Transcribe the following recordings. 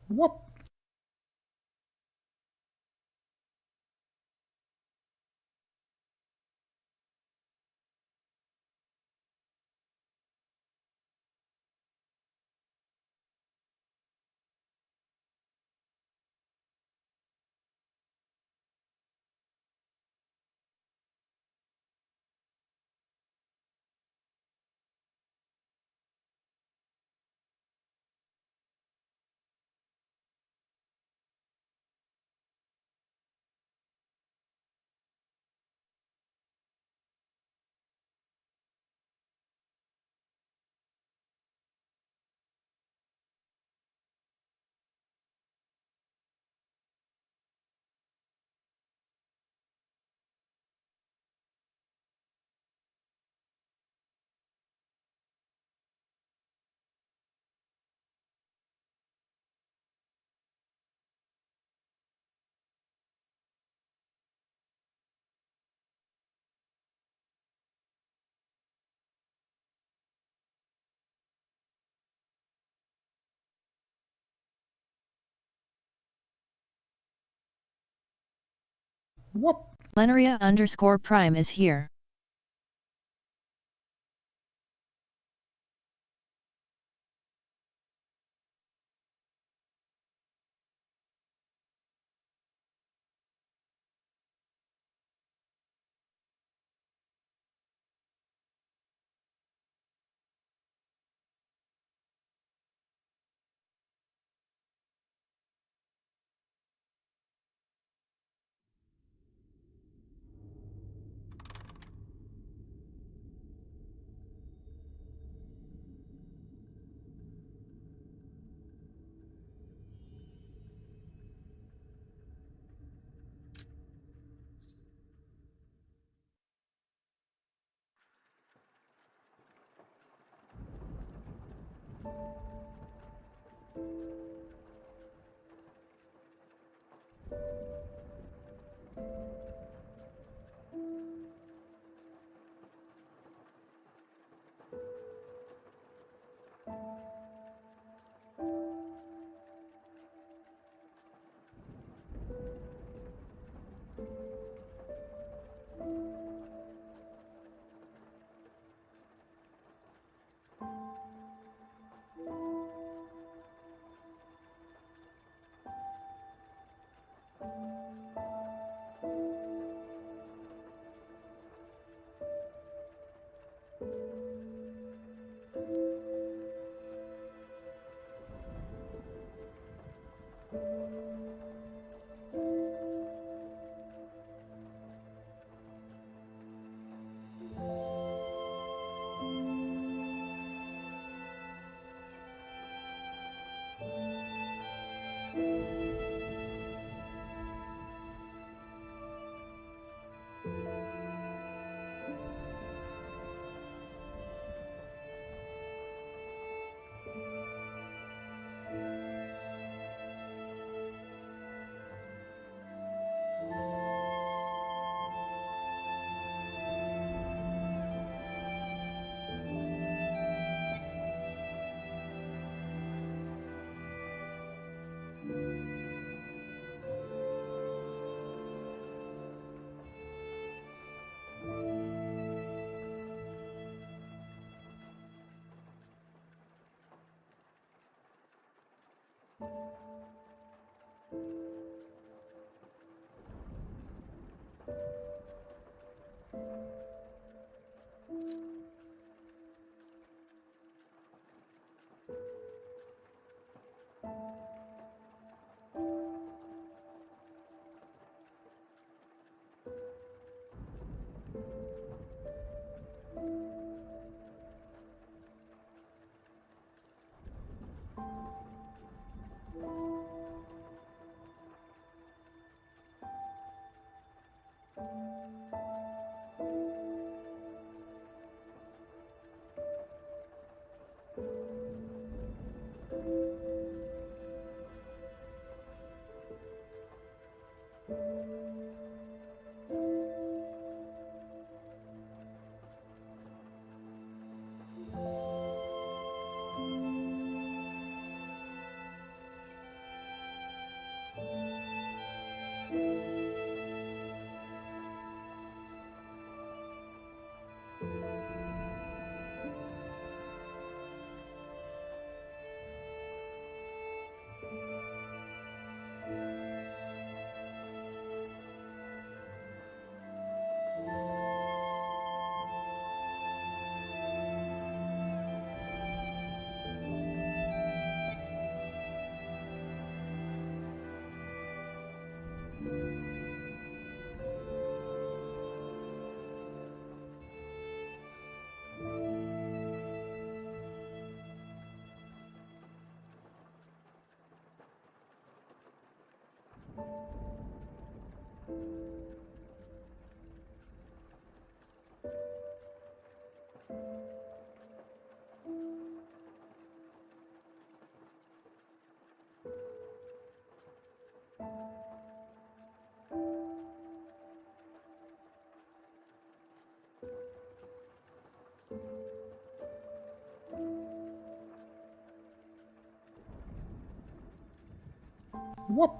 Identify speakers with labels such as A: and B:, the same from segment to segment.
A: Whoop. Whoop.
B: Lenaria_prime is here.
A: Whoop.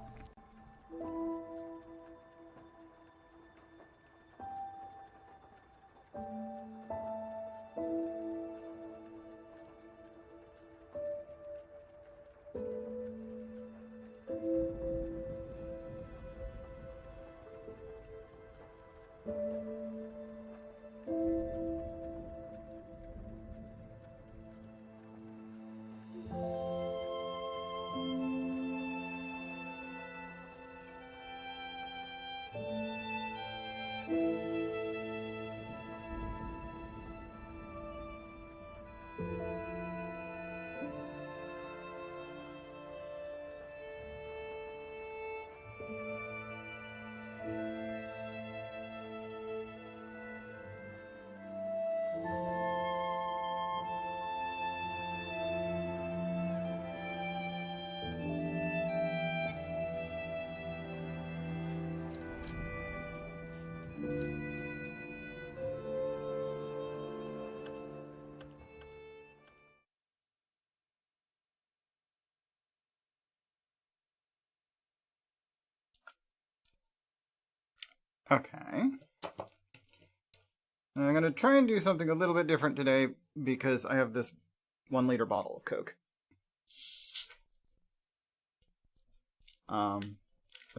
A: Okay. I'm going to try and do something a little bit different today because I have this 1 liter bottle of Coke. I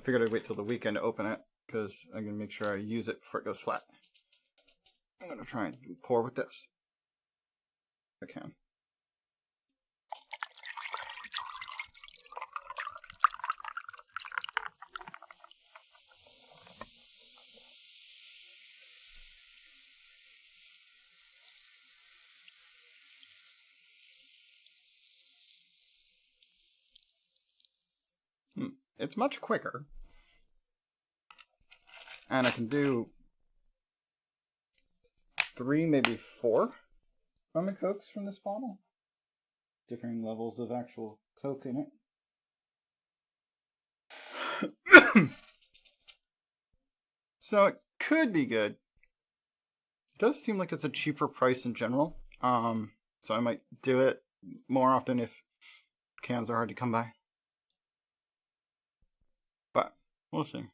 A: figured I'd wait till the weekend to open it because I'm going to make sure I use it before it goes flat. I'm going to try and pour with this. If I can. It's much quicker. And I can do 3, maybe 4 rum and Cokes from this bottle. Differing levels of actual Coke in it. So it could be good. It does seem like it's a cheaper price in general. So I might do it more often if cans are hard to come by. But we'll see.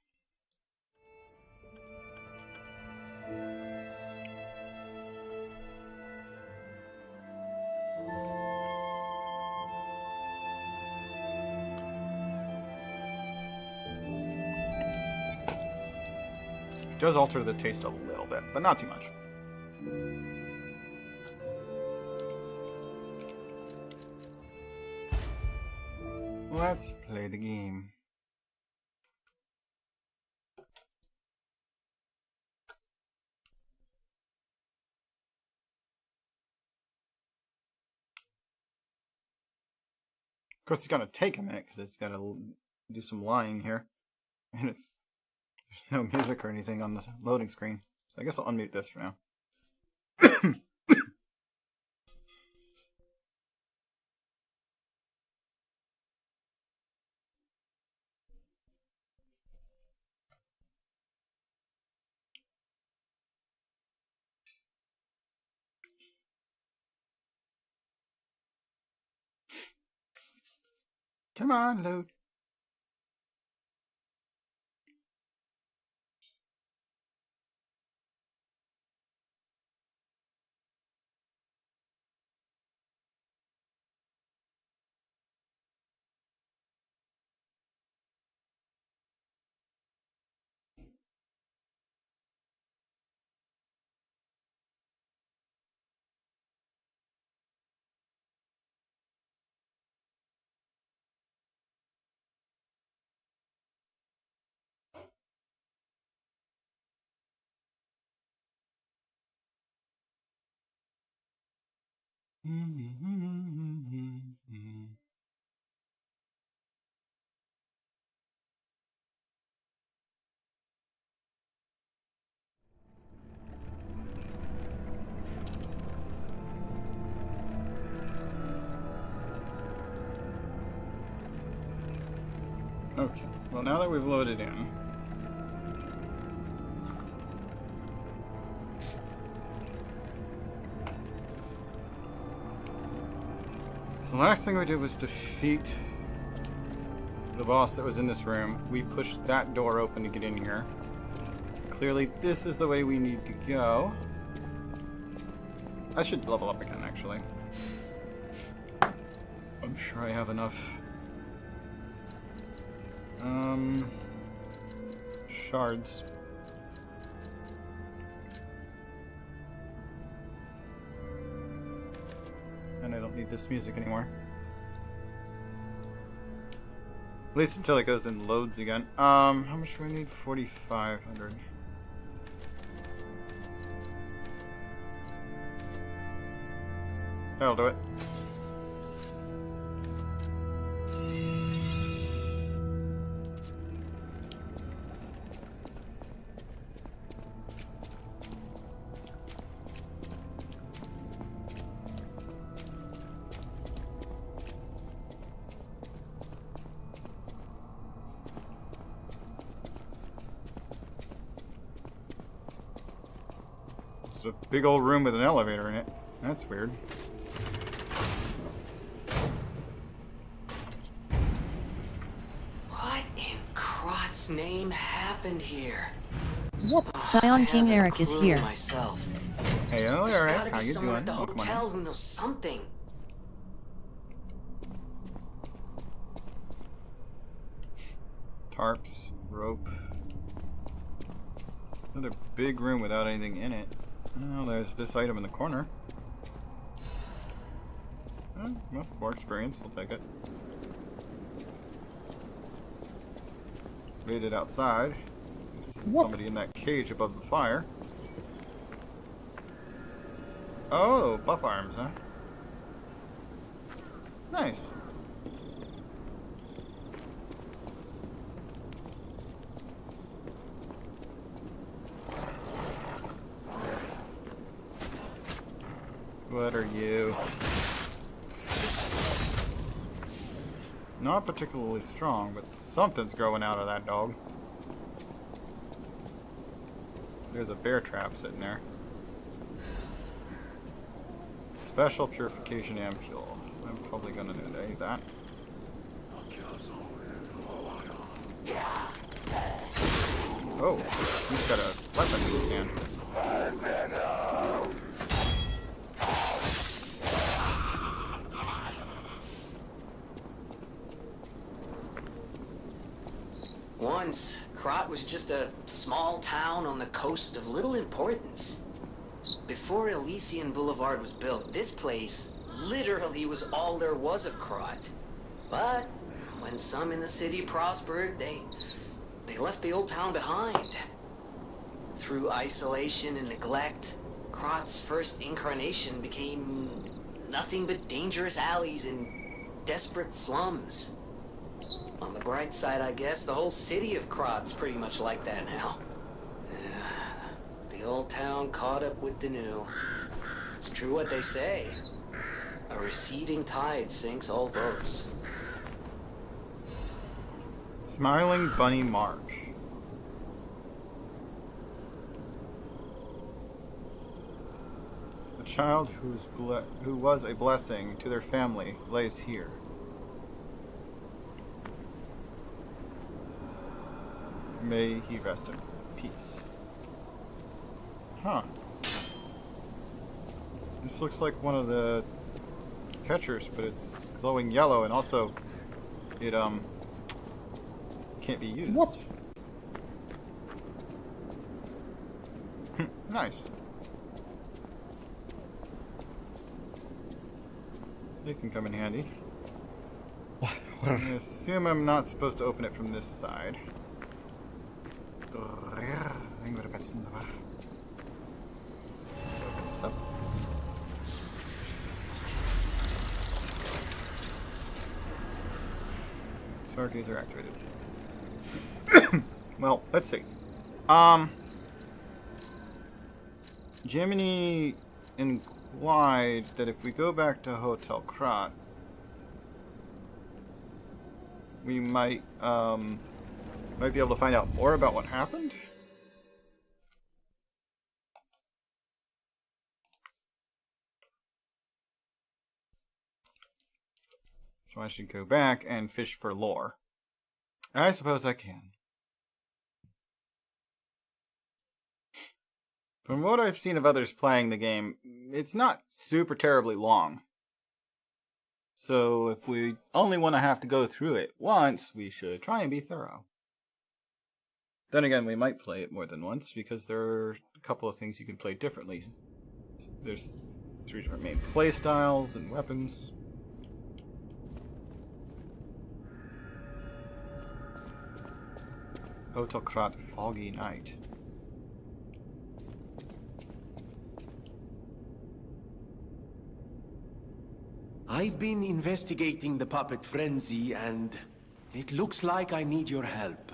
A: It does alter the taste a little bit, but not too much. Let's play the game. Of course, it's going to take a minute because it's got to do some lying here. And there's no music or anything on the loading screen. So I guess I'll unmute this for now. Come on, load. Okay, well now that we've loaded in, so the last thing we did was defeat the boss that was in this room. We pushed that door open to get in here. Clearly, this is the way we need to go. I should level up again, actually. I'm sure I have enough. Shards. And I don't need this music anymore. At least until it goes and loads again. How much do I need? 4,500. That'll do it. It's a big old room with an elevator in it. That's weird.
C: What in Crot's name happened here?
B: Scion King Eric is here.
C: Myself.
A: Hey,
C: There's
A: Eric,
C: gotta
A: how
C: be
A: you
C: someone
A: doing?
C: at the
A: Oh, come on in.
C: hotel who knows something.
A: Tarps, rope. Another big room without anything in it. Oh, there's this item in the corner. Oh, well, more experience, I'll take it. Waited outside. There's somebody in that cage above the fire. Oh, buff arms, huh? Nice. What are you? Not particularly strong, but something's growing out of that dog. There's a bear trap sitting there. Special purification ampule. I'm probably gonna need that. Oh, he's got a weapon in his hand.
C: Once, Crot was just a small town on the coast of little importance. Before Elysian Boulevard was built, this place literally was all there was of Crot. But when some in the city prospered, they left the old town behind. Through isolation and neglect, Crot's first incarnation became nothing but dangerous alleys and desperate slums. On the bright side, I guess, the whole city of Crot's pretty much like that now. The old town caught up with the new. It's true what they say. A receding tide sinks all boats.
A: Smiling Bunny Mark. A child who was a blessing to their family lays here. May he rest in peace. Huh. This looks like one of the catchers, but it's glowing yellow, and also it can't be used.
D: What?
A: Nice. It can come in handy. I assume I'm not supposed to open it from this side. So. Sword keys are activated. Well, let's see. Jiminy implied that if we go back to Hotel Krat, we might be able to find out more about what happened. So I should go back and fish for lore. I suppose I can. From what I've seen of others playing the game, it's not super terribly long. So if we only want to have to go through it once, we should try and be thorough. Then again, we might play it more than once because there are a couple of things you can play differently. There's 3 different main play styles and weapons. Autocrat Foggy Night.
D: I've been investigating the puppet frenzy, and it looks like I need your help.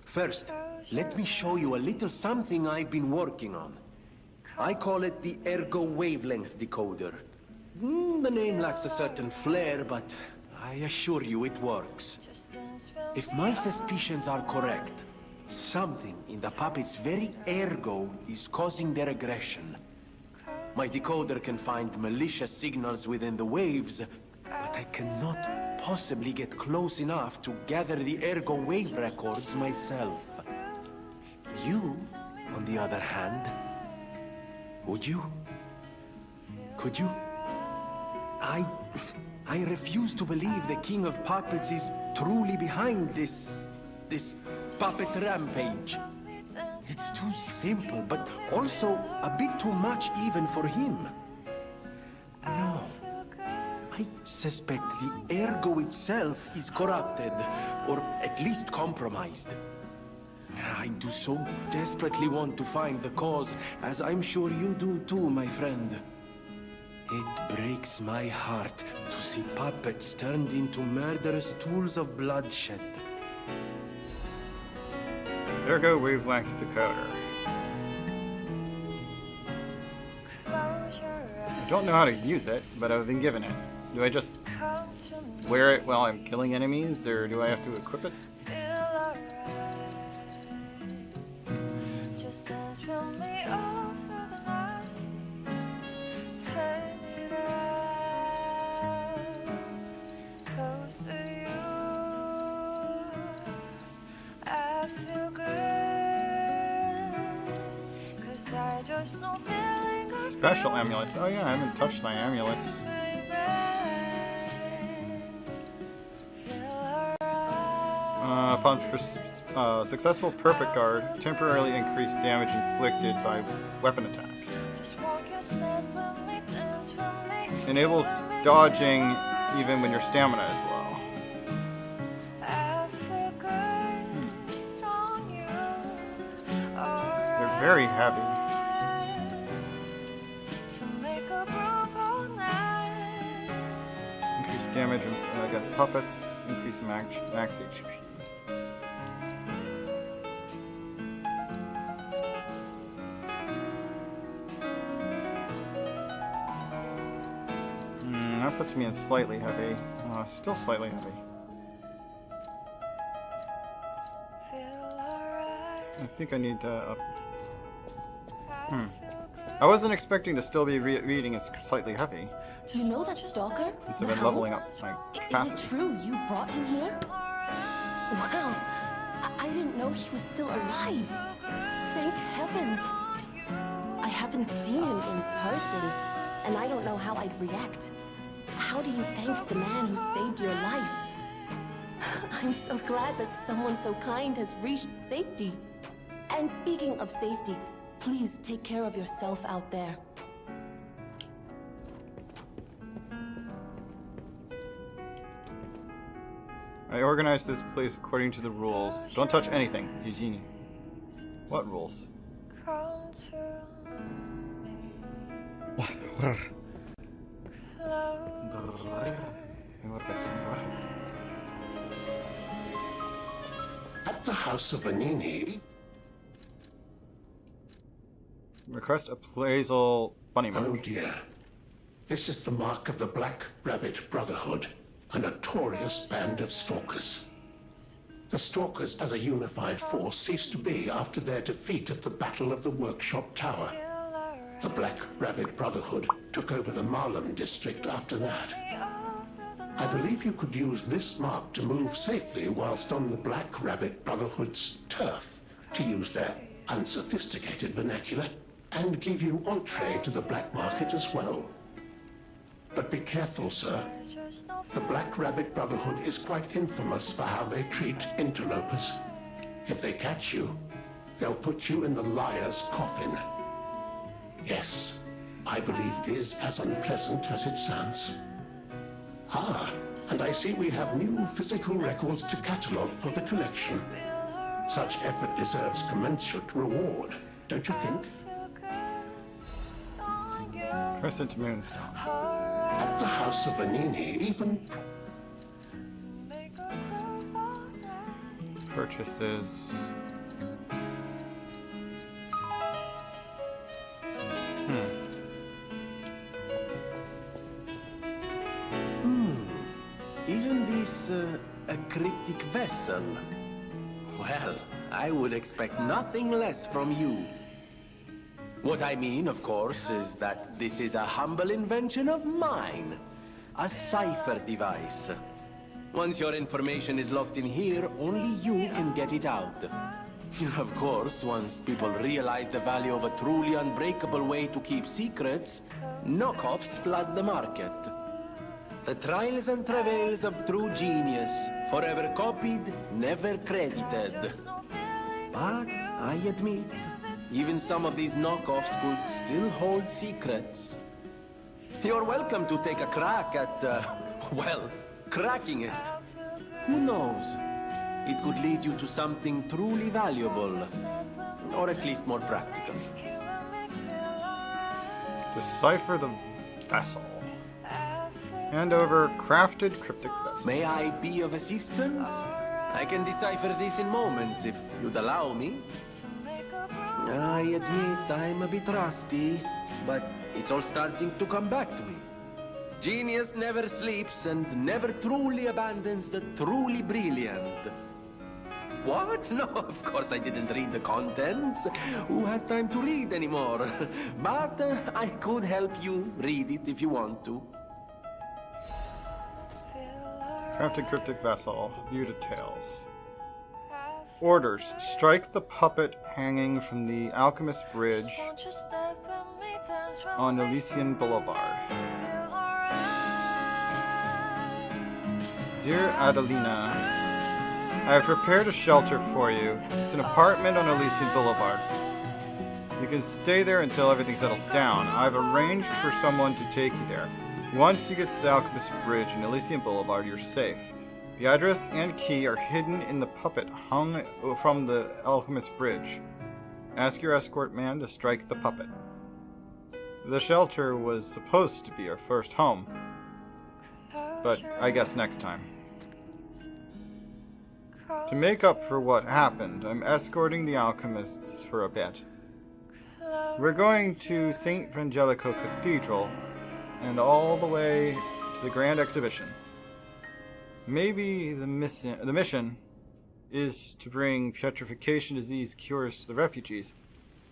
D: First, let me show you a little something I've been working on. I call it the Ergo Wavelength Decoder. The name lacks a certain flair, but I assure you it works. If my suspicions are correct, something in the puppet's very ergo is causing their aggression. My decoder can find malicious signals within the waves, but I cannot possibly get close enough to gather the ergo wave records myself. You, on the other hand, would you? Could you? I refuse to believe the King of Puppets is truly behind this puppet rampage. It's too simple, but also a bit too much even for him. No. I suspect the ergo itself is corrupted, or at least compromised. I do so desperately want to find the cause, as I'm sure you do too, my friend. It breaks my heart to see puppets turned into murderous tools of bloodshed.
A: Ergo Wavelength Decoder. I don't know how to use it, but I've been given it. Do I just wear it while I'm killing enemies, or do I have to equip it? Special amulets. Oh yeah, I haven't touched my amulets. Upon successful perfect guard, temporarily increased damage inflicted by weapon attack. Enables dodging even when your stamina is low. They're very heavy. Damage against puppets, increase max HP. That puts me in slightly heavy. Still slightly heavy. I think I need to up. I wasn't expecting to still be reading as slightly heavy.
E: You know that stalker?
A: Since I've been leveling up my capacity.
E: Is it true you brought him here? Wow, I didn't know he was still alive. Thank heavens. I haven't seen him in person, and I don't know how I'd react. How do you thank the man who saved your life? I'm so glad that someone so kind has reached safety. And speaking of safety, please take care of yourself out there.
A: I organized this place according to the rules. Don't touch anything, Eugenie. What rules?
F: At the House of Vanini.
A: Request appraisal bunny mark.
F: Oh dear. This is the mark of the Black Rabbit Brotherhood, a notorious band of stalkers. The stalkers as a unified force ceased to be after their defeat at the Battle of the Workshop Tower. The Black Rabbit Brotherhood took over the Marlem district after that. I believe you could use this mark to move safely whilst on the Black Rabbit Brotherhood's turf, to use their unsophisticated vernacular, and give you entree to the black market as well. But be careful, sir. The Black Rabbit Brotherhood is quite infamous for how they treat interlopers. If they catch you, they'll put you in the liar's coffin. Yes, I believe it is as unpleasant as it sounds. Ah, and I see we have new physical records to catalogue for the collection. Such effort deserves commensurate reward, don't you think?
A: Crescent Moonstone.
F: At the House of Vanini, even...
A: Purchases.
D: Isn't this a cryptic vessel? Well, I would expect nothing less from you. What I mean, of course, is that this is a humble invention of mine. A cipher device. Once your information is locked in here, only you can get it out. Of course, once people realize the value of a truly unbreakable way to keep secrets, knockoffs flood the market. The trials and travails of true genius, forever copied, never credited. But I admit, even some of these knockoffs could still hold secrets. You're welcome to take a crack at, well, cracking it. Who knows? It could lead you to something truly valuable, or at least more practical.
A: Decipher the vessel. Hand over crafted cryptic vessel.
D: May I be of assistance? I can decipher this in moments, if you'd allow me. I admit I'm a bit rusty, but it's all starting to come back to me. Genius never sleeps and never truly abandons the truly brilliant. What? No, of course I didn't read the contents. Who has time to read anymore? But I could help you read it if you want to.
A: Crafted cryptic vessel. View details. Orders. Strike the puppet hanging from the Alchemist Bridge on Elysian Boulevard. Dear Adelina, I have prepared a shelter for you. It's an apartment on Elysian Boulevard. You can stay there until everything settles down. I've arranged for someone to take you there. Once you get to the Alchemist Bridge in Elysian Boulevard, you're safe. The address and key are hidden in the puppet hung from the Alchemist Bridge. Ask your escort man to strike the puppet. The shelter was supposed to be our first home, but I guess next time. To make up for what happened, I'm escorting the alchemists for a bit. We're going to St. Frangelico Cathedral and all the way to the Grand Exhibition. Maybe the mission is to bring petrification disease cures to the refugees.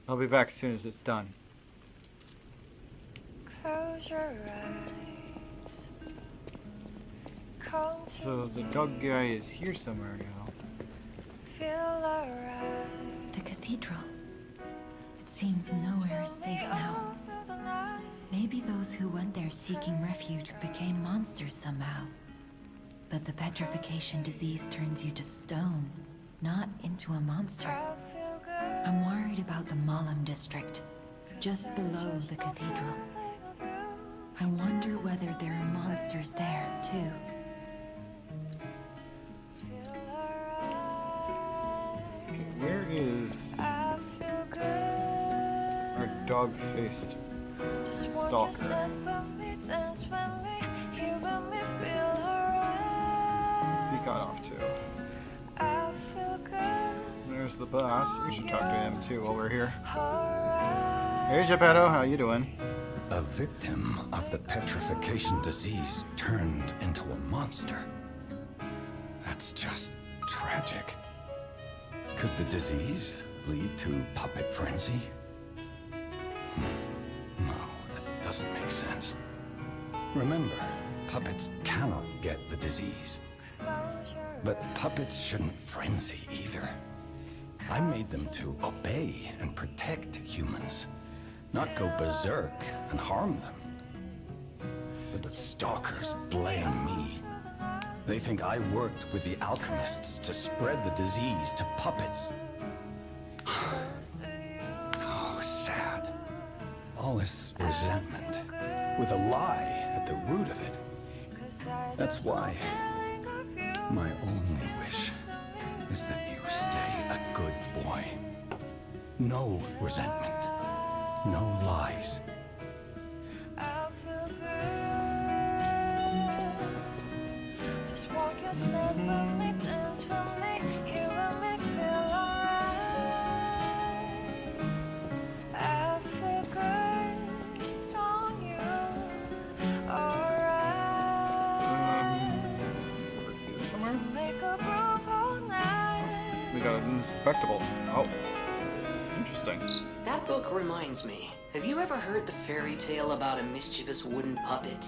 A: I'll be back as soon as it's done.
G: Close your eyes.
A: So the dog guy is here somewhere now.
G: Feel alright.
H: The cathedral. It seems nowhere is safe now. Maybe those who went there seeking refuge became monsters somehow. But the petrification disease turns you to stone, not into a monster. I'm worried about the Malam district, just below the cathedral. I wonder whether there are monsters there, too.
A: Okay, where is our dog-faced stalker? What's he got off to? There's the boss. We should talk to him too while we're here. Hey Geppetto, how you doing?
I: A victim of the petrification disease turned into a monster. That's just tragic. Could the disease lead to puppet frenzy? No, that doesn't make sense. Remember, puppets cannot get the disease. But puppets shouldn't frenzy either. I made them to obey and protect humans, not go berserk and harm them. But the stalkers blame me. They think I worked with the alchemists to spread the disease to puppets. Oh, sad. All this resentment, with a lie at the root of it. That's why my only wish is that you stay a good boy. No resentment, no lies.
A: Inspectable. Oh, interesting.
C: That book reminds me. Have you ever heard the fairy tale about a mischievous wooden puppet?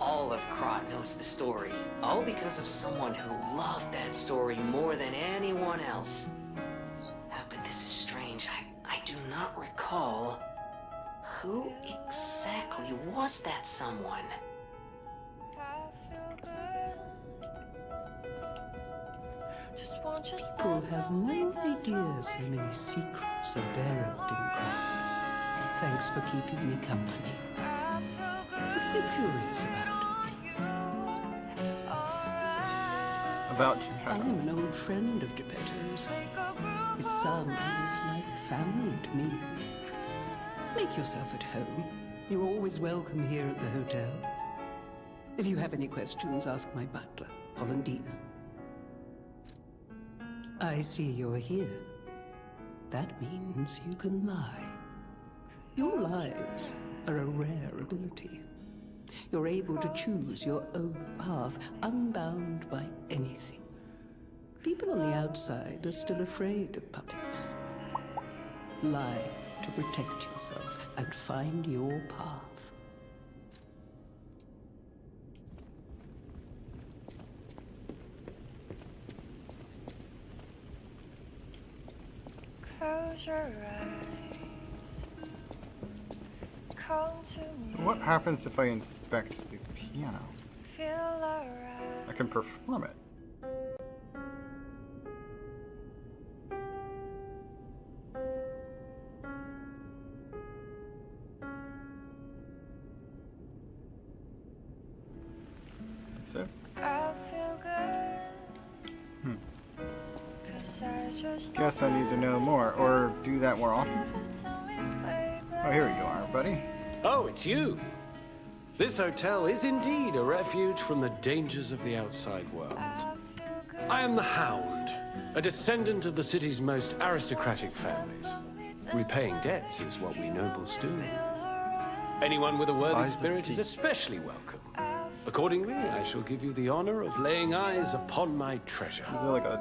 C: All of Krot knows the story. All because of someone who loved that story more than anyone else. But this is strange. I do not recall. Who exactly was that someone?
J: People have no idea so many secrets are buried in Krot. Thanks for keeping me company. What are you curious about?
A: About
J: I
A: Geppetto.
J: am an old friend of Geppetto's. His son is like family to me. Make yourself at home. You're always welcome here at the hotel. If you have any questions, ask my butler, Polendina. I see you're here. That means you can lie. Your lies are a rare ability. You're able to choose your own path, unbound by anything. People on the outside are still afraid of puppets. Lie to protect yourself and find your path.
G: Close your eyes. Come to me.
A: So what happens if I inspect the piano?
G: Feel alright.
A: I can perform it. That's it.
G: I feel good. 'Cause I just
A: Guess I need to know more, or do that more often. Oh, here you are, buddy.
K: Oh, it's you. This hotel is indeed a refuge from the dangers of the outside world. I am the Hound, a descendant of the city's most aristocratic families. Repaying debts is what we nobles do. Anyone with a worthy spirit is especially welcome. Accordingly, I shall give you the honor of laying eyes upon my treasure.
A: Is there like a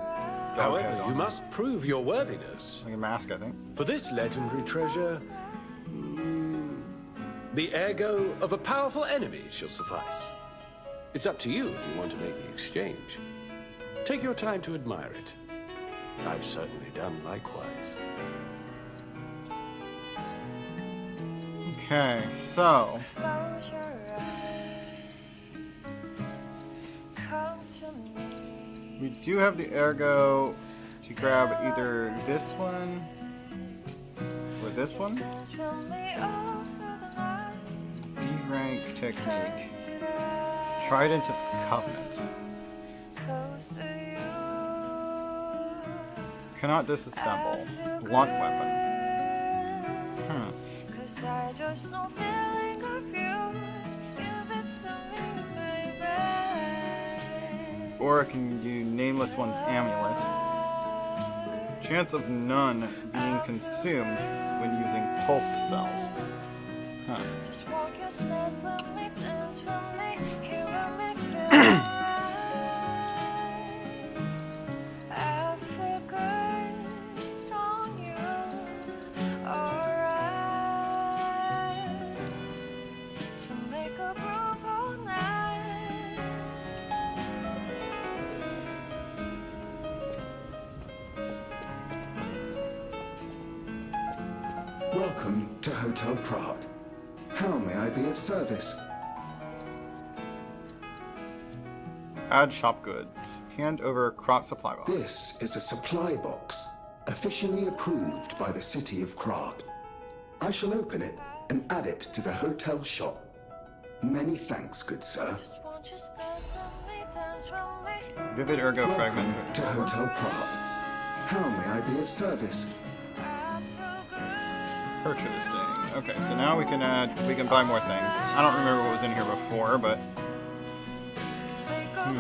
A: dog head
K: However,
A: on
K: you
A: it?
K: must prove your worthiness.
A: Like a mask, I think.
K: For this legendary treasure, the ergo of a powerful enemy shall suffice. It's up to you if you want to make the exchange. Take your time to admire it. I've certainly done likewise.
A: Okay, so
G: close your eyes. Come to me.
A: we do have the ergo to grab either this one or this one.
G: Dance with me all through the night.
A: B rank technique. Trident of the Covenant.
G: Close to you.
A: Cannot disassemble. Blunt weapon.
G: Cause I just know feeling of you. Give it to me, baby.
A: Or it can do Nameless One's amulet. Chance of none being consumed when using pulse cells. Huh.
G: Just walk your step with me, dance with me, hear me feel. I feel good on you. Alright. So make a groove all night.
I: Welcome to Hotel Prague. How may I be of service?
A: Add shop goods. Hand over Krot supply box.
I: This is a supply box, officially approved by the city of Prague. I shall open it and add it to the hotel shop. Many thanks, good sir.
A: Vivid ergo fragment.
I: Welcome to Hotel Prague. How may I be of service?
A: Purchasing. Okay, so now we can buy more things. I don't remember what was in here before, but I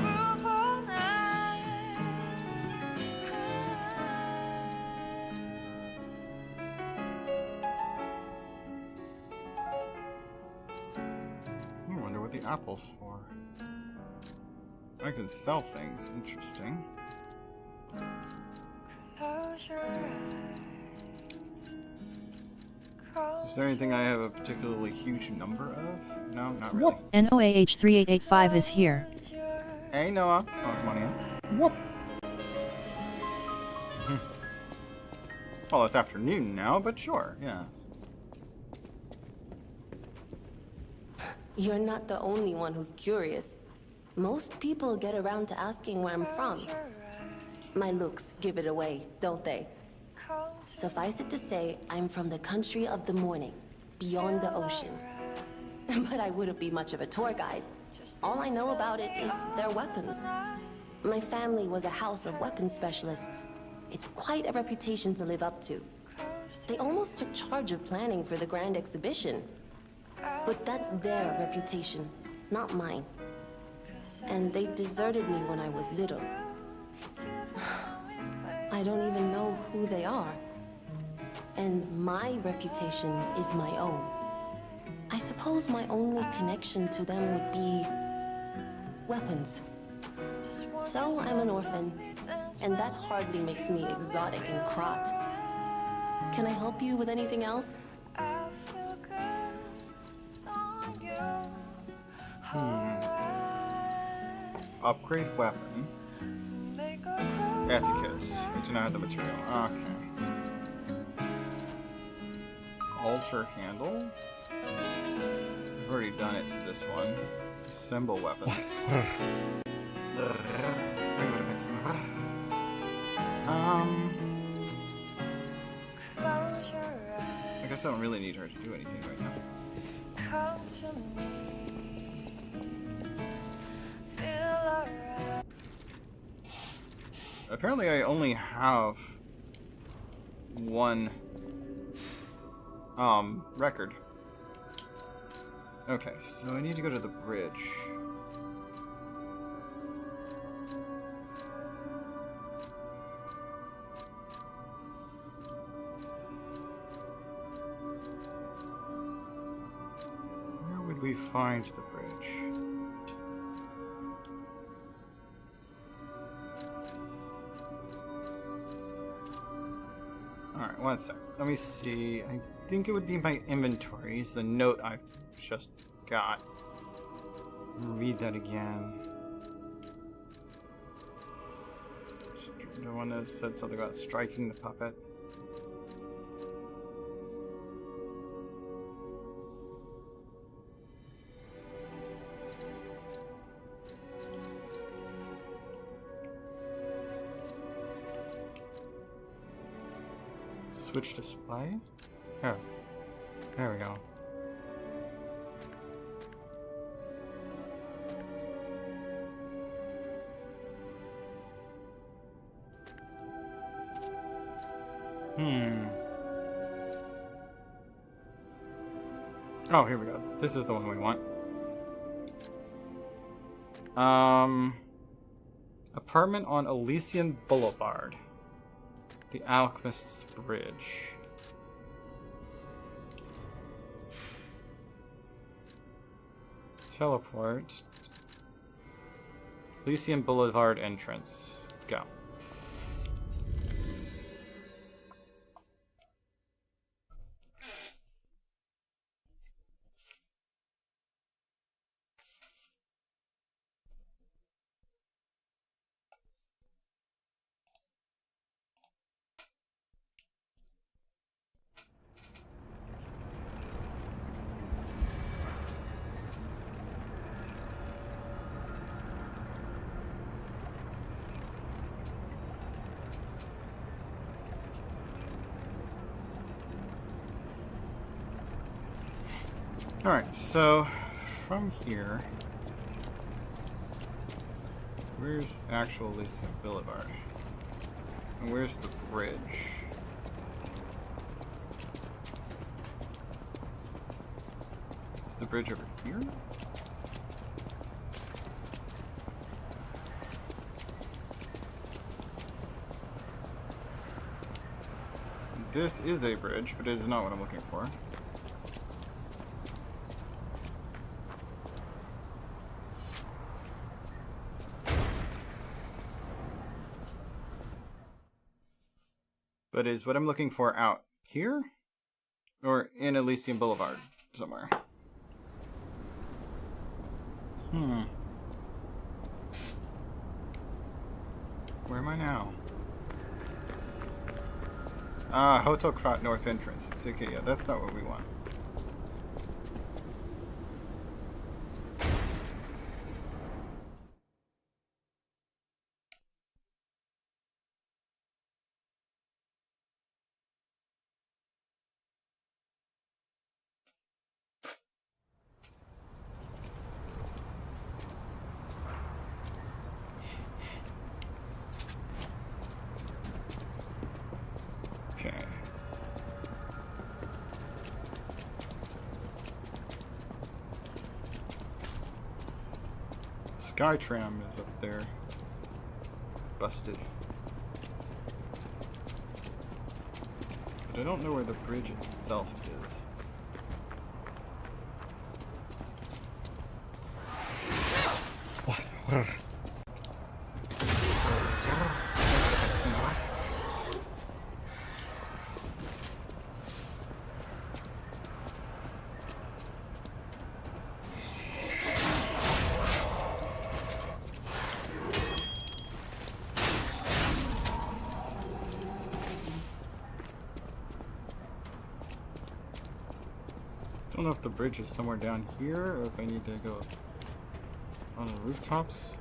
A: wonder what the apple's for. I can sell things. Interesting. Is there anything I have a particularly huge number of? No, not really.
B: NOAH3885 is here.
A: Hey, Noah. Oh, come on in. Well, it's afternoon now, but sure, yeah.
E: You're not the only one who's curious. Most people get around to asking where I'm from. My looks give it away, don't they? Suffice it to say, I'm from the country of the morning, beyond the ocean. But I wouldn't be much of a tour guide. All I know about it is their weapons. My family was a house of weapons specialists. It's quite a reputation to live up to. They almost took charge of planning for the grand exhibition. But that's their reputation, not mine. And they deserted me when I was little. I don't even know who they are. And my reputation is my own. I suppose my only connection to them would be weapons. So I'm an orphan, and that hardly makes me exotic and Krot. Can I help you with anything else?
A: Upgrade weapon. Etiquette. I do not have the material. Okay. Alter handle. I've already done it to this one. Assemble weapons. I guess I don't really need her to do anything right now. Apparently I only have one record. Okay, so I need to go to the bridge. Where would we find the bridge? Alright, one sec. Let me see. I think it would be my inventories, the note I've just got. Read that again. The one that said something about striking the puppet. Switch display? Oh. There we go. Oh, here we go. This is the one we want. Apartment on Elysian Boulevard. The Alchemist's Bridge. Teleport. Elysian Boulevard entrance. Go. Alright, so from here, where's actual Elysian Boulevard? And where's the bridge? Is the bridge over here? This is a bridge, but it is not what I'm looking for. But is what I'm looking for out here? Or in Elysian Boulevard somewhere? Where am I now? Ah, Hotel Krot North entrance. It's okay, yeah, that's not what we want. Okay. Skytram is up there. Busted. But I don't know where the bridge itself is. I don't know if the bridge is somewhere down here or if I need to go on the rooftops.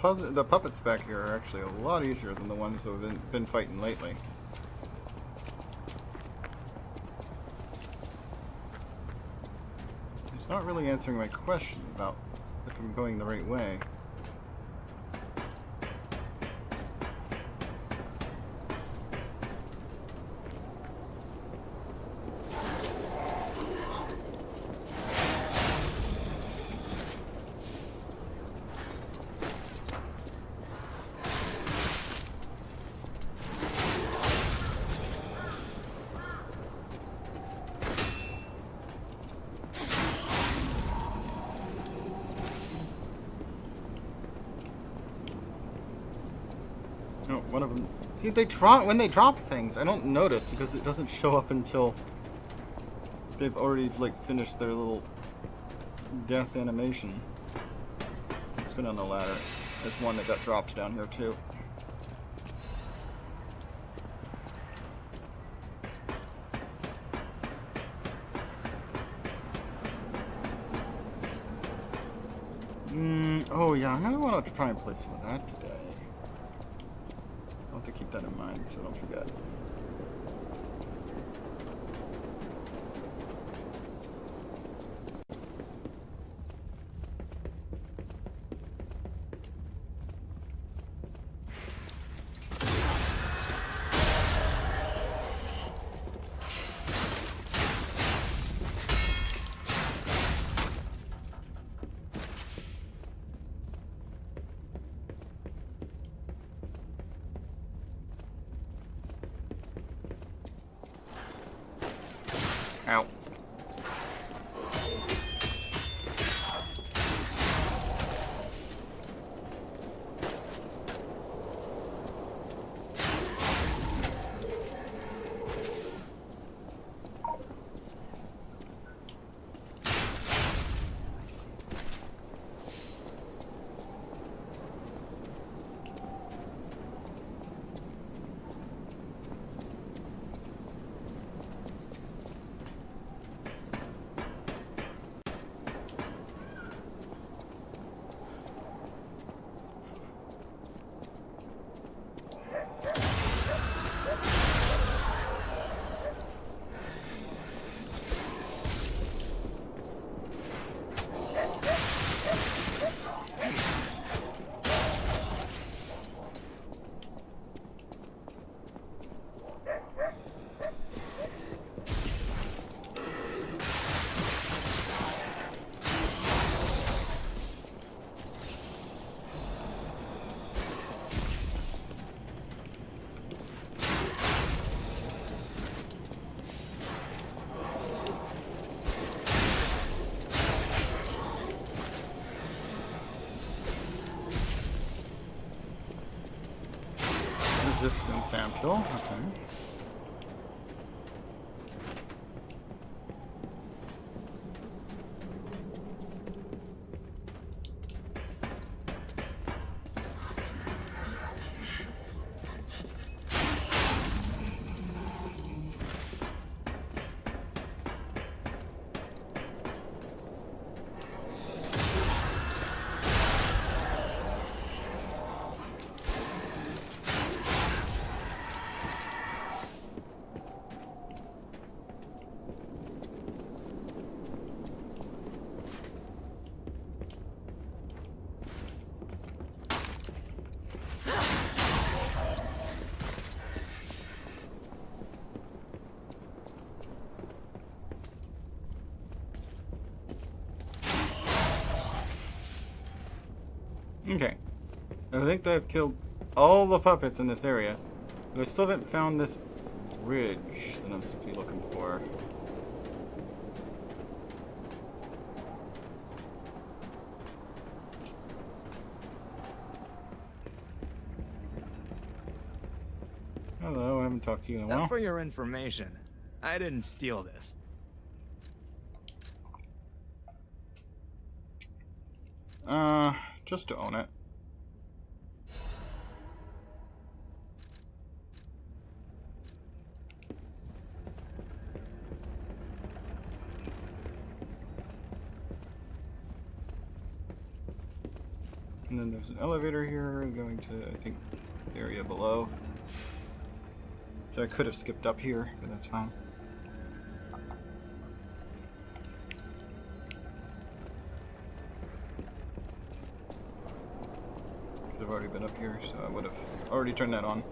A: The puppets back here are actually a lot easier than the ones that we've been fighting lately. It's not really answering my question about if I'm going the right way. No, one of them. See, when they drop things, I don't notice because it doesn't show up until they've already finished their little death animation. Let's go down the ladder. There's one that got dropped down here too. Oh yeah, I'm gonna want to try and play some of that today. I'll have to keep that in mind so I don't forget. resistance sample. Okay. Okay. I think that I've killed all the puppets in this area, but I still haven't found this bridge that I'm supposed to be looking for. Hello, I haven't talked to you in a while.
L: For your information, I didn't steal this.
A: Just to own it. And then there's an elevator here going to, I think, the area below. So I could have skipped up here, but that's fine. Because I've already been up here, so I would have already turned that on.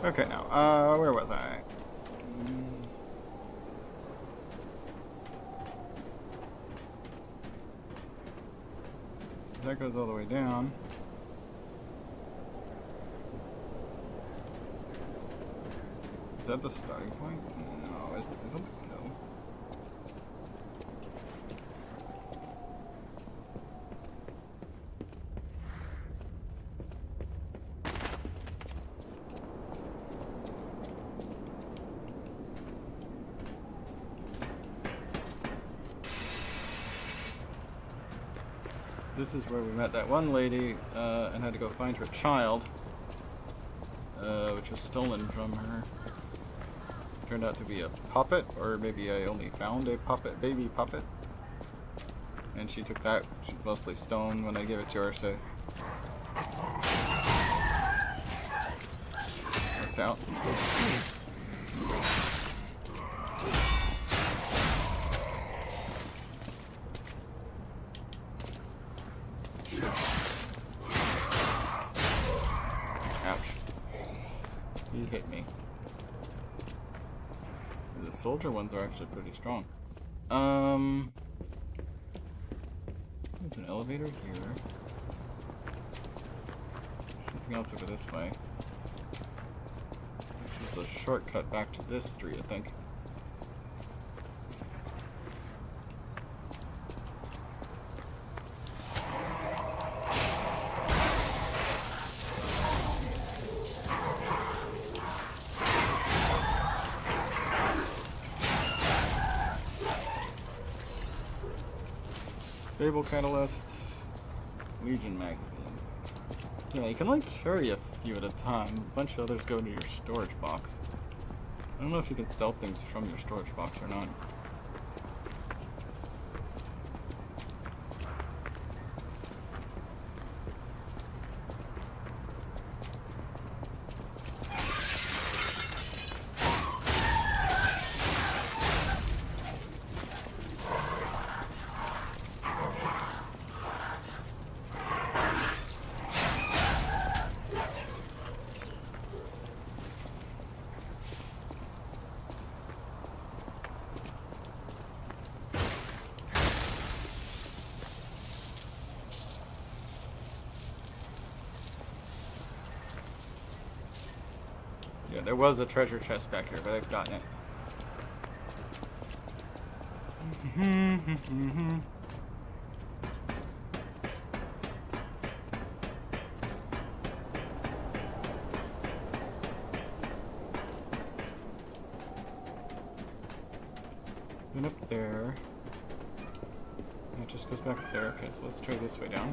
A: Okay, now, where was I? That goes all the way down. Is that the starting point? No, I don't think so. This is where we met that one lady and had to go find her child, which was stolen from her. Turned out to be a puppet, or maybe I only found a puppet, baby puppet. And she took that. She's mostly stone when I gave it to her, so worked out. He hit me. The soldier ones are actually pretty strong. There's an elevator here. Something else over this way. This was a shortcut back to this street, I think. Fable Catalyst, Legion magazine. Yeah, you can only carry a few at a time. A bunch of others go into your storage box. I don't know if you can sell things from your storage box or not. there was a treasure chest back here, but I've gotten it. And up there. And it just goes back up there. Okay, so let's try this way down.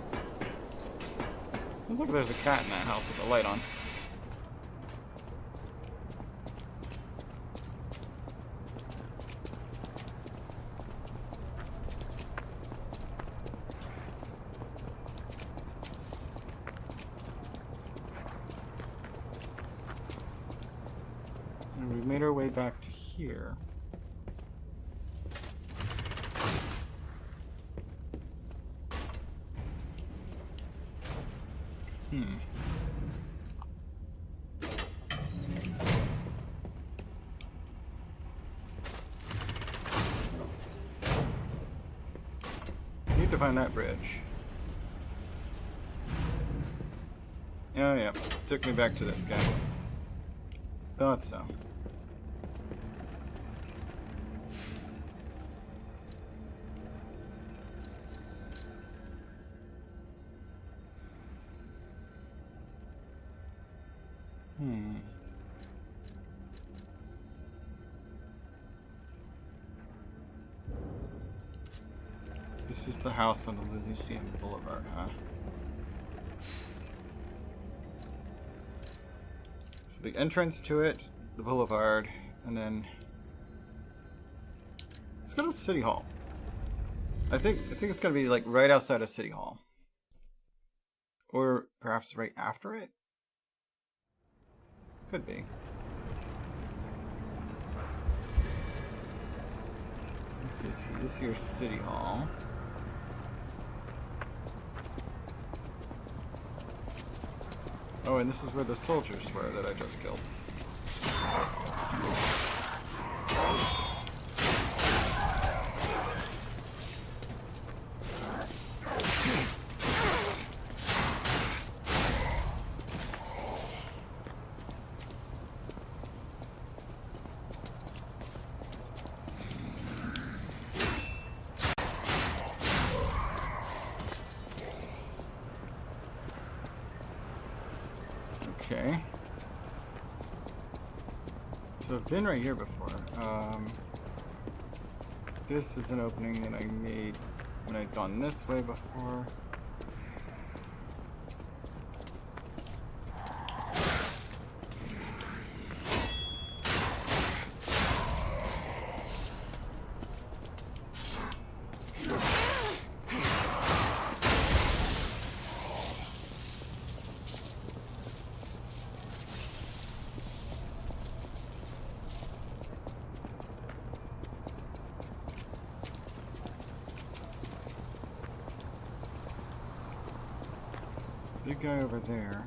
A: Looks like there's a cat in that house with the light on. And we've made our way back to here. Need to find that bridge. Oh yeah, took me back to this guy. Thought so. This is the house on the Elysian Boulevard, huh? So the entrance to it, the boulevard, and then let's go to City Hall. I think it's gonna be like right outside of City Hall. Or perhaps right after it? Could be. This is your City Hall. Oh, and this is where the soldiers were that I just killed. Okay. So I've been right here before. This is an opening that I made when I'd gone this way before. Big guy over there.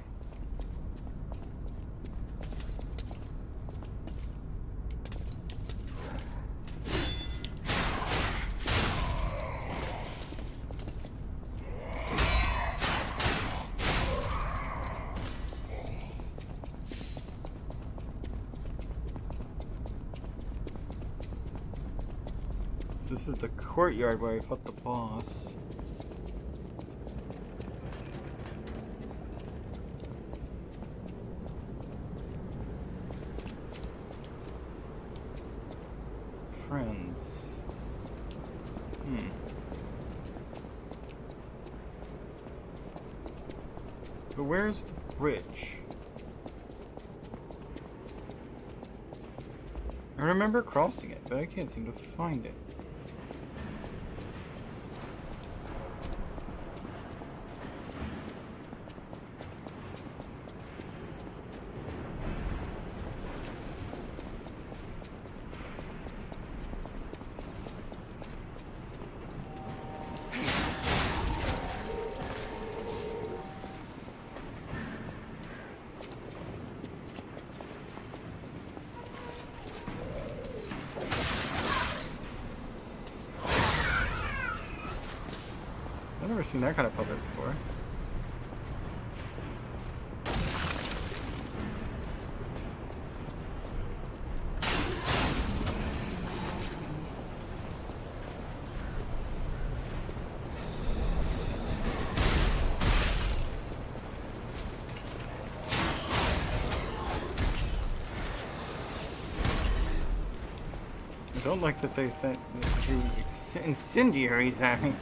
A: So this is the courtyard where I fought the boss. Friends. But where's the bridge? I remember crossing it, but I can't seem to find it. I've never seen that kind of puppet before. I don't like that they sent threw incendiaries at me.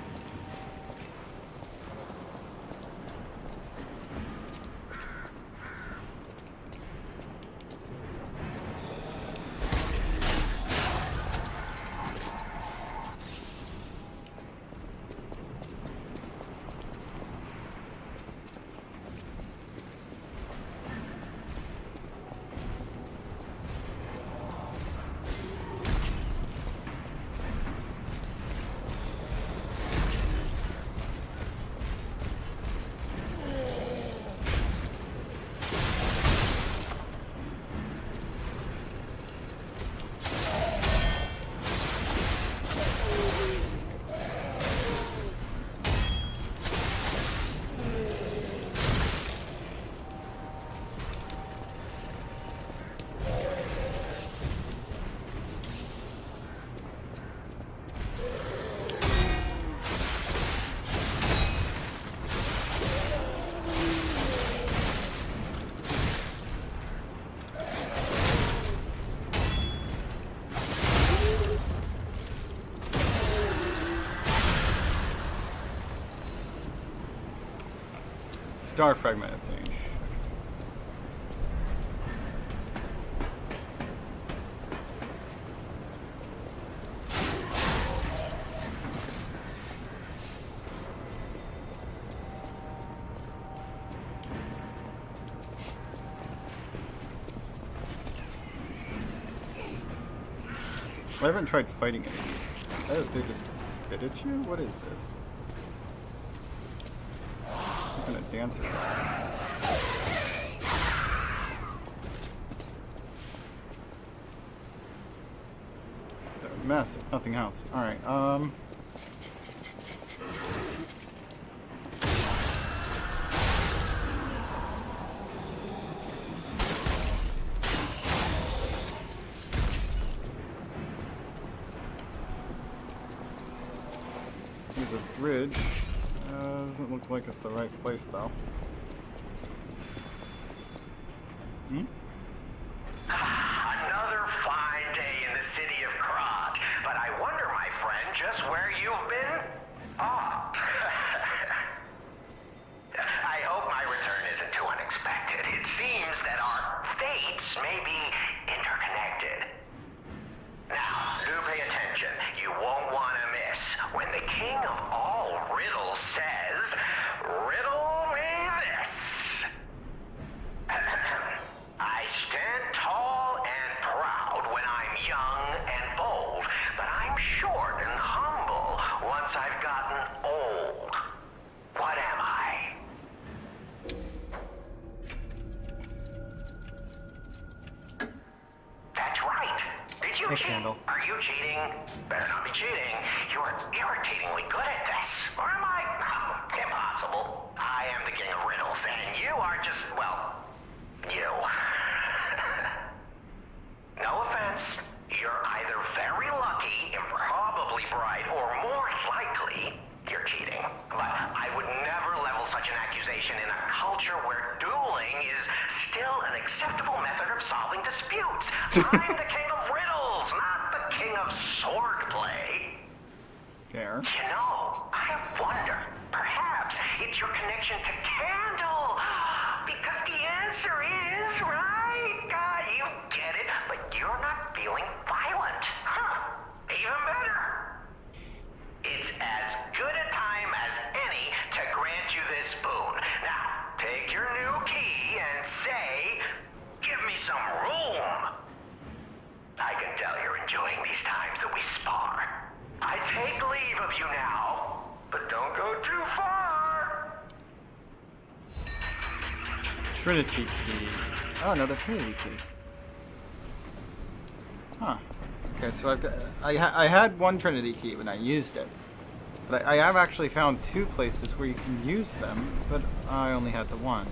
A: Star fragmented thing. I haven't tried fighting any of these. Oh, they just spit at you? What is this? What kind of dancer? They're a mess, if nothing else. Alright, there's a bridge. Doesn't look like it's the right place though.
M: Another fine day in the city of Krog, but I wonder, my friend, just where you've been? Oh. I hope my return isn't too unexpected. It seems that our fates may be interconnected. Now, do pay attention. You won't want to miss when the king of all riddles says, "Riddle me this." I stand tall and proud when I'm young and bold, but I'm short and humble once I've gotten old. What am I? That's right. Did you cheat?
A: Candle.
M: Are you cheating? Better not be cheating. You're irritatingly good at this. Or am I? Oh, impossible. I am the king of riddles, and you are just, well, you. No offense. You're either very lucky, improbably bright, or more likely, you're cheating. But I would never level such an accusation in a culture where dueling is still an acceptable method of solving disputes. I'm the king of riddles, not the king of swordplay.
A: Fair.
M: You know, I wonder, perhaps it's your connection to Candle. Because the answer is, right? You get it, but you're not feeling violent. Huh. Even better. It's as good a time as any to grant you this boon. Now, take your new key and say, "Give me some room." I can tell you're enjoying these times that we spar. I take leave of you now, but don't go too far.
A: Trinity key. Oh, another Trinity key. Huh. Okay, so I've got, I had one Trinity key when I used it. But I have actually found two places where you can use them, but I only had the one.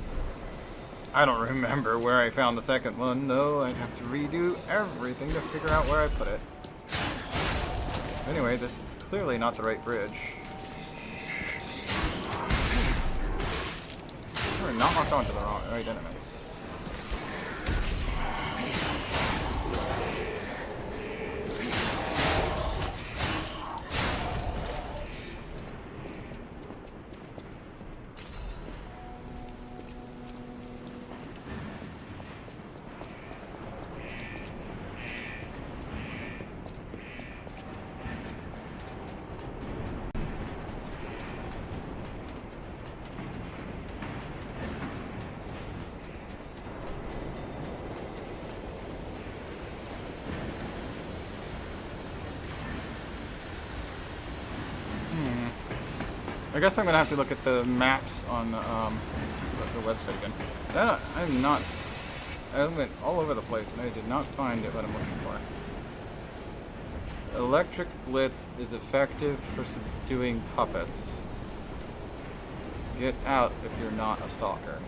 A: I don't remember where I found the second one, though. I'd have to redo everything to figure out where I put it. Anyway, this is clearly not the right bridge. We're not locked onto the right enemy. I guess I'm gonna have to look at the maps on the website again. I went all over the place and I did not find it what I'm looking for. Electric Blitz is effective for subduing puppets. Get out if you're not a stalker.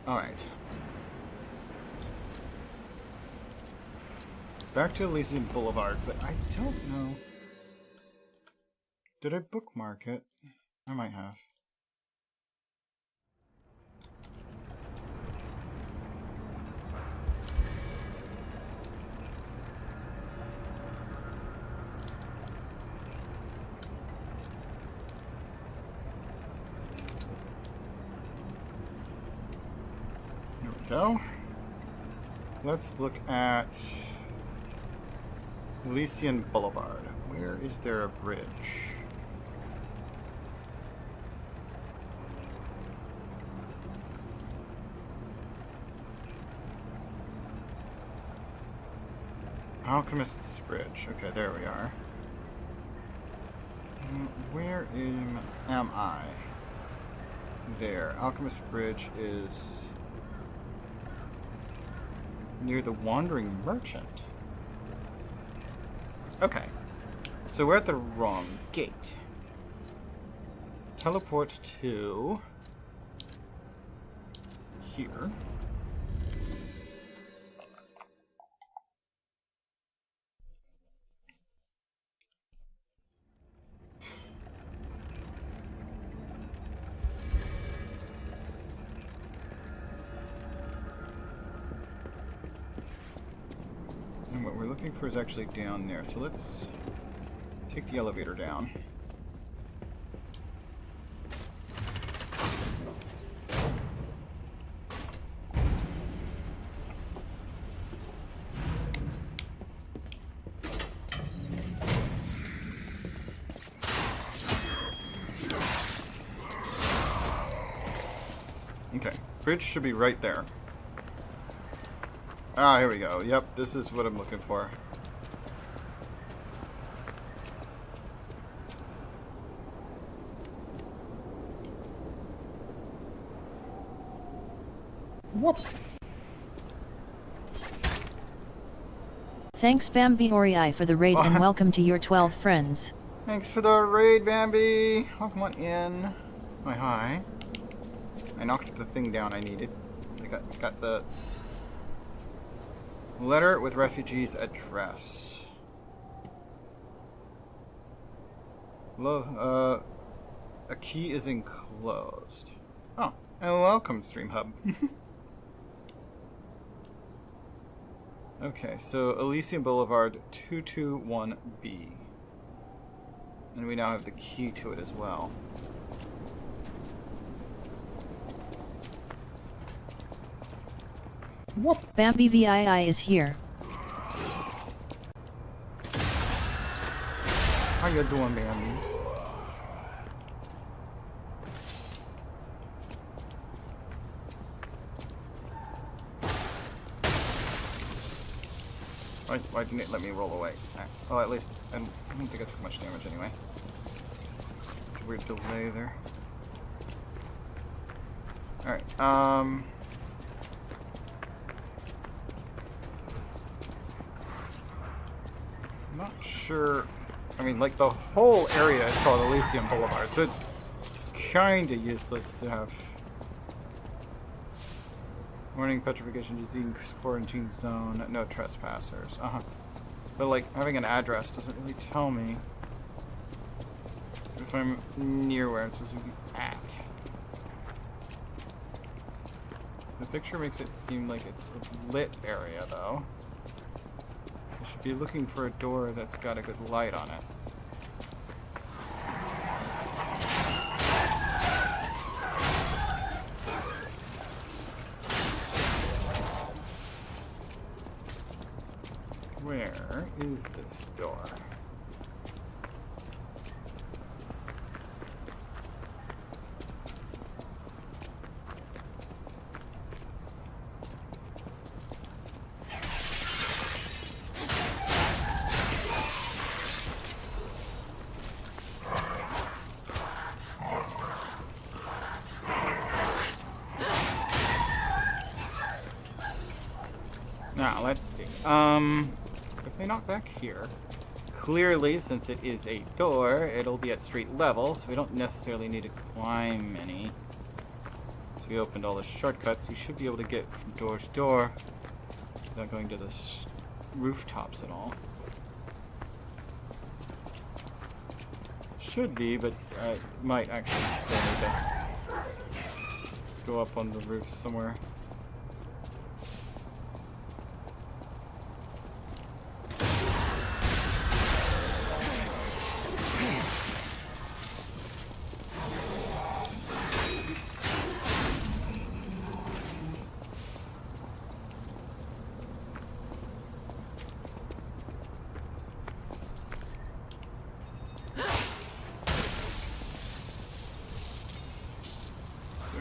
A: Alright. Back to Elysian Boulevard, but I don't know. Did I bookmark it? I might have. There we go. Let's look at Elysian Boulevard. Where is there a bridge? Alchemist's Bridge. Okay, there we are. Where am I? There. Alchemist's Bridge is near the Wandering Merchant. Okay. So we're at the wrong gate. Teleport to here. And what we're looking for is actually down there. So let's take the elevator down. Okay, bridge should be right there. Ah, here we go. Yep, this is what I'm looking for. Whoop.
B: Thanks Bambi Ori for the raid and welcome to your 12 friends.
A: Thanks for the raid, Bambi. Welcome on in. My hi. I knocked the thing down I needed. I got the letter with refugees address. A key is enclosed. Oh, and welcome, Stream Hub. Okay, so Elysian Boulevard 221B. And we now have the key to it as well.
B: Whoop. Bambi VII is here.
A: How you doing, Bambi? Why didn't it let me roll away? Well, at least I don't think I took much damage anyway. Weird delay there. Alright, I'm not sure. I mean, like, the whole area is called Elysian Boulevard, so it's kinda useless to have. Warning, petrification, disease, quarantine zone, no trespassers. But, like, having an address doesn't really tell me if I'm near where I'm supposed to be at. The picture makes it seem like it's a lit area, though. I should be looking for a door that's got a good light on it. Where is this door? Now, let's see. If they knock back here, clearly, since it is a door, it'll be at street level, so we don't necessarily need to climb any. Since we opened all the shortcuts, we should be able to get from door to door without going to the rooftops at all. Should be, but I might actually still need to go up on the roof somewhere.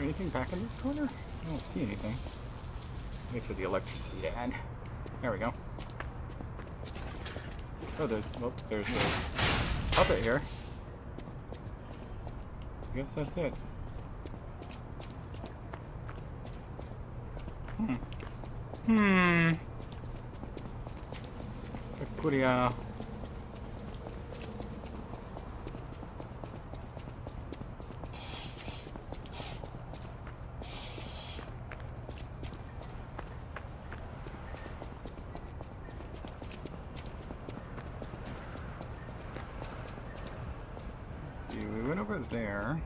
A: Anything back in this corner? I don't see anything. Wait for the electricity to add. There we go. Oh, there's a puppet here. I guess that's it. Peculiar. We went over there.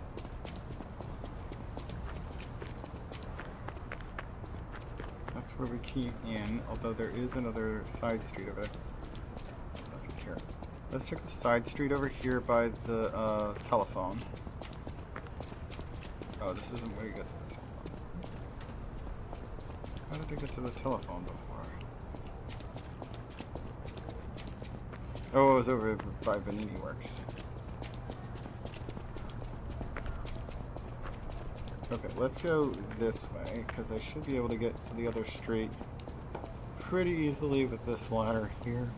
A: That's where we came in, although there is another side street over there. Nothing here. Let's check the side street over here by the telephone. Oh, this isn't where you get to the telephone. How did I get to the telephone before? Oh, it was over by Vanini Works. Okay, let's go this way, because I should be able to get to the other street pretty easily with this ladder here.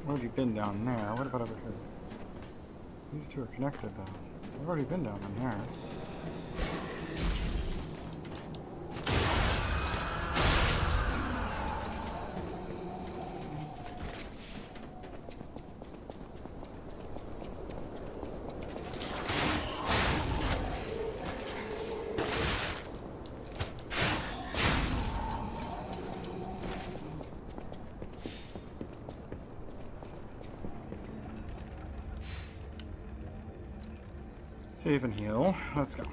A: I've already been down there. What about over here? These two are connected though. I've already been down in there. Save and heal. Let's go.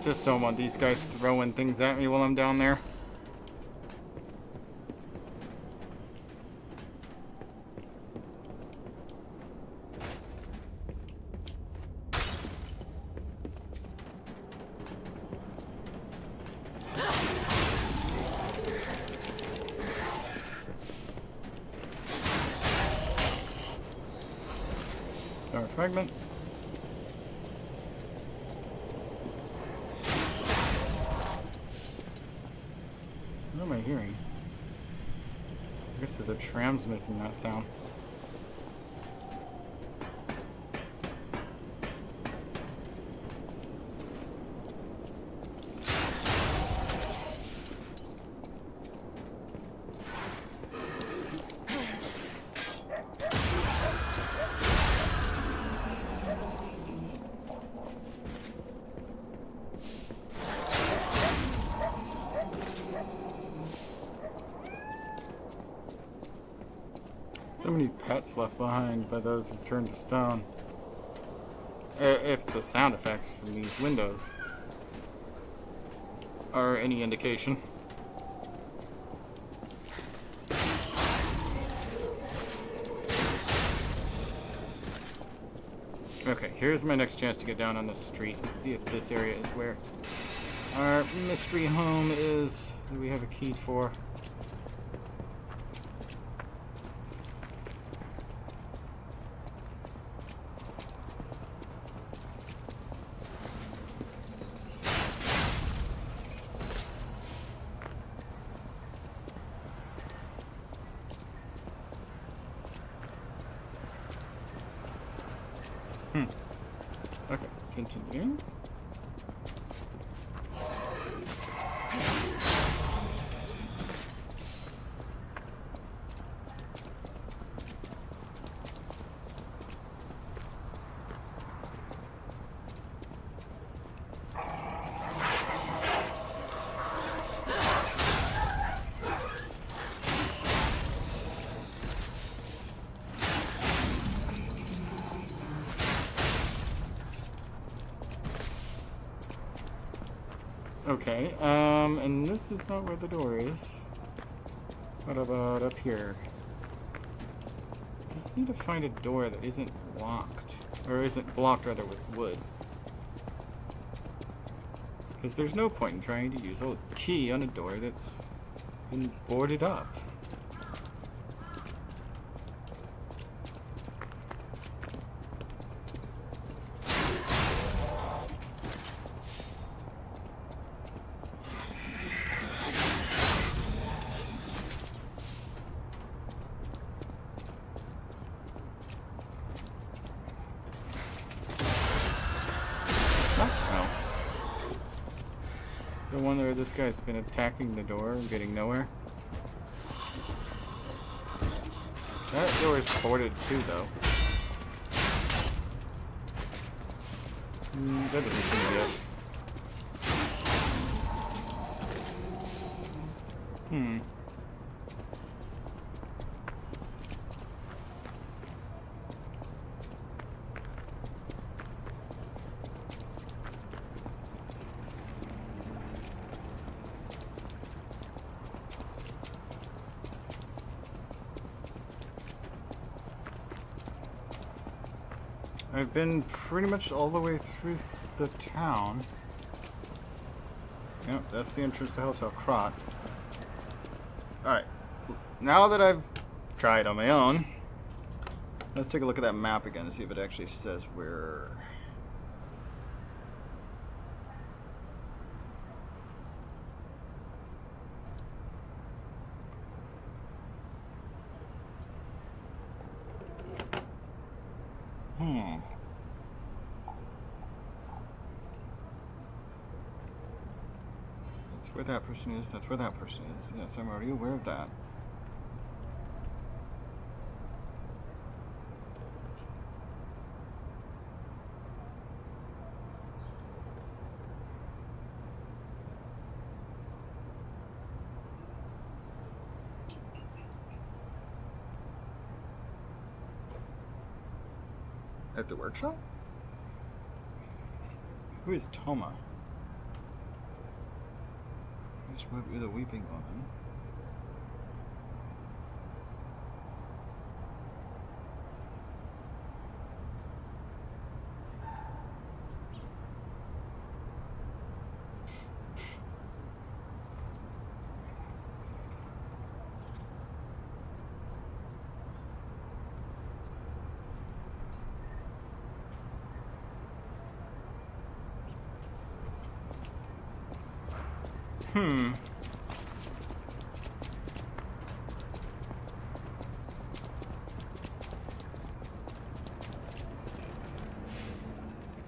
A: Just don't want these guys throwing things at me while I'm down there. Star fragment. What am I hearing? I guess it's the trams making that sound. many pets left behind by those who turned to stone. If the sound effects from these windows are any indication. Okay, here's my next chance to get down on this street. Let's see if this area is where our mystery home is that we have a key for. Okay, continue. Okay, and this is not where the door is. What about up here? Just need to find a door that isn't locked. Or isn't blocked, rather, with wood. Because there's no point in trying to use a key on a door that's been boarded up. The one where this guy's been attacking the door and getting nowhere. That door is boarded too, though. That doesn't seem to be it. I've been pretty much all the way through the town. Yep, that's the entrance to Hotel Krot. Alright, now that I've tried on my own, let's take a look at that map again and see if it actually says where... That's where that person is, that's where that person is. Yes, I'm already aware of that. At the workshop? Who is Toma? Which might be the weeping woman.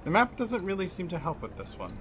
A: The map doesn't really seem to help with this one.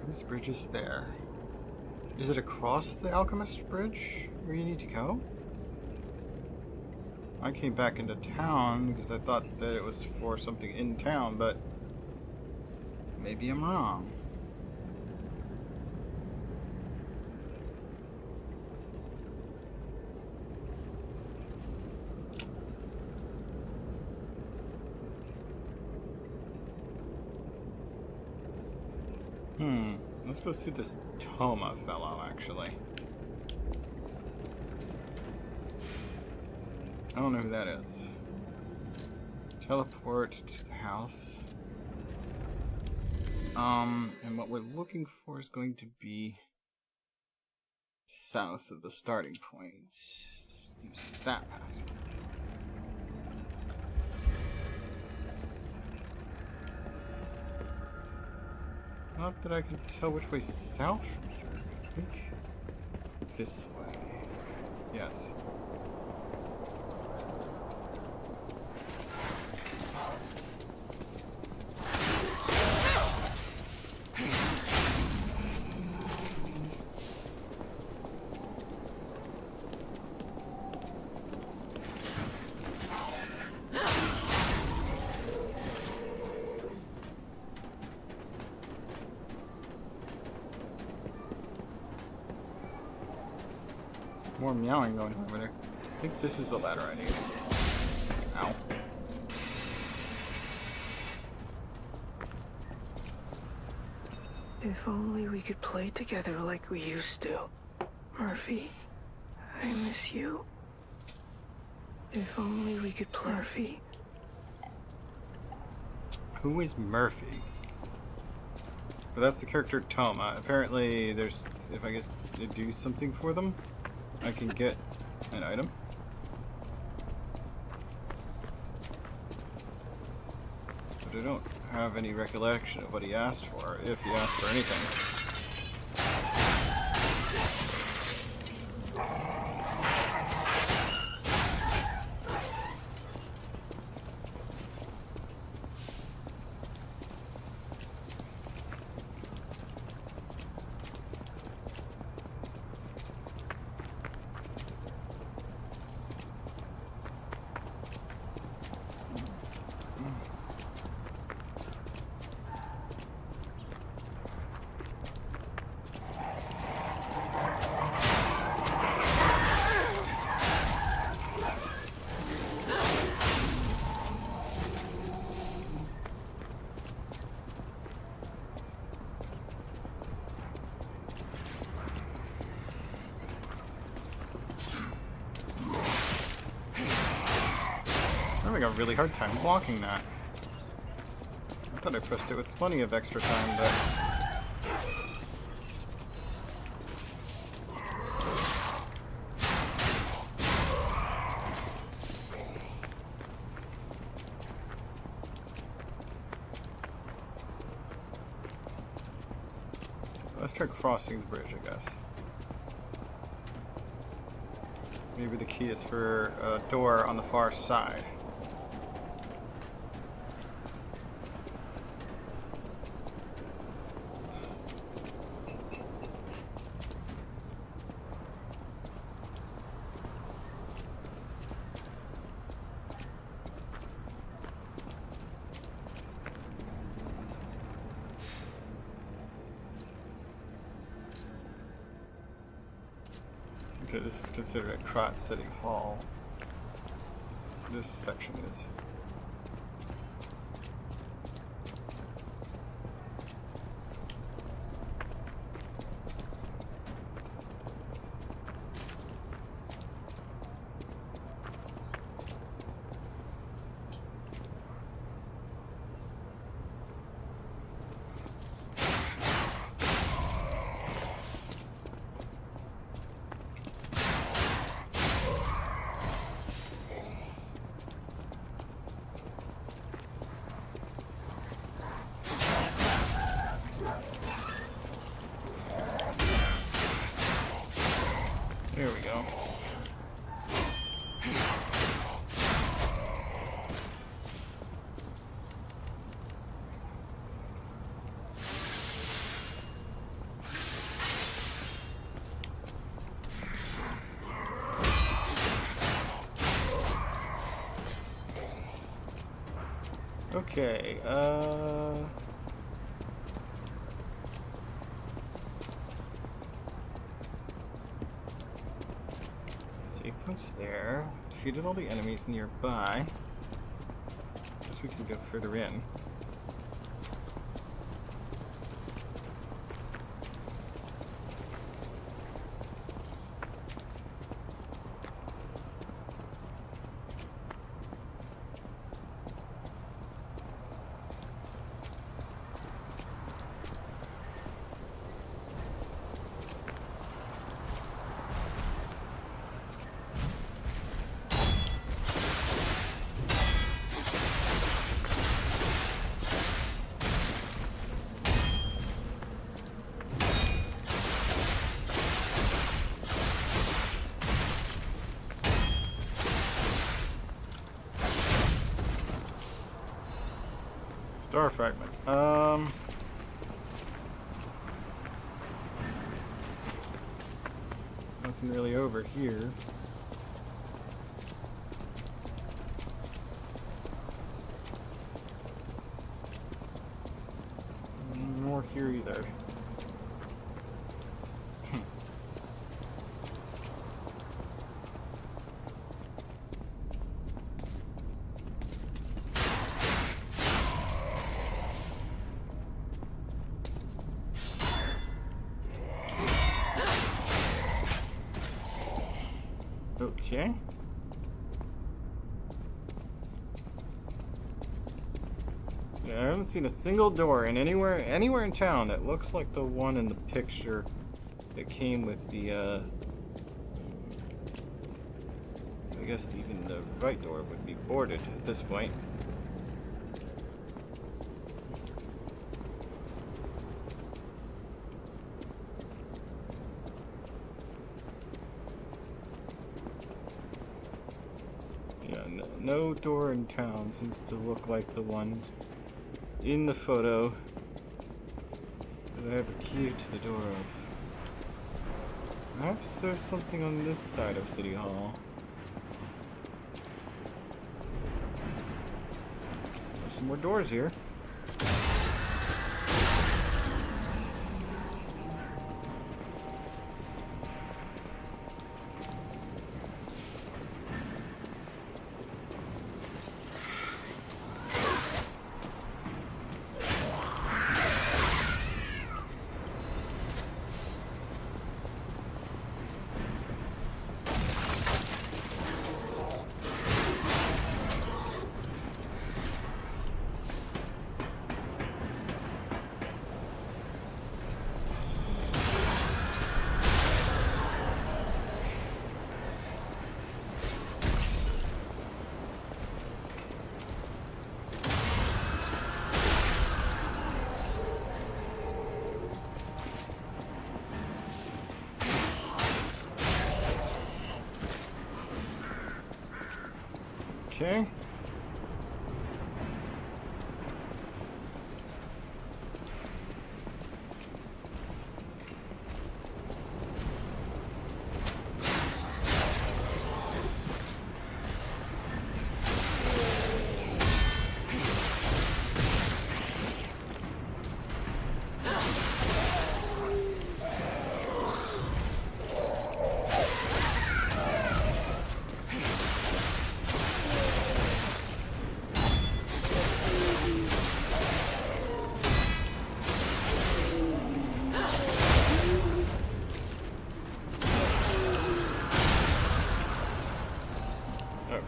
A: Alchemist Bridge is there. Is it across the Alchemist Bridge where you need to go? I came back into town because I thought that it was for something in town, but maybe I'm wrong. Let's go see this Toma fellow, actually. I don't know who that is. Teleport to the house. And what we're looking for is going to be south of the starting point. Use that path. Not that I can tell which way south from here. I think this way. Yes. More meowing going on over there. I think this is the ladder I need. Ow.
N: If only we could play together like we used to. Murphy, I miss you. If only we could play. Murphy.
A: Who is Murphy? Well, that's the character Toma. Apparently, there's, if I guess to do something for them, I can get an item. But I don't have any recollection of what he asked for, if he asked for anything. I'm having a really hard time blocking that. I thought I pressed it with plenty of extra time, but... Let's try crossing the bridge, I guess. Maybe the key is for a door on the far side. Okay, this is considered a Krat City Hall. This section is. There we go. Okay, save points there. Defeated all the enemies nearby. Guess we can go further in. Star fragment. Nothing really over here. Nor here either. Okay. Yeah, I haven't seen a single door in anywhere in town that looks like the one in the picture that came with the I guess even the right door would be boarded at this point. No door in town seems to look like the one in the photo that I have a key to the door of. Perhaps there's something on this side of City Hall. There's some more doors here. Okay.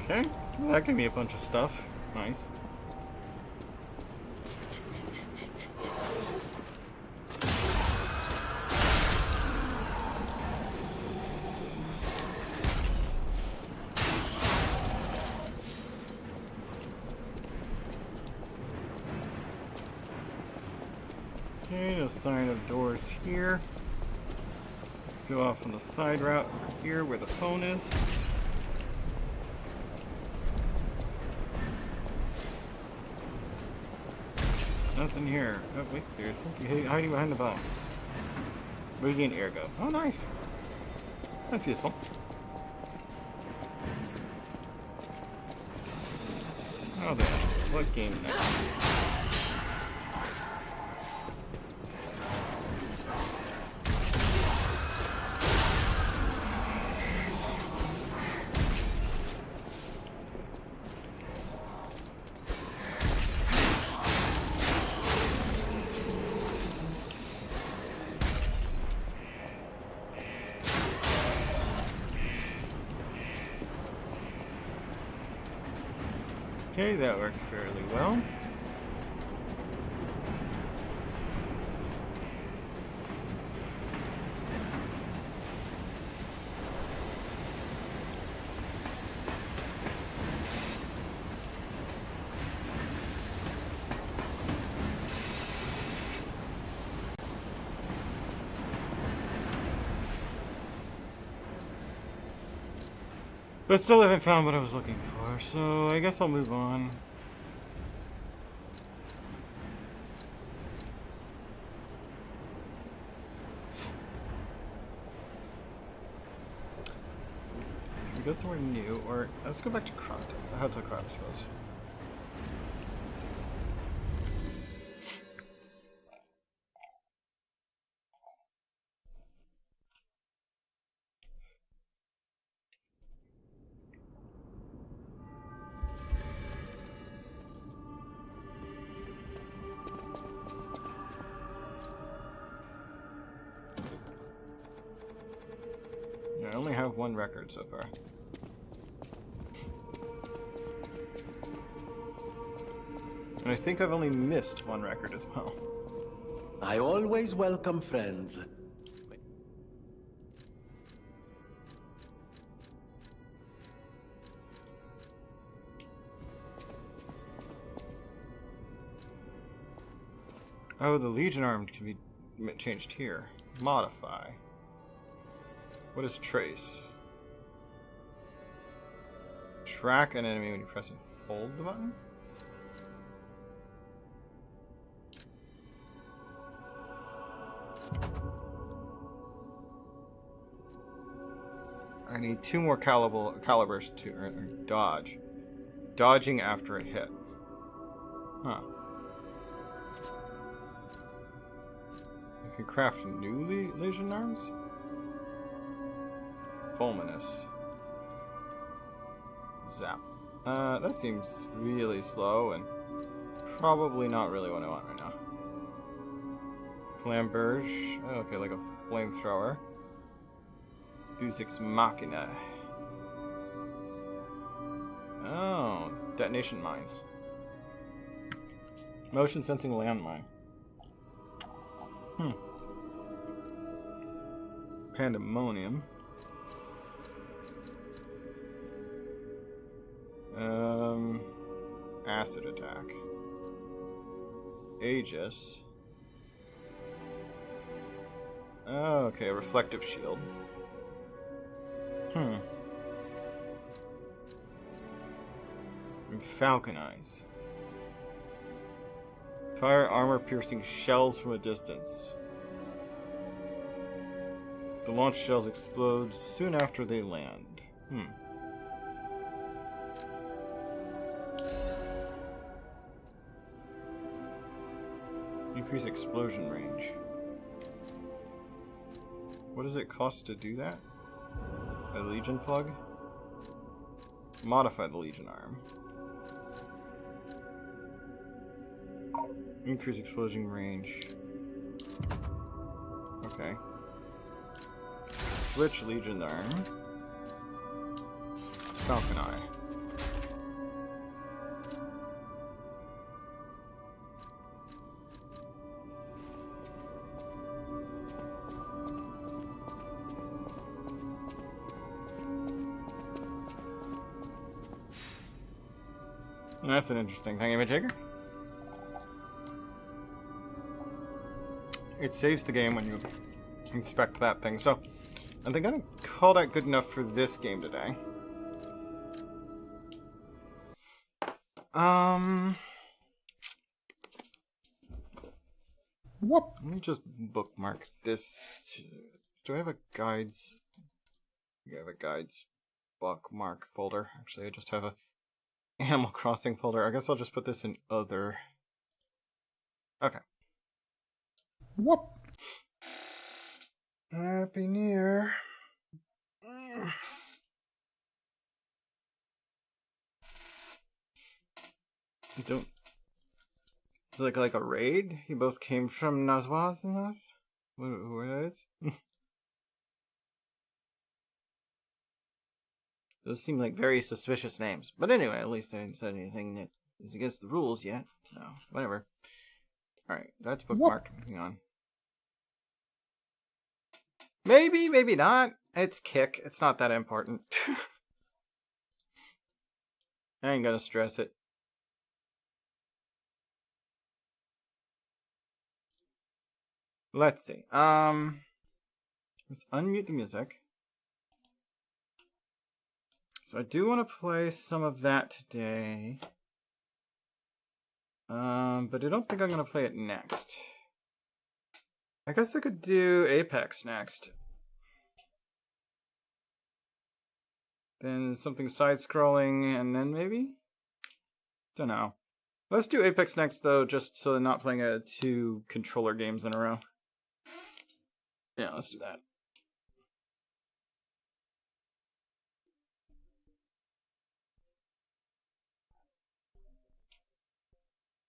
A: Okay, well, that gave me a bunch of stuff. Nice. Okay, no sign of doors here. Let's go off on the side route over here where the phone is. Nothing here. Oh wait, there's something hiding behind the boxes. Radiant Ergo. Oh nice. That's useful. Oh there. What game now? Okay, that worked fairly well. But still haven't found what I was looking for, so I guess I'll move on. Should we go somewhere new, or let's go back to Krat. How to Krat, I suppose. I only have one record so far. And I think I've only missed one record as well.
D: I always welcome friends.
A: Oh, the Legion arm can be changed here. Modify. What is trace? Track an enemy when you press and hold the button? I need 2 more calibers to dodge. Dodging after a hit. Huh. I can craft new Legion arms? Fulminous. Zap. That seems really slow and probably not really what I want right now. Flamberge. Oh, okay, like a flamethrower. Deus Ex Machina. Oh, detonation mines. Motion sensing landmine. Pandemonium. Acid attack. Aegis. Oh, okay, reflective shield. And Falcon Eyes. Fire armor piercing shells from a distance. The launch shells explode soon after they land. Increase explosion range. What does it cost to do that? A Legion plug? Modify the Legion arm. Increase explosion range. Okay. Switch Legion arm. Falcon Eye. That's an interesting thingamajigger. It saves the game when you inspect that thing. So, I think I'm gonna call that good enough for this game today. Whoop. Let me just bookmark this. Do I have a guides? I have a guides bookmark folder. Actually, I just have a Animal Crossing folder. I guess I'll just put this in other. Okay. Whoop. Happy New Year. I don't. It's like a raid. You both came from Nazwaz and us. Who are those? Those seem like very suspicious names. But anyway, at least I haven't said anything that is against the rules yet. So, whatever. Alright, that's bookmarked. Hang on. Maybe, maybe not. It's Kick. It's not that important. I ain't gonna stress it. Let's see. Let's unmute the music. So I do want to play some of that today. But I don't think I'm gonna play it next. I guess I could do Apex next. Then something side-scrolling, and then maybe? Don't know. Let's do Apex next, though, just so I'm not playing 2 controller games in a row. Yeah, let's do that.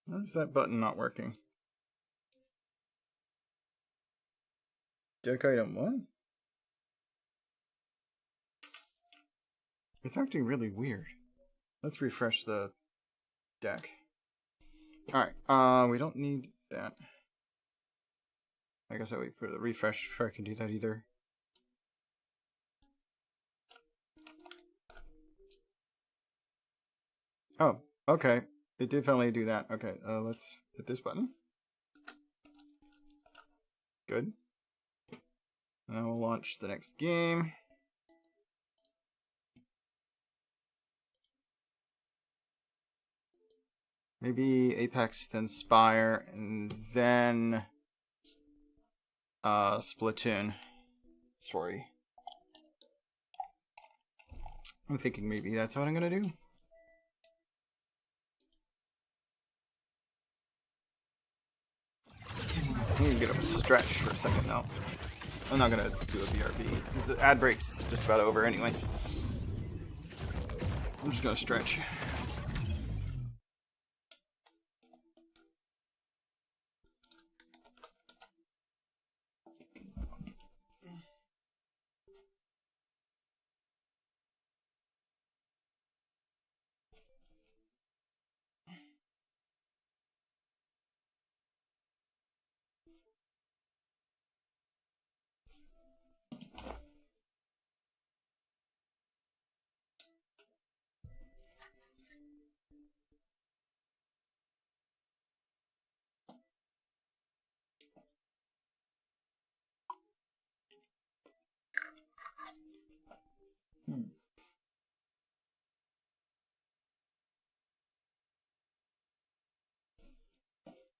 A: Why is that button not working? Deck item 1? It's acting really weird. Let's refresh the deck. Alright, we don't need that. I guess I wait for the refresh before I can do that either. Oh, okay. It did finally do that. Okay, let's hit this button. Good. And we'll launch the next game. Maybe Apex, then Spire, and then Splatoon. Sorry. I'm thinking maybe that's what I'm gonna do. I'm gonna get a stretch for a second now. I'm not gonna do a BRB. The ad break's just about over anyway. I'm just gonna stretch.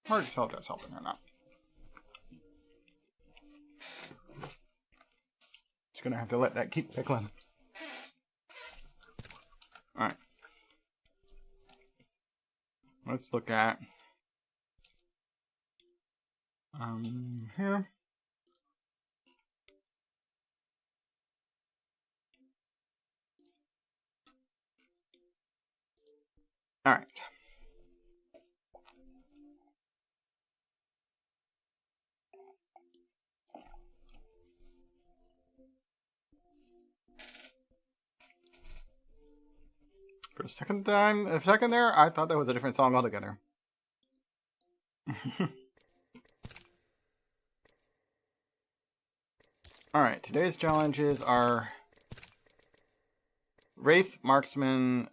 A: Hard to tell if that's helping or not. Just gonna have to let that keep pickling. Alright. Let's look at here. Alright. For a second there, I thought that was a different song altogether. Alright, today's challenges are Wraith, Marksman,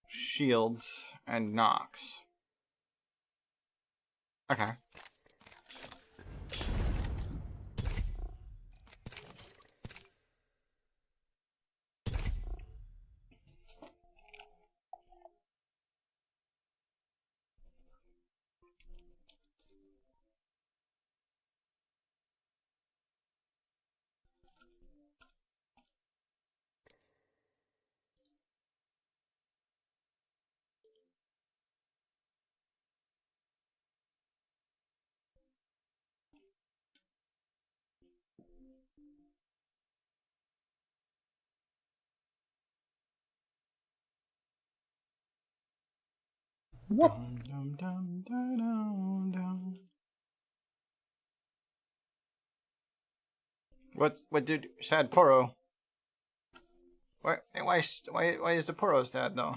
A: Shields, and Nox. Okay. Whoop. Dum, dum, dum, dum, dum. What did sad Poro? Why is the Poro sad though?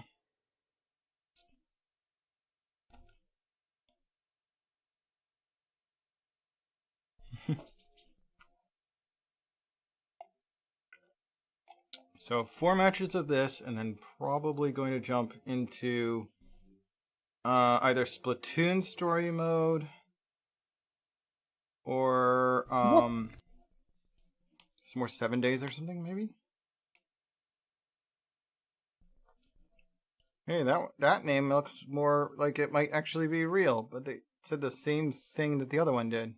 A: So 4 matches of this, and then probably going to jump into either Splatoon story mode or some more 7 days or something, maybe. Hey, that name looks more like it might actually be real, but they said the same thing that the other one did.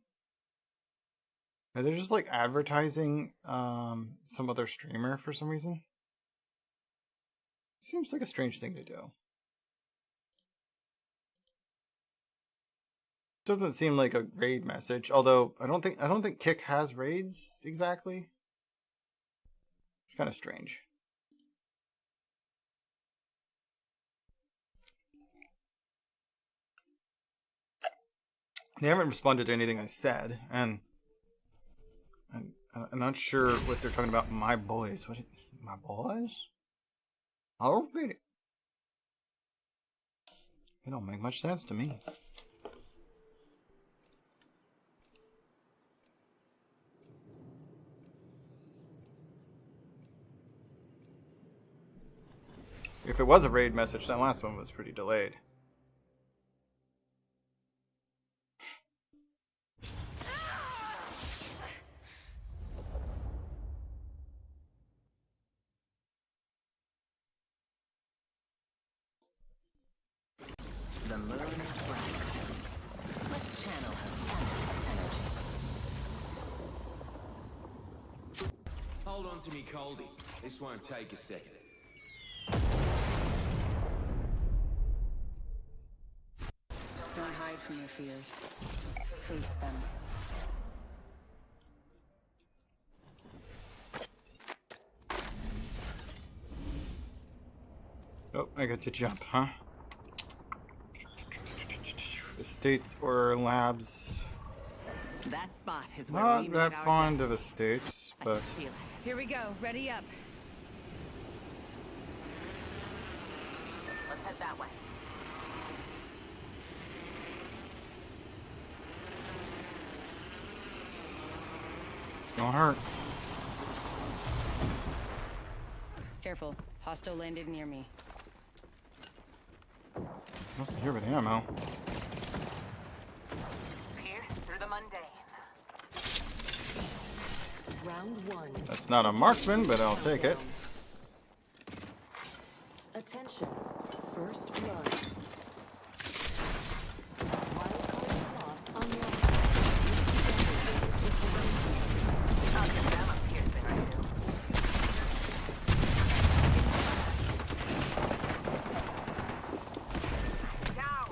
A: Are they just like advertising some other streamer for some reason? Seems like a strange thing to do. Doesn't seem like a raid message, although I don't think Kick has raids exactly. It's kind of strange. They haven't responded to anything I said, and I'm not sure what they're talking about. My boys, my boys? I don't get it. It don't make much sense to me. If it was a raid message, that last one was pretty delayed.
C: The moon is bright. Let's channel her energy.
O: Hold on to me, Coldy. This won't take a second.
H: Don't hide from your fears. Face them.
A: Oh, I got to jump, huh? Estates or labs?
P: That spot is where
A: Not
P: we
A: that
P: made our
A: fond of estates, but
P: Here we go. Ready up.
C: Let's head that way.
A: it's gonna hurt.
P: Careful. Hostile landed near me.
A: Nothing here but ammo.
C: Pierce through the mundane.
E: Round 1.
A: That's not a marksman, but I'll take it.
E: Attention. First blood. Wildcard slot unlocked.
C: I'll give them a piercing or two. Down!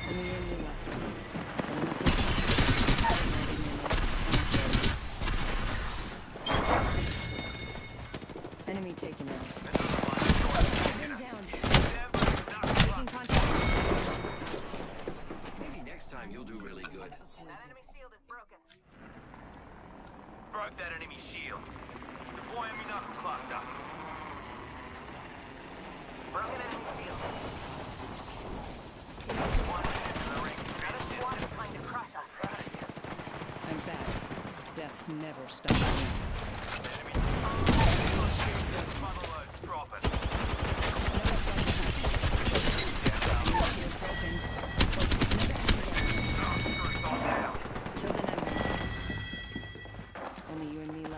C: An enemy landed near me.
P: Enemy taken out.
O: Maybe next time you'll do really good.
C: That enemy shield is broken.
O: Broke that enemy shield. Deploy enemy knuckle cluster.
C: Broken enemy shield. Another squad is trying to crush us.
P: I'm back. Death's never stopped. Only you and me left.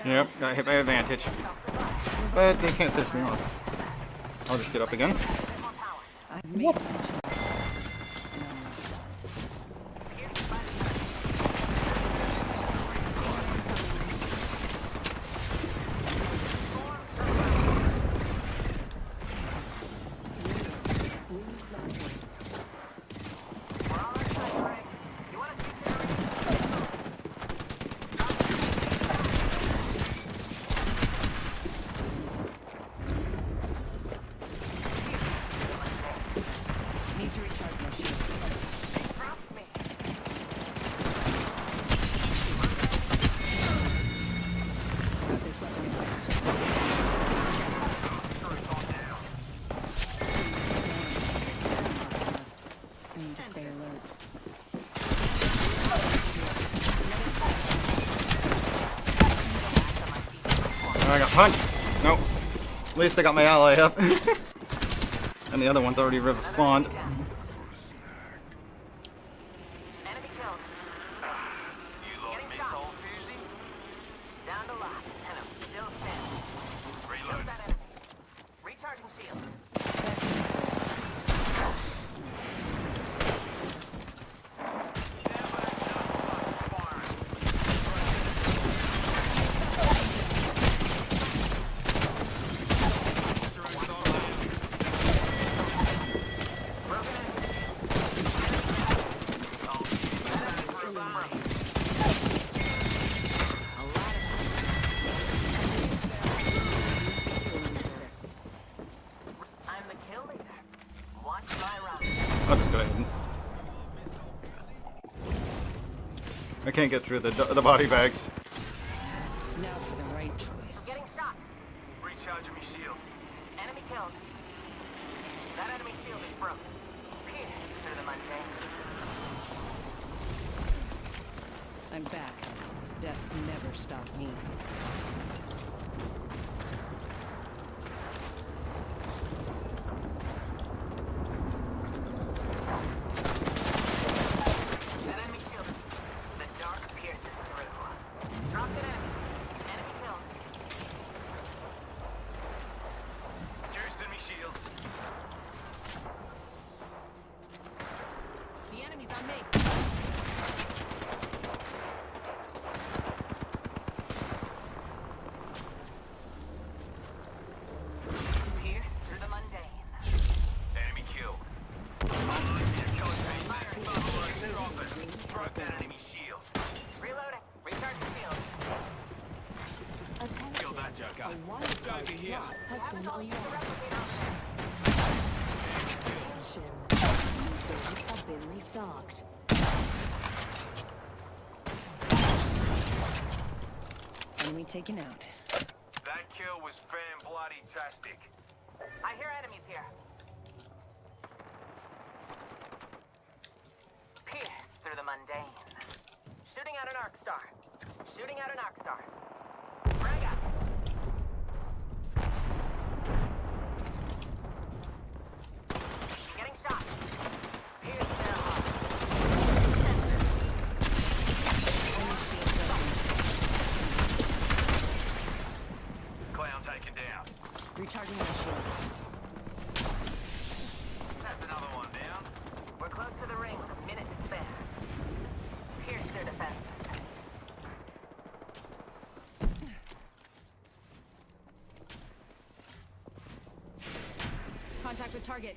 A: Yep, got hit by advantage. But they can't push me off. I'll just get up again.
P: I've made my choice. Need to recharge my shields. Got this weapon blast. I need to stay alert.
A: I got punched. Nope. At least I got my ally up. And the other one's already respawned.
M: Down to lot, and I'm still standing. Reload that enemy. Recharging shield. I'm the kill leader. Watch my run.
A: I'll just go ahead. I can't get through the body bags.
P: Now for the right choice.
M: Getting shot. Recharging me shields. Enemy killed. That enemy shield is broken. Pierce through the mundane.
P: I'm back. Death's never stopped me.
M: That enemy shield. The dark pierces through. Dropped an enemy. Enemy killed. Juicing me shields. The enemy's on me. Pierce through the mundane. Enemy killed. Drop that enemy shield. Reloading. Recharging shield. Kill that joker. Over here.
E: Has been unlocked. Bins have been restocked.
P: Enemy taken out.
O: That kill was fan-bloody-tastic.
M: I hear enemies here. Pierce through the mundane. Shooting at an arc star. Shooting at an arc star. Frag out. Getting shot. Pierce their heart.
O: Clown taken down.
P: Recharging my shields.
O: That's another one down.
M: We're close to the ring with a minute to spare. Pierce their defense.
P: Contact with target.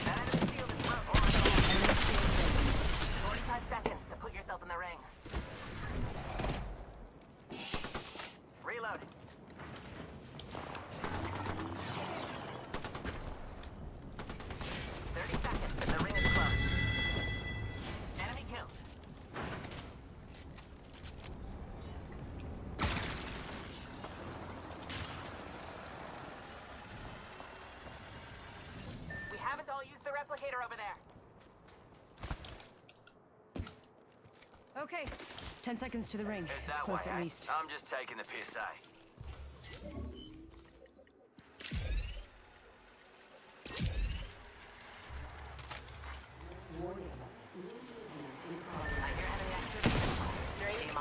M: That enemy shield is broken. 45 seconds to put yourself in the ring. Reload. And the ring is closed. Enemy killed. We haven't all used the replicator over there.
P: Okay. 10 seconds to the ring.
O: Head
P: It's
O: that
P: close
O: way,
P: at
O: eh?
P: least.
O: I'm just taking the piss, eh?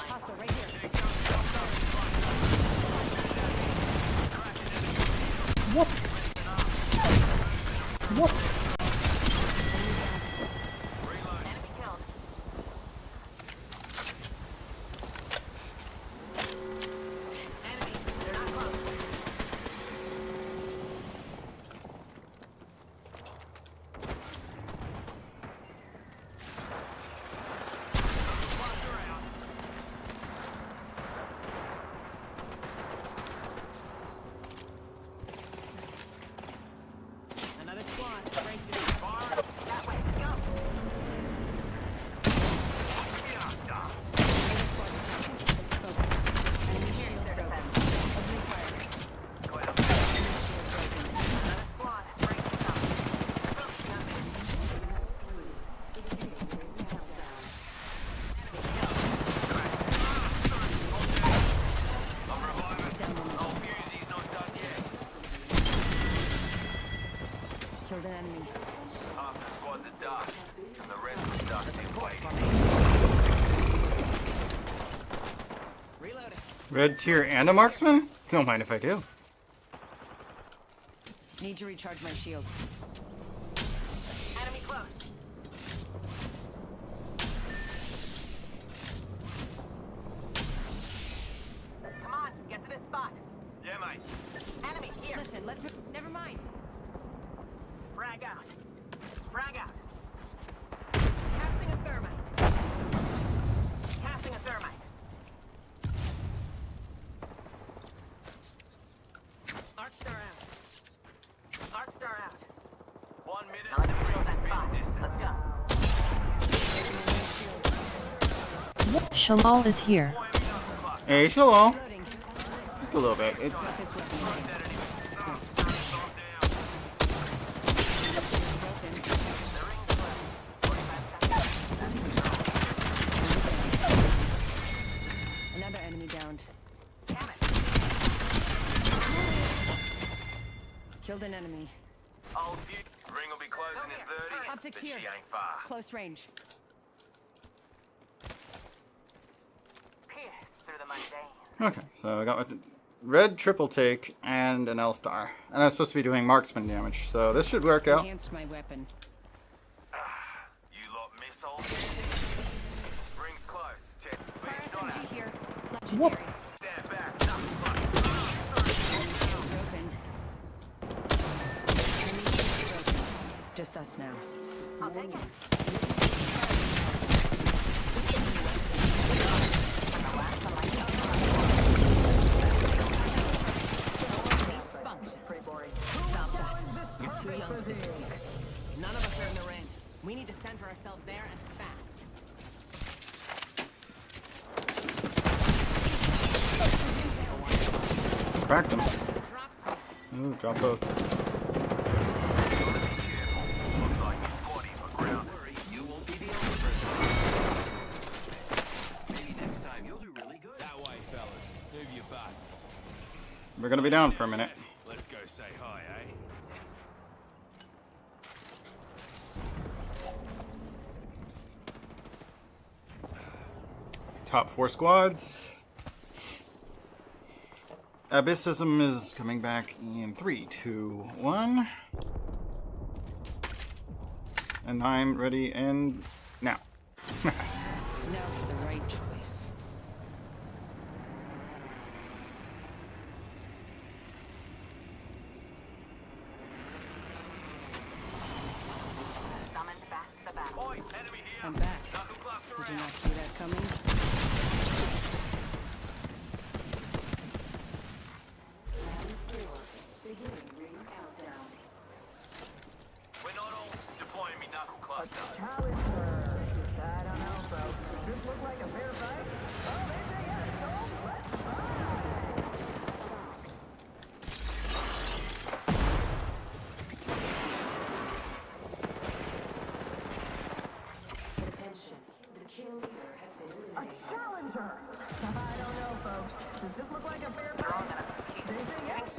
P: Hostile right here.
A: What?
P: Killed an enemy.
O: Half the squads are dark, and the rest are dusty waiting.
P: Reloading.
A: Red tier and a marksman? Don't mind if I do.
P: Need to recharge my shields.
M: Enemy close. Come on, get to this spot.
O: Yeah, mate.
M: Enemy here.
P: Listen, let's. Never mind.
M: Frag out. Frag out. Casting a thermite. Casting a thermite. Arc star out. Arc star out.
O: 1 minute.
M: Now let's kill that spot. Let's go.
B: Shalal is here.
A: Hey, Shalom. Just a little bit.
P: Another enemy downed.
M: Damn it.
P: Killed an enemy.
O: Old few. Ring will be closing in 30.
P: Optics
O: but
P: here.
O: she ain't far.
P: Close range.
M: Pierce through the mundane.
A: Okay, so I got a red triple take and an L star. And I'm supposed to be doing marksman damage, so this should work out.
P: Enhanced my weapon.
O: You lot missiles. Rings close. Check.
P: Fire SMG here.
A: Whoop.
P: Legendary.
O: Stand back.
P: Broken. Enemy shield broken. Just us now.
M: I'll take it. Pretty boring. Stop that. You're too young for this week. None of us are in the ring. We need to center ourselves there and fast.
A: Cracked them. Ooh, drop both.
O: Looks like the squaddies were grounded. You won't be the only person. Maybe next time you'll do really good. That way, fellas. Move your butt.
A: We're gonna be down for a minute.
O: Let's go say hi, eh?
A: Top 4 squads. Abyssism is coming back in 3, 2, 1. And I'm ready and now.
P: Now for the right choice.
M: Summoned back to the battle.
O: Oi, enemy here.
P: I'm back.
O: Knuckle cluster
P: Did you
O: out.
P: not see that coming?
O: We're not all deploying me knuckle cluster.
M: I don't know, folks. Does this look like a fair fight? Oh, maybe yes. A challenger! I don't know, folks. Does this look like a fair fight? Anything else?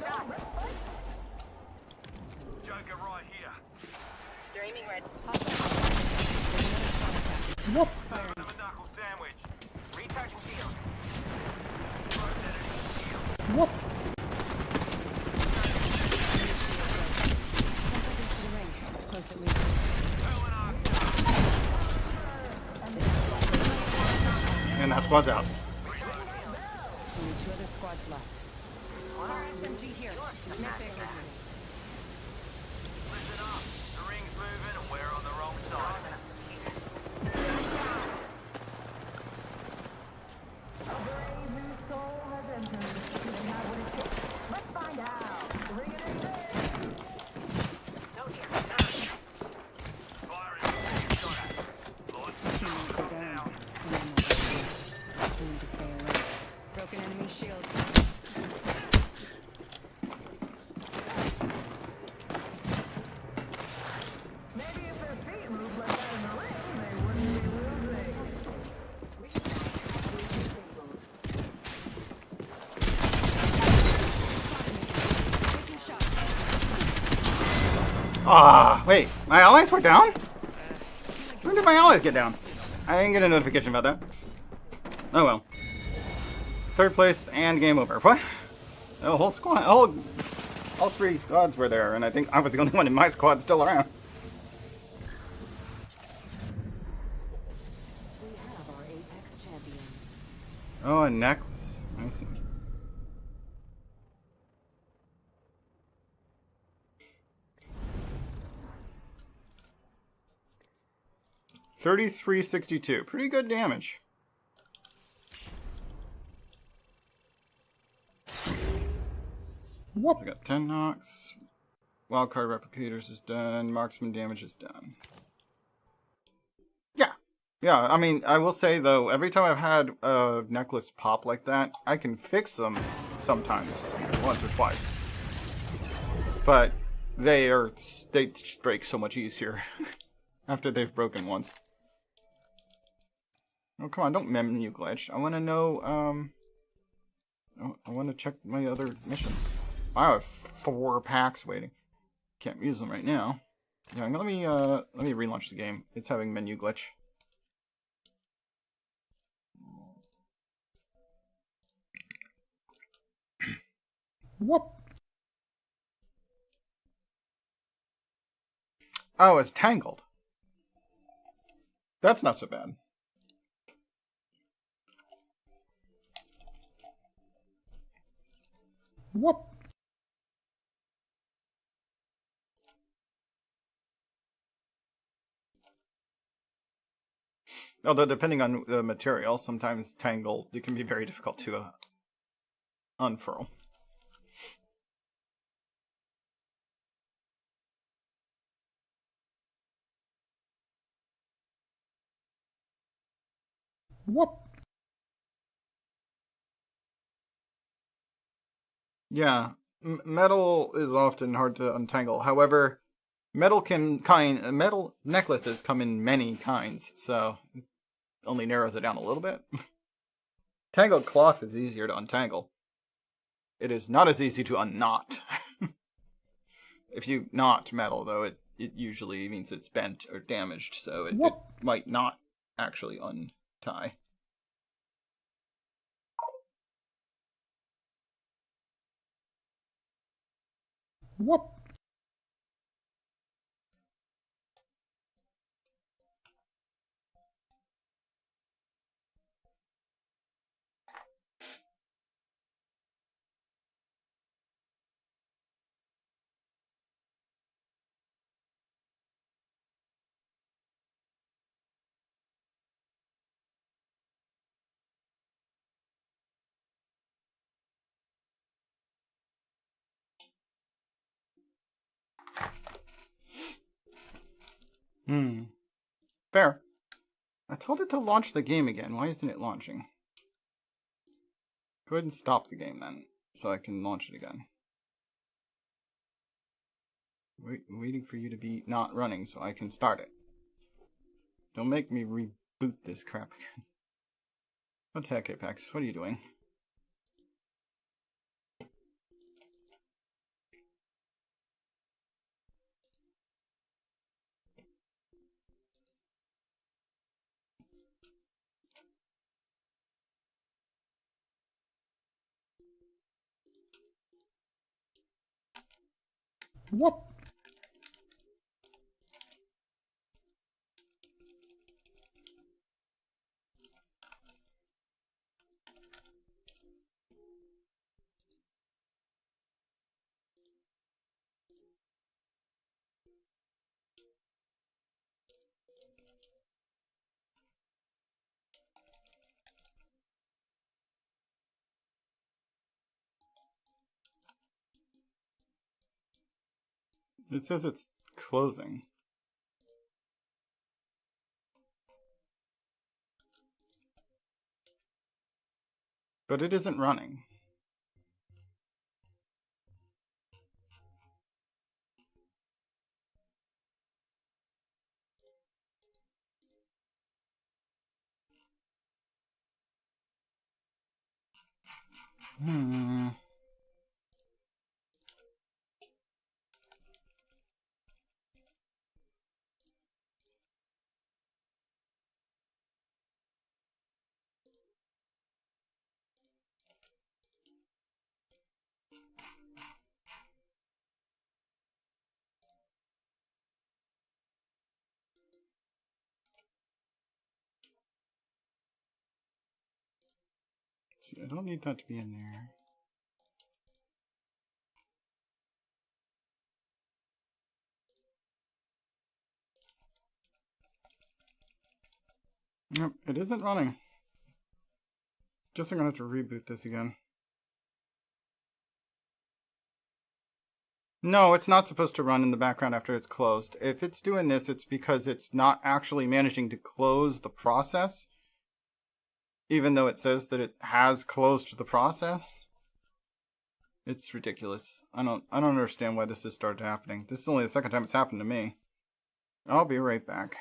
O: Joker right here.
M: They're aiming red.
O: Serving them a knuckle sandwich.
M: Recharging shields.
A: squad's out.
P: Only 2 other squads left. SMG here. Listen up. The ring's moving and we're on the wrong side.
G: Let's find out. The ring it is.
P: Humans are down. And I'm not going to need to stay alert. Broken enemy shield.
G: Maybe if their feet moved like that in the ring, they wouldn't be losing.
A: Ah, wait, my allies were down? When did my allies get down? I didn't get a notification about that. Oh well. 3rd place and game over. What? The whole squad, all 3 squads were there, and I think I was the only one in my squad still around.
P: We have our Apex champions.
A: Oh, a necklace. I see. $33.62. Pretty good damage. Whoop. I got 10 knocks. Wildcard replicators is done. Marksman damage is done. Yeah. Yeah, I mean, I will say though, every time I've had a necklace pop like that, I can fix them sometimes. Once or twice. But they just break so much easier after they've broken once. Oh, come on, don't menu glitch. I want to know, I want to check my other missions. I have 4 packs waiting. Can't use them right now. Yeah, let me relaunch the game. It's having menu glitch. Whoop. Oh, it's tangled. That's not so bad. Whoop. Although depending on the material, sometimes tangle, it can be very difficult to unfurl. Whoop. Yeah, metal is often hard to untangle. However, metal necklaces come in many kinds, so it only narrows it down a little bit. Tangled cloth is easier to untangle. It is not as easy to unknot. If you knot metal, though, it usually means it's bent or damaged, so it might not actually untie. Whoop. Fair. I told it to launch the game again. Why isn't it launching? Go ahead and stop the game then, so I can launch it again. Waiting for you to be not running so I can start it. Don't make me reboot this crap again. What the heck, Apex? What are you doing? Whoop. It says it's closing. But it isn't running. See, I don't need that to be in there. Yep, it isn't running. Guess I'm gonna have to reboot this again. No, it's not supposed to run in the background after it's closed. If it's doing this, it's because it's not actually managing to close the process, even though it says that it has closed the process. It's ridiculous. I don't understand why this has started happening. This is only the second time it's happened to me. I'll be right back.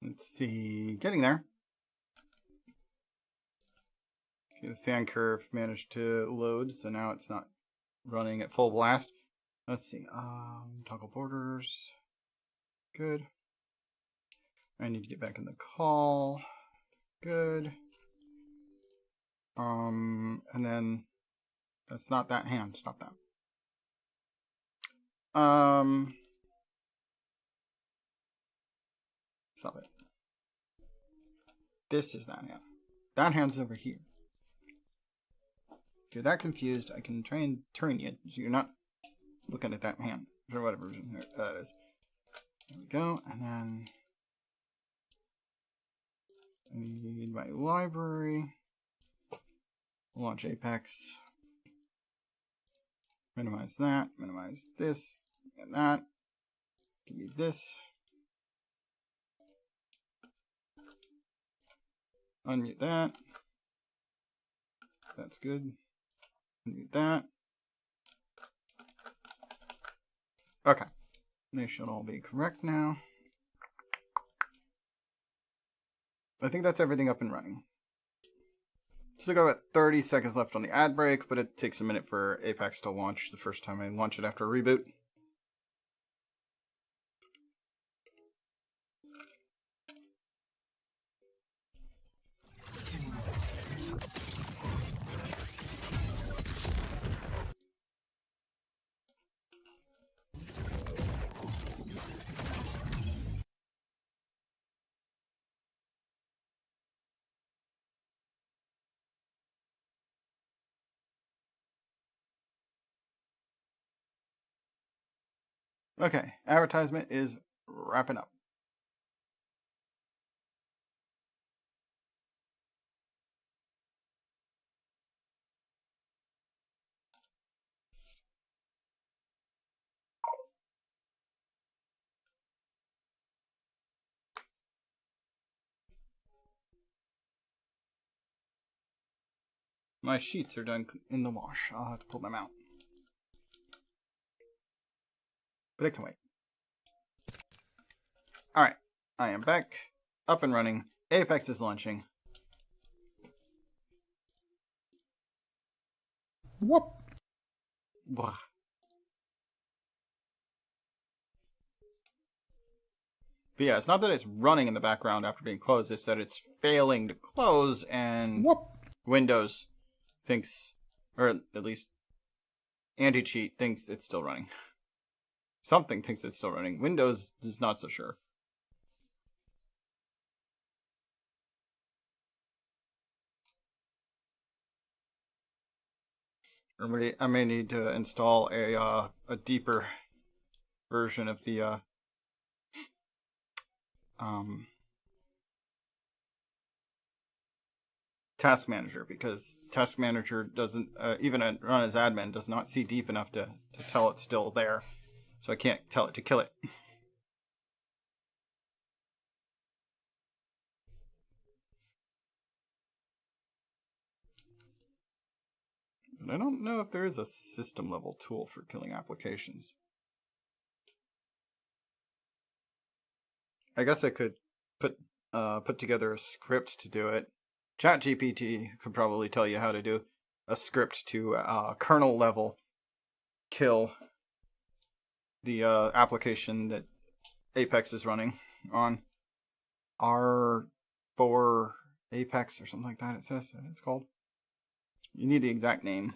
A: Let's see, getting there. Okay, the fan curve managed to load, so now it's not running at full blast. Let's see, toggle borders. Good. I need to get back in the call. Good. And then that's not that hand. Stop that. Stop it. This is that hand. That hand's over here. If you're that confused, I can try and turn you so you're not looking at that hand or whatever version that is. There we go, and then I need my library. Launch Apex. Minimize that. Minimize this and that. Give me this. Unmute that. That's good. Unmute that. Okay. They should all be correct now. I think that's everything up and running. Still got about 30 seconds left on the ad break, but it takes a minute for Apex to launch the first time I launch it after a reboot. Okay, advertisement is wrapping up. My sheets are done in the wash. I'll have to pull them out. But it can wait. Alright, I am back, up and running. Apex is launching.
I: Whoop.
A: Blah. But yeah, it's not that it's running in the background after being closed, it's that it's failing to close and
I: Whoop.
A: Windows thinks, or at least anti-cheat thinks it's still running. Something thinks it's still running. Windows is not so sure. Or I may need to install a deeper version of the Task Manager, because Task Manager doesn't even run as admin does not see deep enough to tell it's still there. So I can't tell it to kill it. But I don't know if there is a system level tool for killing applications. I guess I could put together a script to do it. ChatGPT could probably tell you how to do a script to kernel level kill the application that Apex is running on. R4 Apex or something like that, it says it's called. You need the exact name,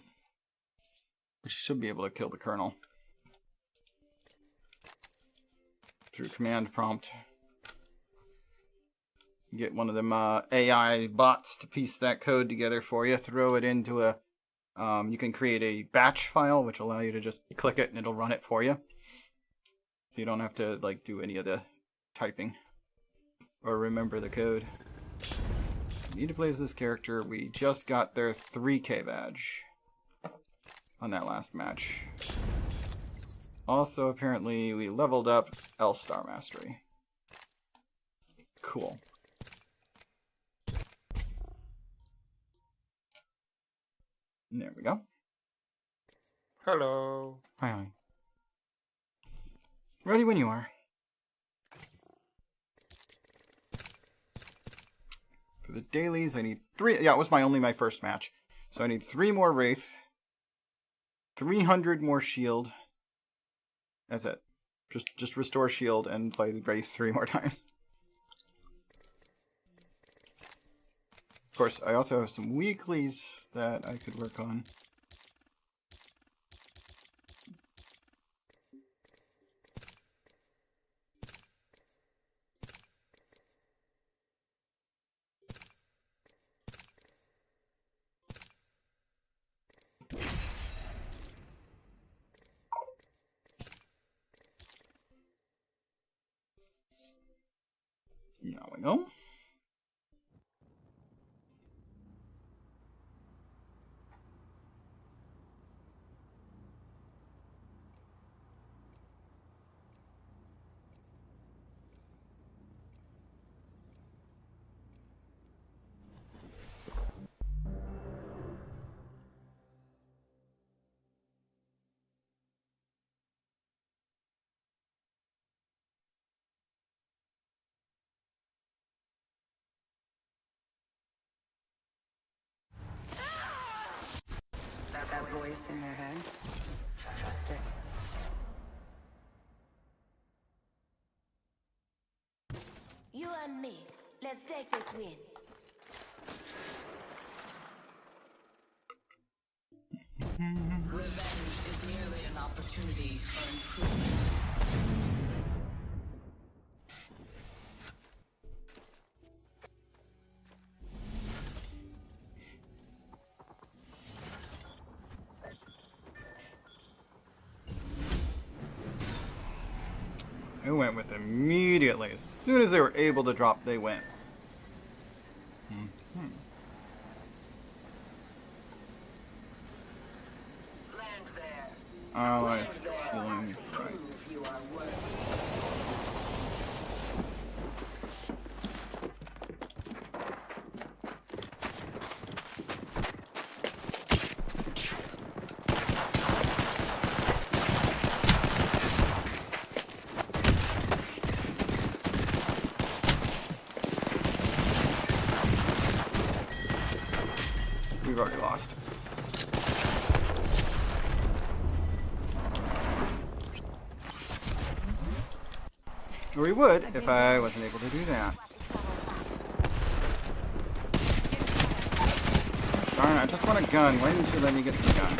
A: but you should be able to kill the kernel through command prompt. Get one of them AI bots to piece that code together for you. Throw it into a. You can create a batch file, which will allow you to just click it and it'll run it for you. So you don't have to like do any of the typing or remember the code. We need to play as this character. We just got their 3K badge on that last match. Also, apparently, we leveled up L-Star Mastery. Cool. There we go.
K: Hello.
A: Hi. Ready when you are. For the dailies, I need 3. Yeah, it was my first match. So I need 3 more Wraith. 300 more shield. That's it. Just restore shield and play the Wraith 3 more times. Of course, I also have some weeklies that I could work on. There we go.
P: That voice in your head? Trust it.
E: You and me. Let's take this win.
Q: Revenge is merely an opportunity for improvement.
A: I went with immediately. As soon as they were able to drop, they went.
Q: Land there.
A: Oh, I was feeling right.
Q: Prove you are worthy.
A: We've already lost. Or we would if I wasn't able to do that. Darn, I just want a gun. Why didn't you let me get the gun?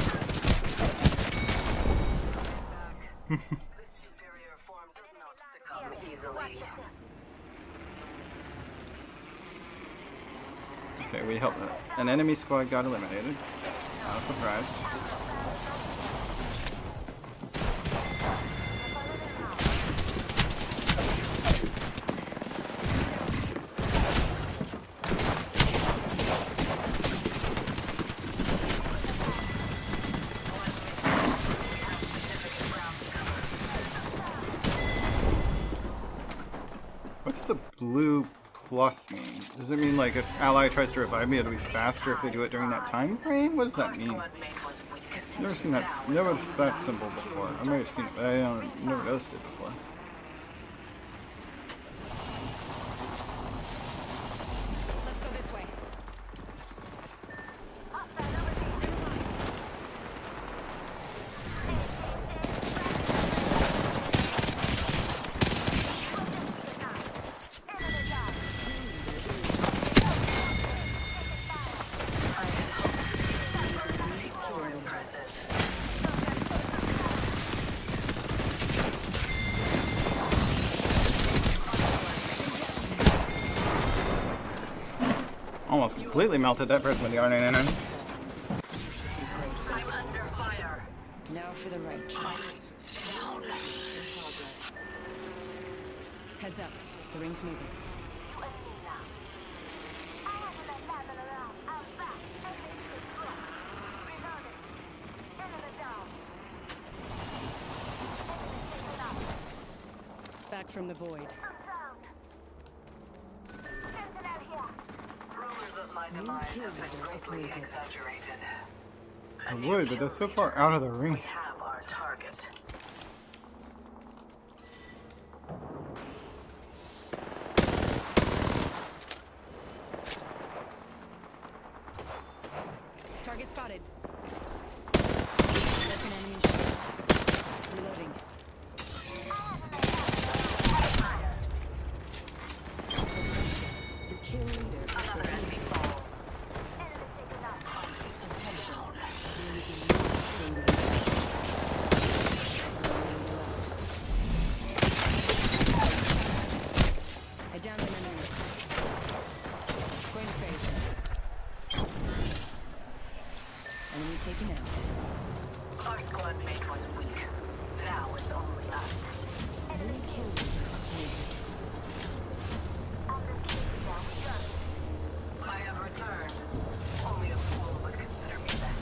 Q: Superior form does not succumb easily.
A: Okay, we helped. An enemy squad got eliminated. Not surprised. What's the blue plus mean? Does it mean like if ally tries to revive me, it'll be faster if they do it during that time frame? What does that mean? Never seen that. Never noticed that symbol before. I might have seen it, but I don't. Never noticed it before.
P: Let's go this way.
A: Almost completely melted that person with the R99.
Q: I'm under fire.
P: Now for the right choice. Heads up. The ring's moving. Back from the void.
Q: Rumors of my demise have been greatly exaggerated.
A: I would, but that's so far out of the ring.
Q: We have our target.
P: Target spotted. That's an enemy ship. Reloading. The kill leader.
Q: Another enemy falls.
P: enemy. Going to phase. Enemy taken out.
Q: Our squad mate was weak. Now it's only us.
P: Enemy killed.
Q: I have returned. Only a fool would consider me that.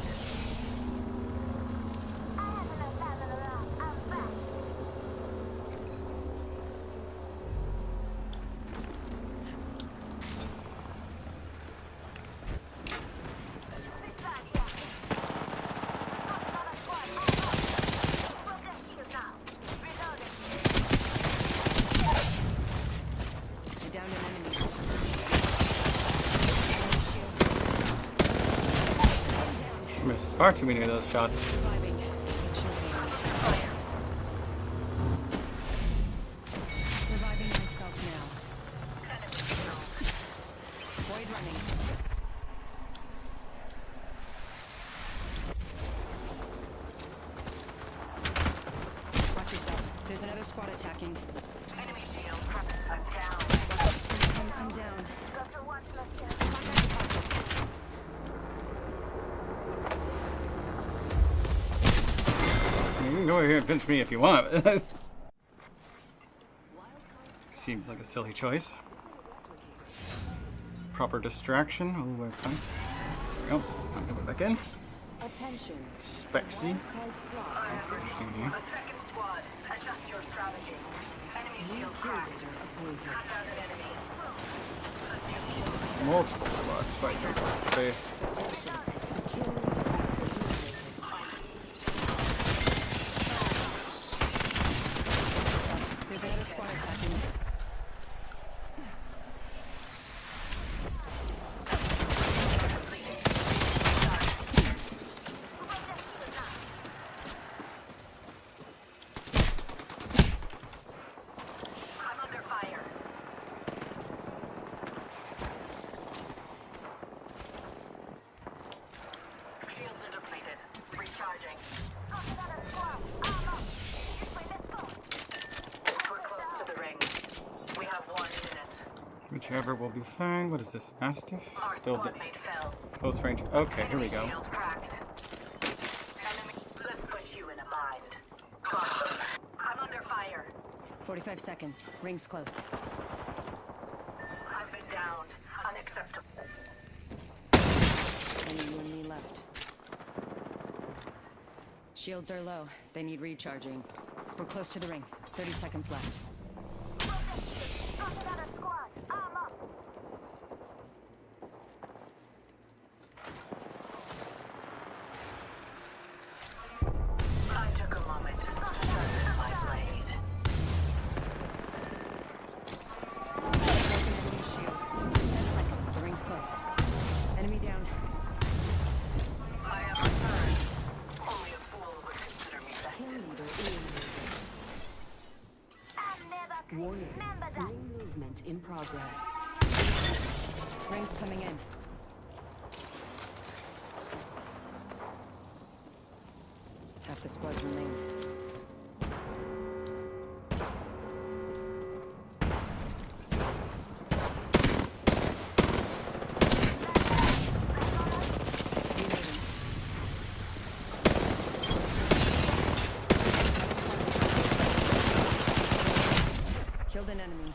P: I downed an enemy.
A: Missed far too many of those shots.
P: Reviving. Reviving myself now. Void running. Watch yourself. There's another squad attacking.
Q: Enemy shield. I'm down.
P: I'm down.
A: You can go over here and pinch me if you want. Seems like a silly choice. Proper distraction. Oh, we're fine. There we go. I'm going back in.
E: Attention.
A: Spexy.
E: Card slot has been
A: Mhm.
Q: A second squad. Adjust your strategy. Enemy shield cracked.
E: appointed.
Q: Knocked out an enemy.
A: Multiple spots fighting over this space.
P: There's another squad attacking.
Q: I'm under fire. Shields are depleted. Recharging. We're close to the ring. We have 1 minute.
A: Whichever will be fine. What is this? Mastiff?
Q: Our
A: Still
Q: squad mate fell.
A: close range. Okay, here we go.
Q: Shield cracked. Enemy, let's put you in a bind. I'm under fire.
P: 45 seconds. Ring's close.
Q: I've been downed. Unacceptable.
P: Only you and me left. Shields are low. They need recharging. We're close to the ring. 30 seconds left.
Q: I took a moment to sharpen my blade.
P: Broken enemy shield. 10 seconds. The ring's close. Enemy down.
Q: I have returned. Only a fool would consider me that.
E: Warning. Ring movement in progress.
P: Ring's coming in. Half the squads remain. Killed an enemy.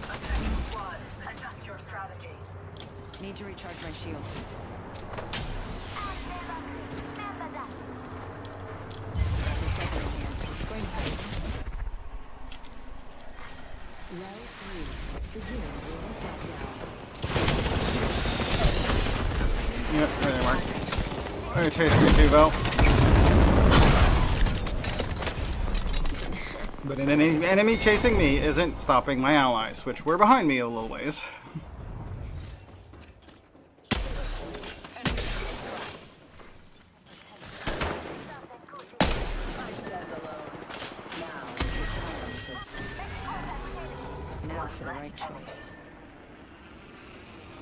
Q: Attacking squad. Adjust your strategy.
P: Need to recharge my shield. Going first.
E: Round 3. Begin ring countdown.
A: Yep, there they were. They're chasing me too, Val. But an enemy chasing me isn't stopping my allies, which were behind me a little ways.
P: Now for the right choice.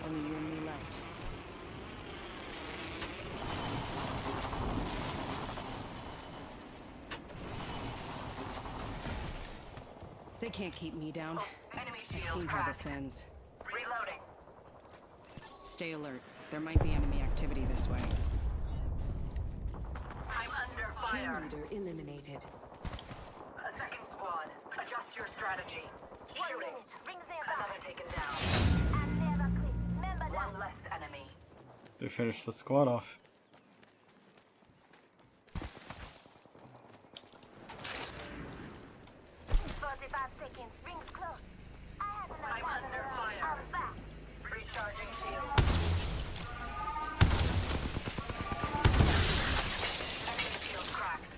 P: Only you and me They can't keep me down.
Q: Enemy
P: I've
Q: shield
P: seen how
Q: cracked.
P: this ends.
Q: Reloading.
P: Stay alert. There might be enemy activity this way.
Q: I'm under fire.
E: Kill leader eliminated.
Q: A second squad. Adjust your strategy. Shooting. Another taken down. One less enemy.
A: They finished the squad off.
Q: 45 seconds. Rings close. I'm under fire. Recharging shield. Enemy shield cracked.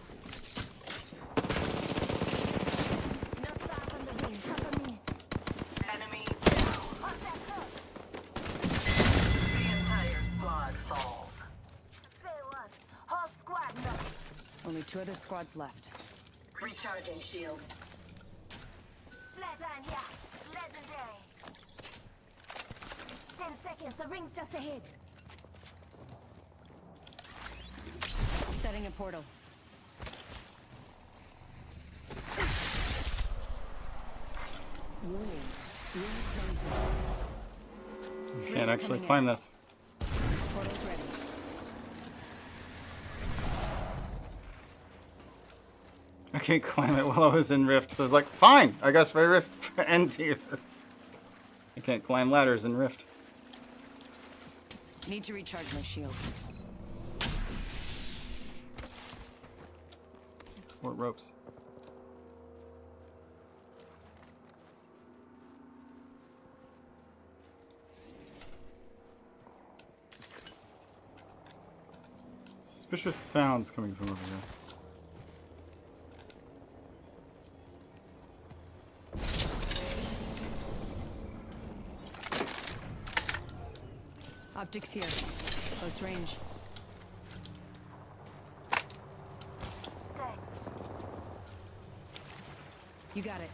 E: Not far from the ring. Half a minute.
Q: Enemy down. The entire squad falls.
E: Say what? Whole squad now.
P: Only 2 other squads left.
Q: Recharging shields.
E: Flatline here. Legendary. 10 seconds. The ring's just ahead.
P: Setting a portal.
E: Warning. Ring closing.
A: You can't actually climb this.
P: Portal's ready.
A: I can't climb it while I was in Rift, so it's like, fine, I guess my Rift ends here. I can't climb ladders in Rift.
P: Need to recharge my shields.
A: Or ropes. Suspicious sounds coming from over here.
P: Optics here. Close range. You got it.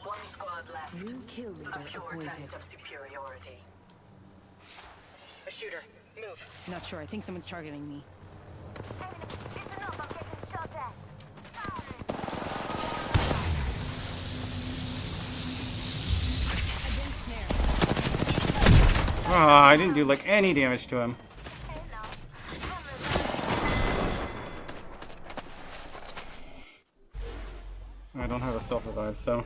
Q: One squad left.
E: New kill leader
Q: A pure
E: appointed.
Q: test of superiority. A shooter. Move.
P: Not sure. I think someone's targeting me.
E: Listen up, I'm getting shot at.
A: Ah, I didn't do like any damage to him. I don't have a self-revive, so...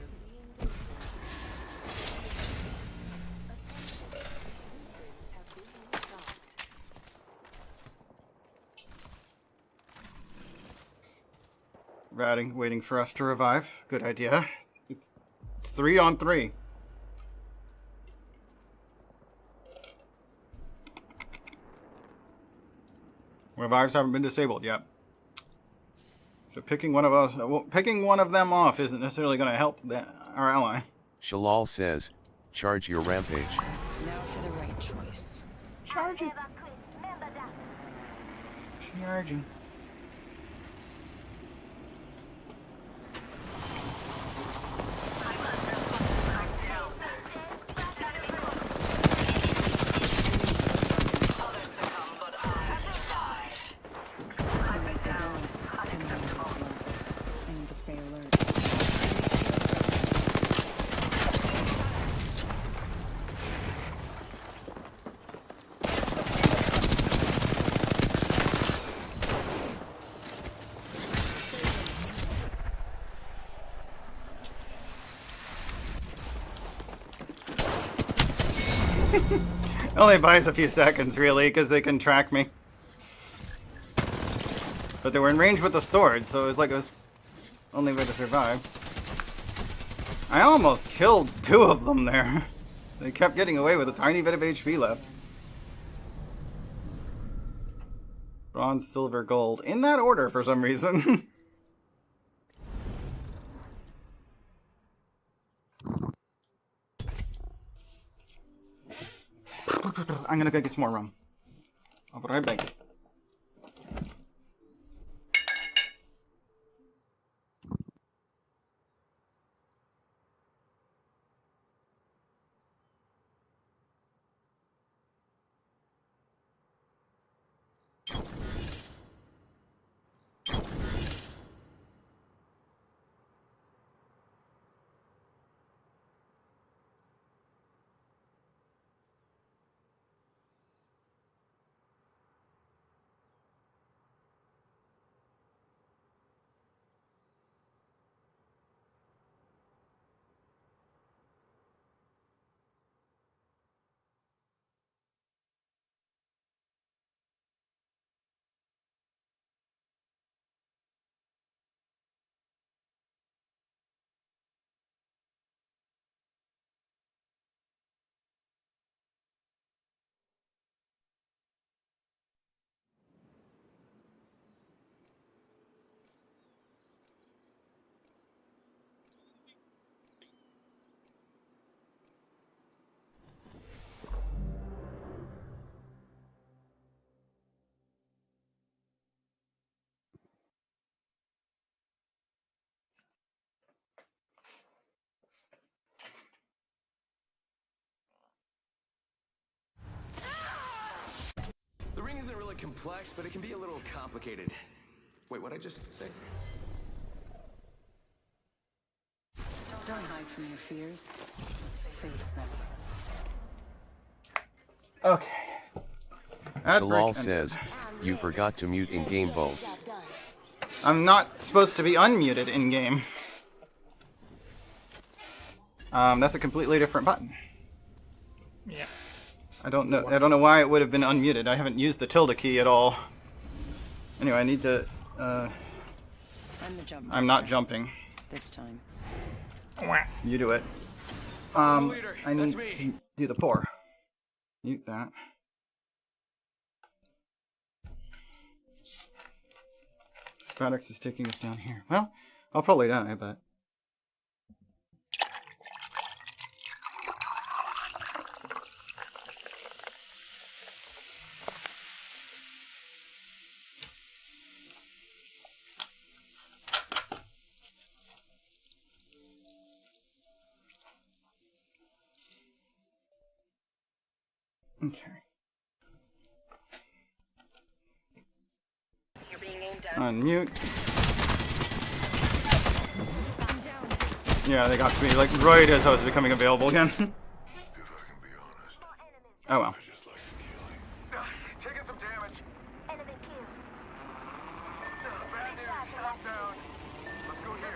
A: Ratting, waiting for us to revive. Good idea. It's 3 on 3. Revives haven't been disabled yet. So picking one of them off isn't necessarily going to help our ally.
R: Shalal says, charge your rampage.
P: Now for the right choice.
A: Charging. Charging.
P: Teammates are down. Enemy left. I need to stay alert.
A: Only buys a few seconds, really, because they can track me. But they were in range with the sword, so it was like it was the only way to survive. I almost killed 2 of them there. They kept getting away with a tiny bit of HP left. Bronze, silver, gold. In that order for some reason. I'm gonna go get some more rum. I'll be right back.
O: complex, but it can be a little complicated. Wait, what'd I just say?
P: Don't hide from your fears. Face them.
A: Okay.
R: Shalal says, you forgot to mute in-game Vulse.
A: I'm not supposed to be unmuted in-game. That's a completely different button.
S: Yeah.
A: I don't know why it would have been unmuted. I haven't used the tilde key at all. Anyway, I need to I'm not jumping.
P: This time.
A: You do it. I need to do the pour. Mute that. Spradex is taking us down here. Well, I'll probably die, but... Okay.
P: You're being aimed at.
A: Unmute. Yeah, they got to me like right as I was becoming available again. Oh well.
O: Taking some damage.
Q: Enemy killed.
O: Bad news. I'm down. Let's go here.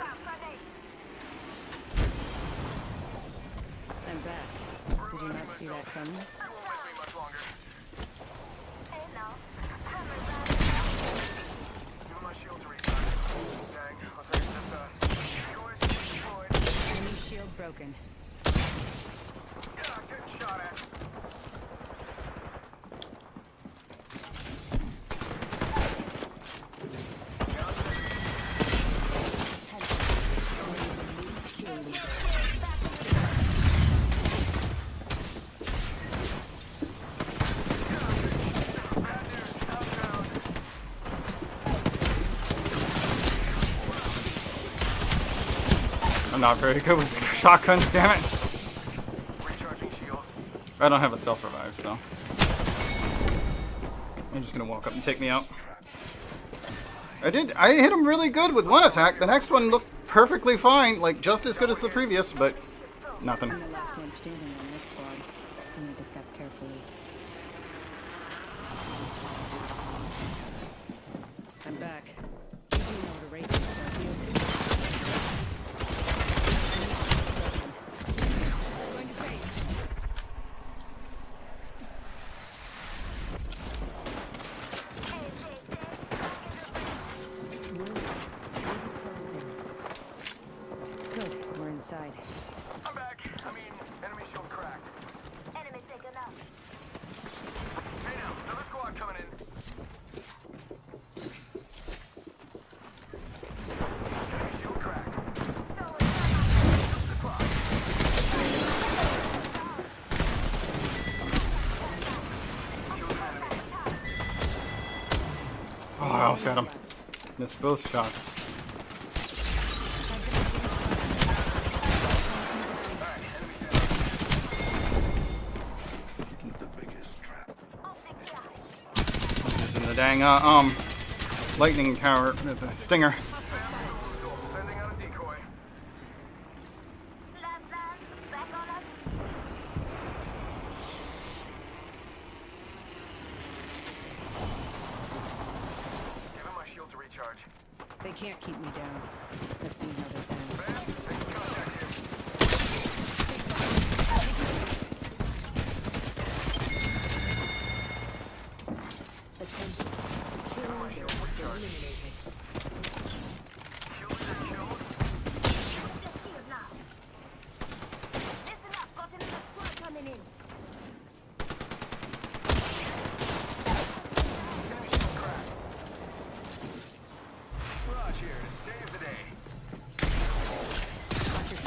P: I'm back. Did you not see that coming? Enemy shield broken.
O: Getting shot at.
A: I'm not very good with shotguns, damn it. I don't have a self-revive, so... I'm just gonna walk up and take me out. I hit him really good with one attack. The next one looked perfectly fine, like just as good as the previous, but nothing.
P: I'm the last one standing on this squad. I need to step carefully. I'm back. You do know to rate this, don't you? Going to face. Good, we're inside.
O: I'm back. I mean, enemy shield cracked.
Q: Enemy taken out.
O: Hey now, another squad coming in. Enemy shield cracked.
A: Oh, I almost had him. Missed both shots. Using the dang lightning tower, the stinger.
O: Sending out a decoy.
Q: Back on us.
O: Give him my shield to recharge.
P: They can't keep me down. I've seen how this ends. Attention. Killing their eliminated.
Q: The shield now. Listen up, got another squad coming in.
O: Raj here to save the day.
P: Watch your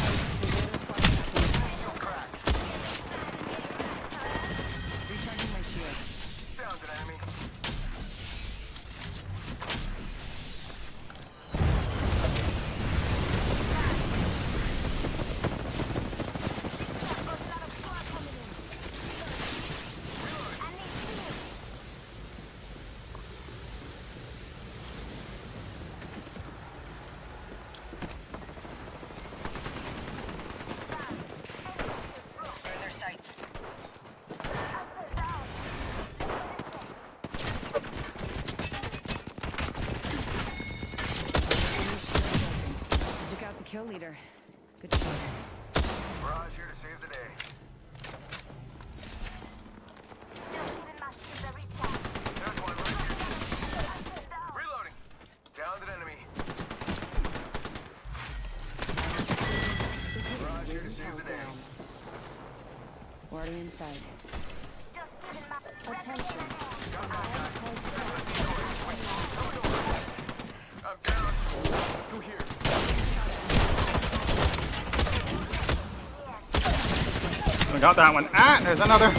Q: their sights.
P: I took out the kill leader. Good choice.
O: Mirage here to save the day. There's one right here. Reloading. Downed an enemy. Mirage here to save the day.
P: Already inside. Attention.
O: I'm down. Through here.
A: I got that one. Ah, there's another.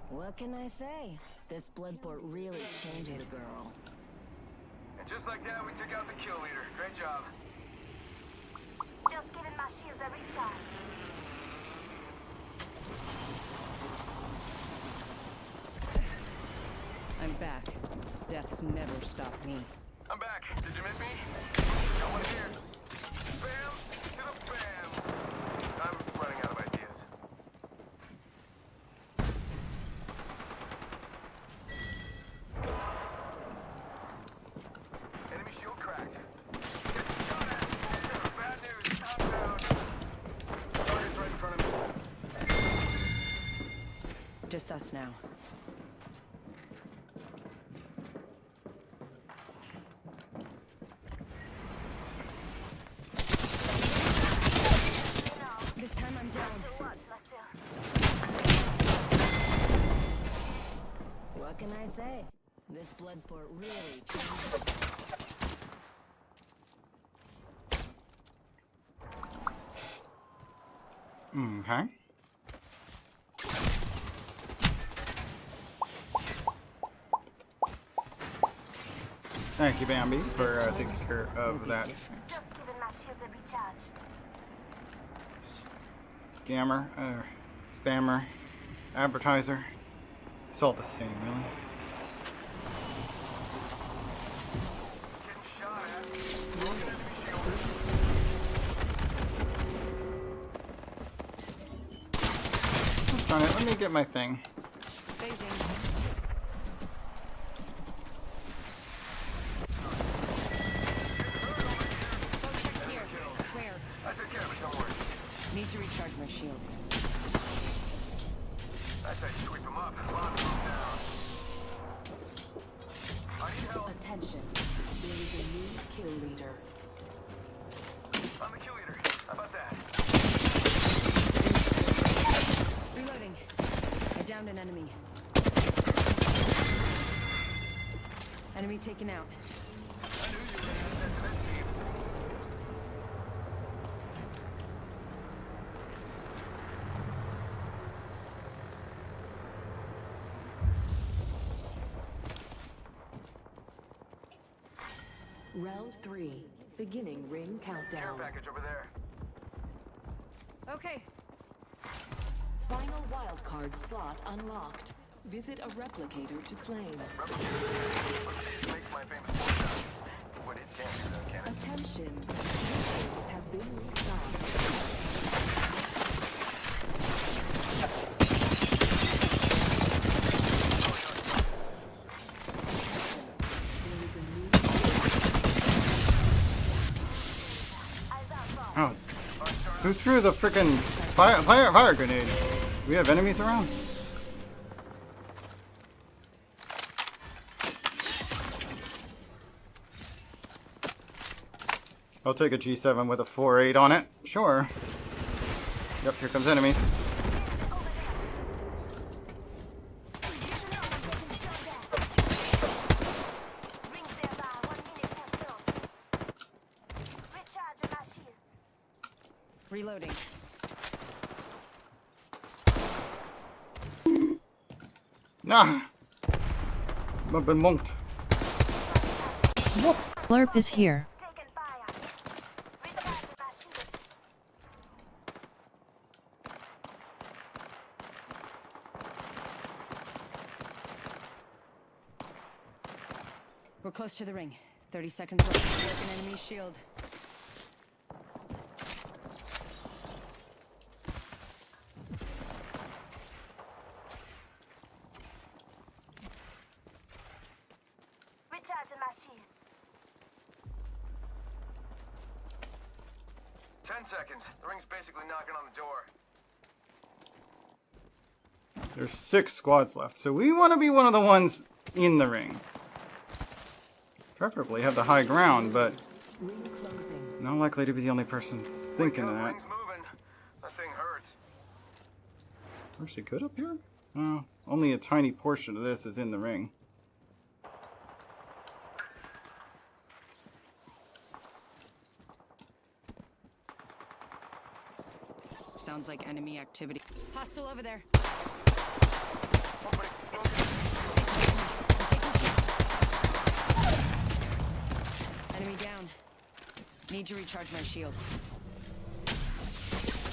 P: What can I say? This blood sport really changes a girl.
O: And just like that, we took out the kill leader. Great job.
Q: Just giving my shields a recharge.
P: I'm back. Death's never stopped me.
O: I'm back. Did you miss me? No one here. Bam to the bam. I'm running out of ideas. Enemy shield cracked. Bad news. Top down. Target's right in front of me.
P: Just us now. This time I'm down. What can I say? This blood sport really changes.
A: Okay. Thank you, Bambi, for taking care of that
Q: Just giving my shields a recharge.
A: scammer, spammer, advertiser. It's all the same, really.
O: Getting shot at. Broken enemy shield.
A: Darn it, let me get my thing.
O: I took care of it, don't worry.
P: Need to recharge my shields.
O: That's how you sweep them up. Lock them down. I need help.
J: Attention. There is a new kill leader.
O: I'm the kill leader. How about that?
P: Reloading. I downed an enemy. Enemy taken out.
O: I knew you were going to send to this team.
J: Round 3. Beginning ring
O: Care
J: countdown.
O: package over there.
P: Okay.
J: Final wildcard slot unlocked. Visit a replicator to claim.
O: Replicator makes my famous force. What it can do, though, can it?
J: Attention. Missiles have been restocked. There is a new
A: Oh, who threw the frickin' fire grenade? We have enemies around. I'll take a G7 with a 4.8 on it. Sure. Yep, here comes enemies.
P: Reloading.
A: Nah. I've been monked.
B: Blurp is here.
P: We're close to the ring. 30 seconds left to break an enemy shield.
O: 10 seconds. The ring's basically knocking on the door.
A: There's 6 squads left, so we want to be one of the ones in the ring. Preferably have the high ground, but not likely to be the only person thinking of that.
O: That thing hurts.
A: Is it good up here? Oh, only a tiny portion of this is in the ring.
P: Sounds like enemy activity. Hostile over there. Enemy down. Need to recharge my shields.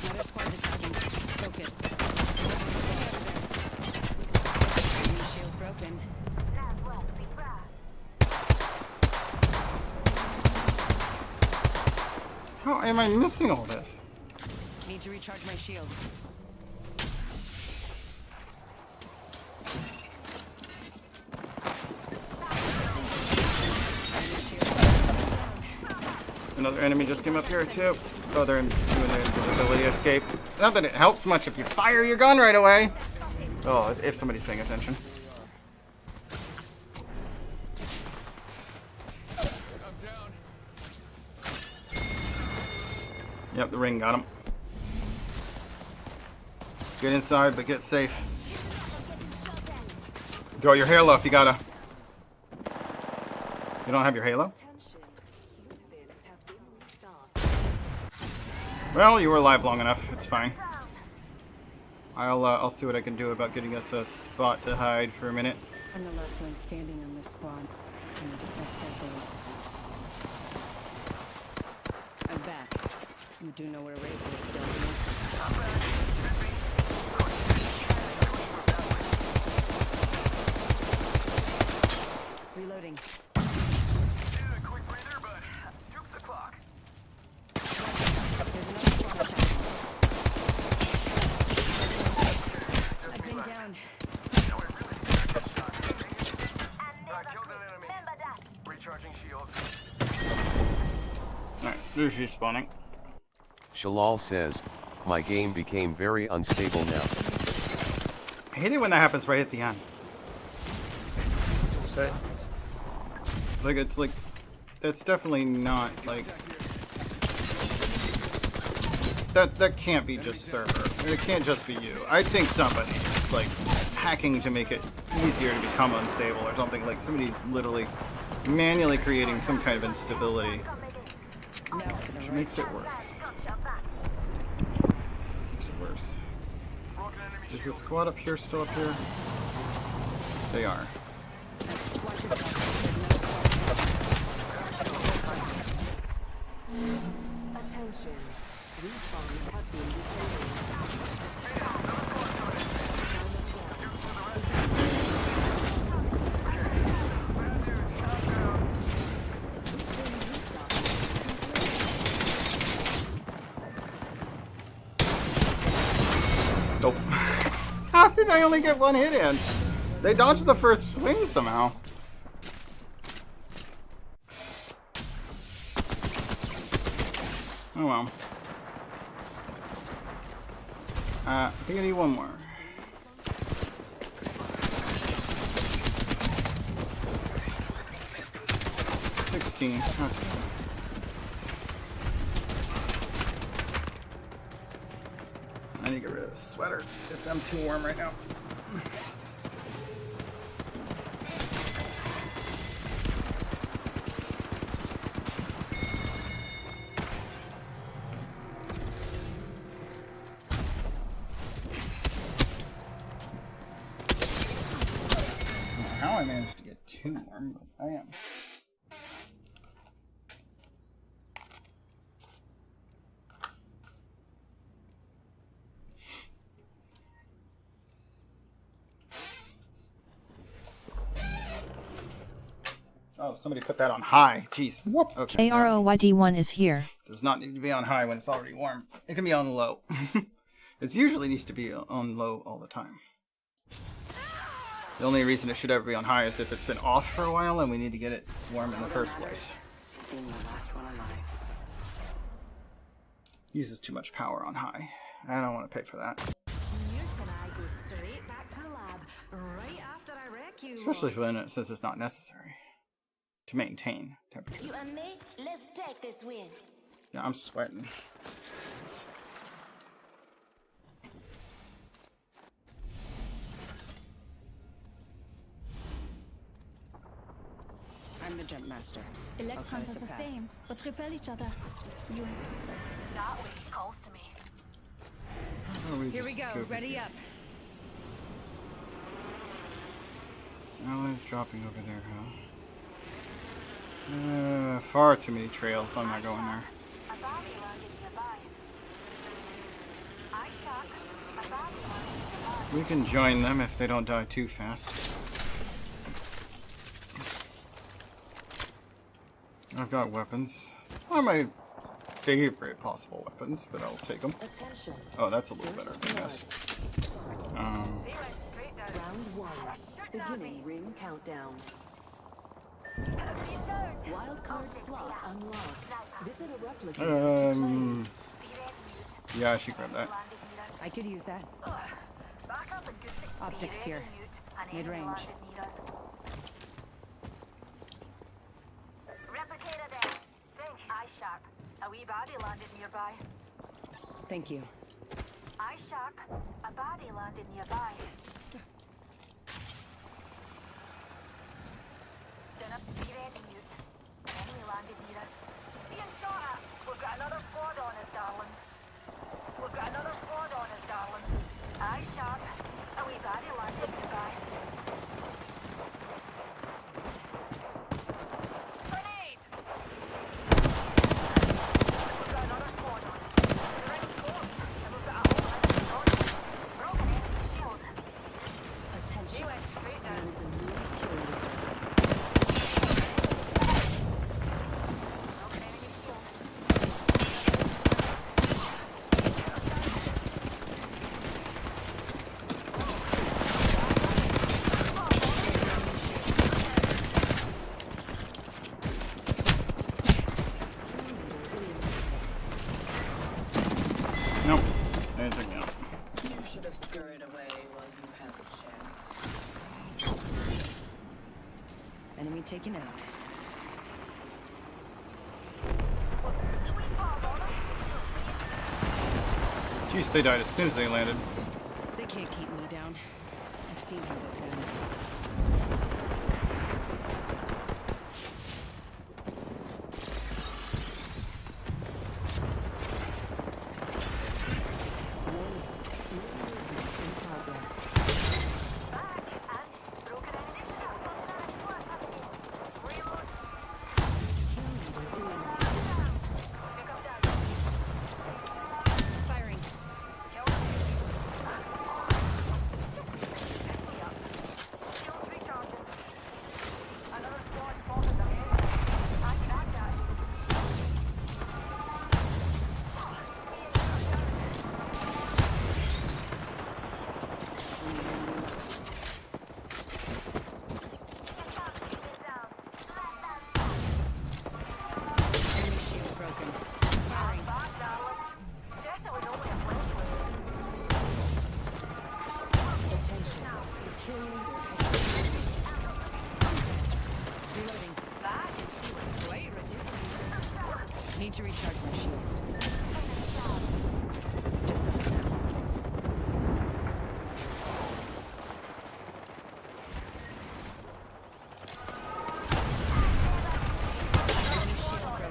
P: Another squad's attacking. Focus. Enemy shield broken.
A: How am I missing all this?
P: Need to recharge my shields.
A: Another enemy just came up here too. Oh, they're doing their invisibility escape. Not that it helps much if you fire your gun right away. Oh, if somebody's paying attention. Yep, the ring got him. Get inside, but get safe. Throw your halo if you gotta. You don't have your halo? Well, you were alive long enough. It's fine. I'll see what I can do about getting us a spot to hide for a minute.
P: I'm the last one standing on this squad. I need to step carefully. I'm back. You do know where Raven is still. Reloading.
O: Quick breather, but dupes the clock.
P: I've been down.
O: Killed an enemy. Recharging shield.
A: Alright, there's respawning.
R: Shalal says, my game became very unstable now.
A: I hate it when that happens right at the end.
S: Say?
A: Like, it's like, that's definitely not, like, that can't be just server. It can't just be you. I think somebody's, like, hacking to make it easier to become unstable or something. Like, somebody's literally manually creating some kind of instability. Which makes it worse. Makes it worse. Is the squad up here still up here? They are.
E: Attention. Respawns have been
A: Nope. How did I only get one hit in? They dodged the first swing somehow. Oh well. I think I need one more. $16. Okay. I need to get rid of the sweater. Just I'm too warm right now. How I managed to get too warm, but I am. Oh, somebody put that on high. Jeez. Okay.
B: KROYD1 is here.
A: Does not need to be on high when it's already warm. It can be on low. It usually needs to be on low all the time. The only reason it should ever be on high is if it's been off for a while and we need to get it warm in the first place. Uses too much power on high. I don't want to pay for that.
T: Newt and I go straight back to the lab right after I wreck you.
A: Especially since it's not necessary to maintain temperature.
T: You and me, let's take this win.
A: Yeah, I'm sweating.
P: I'm the jump master.
U: Electrons are the same, but repel each other. You.
Q: That way calls to me.
P: Here we go. Ready up.
A: Allies dropping over there, huh? Far too many trails. I'm not going there.
Q: A body landed nearby. I shock. A body landed nearby.
A: We can join them if they don't die too fast. I've got weapons. Not my favorite possible weapons, but I'll take them. Oh, that's a little better than this.
E: Round 1. Beginning ring countdown. Wildcard slot unlocked. Visit a replica.
A: Yeah, I should grab that.
P: I could use that. Optics here. Mid-range.
Q: Replicator there. Think. Eye sharp. A wee body landed nearby.
P: Thank you.
Q: Eye sharp. A body landed nearby. Then up. Be ready, Newt. An enemy landed near us. Being shot at. We've got another squad on us, darlings. We've got another squad on us, darlings. Eye sharp. A wee body landed nearby. Grenade! We've got another squad on us. The ring's close, and we've got a whole enemy on us. Broken enemy shield.
E: Attention.
Q: He went straight down.
E: There is a new kill.
Q: Broken enemy shield.
A: Nope. Anything else?
V: You should have scurried away while you had the chance.
P: Enemy taken out.
A: Jeez, they died as soon as they landed.
P: They can't keep me down. I've seen how this ends. Firing. Enemy shield broken. Firing. Reloading. Need to recharge my shields. Just us now. Enemy shield broken.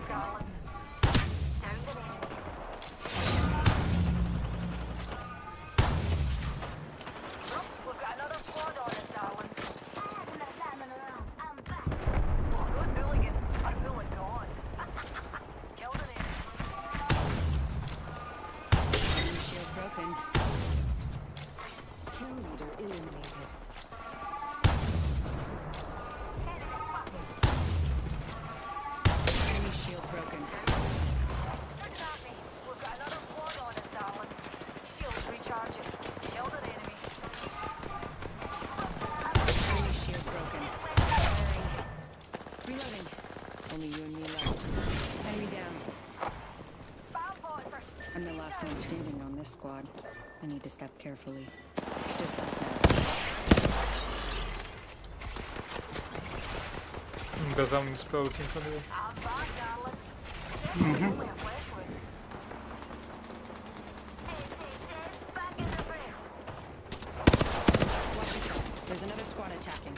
Q: We've got another squad on us, darlings. Those hooligans are really gone. Killed an enemy.
P: Enemy shield broken.
E: Kill leader eliminated.
P: Enemy shield broken.
Q: We've got another squad on us, darlings. Shields recharging. Killed an enemy.
P: Enemy shield broken. Firing. Reloading. Only you and me left. Enemy down. I'm squad. I need to step carefully. Just us now.
S: Does someone explode in front of you?
Q: I'm back, darlings. This
S: Mhm.
Q: is only a flesh wound. Back in the ring.
P: Watch yourself. There's another squad attacking.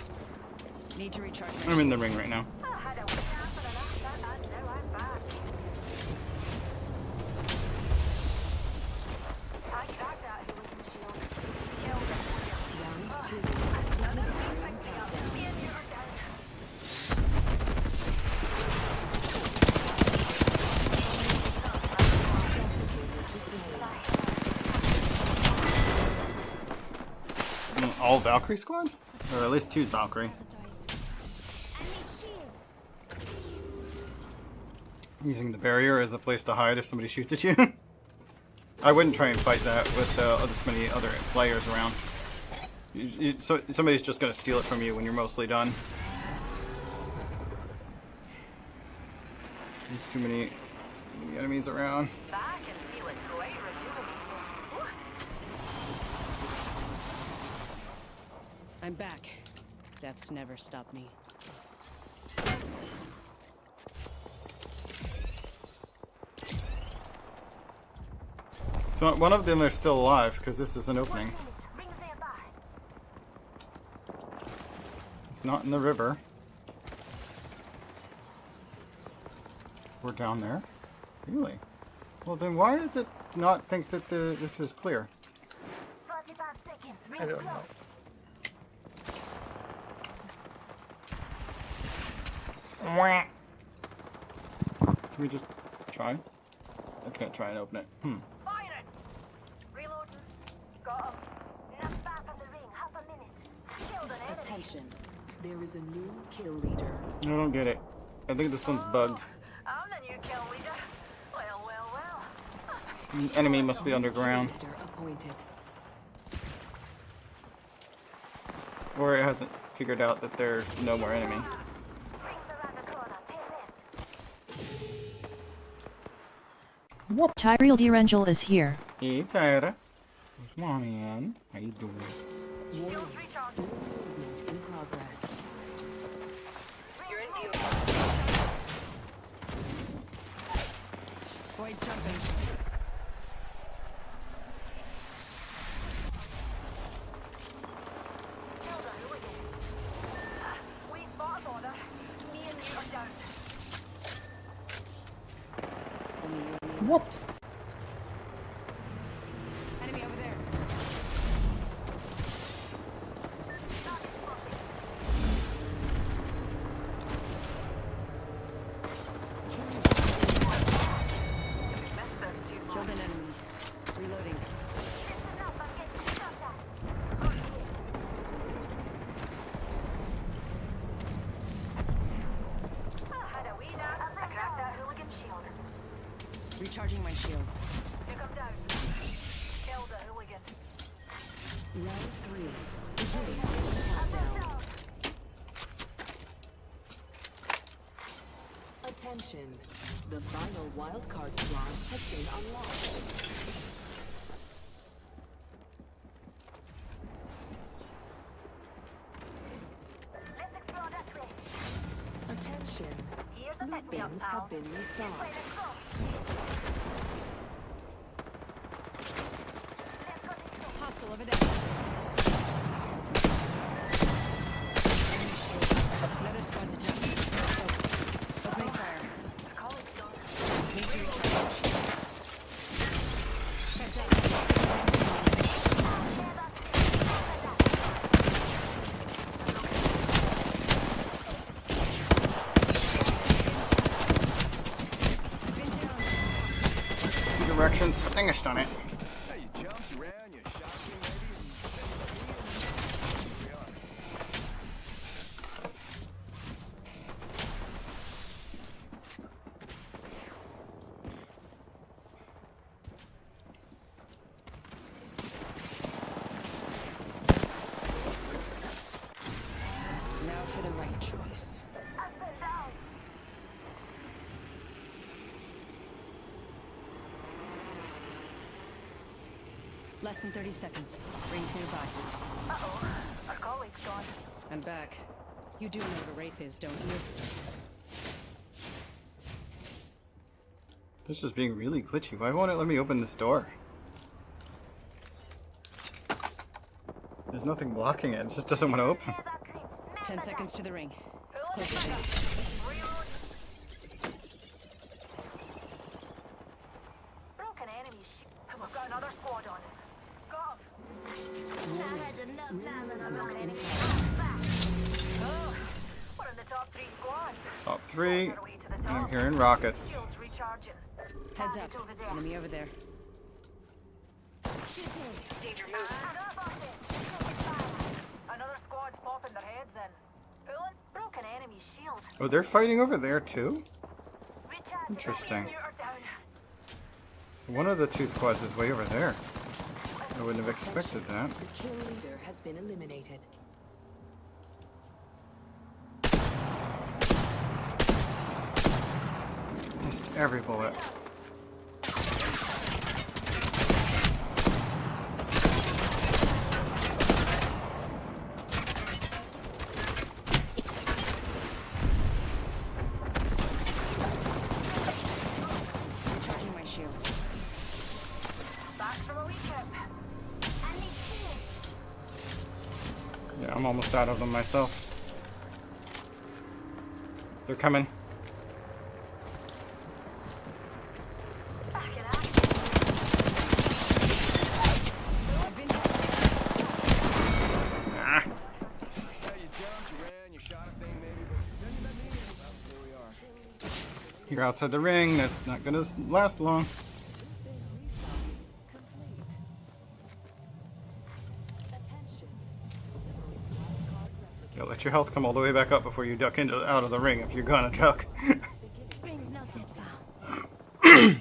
P: Need to recharge my
A: I'm in the
P: shields.
A: ring right now.
Q: I had a wee nap for the last and now I'm back. I cracked that hooligan shield. Killed it.
P: Round two.
Q: Another wee pick me up. Me and you are down.
A: All Valkyrie squad? Or at least 2 Valkyrie. Using the barrier as a place to hide if somebody shoots at you. I wouldn't try and fight that with this many other players around. So somebody's just going to steal it from you when you're mostly done. There's too many enemies around.
Q: Back and feeling quite rejuvenated.
P: I'm back. Death's never stopped me.
A: So one of them are still alive because this is an opening. It's not in the river. We're down there. Really? Well, then why does it not think that this is clear?
Q: 45 seconds.
S: I don't know.
A: Can we just try? I can't try and open it.
Q: Firing. Reloading. Got him. Now back in the ring. Half a minute. Killed an enemy.
J: Attention. There is a new kill leader.
A: I don't get it. I think this one's bugged.
Q: I'm the new kill leader. Well, well, well.
A: The enemy must be underground.
J: Leader appointed.
A: Or it hasn't figured out that there's no more enemy.
B: Tyrell D'Angel is here.
A: Hey, Tyra. Come on, man. How you doing?
J: Warning. Movement in progress.
Q: You're in view.
P: Void jumping.
Q: Killed a hooligan. We spot a border. Me and you are down.
A: What?
P: Enemy over there.
Q: Missed this too much.
P: Killed an enemy. Reloading.
Q: Listen up, I'm getting shot at. I had a wee nap. I cracked that hooligan shield.
P: Recharging my shields.
Q: Took him down. Killed a hooligan.
J: Round 3. Beginning countdown. Attention. The final wildcard slot has been unlocked.
Q: Let's explore that way.
J: Attention.
Q: Here's a
J: Loot
Q: pick-me-up,
J: bins
Q: pal.
J: have been
Q: This way,
J: restocked.
Q: let's go.
P: Hostile over there. Another squad's attacking. Opening fire. Need to recharge my shields. Heads up.
A: Two directions. Finished on it.
O: Hey, you jumped, you ran, you shot me,
P: Now for the right choice. Less than 30 seconds. Rings nearby.
Q: Uh-oh. Our colleague's gone.
P: I'm back. You do know what a rape is, don't you?
A: This is being really glitchy. Why won't it let me open this door? There's nothing blocking it. It just doesn't want to open.
P: 10 seconds to the ring. It's close to base.
Q: Broken enemy and we've got another squad on us. Got him. I had enough now that I'm broken enemy. Oh, we're in the top 3 squads.
A: Top 3. I'm hearing rockets.
Q: Shields recharging.
P: Heads up. Enemy over there.
Q: Danger move. Another squad's popping their heads in. Ulan, broken enemy shield.
A: Oh, they're fighting over there too? Interesting. So one of the 2 squads is way over there. I wouldn't have expected that.
V: The kill leader has been eliminated.
A: Missed every bullet.
P: Recharging my shields.
Q: Back from a weekend.
A: Yeah, I'm almost out of them myself. They're coming. Ah. You're outside the ring. That's not gonna last long. Yeah, let your health come all the way back up before you duck out of the ring if you're gonna duck.
Q: Ring's not dead foul.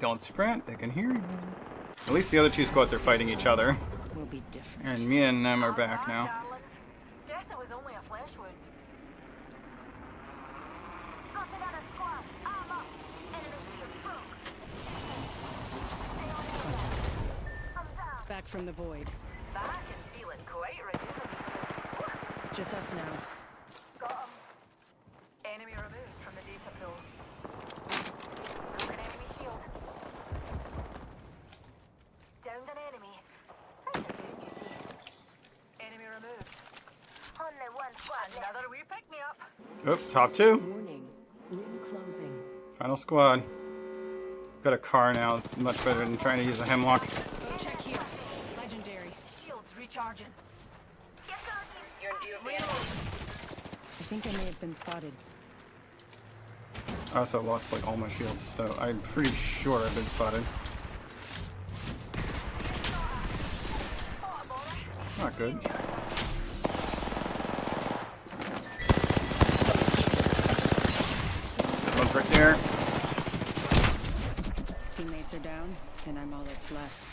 A: Don't sprint, they can hear you. At least the other 2 squads are fighting each other.
P: Will be different.
A: And me and them are back now.
Q: Guess it was only a flesh wound. Got another squad. Arm up. Enemy shields broke.
P: Back from the void.
Q: Back and feeling quite rejuvenated.
P: Just us now.
Q: Got him. Enemy removed from the data pool. Broken enemy shield. Downed an enemy. How's it doing, you see? Enemy removed. Only one squad. Another wee pick me up.
A: Oh, top 2.
V: Warning. Ring closing.
A: Final squad. Got a car now. It's much better than trying to use a hemlock.
P: Go check here. Legendary.
Q: Shields recharging.
P: You're in view of the enemy. I think I may have been spotted.
A: I also lost like all my shields, so I'm pretty sure I've been spotted. Not good. One's right there.
P: Teammates are down, and I'm all that's left.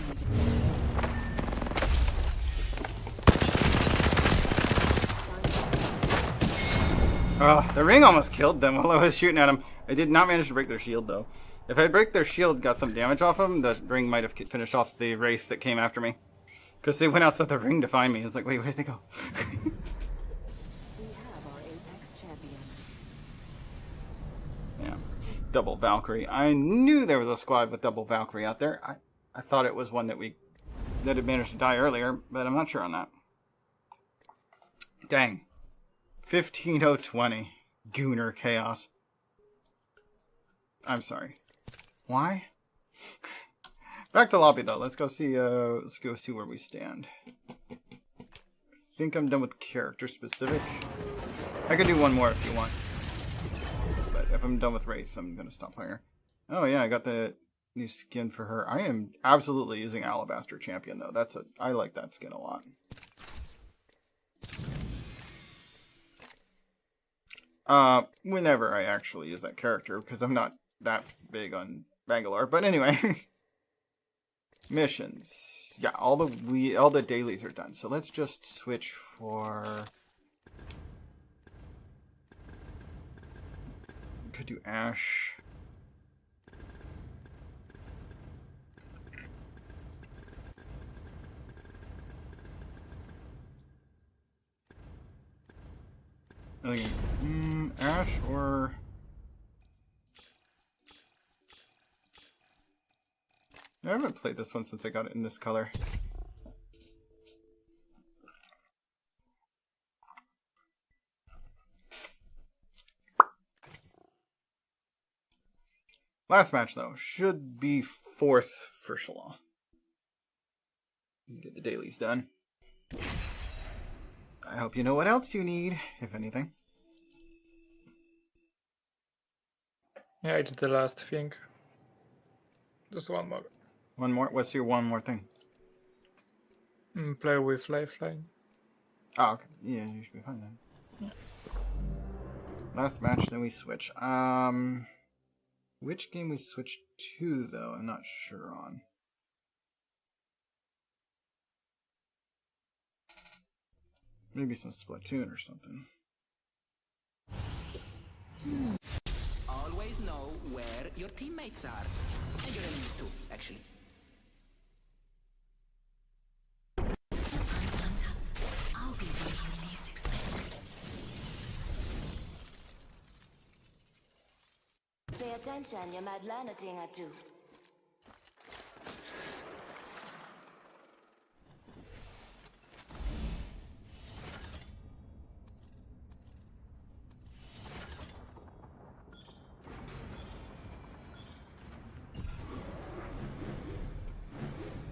P: I need to stay.
A: Oh, the ring almost killed them while I was shooting at them. I did not manage to break their shield though. If I break their shield, got some damage off them, the ring might have finished off the race that came after me. Because they went outside the ring to find me. It's like, wait, where did they go?
V: We have our Apex champion.
A: Yeah. Double Valkyrie. I knew there was a squad with double Valkyrie out there. I thought it was one that had managed to die earlier, but I'm not sure on that. Dang. 15:20. Gooner chaos. I'm sorry. Why? Back to lobby though. Let's go see where we stand. I think I'm done with character specific. I could do one more if you want. But if I'm done with race, I'm gonna stop playing her. Oh yeah, I got the new skin for her. I am absolutely using Alabaster Champion though. I like that skin a lot. Whenever I actually use that character, because I'm not that big on Bangalore. But anyway. Missions. Yeah, all the dailies are done. So let's just switch for... Could do Ash. I think ash or I haven't played this one since I got it in this color. Last match though should be 4th for Chillin. Get the dailies done. I hope you know what else you need, if anything.
S: Yeah, it's the last thing. Just one more.
A: One more? What's your one more thing?
S: Play with Lifeline.
A: Oh, okay. Yeah, you should be fine then.
S: Yeah.
A: Last match, then we switch. Which game we switched to, though, I'm not sure on. Maybe some Splatoon or something.
F: Always know where your teammates are. And your enemies too, actually.
H: I'll be where you least expect.
L: Pay attention, you might learn a thing or two.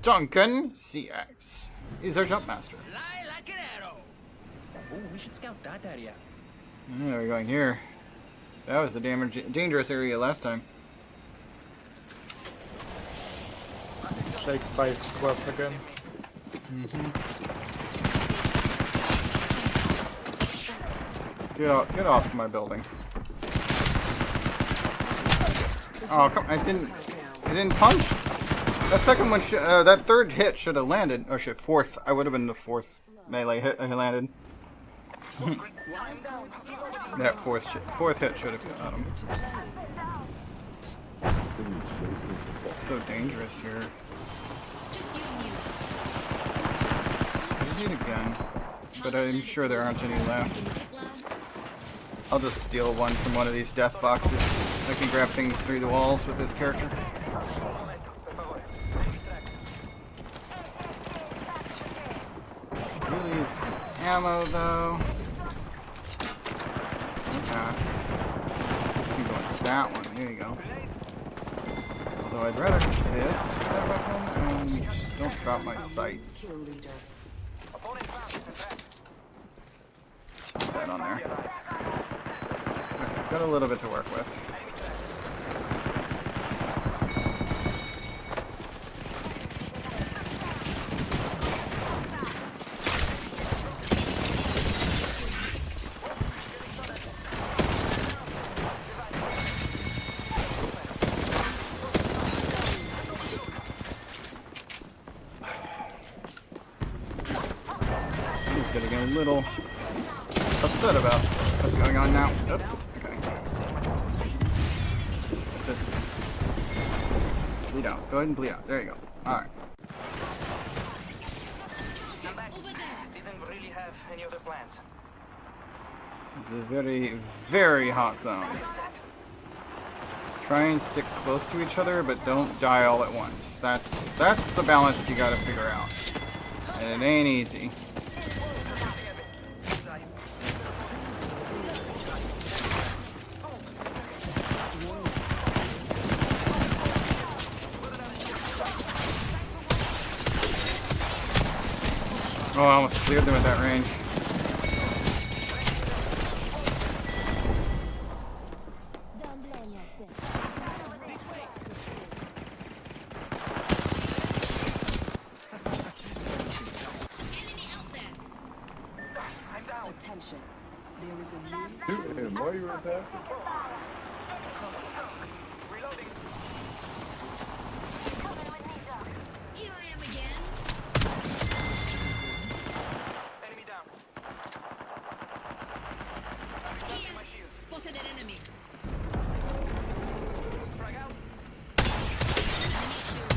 A: Duncan CX. He's our jump master.
F: Fly like an arrow. Oh, we should scout that area.
A: Yeah, we're going here. That was the dangerous area last time.
S: It's like 5 squads again.
A: Get off my building. Oh, come! I didn't punch. That second one, that third hit should have landed. Or shit, 4th. I would have been the 4th melee hit I landed. That 4th hit should have got him. So dangerous here. Use it again, but I'm sure there aren't any left. I'll just steal one from one of these death boxes. I can grab things through the walls with this character. Really use some ammo though. This can go into that one. There you go. Although I'd rather this and don't drop my sight. Put that on there. Okay, got a little bit to work with. Getting a little upset about what's going on now. Oops. Okay. That's it. Bleed out. Go ahead and bleed out. There you go. Alright.
F: Didn't really have any other plans.
A: It's a very, very hot zone. Try and stick close to each other, but don't die all at once. That's the balance you gotta figure out. And it ain't easy. Oh, I almost cleared them at that range.
J: Attention. There is a new...
O: Shoot him. Why are you running past him?
P: Here I am again.
F: Enemy down.
P: Here. Spotted an enemy.
F: Frag out.
P: Enemy shield.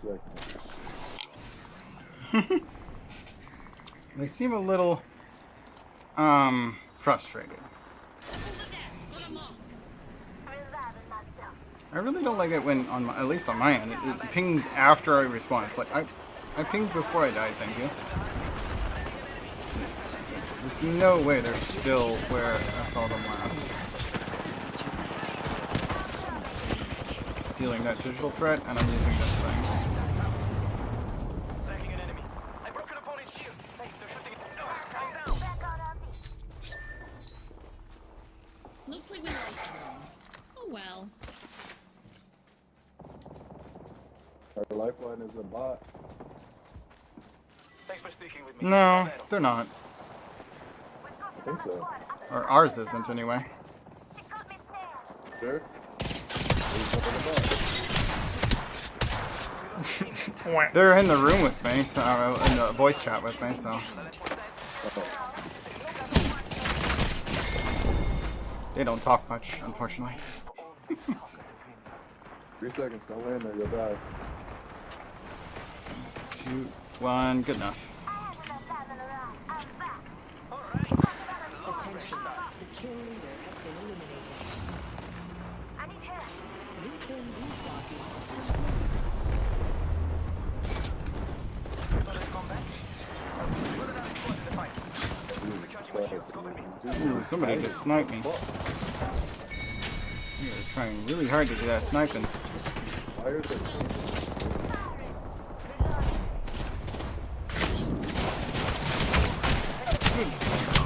D: seconds.
A: They seem a little frustrated. I really don't like it when, at least on my end, it pings after I respond. It's like, I pinged before I died, thank you. There's no way they're still where I saw them last. Stealing that digital threat, and I'm using this thing.
P: Looks like we lost one. Oh well.
D: Our lifeline is a bot.
O: Thanks for speaking with me.
A: No, they're not.
D: I think so.
A: Or ours isn't, anyway.
D: Sure?
A: They're in the room with me, so in the voice chat with me, so. They don't talk much, unfortunately.
D: 3 seconds, don't land there, you'll die.
A: 2, 1, good enough.
J: Attention, the kill leader has been eliminated.
Q: I need help.
J: Return these
A: Ooh, somebody just sniped me. You're trying really hard to do that sniping.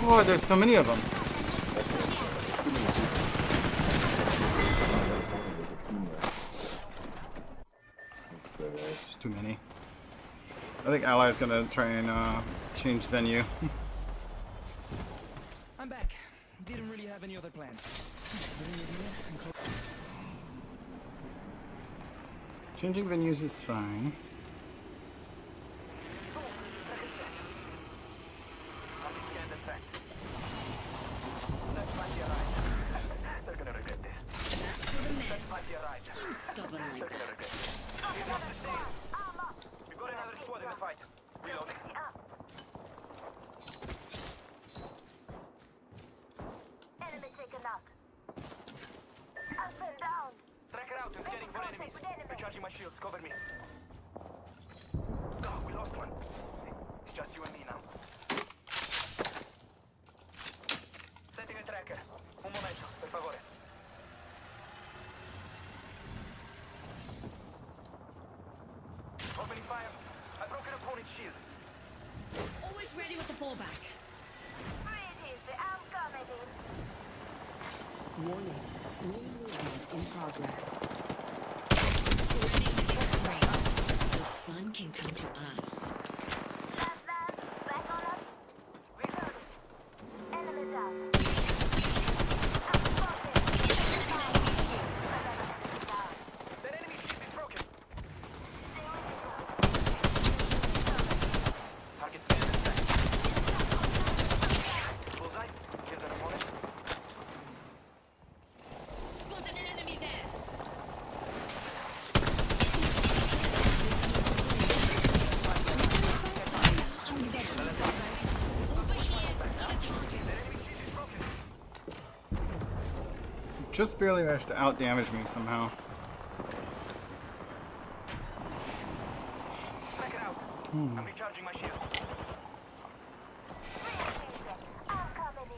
A: Oh, there's so many of them. Just too many. I think Ally's gonna try and change venue.
F: I'm back. Didn't really have any other plans.
A: Changing venues is fine.
O: They're gonna regret this. That might be alright.
P: I'm stubborn like that.
O: We've got another squad in the fight. Reloading.
Q: Enemy taken out. Up and down.
O: Tracker out and scanning for enemies. Recharging my shields. Cover me. Oh, we lost one. It's just you and me now. Setting a tracker. Un momento, per favore. Opening fire. I broke an opponent's shield.
P: Always ready with the fallback.
Q: Breathe easy. I'm coming in.
J: Warning, new movement in progress.
P: Running the next ring. The fun can come to us.
Q: Back on up. Reload. Enemy down.
O: That enemy shield is broken. Target scan and set. Bullseye. Killed an opponent.
P: Spotted an enemy there. I'm dead. Over here. Got a target.
A: Just barely managed to out-damage me somehow.
O: Tracker out. I'm recharging my shields.
Q: I'm coming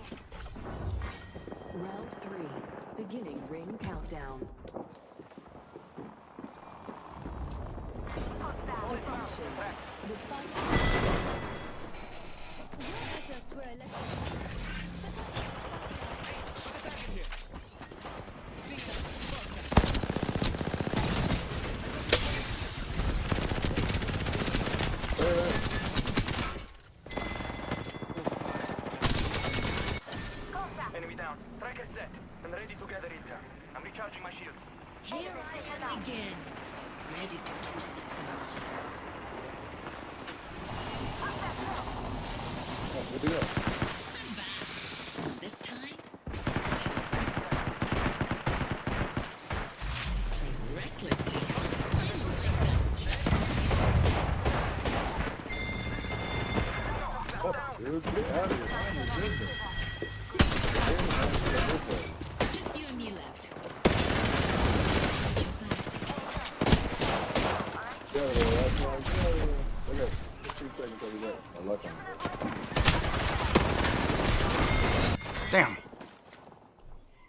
Q: in.
J: Round 3, beginning ring countdown. Attention, the fight.
U: Your efforts were electric.
O: Enemy down. Tracker set. And ready to gather intel. I'm recharging my shields.
P: Here I am again. Ready to twist it some lines.
D: Where'd you go?
P: I'm back. This time, it's personal. Recklessly. I'm like that.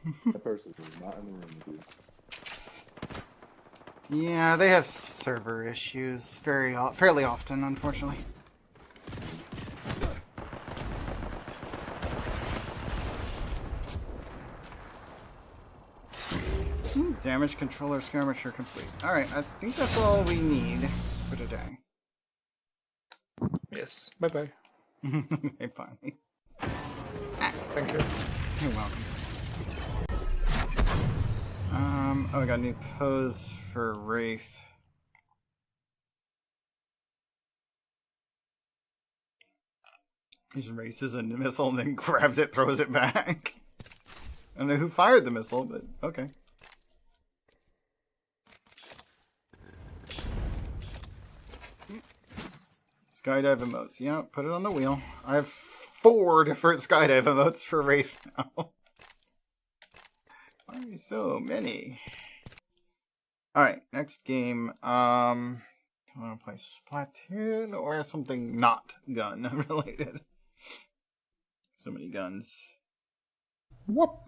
D: That person is not in the room with you.
A: Yeah, they have server issues fairly often, unfortunately. Damage controller skirmisher complete. Alright, I think that's all we need for today.
S: Yes. Bye bye.
A: Okay, bye.
S: Thank you.
A: You're welcome. Oh, I got a new pose for Wraith. He races a missile and then grabs it, throws it back. I don't know who fired the missile, but okay. Skydive emotes. Yeah, put it on the wheel. I have 4 different skydive emotes for Wraith now. Why are so many? Alright, next game. I want to play Splatoon or something not gun related. So many guns. Whoop!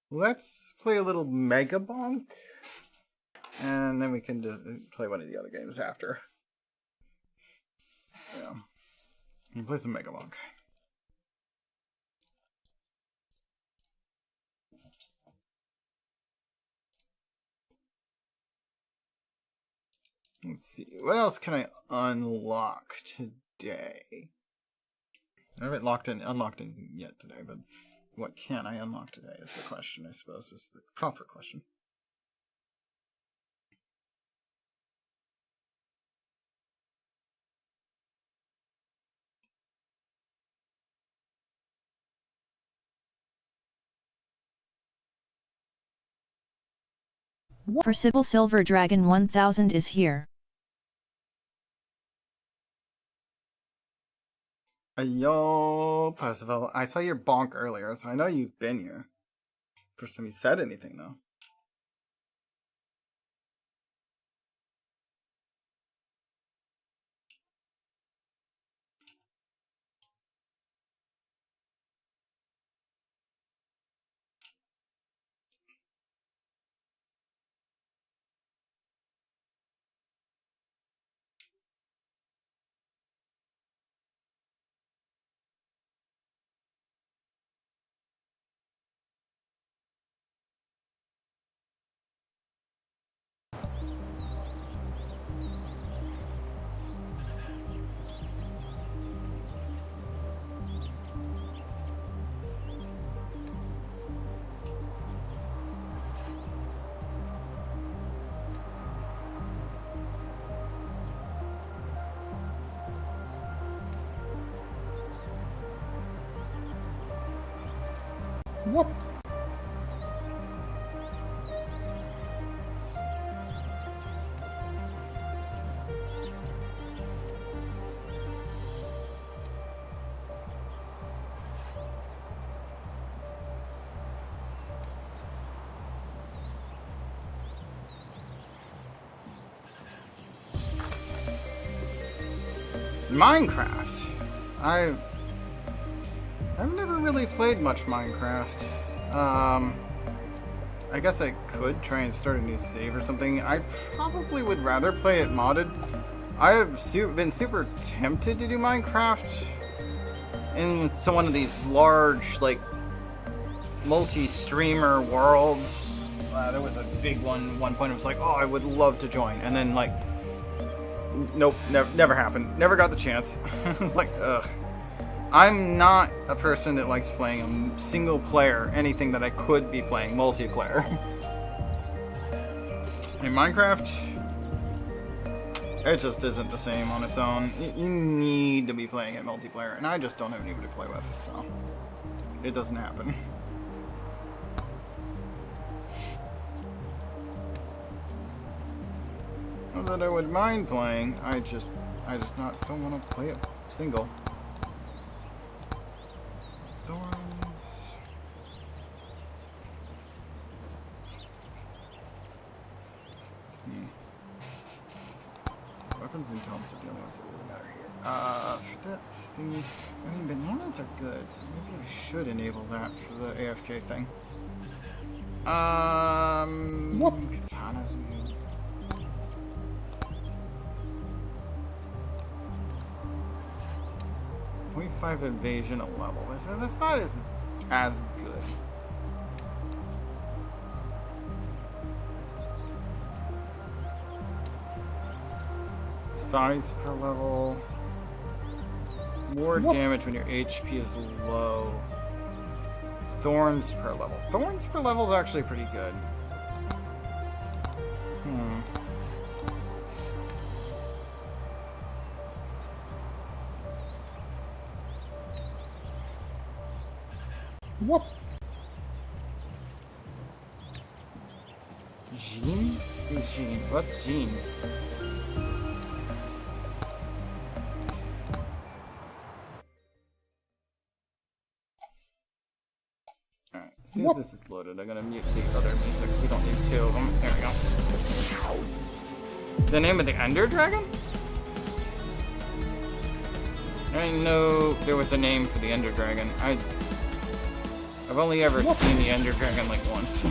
A: Let's play a little Mega Bonk. And then we can play one of the other games after. Yeah. You play some Mega Bonk. Let's see. What else can I unlock today? I haven't unlocked anything yet today, but what can I unlock today is the question, I suppose, is the proper question.
B: For Sybil Silver Dragon 1000 is here.
A: Yo, Percival. I saw your bonk earlier, so I know you've been here. First time you said anything, though. Whoop. Minecraft. I've never really played much Minecraft. I guess I could try and start a new save or something. I probably would rather play it modded. I have been super tempted to do Minecraft in one of these large, like, multi-streamer worlds. There was a big one at one point. It was like, oh, I would love to join. And then, like, nope, never happened. Never got the chance. I was like, ugh. I'm not a person that likes playing a single player, anything that I could be playing multiplayer. In Minecraft, it just isn't the same on its own. You need to be playing it multiplayer, and I just don't have anybody to play with, so it doesn't happen. Not that I would mind playing, I just don't want to play it single. Thorns. Weapons and tomes are the only ones that really matter here. For that stingy, I mean, bananas are good, so maybe I should enable that for the AFK thing. Katana's good. .5 evasion a level. That's not as good. Size per level. More damage when your HP is low. Thorns per level. Thorns per level is actually pretty good.
S: Whoop.
A: Jean? Who's Jean? What's Jean? Alright, as soon as this is loaded, I'm gonna mute the other music. We don't need two of them. There we go. The name of the Ender Dragon? I didn't know there was a name for the Ender Dragon. I've only ever seen the Ender Dragon like once.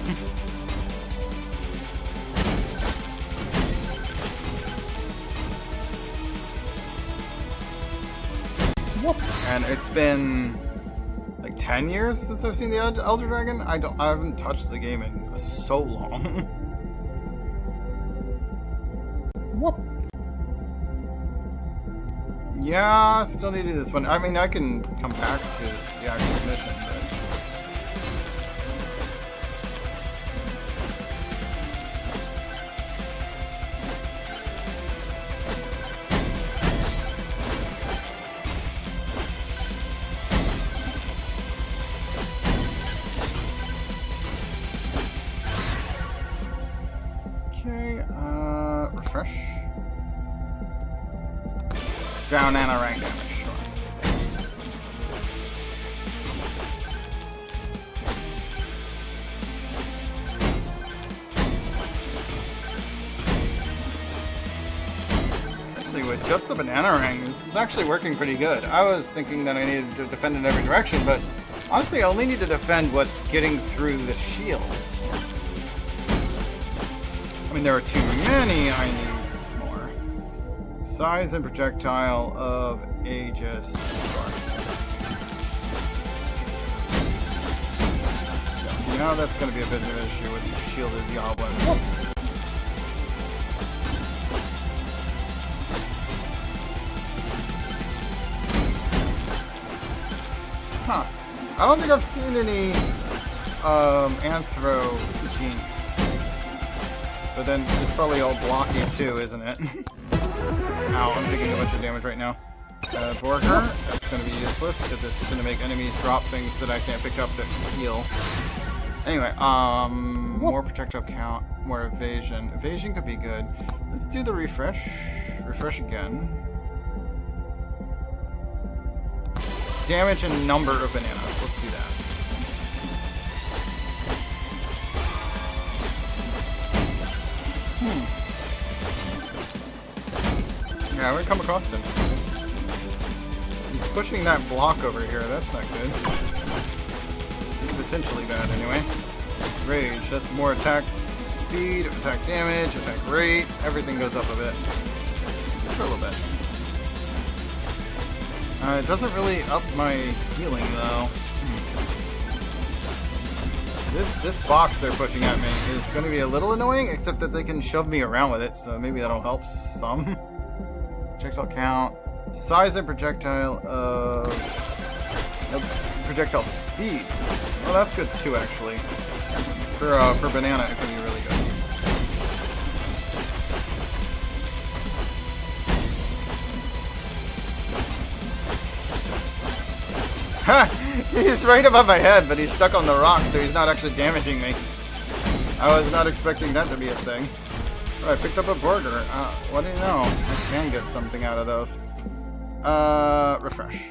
A: And it's been like 10 years since I've seen the Elder Dragon. I haven't touched the game in so long. Yeah, I still need to do this one. I mean, I can come back to the actual mission, but... Okay, refresh. Down and a rank damage, sure. Actually, with just the banana ring, this is actually working pretty good. I was thinking that I needed to defend in every direction, but honestly, I only need to defend what's getting through the shields. I mean, there are too many, I need more. Size and projectile of Aegis. See, now that's going to be a bit of an issue with the shielded goblin. Huh. I don't think I've seen any Anthro Gene. But then it's probably all blocky too, isn't it? Ow, I'm taking a bunch of damage right now. Borger, that's going to be useless because it's just going to make enemies drop things that I can't pick up that heal. Anyway, more projectile count, more evasion. Evasion could be good. Let's do the refresh. Refresh again. Damage and number of bananas. Let's do that. Yeah, we're gonna come across him. He's pushing that block over here. That's not good. It's potentially bad anyway. Rage. That's more attack speed, attack damage, attack rate. Everything goes up a bit. For a little bit. It doesn't really up my healing though. This box they're pushing at me is going to be a little annoying, except that they can shove me around with it, so maybe that'll help some. Projectile count. Size and projectile of... projectile speed. Oh, that's good too, actually. For banana, it could be really good. Ha! He's right above my head, but he's stuck on the rock, so he's not actually damaging me. I was not expecting that to be a thing. Oh, I picked up a burger. What do you know? I can get something out of those. Refresh.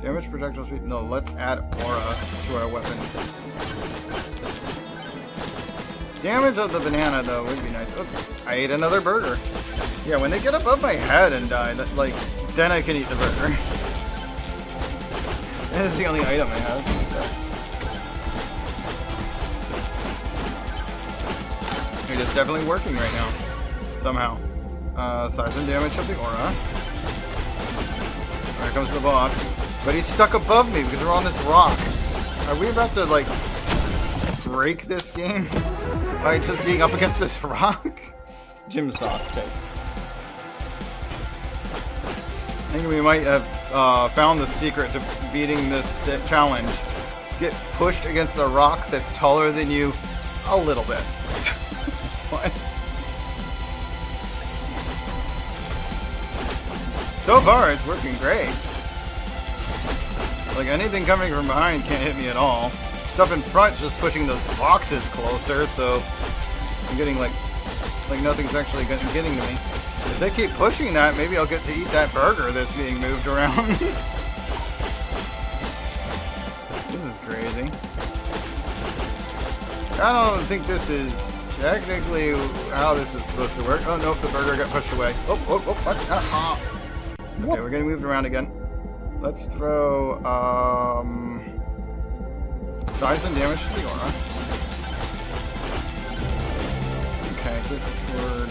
A: Damage projectile speed. No, let's add aura to our weapon. Damage of the banana, though, would be nice. Oops, I ate another burger. Yeah, when they get above my head and die, like, then I can eat the burger. That is the only item I have. is definitely working right now. Somehow. Size and damage of the aura. Here comes the boss. But he's stuck above me because we're on this rock. Are we about to, like, break this game by just being up against this rock? Jim Sauce take. I think we might have found the secret to beating this challenge. Get pushed against a rock that's taller than you a little bit. What? So far, it's working great. Like, anything coming from behind can't hit me at all. Stuff in front just pushing those boxes closer, so I'm getting like nothing's actually getting to me. If they keep pushing that, maybe I'll get to eat that burger that's being moved around. This is crazy. I don't think this is technically how this is supposed to work. Oh nope, the burger got pushed away. Oh, what? Okay, we're getting moved around again. Let's throw size and damage to the aura. Okay, Discord.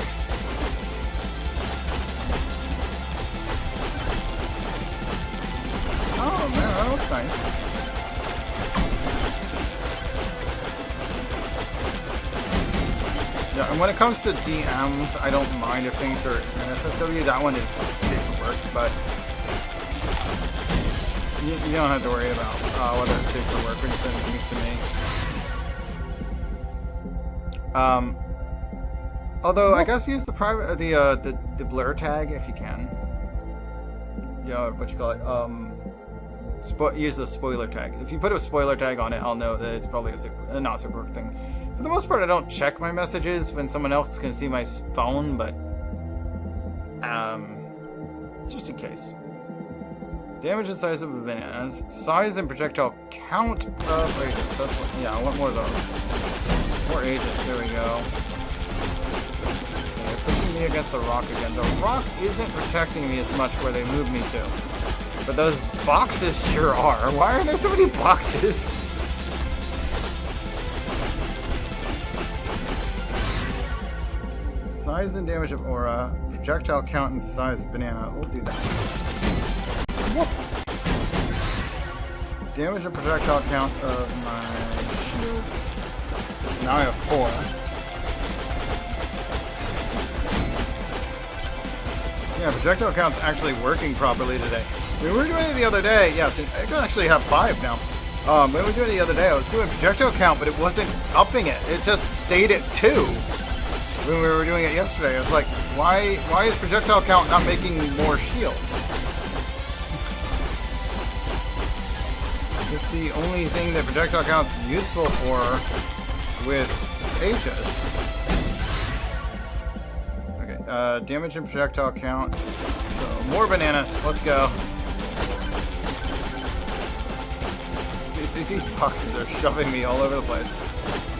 A: Oh man, that looks nice. Yeah, and when it comes to DMs, I don't mind if things are in SFW. That one is safe for work, but you don't have to worry about whether it's safe for work when you send things to me. Although I guess use the private the blur tag if you can. Yeah, what you call it? Use the spoiler tag. If you put a spoiler tag on it, I'll know that it's probably a not safe work thing. For the most part, I don't check my messages when someone else can see my phone, but just in case. Damage and size of the bananas. Size and projectile count of ages. That's what, yeah, I want more of those. More ages. There we go. Okay, pushing me against the rock again. The rock isn't protecting me as much where they move me to. But those boxes sure are. Why are there so many boxes? Size and damage of aura. Projectile count and size of banana. We'll do that. Damage and projectile count of my shields. Now I have 4. Yeah, projectile count's actually working properly today. We were doing it the other day. Yes, I can actually have 5 now. When we were doing it the other day, I was doing projectile count, but it wasn't upping it. It just stayed at 2. When we were doing it yesterday, I was like, why is projectile count not making more shields? It's the only thing that projectile count's useful for with Aegis. Okay, damage and projectile count. So, more bananas. Let's go. These boxes are shoving me all over the place.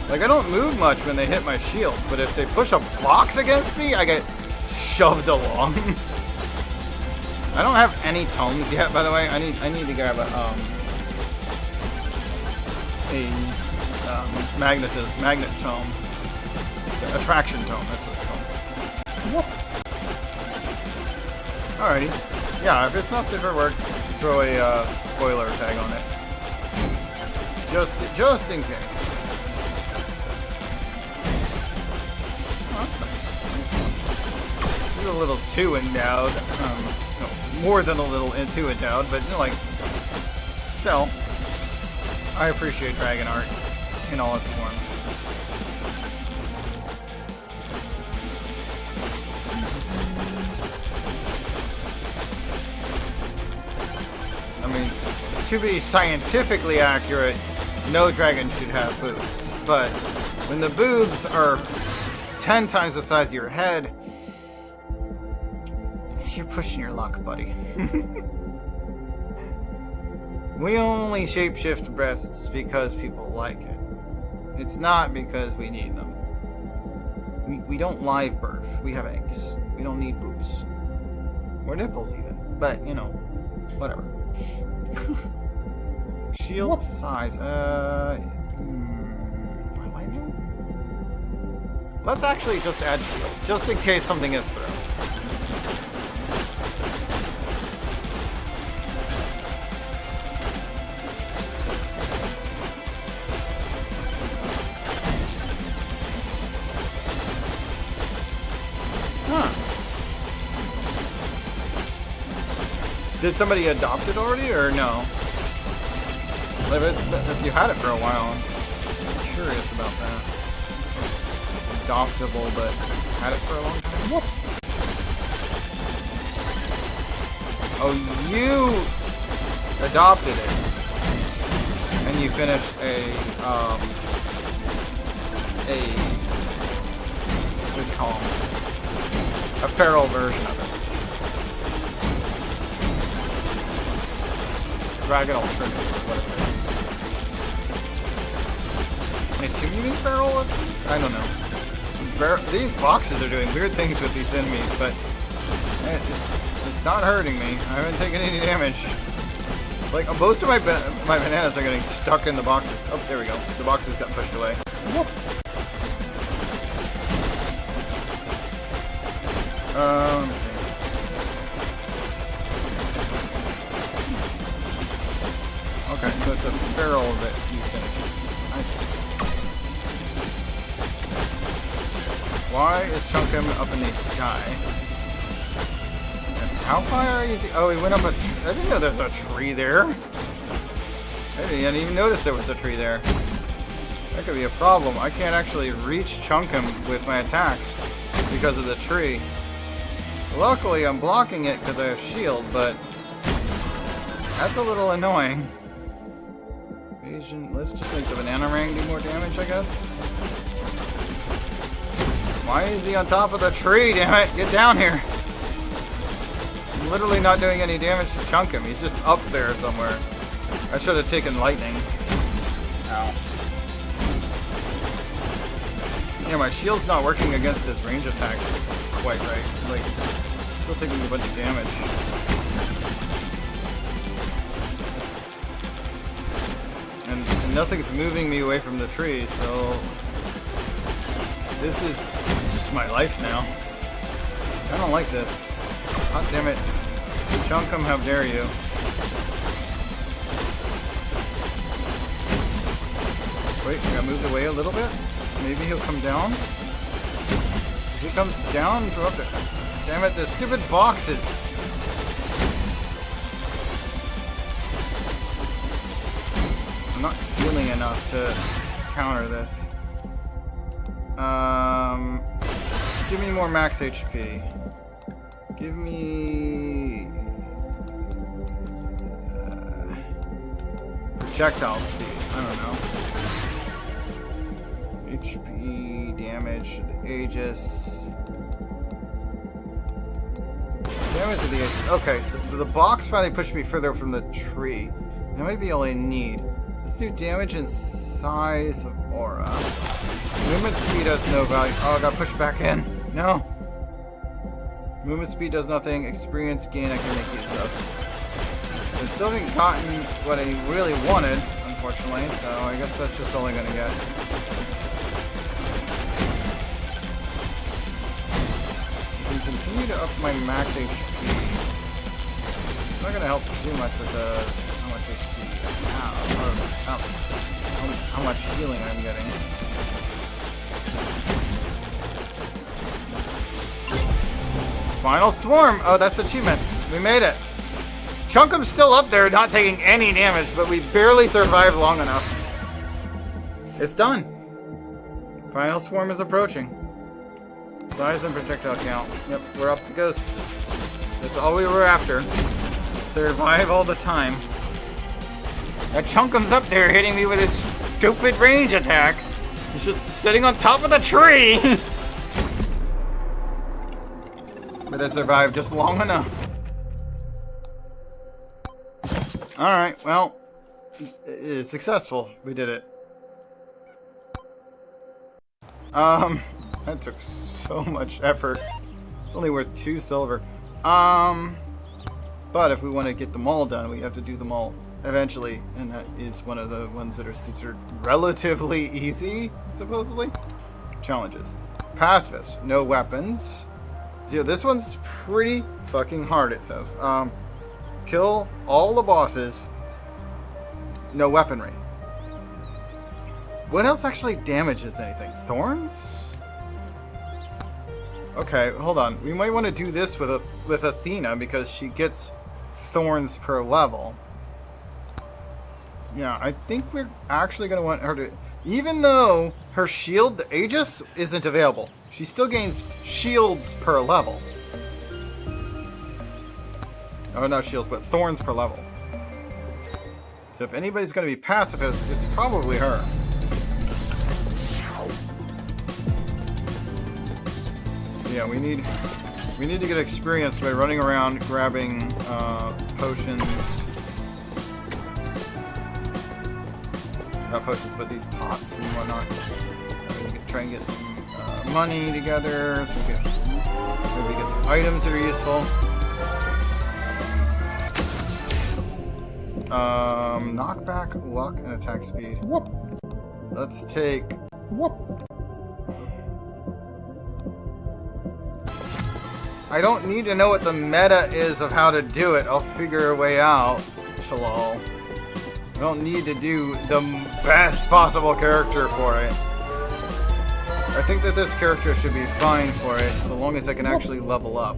A: Like, I don't move much when they hit my shield, but if they push a box against me, I get shoved along. I don't have any tomes yet, by the way. I need to grab a magnet tome. Attraction tome, that's what it's called. Alrighty. Yeah, if it's not safe for work, throw a spoiler tag on it. Just in case. Oh, that's nice. He's a little too endowed. No, more than a little too endowed, but you know, like, still, I appreciate dragon art in all its forms. I mean, to be scientifically accurate, no dragon should have boobs. But when the boobs are 10 times the size of your head, you're pushing your luck, buddy. We only shapeshift breasts because people like it. It's not because we need them. We don't live birth. We have eggs. We don't need boobs. Or nipples even. But, you know, whatever. Shield size. What am I doing? Let's actually just add shield, just in case something is thrown. Huh. Did somebody adopt it already, or no? If you had it for a while, I'm curious about that. Adoptable, but had it for a long time. Whoop. Oh, you adopted it, and you finished a what do you call them? A feral version of it. Dragon alternative, whatever. I assume you mean feral? I don't know. These boxes are doing weird things with these enemies, but it's not hurting me. I haven't taken any damage. Like, most of my bananas are getting stuck in the boxes. Oh, there we go. The boxes got pushed away. Whoop. Okay, so it's a feral that you finish. I see. Why is Chunkum up in the sky? And how far is he? Oh, he went up a tree. I didn't know there's a tree there. I didn't even notice there was a tree there. That could be a problem. I can't actually reach Chunkum with my attacks because of the tree. Luckily, I'm blocking it because I have shield, but that's a little annoying. Let's just make the banana ring do more damage, I guess. Why is he on top of the tree? Damn it! Get down here! I'm literally not doing any damage to Chunkum. He's just up there somewhere. I should have taken lightning. Ow. Yeah, my shield's not working against his range attack quite right. Like, still taking a bunch of damage. And nothing's moving me away from the tree, so this is just my life now. I don't like this. God damn it. Chunkum, how dare you. Wait, I moved away a little bit? Maybe he'll come down? If he comes down, go up there. Damn it, the stupid boxes! I'm not healing enough to counter this. Give me more max HP. Give me... projectile speed. I don't know. HP, damage to the Aegis. Damage to the Aegis. Okay, so the box finally pushed me further from the tree. That might be all I need. Let's do damage and size of aura. Movement speed has no value. Oh, I got pushed back in. No. Movement speed does nothing. Experience gain I can make use of. I still haven't gotten what I really wanted, unfortunately, so I guess that's just all I'm gonna get. I can continue to up my max HP. It's not gonna help too much with the how much HP I have, or how much healing I'm getting. Final swarm! Oh, that's the achievement. We made it. Chunkum's still up there, not taking any damage, but we barely survived long enough. It's done. Final swarm is approaching. Size and projectile count. Yep, we're up to ghosts. That's all we were after. Survive all the time. That Chunkum's up there hitting me with his stupid range attack. He's just sitting on top of the tree. But I survived just long enough. Alright, well, it's successful. We did it. That took so much effort. It's only worth 2 silver. But if we want to get them all done, we have to do them all eventually. And that is one of the ones that are considered relatively easy, supposedly. Challenges. pacifist. No weapons. Yeah, this one's pretty fucking hard, it says. Kill all the bosses. No weaponry. What else actually damages anything? Thorns? Okay, hold on. We might want to do this with Athena because she gets thorns per level. Yeah, I think we're actually going to want her to... Even though her shield, the Aegis, isn't available, she still gains shields per level. Oh, not shields, but thorns per level. So if anybody's going to be pacifist, it's probably her. Yeah, we need to get experience by running around grabbing potions. Not potions, but these pots and whatnot. We can try and get some money together, so we can maybe get some items that are useful. Knockback, luck, and attack speed. Whoop. Let's take. Whoop. I don't need to know what the meta is of how to do it. I'll figure a way out. Shalal. I don't need to do the best possible character for it. I think that this character should be fine for it, so long as I can actually level up.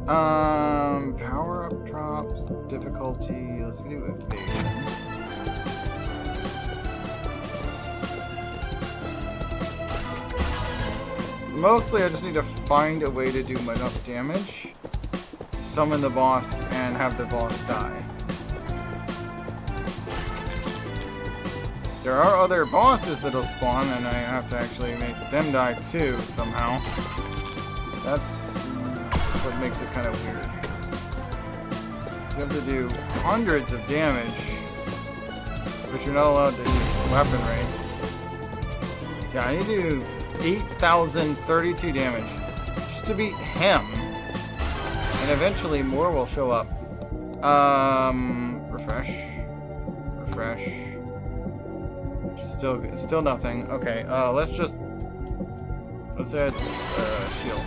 A: Power up drops, difficulty, let's do evasion. Mostly I just need to find a way to do enough damage, summon the boss, and have the boss die. There are other bosses that'll spawn, and I have to actually make them die too, somehow. That's what makes it kind of weird. So you have to do hundreds of damage, but you're not allowed to use weaponry. Yeah, I need to do 8,032 damage just to beat him, and eventually more will show up. Refresh. Still nothing. Okay, let's add shield.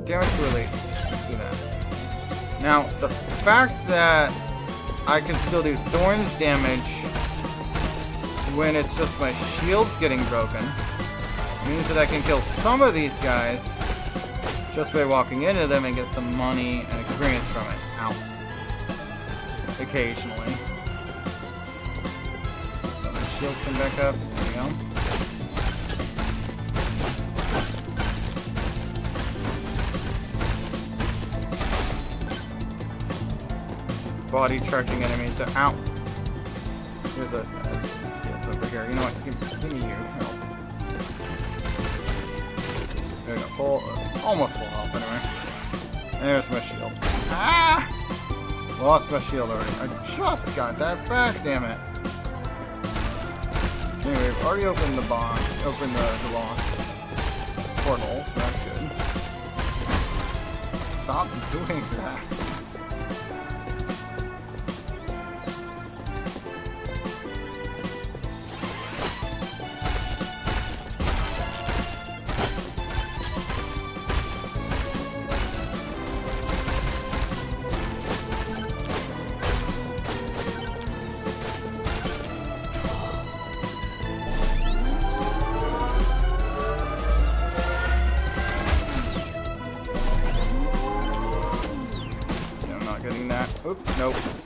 A: Damage release. Let's do that. Now, the fact that I can still do thorns damage when it's just my shields getting broken means that I can kill some of these guys just by walking into them and get some money and experience from it. Ow. Occasionally. So my shields come back up. There we go. Body charging enemies. So, ow. Here's a shield over here. You know what? Give me you. Help. There we go. Full. Almost full health, anyway. There's my shield. Ah! Lost my shield already. I just got that back, damn it. Anyway, we've already opened the boss. Opened the boss portal, so that's good. Stop doing that.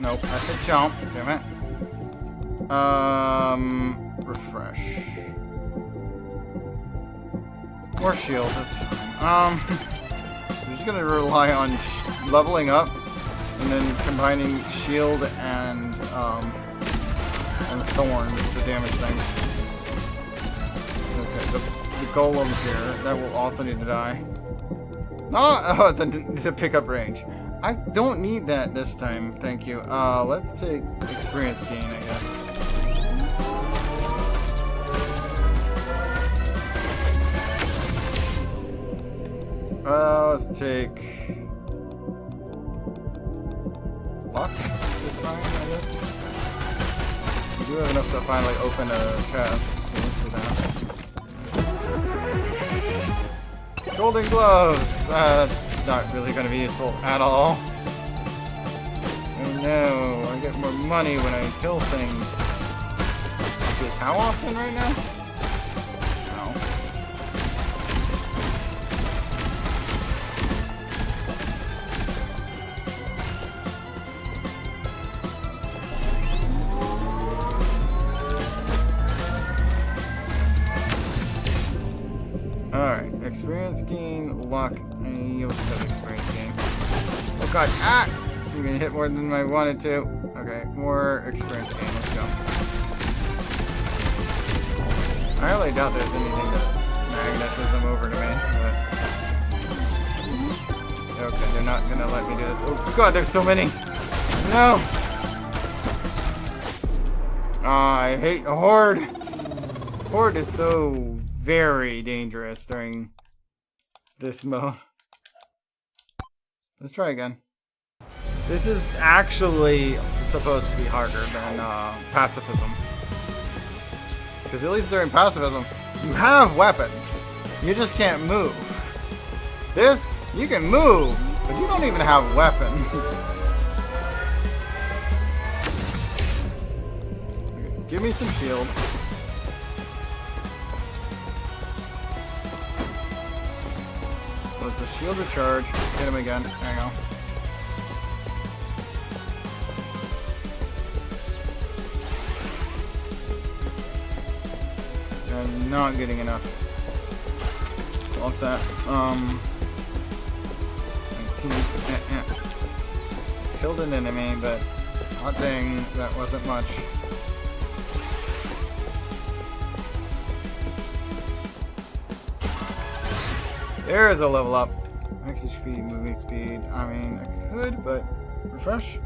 A: Nope, I said jump, damn it. Refresh. More shield, that's fine. I'm just gonna rely on leveling up and then combining shield and thorns to damage things. Okay, the golems here, that will also need to die. Oh, the pickup range. I don't need that this time, thank you. Let's take experience gain, I guess. Let's take luck this time, I guess. We do have enough to finally open a chest, so let's do that. Golden gloves! That's not really going to be useful at all. Oh no, I get more money when I kill things. How often right now? No. Alright, experience gain, luck. I also have experience gain. Oh god, ah! I'm gonna hit more than I wanted to. Okay, more experience gain, let's go. I really doubt there's anything that magnetism over to me, but... Okay, they're not gonna let me do this. Oh god, there's so many! No! I hate Horde! Horde is so very dangerous during this mode. Let's try again. This is actually supposed to be harder than pacifism. Because at least during pacifism, you have weapons. You just can't move. This, you can move, but you don't even have weapons. Okay, give me some shield. Let the shield recharge. Hit him again. There you go. I'm not getting enough. Want that. 19. Killed an enemy, but hot dang, that wasn't much. There is a level up. Max HP, moving speed. I mean, I could, but refresh?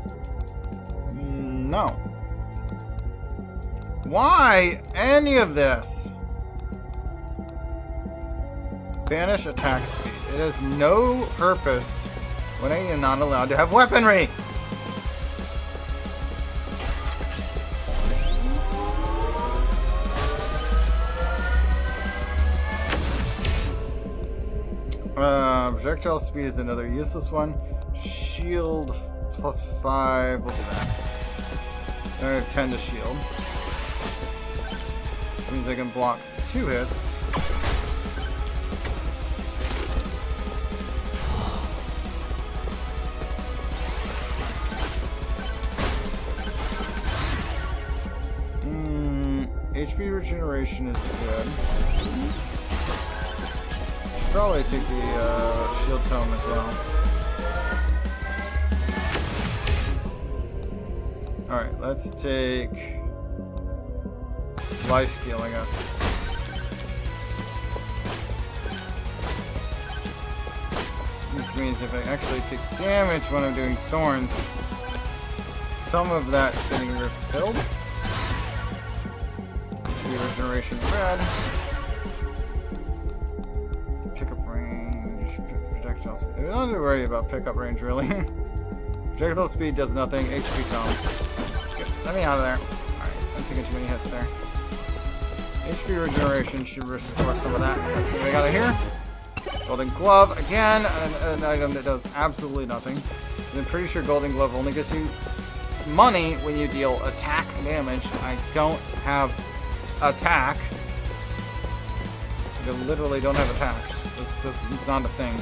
A: No. Why any of this? Banish attack speed. It has no purpose when I am not allowed to have weaponry. Projectile speed is another useless one. Shield +5. We'll do that. I have 10 to shield. Which means I can block 2 hits. HP regeneration is good. Should probably take the shield tome as well. Alright, let's take lifesteal, I guess. Which means if I actually take damage when I'm doing thorns, some of that's getting refilled. Regeneration red. Pickup range. Projectile speed. I don't have to worry about pickup range really. Projectile speed does nothing. HP tome. Good. Let me out of there. Alright, I'm taking too many hits there. HP regeneration should restore some of that. That's what we got here. Golden glove again, an item that does absolutely nothing. And I'm pretty sure golden glove only gives you money when you deal attack damage. I don't have attack. I literally don't have attacks. It's not a thing.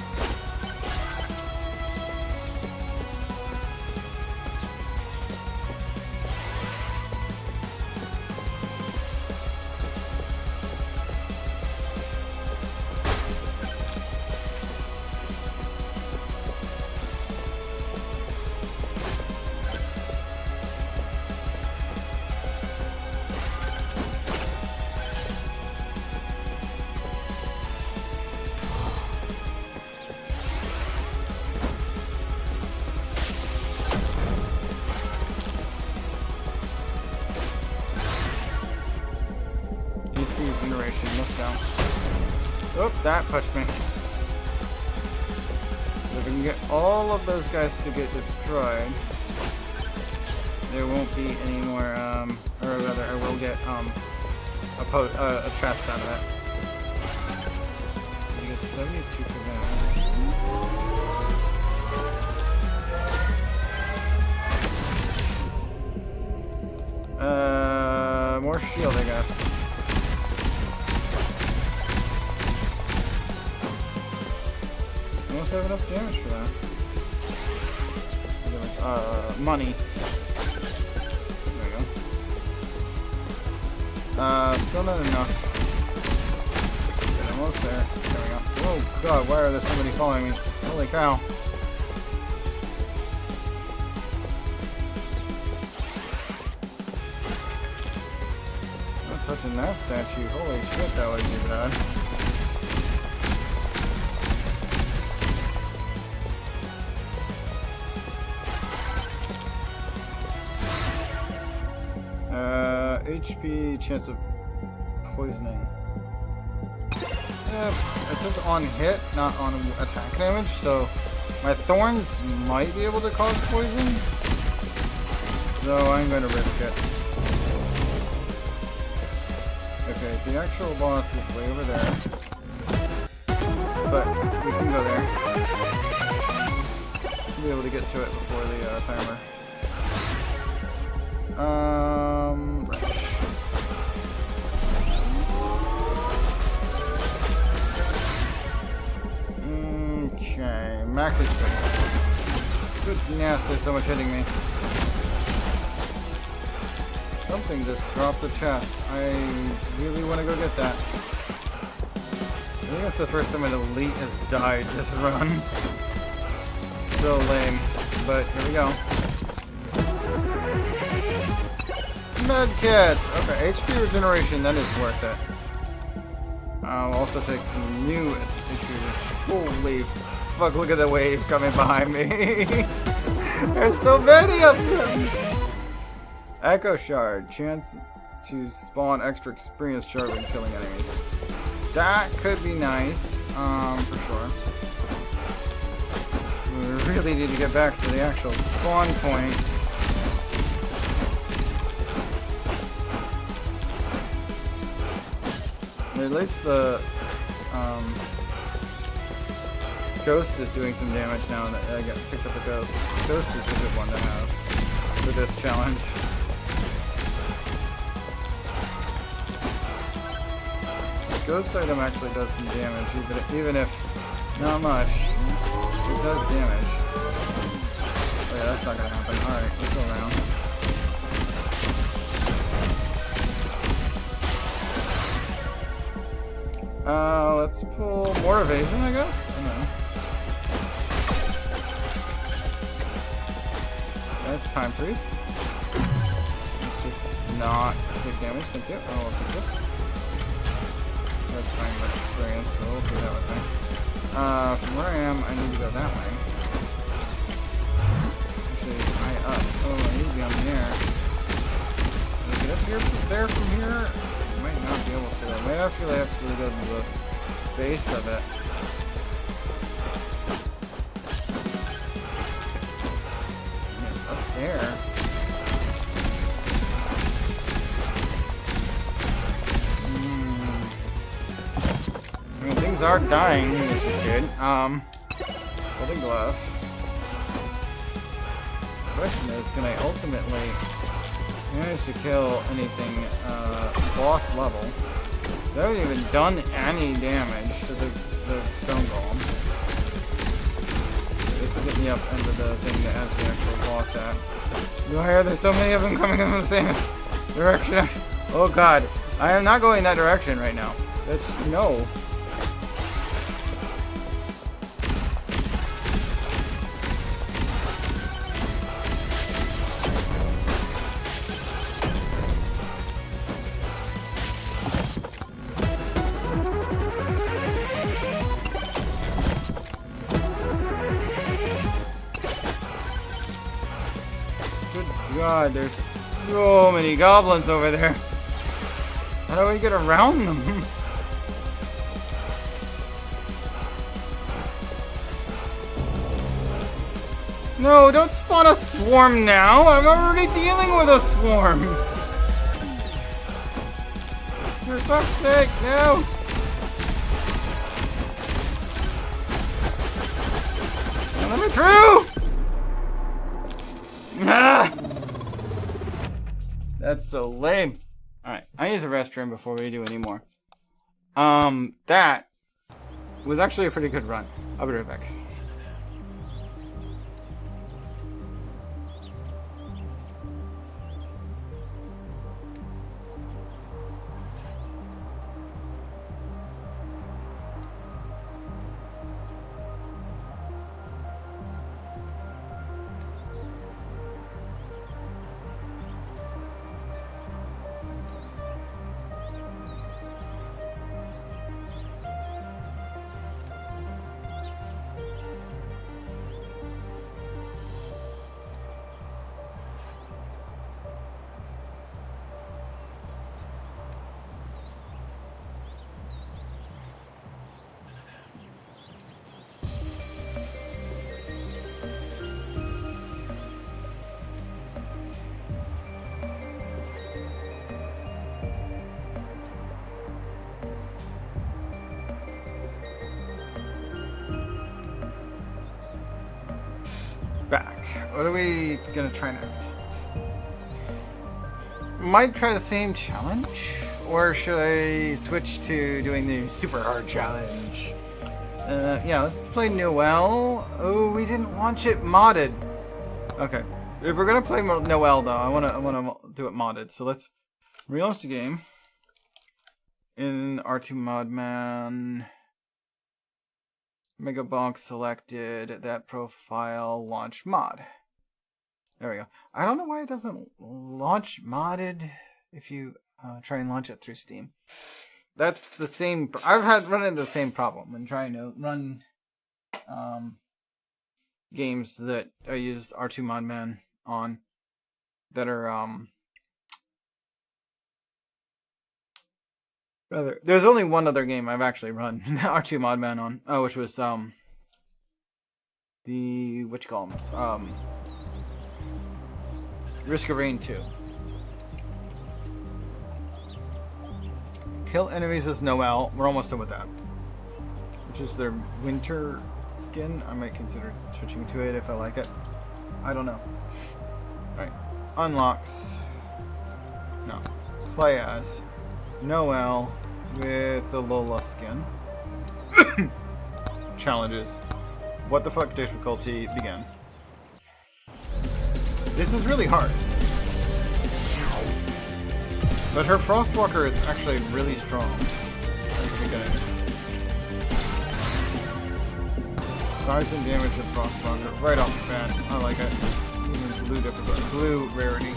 A: Regeneration, let's go. Oop, that pushed me. If we can get all of those guys to get destroyed. there won't be any more, or rather, I will get a chest out of it. I get 72 for that. More shield, I guess. I almost have enough damage for that. Money. There we go. Still not enough. Get almost there. There we go. Oh god, why are there so many following me? Holy cow. Not touching that statue. Holy shit, that would be bad. HP, chance of poisoning. It says on hit, not on attack damage, so my thorns might be able to cause poison. So I'm going to risk it. Okay, the actual boss is way over there. But we can go there. We'll be able to get to it before the timer. Okay, max HP. Goodness, there's so much hitting me. Something just dropped the chest. I really want to go get that. I think that's the first time an elite has died this run. So lame, but here we go. Medkits! Okay, HP regeneration, that is worth it. I'll also take some new HP. Holy fuck, look at the wave coming behind me. There's so many of them! Echo Shard, chance to spawn extra experience shard when killing enemies. That could be nice, for sure. We really need to get back to the actual spawn point. At least the ghost is doing some damage now that I got picked up a ghost. Ghost is a good one to have for this challenge. The ghost item actually does some damage, even if not much. It does damage. Oh yeah, that's not gonna happen. Alright, let's go around. Let's pull more evasion, I guess? I don't know. That's time freeze. Let's just not take damage, thank you. Oh, look at this. That's time for experience, so we'll do that with me. From where I am, I need to go that way. Actually, high up. Oh, I need to be on the air. Can I get up here, there from here? Might not be able to. I might actually have to go to the base of it. It's up there. I mean, things are dying, which is good. Holding glove. The question is, can I ultimately manage to kill anything boss level? I haven't even done any damage to the stone golem. This will get me up into the thing that has the actual boss at. Why are there so many of them coming in the same direction? Oh god, I am not going that direction right now. That's no. God, there's so many goblins over there. How do we get around them? No, don't spawn a swarm now. I'm already dealing with a swarm. For fuck's sake, no. Let me through. Ah! That's so lame. Alright, I use a restroom before we do any more. That was actually a pretty good run. I'll be right back. Back. What are we gonna try next? Might try the same challenge, or should I switch to doing the super hard challenge? Yeah, let's play Noelle. Oh, we didn't launch it modded. Okay, if we're gonna play Noelle though, I wanna do it modded. So let's relaunch the game in R2 Modman. Megabox selected, that profile, launch mod. There we go. I don't know why it doesn't launch modded if you try and launch it through Steam. That's the same, I've run into the same problem when trying to run games that I use R2 Modman on that are there's only one other game I've actually run R2 Modman on, which was the Risk of Rain 2. Kill enemies as Noelle. We're almost done with that. Which is their winter skin. I might consider switching to it if I like it. I don't know. Alright. Unlocks. No. Play as Noelle with the Lola skin. Challenges. What the fuck difficulty begin. This is really hard. But her Frostwalker is actually really strong. Size and damage of Frostwalker right off the bat. I like it. Blue difficulty. Blue rarity.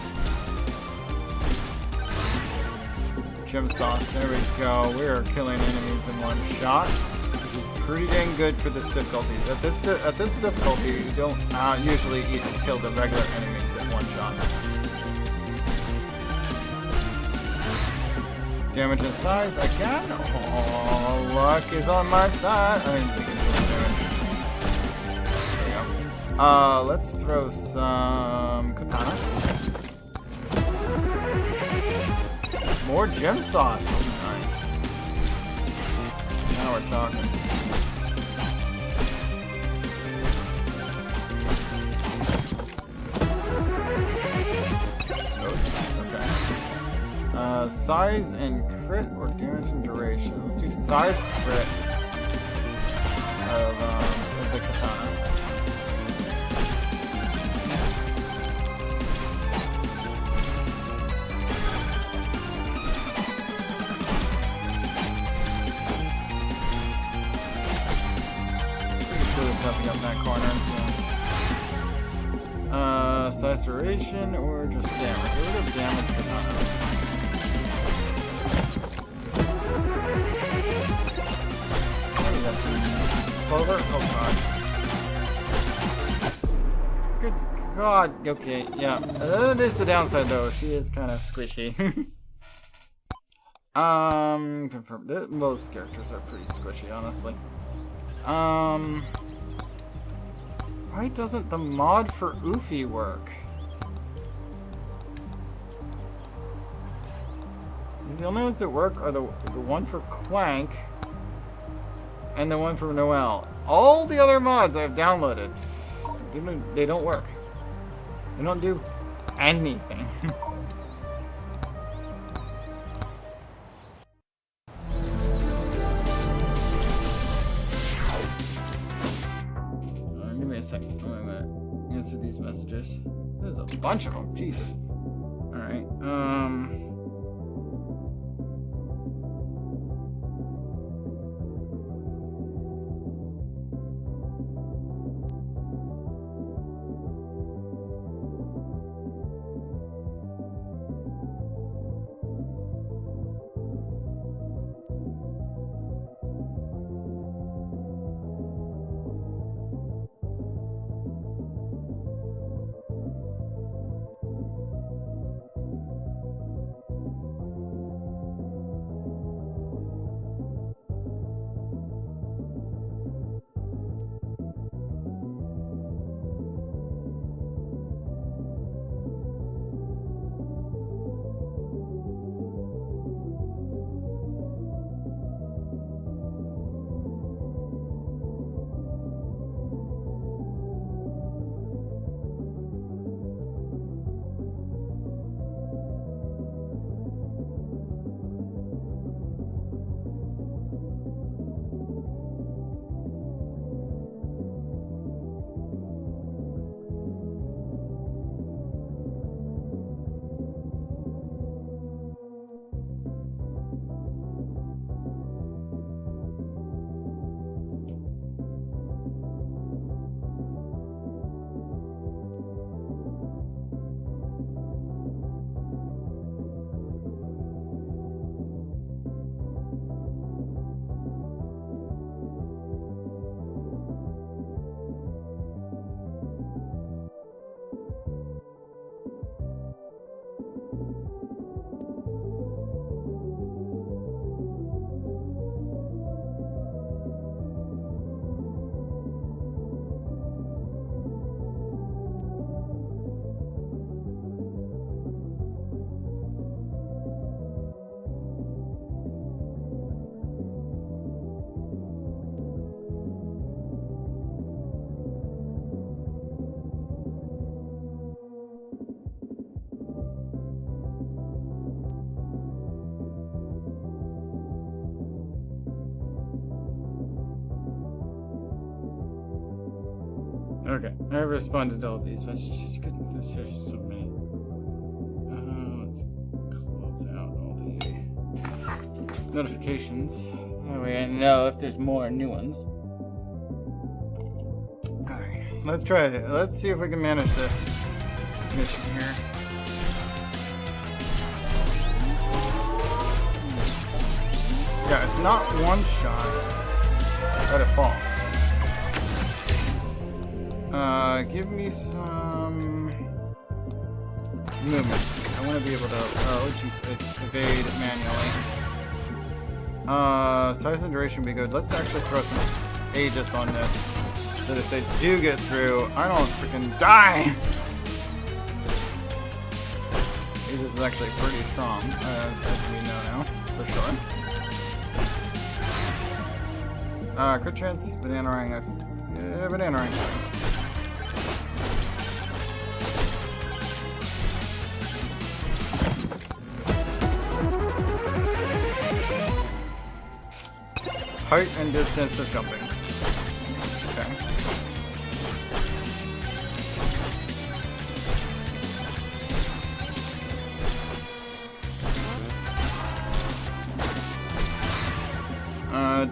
A: Gem sauce. There we go. We are killing enemies in one shot. Which is pretty dang good for this difficulty. At this difficulty, you don't usually kill the regular enemies in one shot. Damage and size again. Oh, luck is on my side. I didn't think it was damage. There we go. Let's throw some katana. More gem sauce. Nice. Now we're talking. Okay. Size and crit or damage and duration. Let's do size crit of the katana. Nothing up in that corner. So. Size duration or just damage? Get rid of damage katana. Clover? Oh god. Good god. Okay, yeah. That is the downside though. She is kind of squishy. Confirm. Most characters are pretty squishy, honestly. Why doesn't the mod for Oofy work? The only ones that work are the one for Clank and the one for Noelle. All the other mods I've downloaded, they don't work. They don't do anything. Give me a second. I'm gonna answer these messages. There's a bunch of them. Jesus. All right. Okay, I responded to all these messages. Goodness, there's so many. Let's close out all the notifications. That way I know if there's more new ones. Alright, let's try it. Let's see if we can manage this mission here. Yeah, it's not one shot. Let it fall. Give me some movement. I want to be able to, evade manually. Size and duration would be good. Let's actually throw some Aegis on this, so that if they do get through, I don't freaking die! Aegis is actually pretty strong, as we know now, for sure. Crit chance, banana ring, yeah, banana ring. Height and distance of jumping. Okay.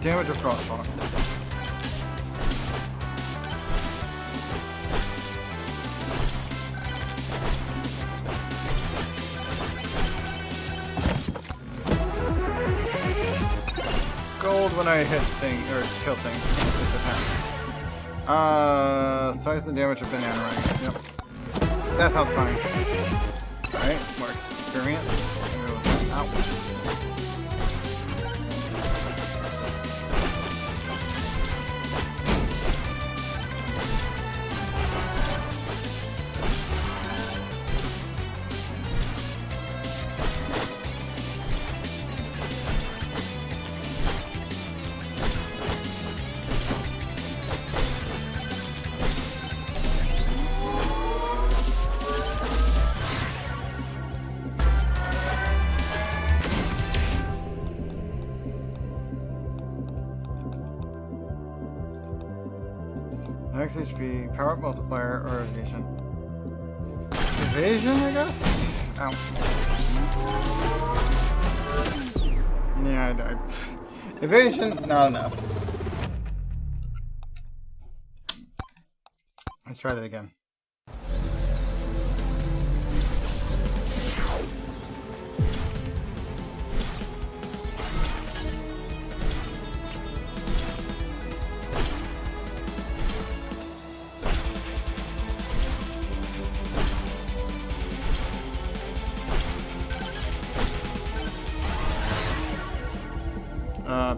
A: Damage of crossbow. Gold when I hit things or kill things. Size and damage of banana ring. Yep. That sounds fine. Alright, more experience. Ow. HP, power up multiplier, or evasion. Evasion, I guess? Ow. Yeah, I died. Evasion, not enough. Let's try that again.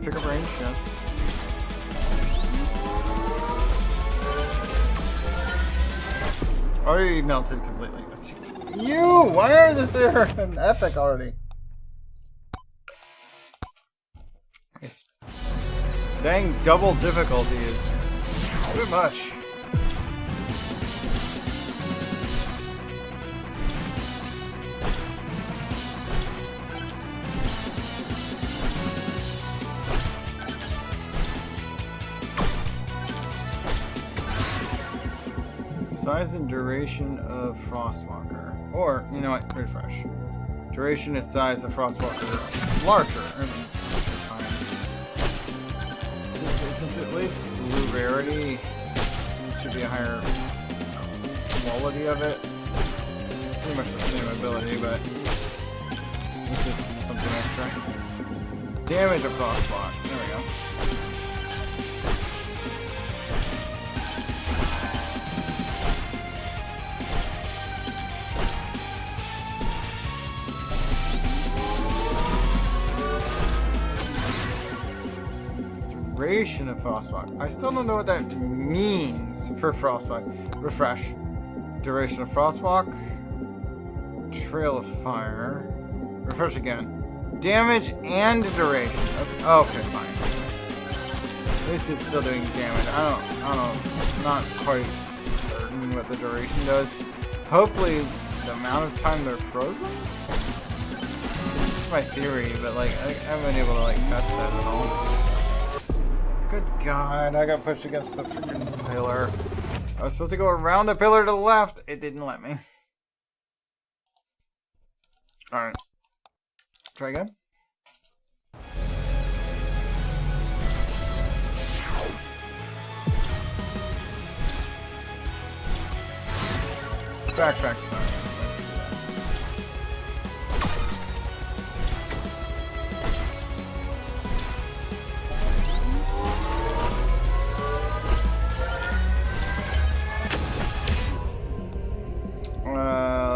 A: Pick up range, yes. Already melted completely. You! Why are this here an epic already? It's dang double difficulty is too much. Size and duration of Frostwalker. Or, you know what, refresh. Duration and size of Frostwalker is larger. I mean, since at least blue rarity should be a higher quality of it. Pretty much the same ability, but this is something extra. Damage of Frostwalk. There we go. Duration of Frostwalk. I still don't know what that means for Frostwalk. Refresh. Duration of Frostwalk. Trail of Fire. Refresh again. Damage and duration. Okay, fine. At least it's still doing damage. I don't know. Not quite certain what the duration does. Hopefully the amount of time they're frozen? That's my theory, but like I haven't been able to like test that at all. Good God, I got pushed against the freaking pillar. I was supposed to go around the pillar to the left. It didn't let me. Alright. Try again. Backtrack's fine.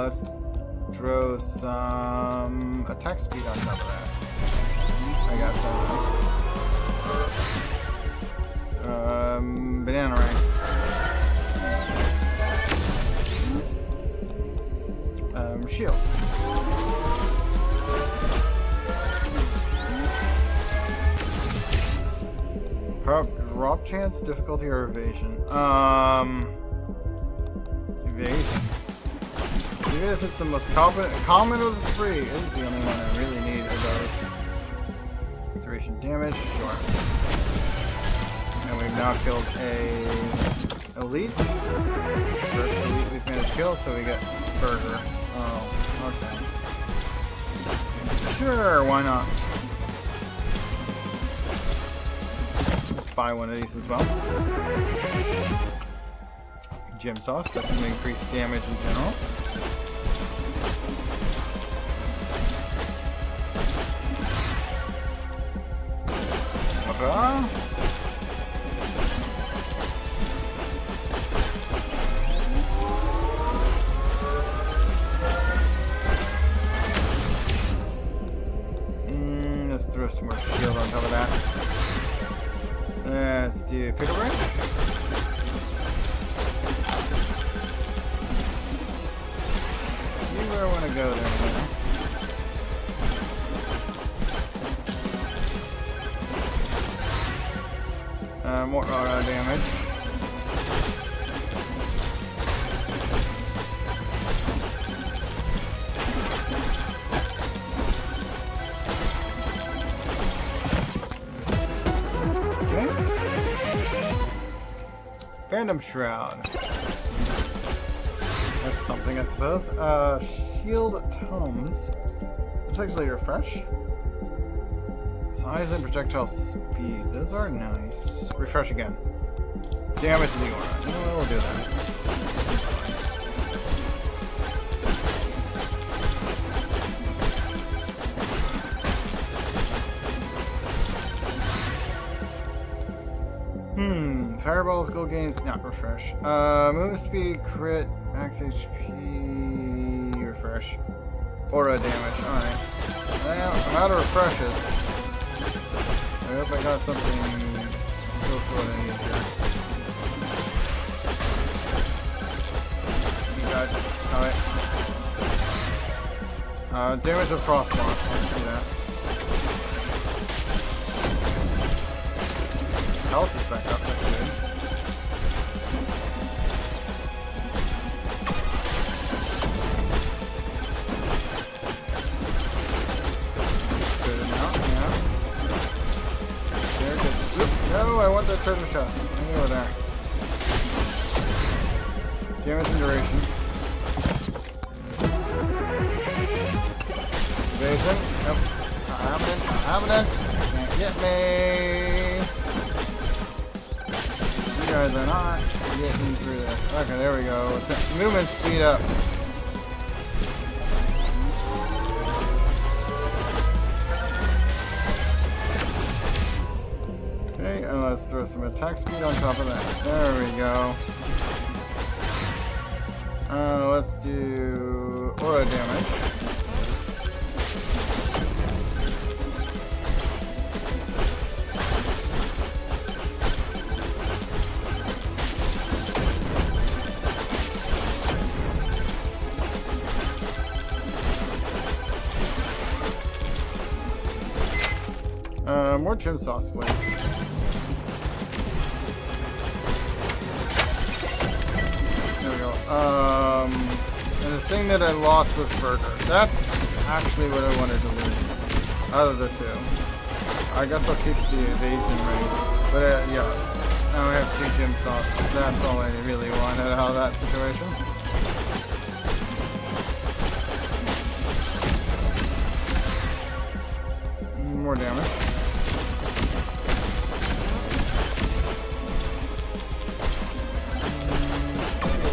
A: Let's throw some attack speed on top of that. I got some. Banana ring. Shield. Drop chance, difficulty, or evasion? Evasion. Even if it's the most common of the three, is the only one I really need of those. Duration damage, sure. And we've now killed a elite. First elite we've managed to kill, so we get burger. Oh, okay. Sure, why not? Let's buy one of these as well. Gem sauce, that's going to increase damage in general. Let's throw some more shield on top of that. Let's do pickle range. See where I want to go there. More damage. Fair Random Shroud. That's something, I suppose. Shield Tomes. It's actually refresh. Size and projectile speed. Those are nice. Refresh again. Damage the aura. No, we'll do that. Fireball's gold gains, not refresh. Move speed, crit, max HP, refresh. Aura damage, alright. Well, I'm out of refreshes. I hope I got something close to what I need here. You got it. Alright. Damage of Frost Boss, let's do that. Health is back up, that's good. Good enough, yeah. There, good. Oop, no, I want that treasure chest. Let me go there. Damage and duration. Evasion. Nope. Not happening, not happening. Can't get me. You guys are not getting through this. Okay, there we go. Movement speed up. Okay, and let's throw some attack speed on top of that. There we go. Let's do aura damage. More gym sauce, please. There we go. And the thing that I lost was burger. That's actually what I wanted to lose. Out of the two. I guess I'll keep the evasion rate. But yeah. Now I have 2 gym sauce. That's all I really wanted out of that situation. More damage.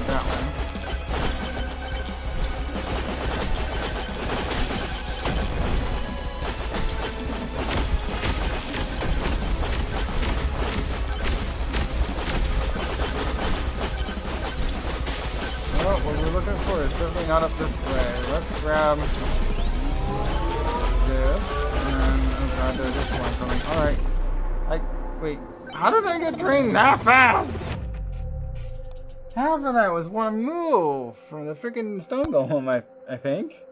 A: That one. Well, what we're looking for is certainly not up this way. Let's grab this. There's this one coming. Alright. Wait. How did I get drained that fast? Half of that was one move from the freaking stone golem, I think.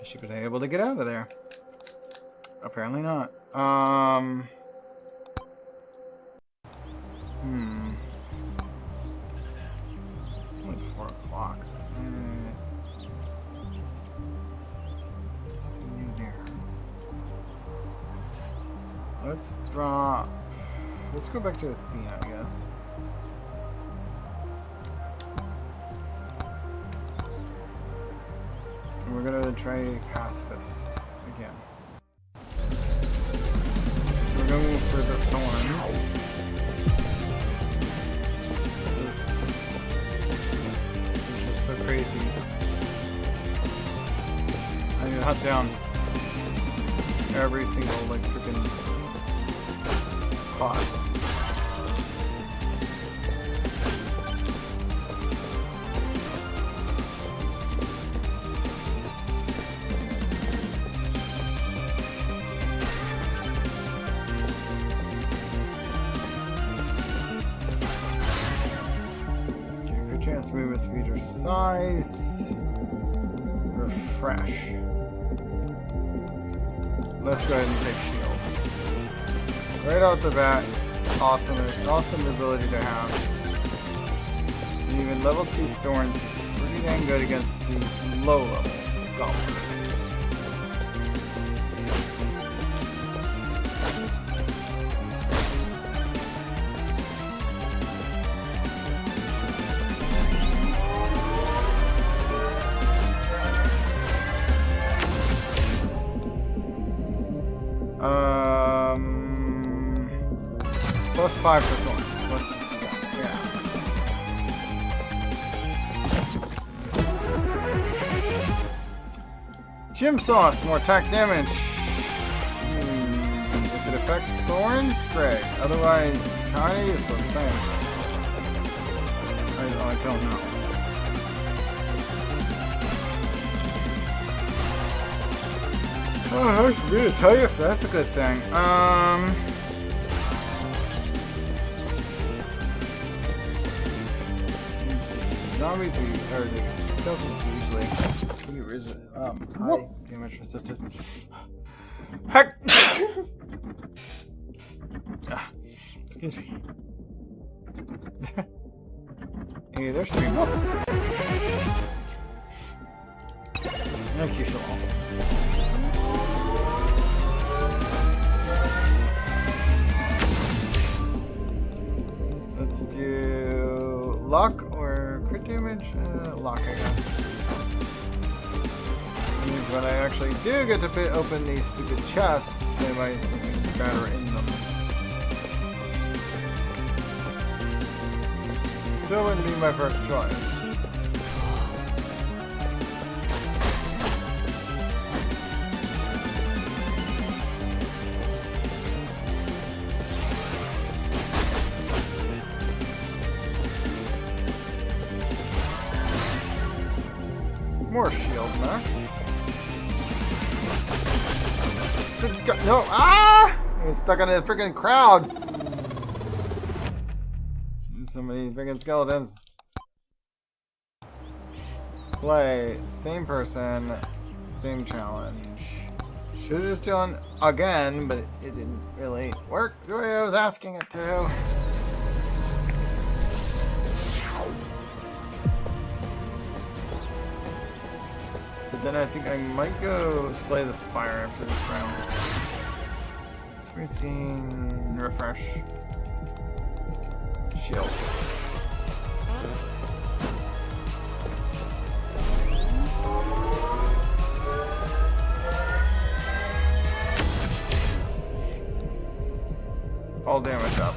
A: I should have been able to get out of there. Apparently not. Only 4 o'clock. Let's drop. Let's go back to Athena, I guess. And we're gonna try Pacifist again. We're going for the thorn. This is so crazy. I need to hunt down every single like freaking spot. Good chance to move with speed or size. Refresh. Let's go ahead and take shield. Right out the bat, awesome ability to have. And even level 2 thorns is pretty dang good against the low level goblins. 5 for thorns. Let's just do that. Yeah. Gym sauce, more attack damage. If it affects thorns, great. Otherwise, kinda useless. Thanks. I don't know. Oh, hard for me to tell you if that's a good thing. Zombies or the skeletons usually high damage resistant. Heck! Excuse me. Hey, there's 3 more. Thank you, Chillin. Let's do luck or crit damage? Luck, I guess. That means when I actually do get to open these stupid chests, there might be something better in them. Still wouldn't be my first choice. More shield max. No! Ah! I'm stuck on a freaking crowd! So many freaking skeletons. Play. Same person. Same challenge. Should have just done again, but it didn't really work the way I was asking it to. Then I think I might go slay the spire after this round. Screen scheme, refresh, shield. All damage up.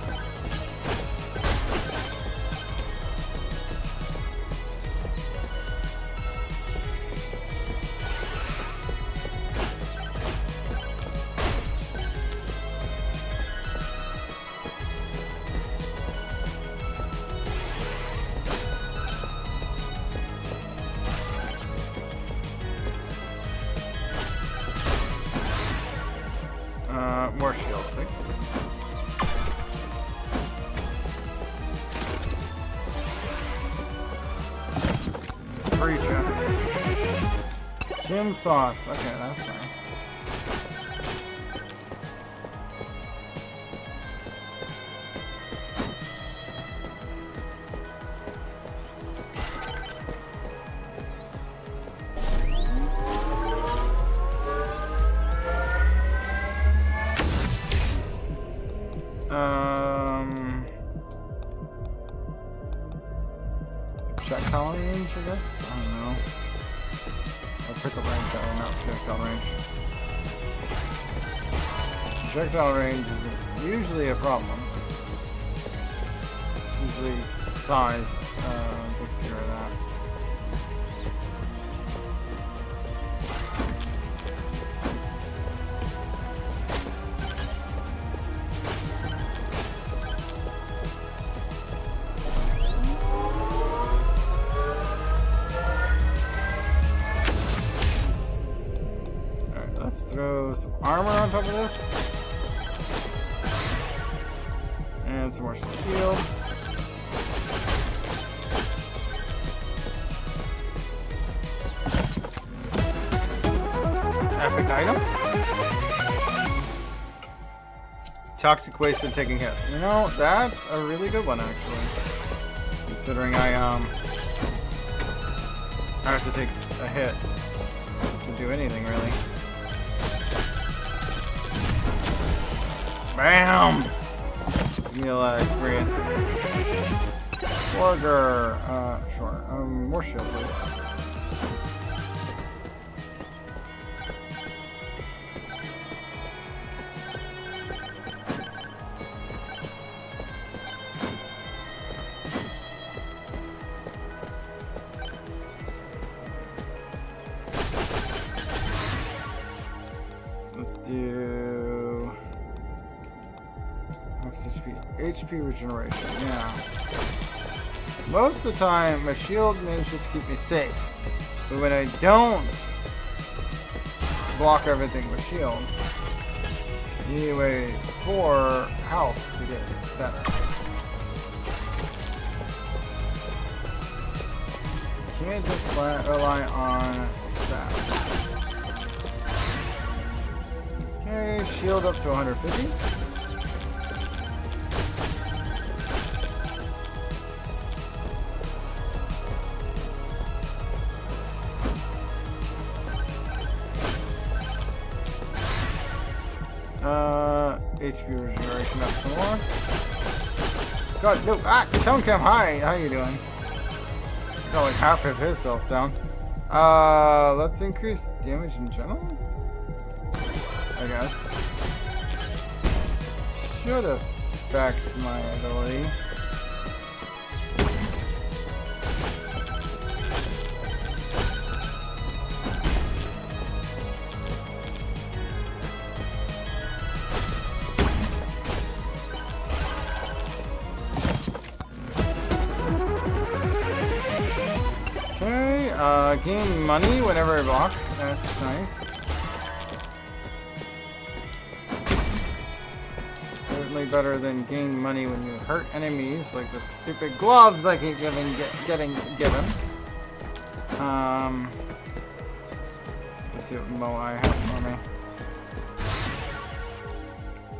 A: More shield, thanks. Free chest. Gym sauce. Okay, that's nice. Projectile range, I guess? I don't know. I'll pick a range that will not projectile range. Projectile range is usually a problem. It's usually size takes care of that. Let's throw some armor on top of this. And some more shield. Epic item. Toxic waste when taking hits. You know, that's a really good one actually. Considering I have to take a hit to do anything really. Bam! Give me a lot of experience. Order. Sure. More shield, please. HP regeneration, yeah. Most of the time, my shield manages to keep me safe. But when I don't block everything with shield, anyway, 4 health to get better. Can't just rely on that. Okay, shield up to 150. HP regeneration up some more. God, no, Cam, hi, how you doing? Got like half of his health down. Let's increase damage in general? I guess. Should affect my ability. Gain money whenever I block. That's nice. Certainly better than gain money when you hurt enemies, like the stupid gloves I keep getting given. Let's see what Moai has for me.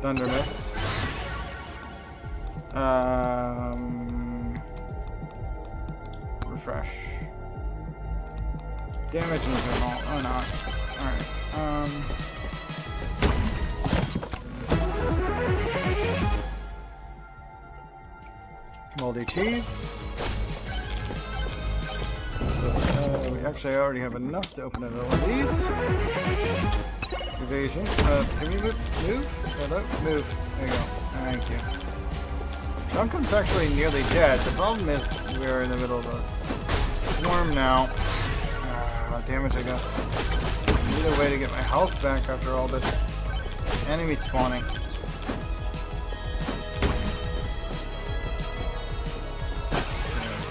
A: Thundermist. Refresh. Damage in general. Oh no. Alright. Moldy cheese. We actually already have enough to open another one of these. Evasion. Can we move? Hello? Move. There you go. Thank you. Duncan's actually nearly dead. The problem is we're in the middle of a storm now. Damage, I guess. I need a way to get my health back after all this enemy spawning.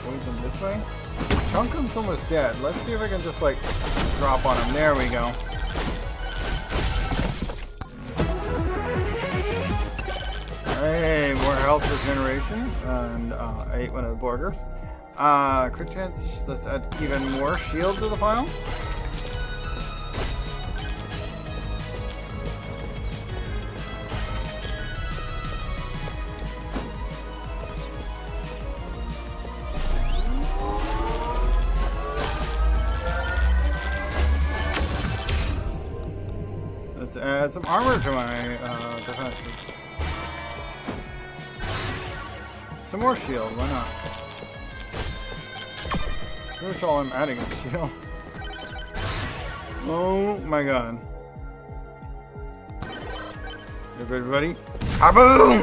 A: Poison this way. Chunkum's almost dead. Let's see if I can just like drop on him. There we go. Hey, more health regeneration, and I ate one of the burgers. Crit chance, let's add even more shield to the pile. Let's add some armor to my defenses. Some more shield, why not? Here's all I'm adding is shield. Oh my god. Everybody? Kaboom!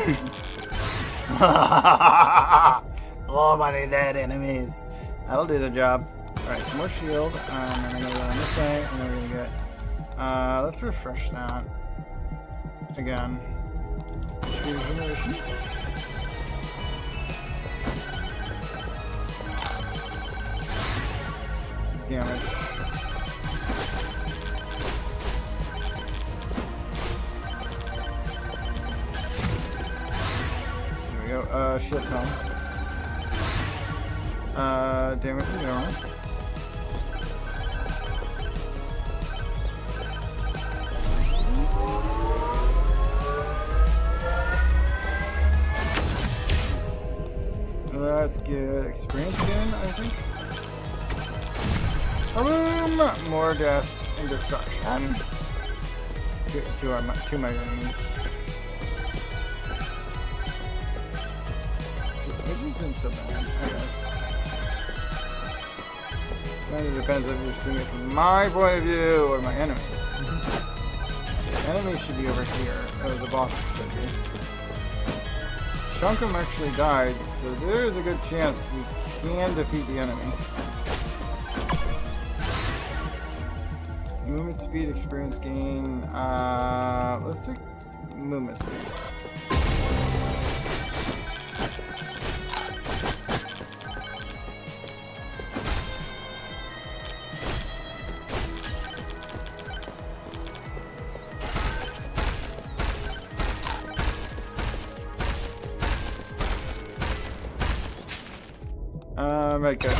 A: Oh my dead enemies. That'll do the job. Alright, some more shield. And then I'm gonna go down this way, and then we're gonna get let's refresh that. Again. Regeneration. Damage. There we go. Shield tone. Damage in general. Let's get experience again, I think. Boom! More death and destruction to my enemies. Which isn't so bad, I guess. Kind of depends if you're seeing it from my point of view or my enemies. The enemy should be over here, or the boss should be. Chunkum actually died, so there's a good chance we can defeat the enemy. Movement speed, experience gain. Let's take movement speed. Right, good.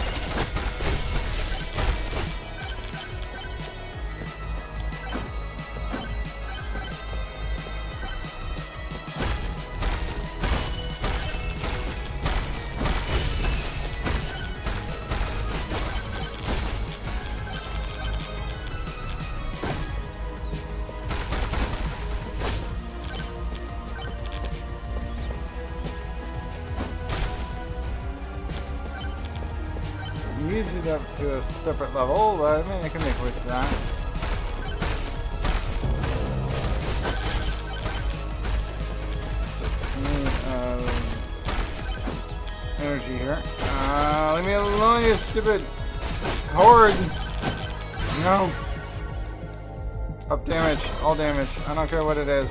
A: Use it up to a separate level, but I mean I can make with that. Energy here. Leave me alone, you stupid horde! No! Up damage, all damage. I don't care what it is.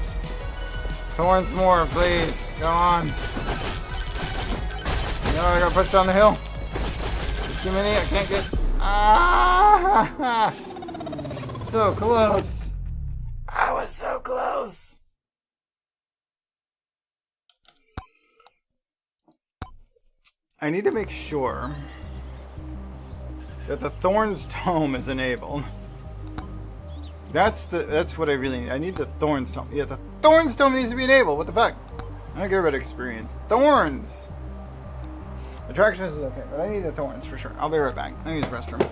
A: Thorns more, please. Go on. No, I gotta push down the hill. Too many, I can't get. Ah! So close. I was so close. I need to make sure that the Thorns Tome is enabled. That's what I really need. I need the Thorns Tome. Yeah, the Thorns Tome needs to be enabled. What the fuck? I don't care about experience. Thorns. Attractions is okay, but I need the Thorns for sure. I'll be right back. I need the restroom.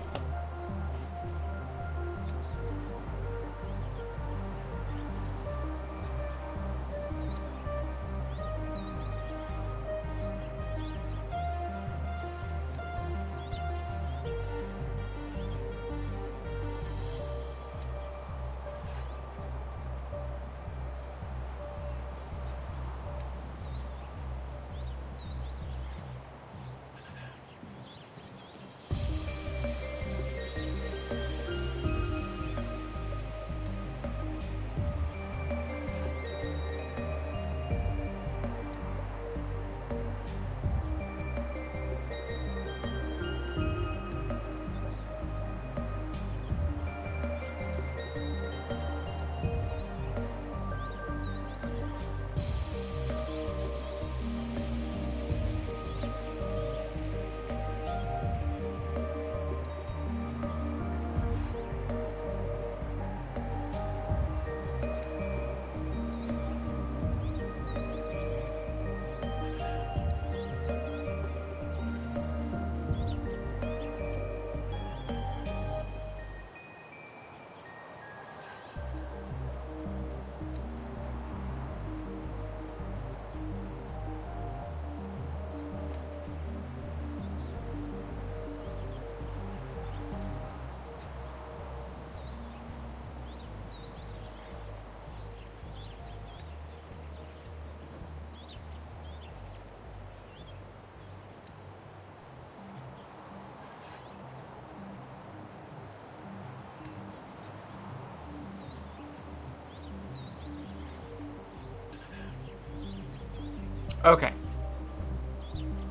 A: Okay.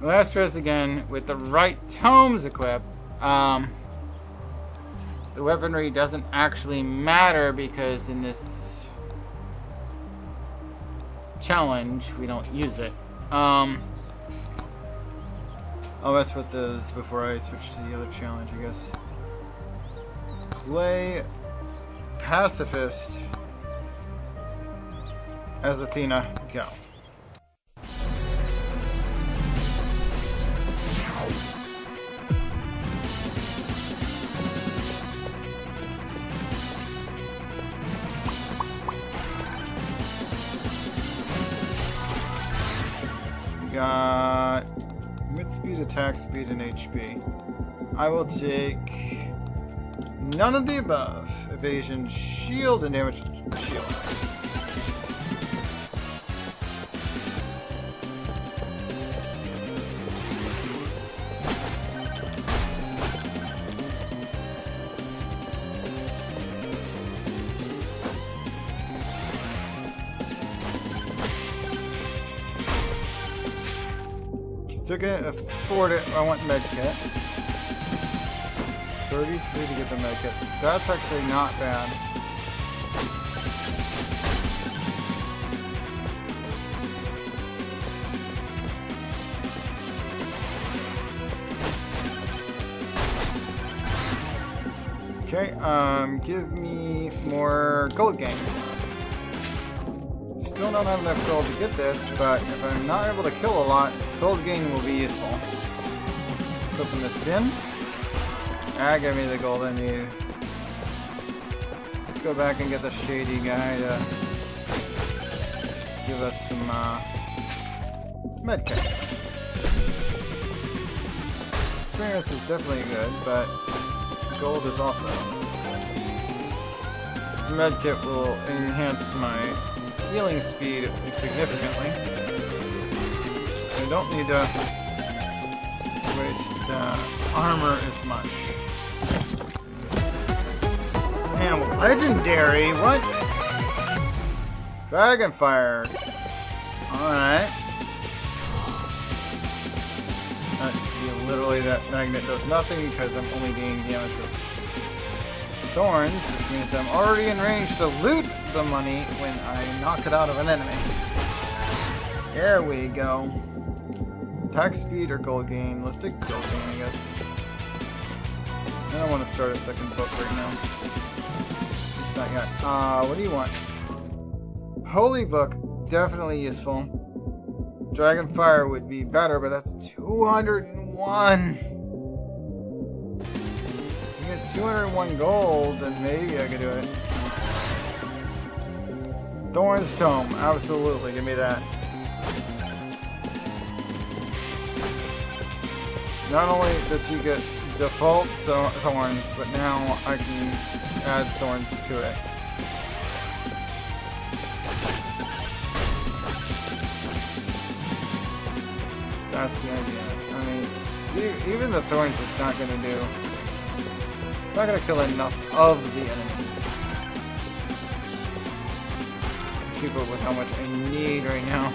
A: Let's try this again with the right tomes equipped. The weaponry doesn't actually matter because in this challenge we don't use it. I'll mess with those before I switch to the other challenge, I guess. Play Pacifist as Athena. Go. Got mid-speed, attack speed, and HP. I will take none of the above. Evasion, shield, and damage shield. Still can't afford it. I want medkit. 33 to get the medkit. That's actually not bad. Okay, give me more gold gain. Still don't have enough gold to get this, but if I'm not able to kill a lot, gold gain will be useful. Let's open this bin. Ah, give me the gold I need. Let's go back and get the shady guy to give us some medkit. Experience is definitely good, but gold is also. Medkit will enhance my healing speed significantly. I don't need to waste armor as much. And legendary, what? Dragonfire. Alright. Literally that magnet does nothing because I'm only gaining damage with thorns, which means I'm already in range to loot the money when I knock it out of an enemy. There we go. Attack speed or gold gain? Let's take gold gain, I guess. I don't want to start a second book right now. Not yet. What do you want? Holy book, definitely useful. Dragonfire would be better, but that's 201. You get 201 gold, then maybe I could do it. Thorn's Tome, absolutely, give me that. Not only did you get default thorns, but now I can add thorns to it. That's the idea. I mean, even the thorns is not going to do. It's not going to kill enough of the enemy. Keep up with how much I need right now.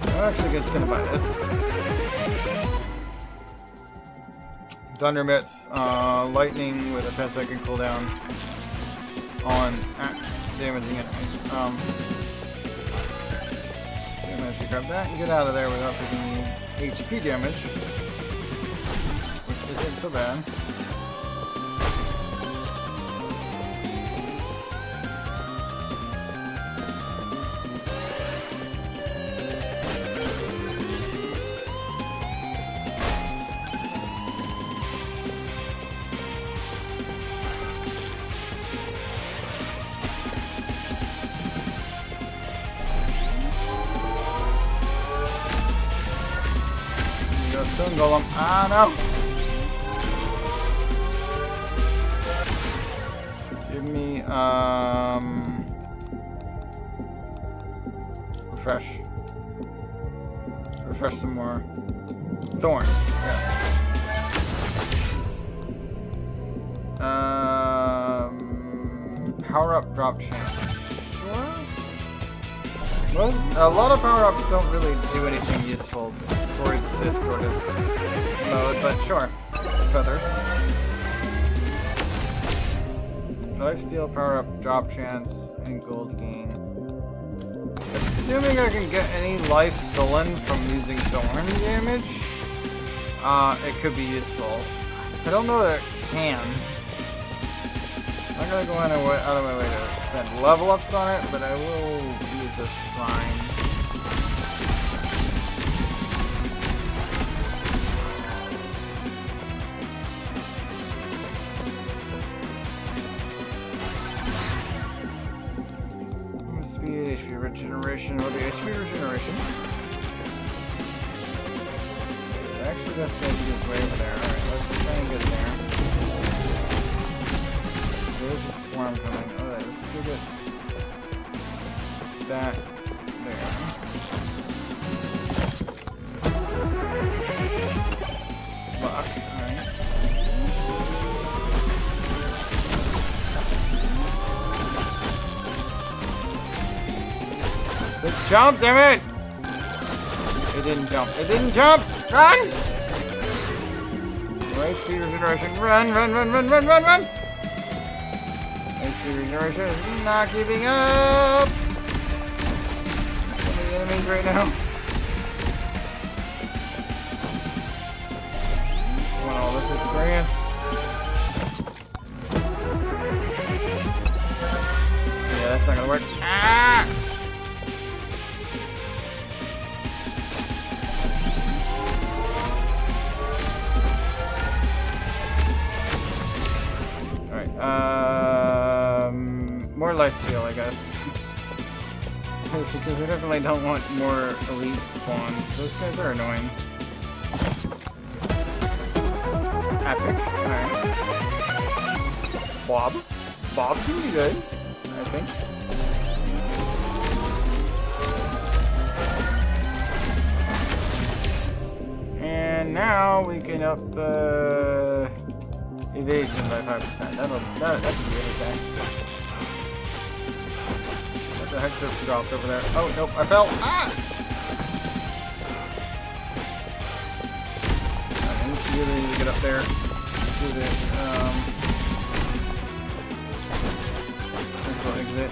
A: I'm actually just going to buy this. Thunder Mitts, lightning with a 10-second cooldown on damaging enemies. Manage to grab that and get out of there without taking HP damage, which isn't so bad. Stone Golem. Ah, no! Give me, refresh. Refresh some more. Thorns, yes. Power up drop chance. Sure? Well, a lot of power ups don't really do anything useful for this sort of mode, but sure. Feathers. Lifesteal, power up, drop chance, and gold gain. Assuming I can get any life stolen from using thorn damage, it could be useful. I don't know that it can. I'm not gonna go out of my way to spend level ups on it, but I will use this shrine. HP regeneration, or the HP regeneration. Actually, that's going to be way over there. Alright, let's try and get there. There's a swarm coming. Alright, let's do this. That there. Fuck, alright. Let's jump, damn it! It didn't jump. It didn't jump! Run! Right speed regeneration. Run, run, run, run, run, run, run! Right speed regeneration is not keeping up! So many enemies right now. I want all this experience. Dragoness. Yeah, that's not gonna work. Ah! Alright, more life steal, I guess. Because we definitely don't want more elite spawns. Those guys are annoying. Epic. Alright. Bob? Bob's gonna be good, I think. And now we can up evasion by 5%. That could be anything. What the heck just dropped over there? Oh nope, I fell! Ah! You really need to get up there. Do the central exit.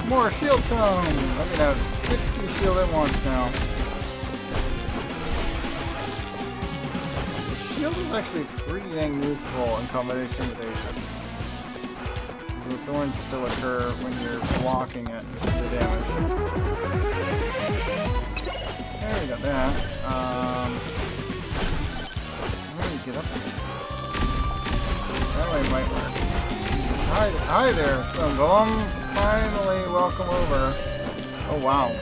A: More shield tone! I'm gonna have 60 shield at once now. The shield is actually pretty dang useful in combination with Aegis. The thorns still occur when you're blocking it, the damage. There we got that. How do we get up there? That way might work. Hi there, Stone Golem. Finally, welcome over. Oh wow.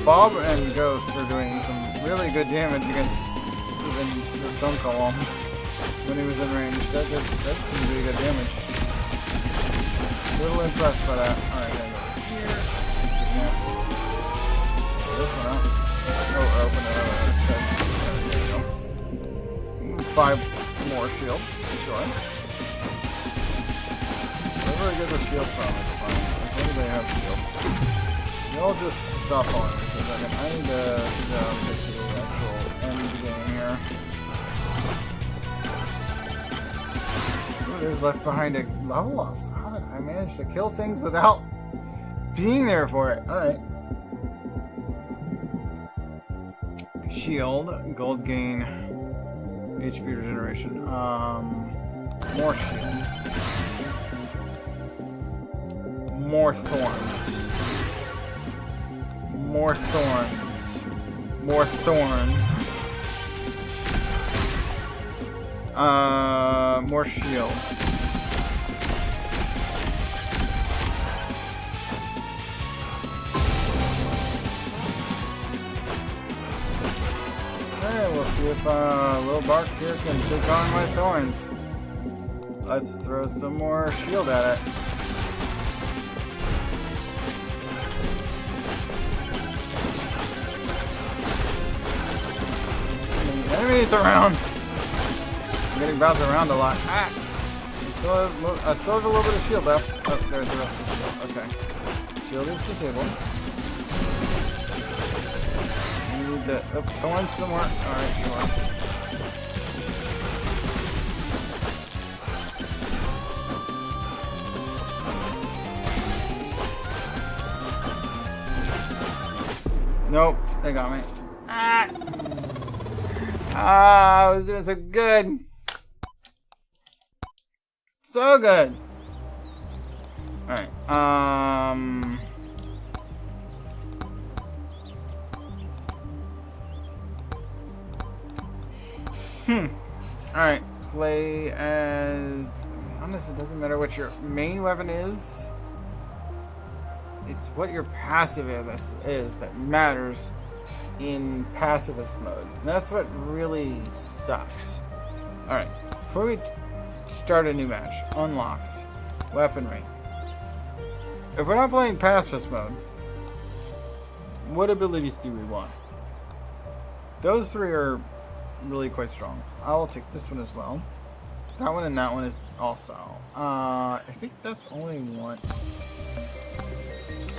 A: Bob and Ghost are doing some really good damage against even the Stone Golem when he was in range. That's some really good damage. A little impressed by that. Alright, gotta go here. This one out. Oh, open it. There we go. 5 more shield. Sure. Wherever I get the shield from, it's fine. As long as they have shield. Y'all just stop on me for a second. I need to get to the actual end of the game here. What is left behind a level ups? How did I manage to kill things without being there for it? Alright. Shield, gold gain, HP regeneration. More shield. More thorns. More thorns. More thorns. More shield. Okay, we'll see if little Bark here can take on my thorns. Let's throw some more shield at it. Enemies around! I'm getting bounced around a lot. Ah! I still have a little bit of shield left. Oh, there's the rest of the shield. Okay. Shield is disabled. I need to thorns some more. Alright, sure. Nope, they got me. Ah! Ah, I was doing so good. So good. Alright, Alright, play as... Honestly, it doesn't matter what your main weapon is. It's what your passive is that matters in pacifist mode. And that's what really sucks. Alright, before we start a new match, unlocks, weaponry. If we're not playing pacifist mode, what abilities do we want? Those 3 are really quite strong. I'll take this one as well. That one and that one is also. I think that's only one.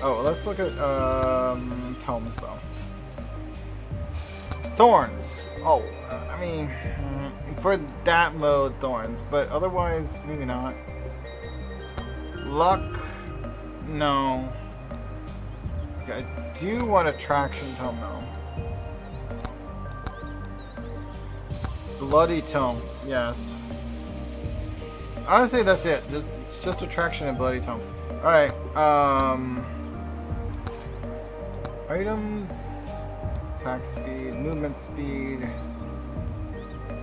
A: Oh, let's look at tomes though. Thorns. Oh, I mean, for that mode, thorns, but otherwise, maybe not. Luck? No. Okay, I do want attraction tome though. Bloody tome, yes. Honestly, that's it. Just attraction and bloody tome. Alright, items, attack speed, movement speed,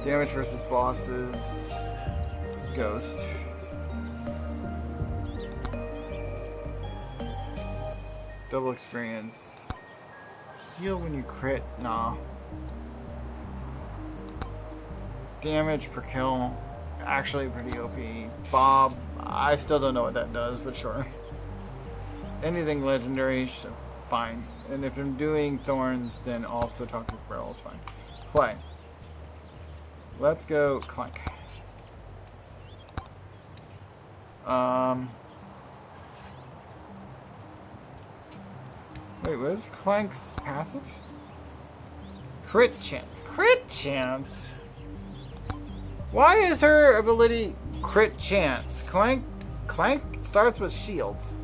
A: damage versus bosses, ghost. Double experience. Heal when you crit? Nah. Damage per kill. Actually pretty OP. Bob. I still don't know what that does, but sure. Anything legendary, fine. And if I'm doing thorns, then also toxic barrel is fine. Play. Let's go Clank. Wait, what is Clank's passive? Crit chance. Crit chance? Why is her ability crit chance? Clank starts with shields.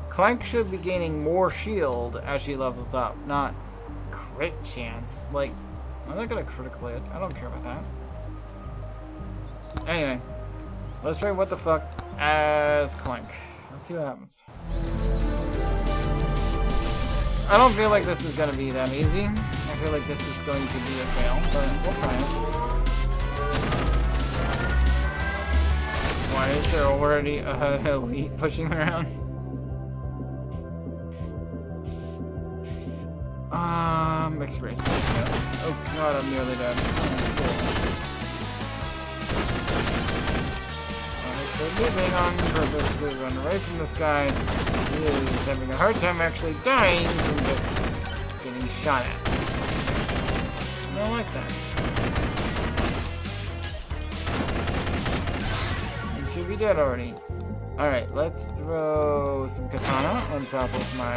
A: Clank should be gaining more shield as she levels up, not crit chance. Like, I'm not gonna critical hit. I don't care about that. Anyway, let's try what the fuck as Clank. Let's see what happens. I don't feel like this is gonna be that easy. I feel like this is going to be a fail, but we'll try it. Why is there already an elite pushing around? Experience. Oh god, I'm nearly dead. Alright, so moving on purpose to run away from this guy. He is having a hard time actually dying from just getting shot at. I don't like that. He should be dead already. Alright, let's throw some katana on top of my...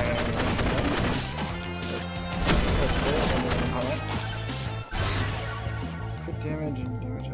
A: Crit damage and damage.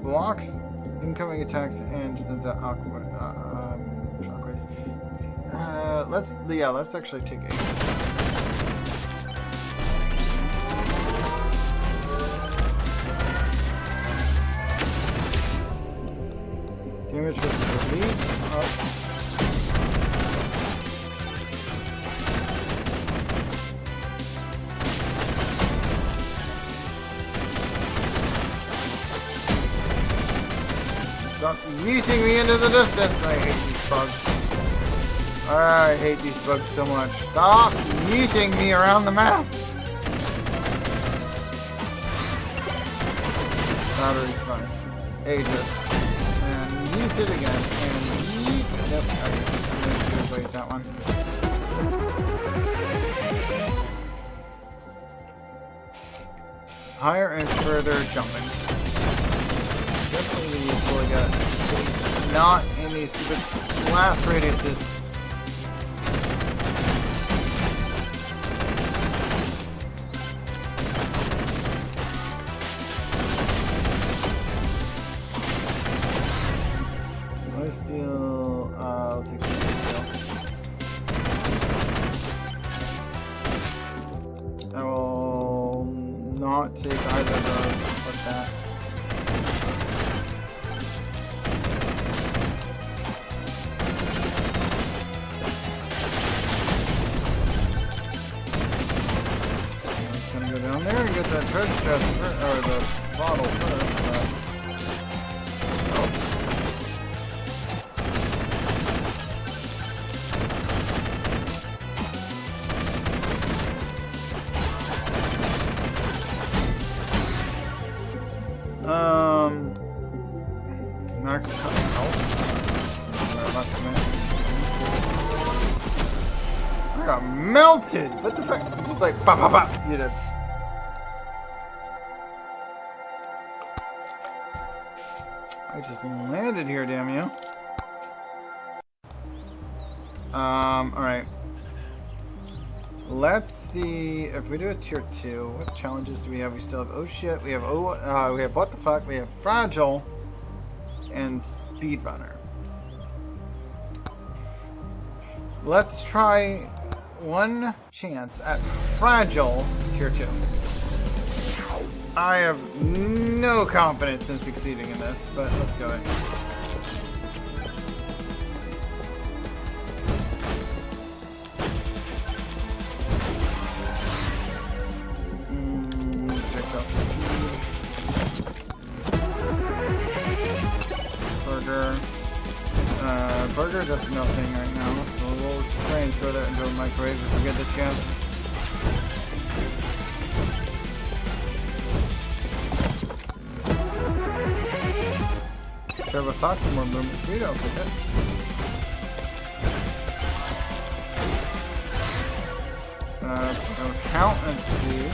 A: Blocks incoming attacks and sends out awkward shockwaves. Let's actually take it. Damage versus elite. Up. Stop yeeting me into the distance. I hate these bugs. I hate these bugs so much. Stop yeeting me around the map. Battery's fine. Aegis. And yeet it again. And yeet. Yep, I'm going to wait that one. Higher and further jumping. Definitely useful, I got not in these stupid blast radiuses. Lifesteal, I'll take the I will not take either of those like that. Down there and get that treasure chest first, or the bottle first. Max health. got melted. What the fuck? Just like pop, pop, pop. You did. I just landed here, damn you. Alright. Let's see if we do a tier 2. What challenges do we have? We still have oh shit, we have we have what the fuck, we have fragile and speedrunner. Let's try one chance at fragile tier 2. I have no confidence in succeeding in this, but let's go ahead. Burger does nothing right now, so we'll try and throw that into a microwave if we get the chance. Trevor thought some more movement speed, I'll take it. We'll count and speed.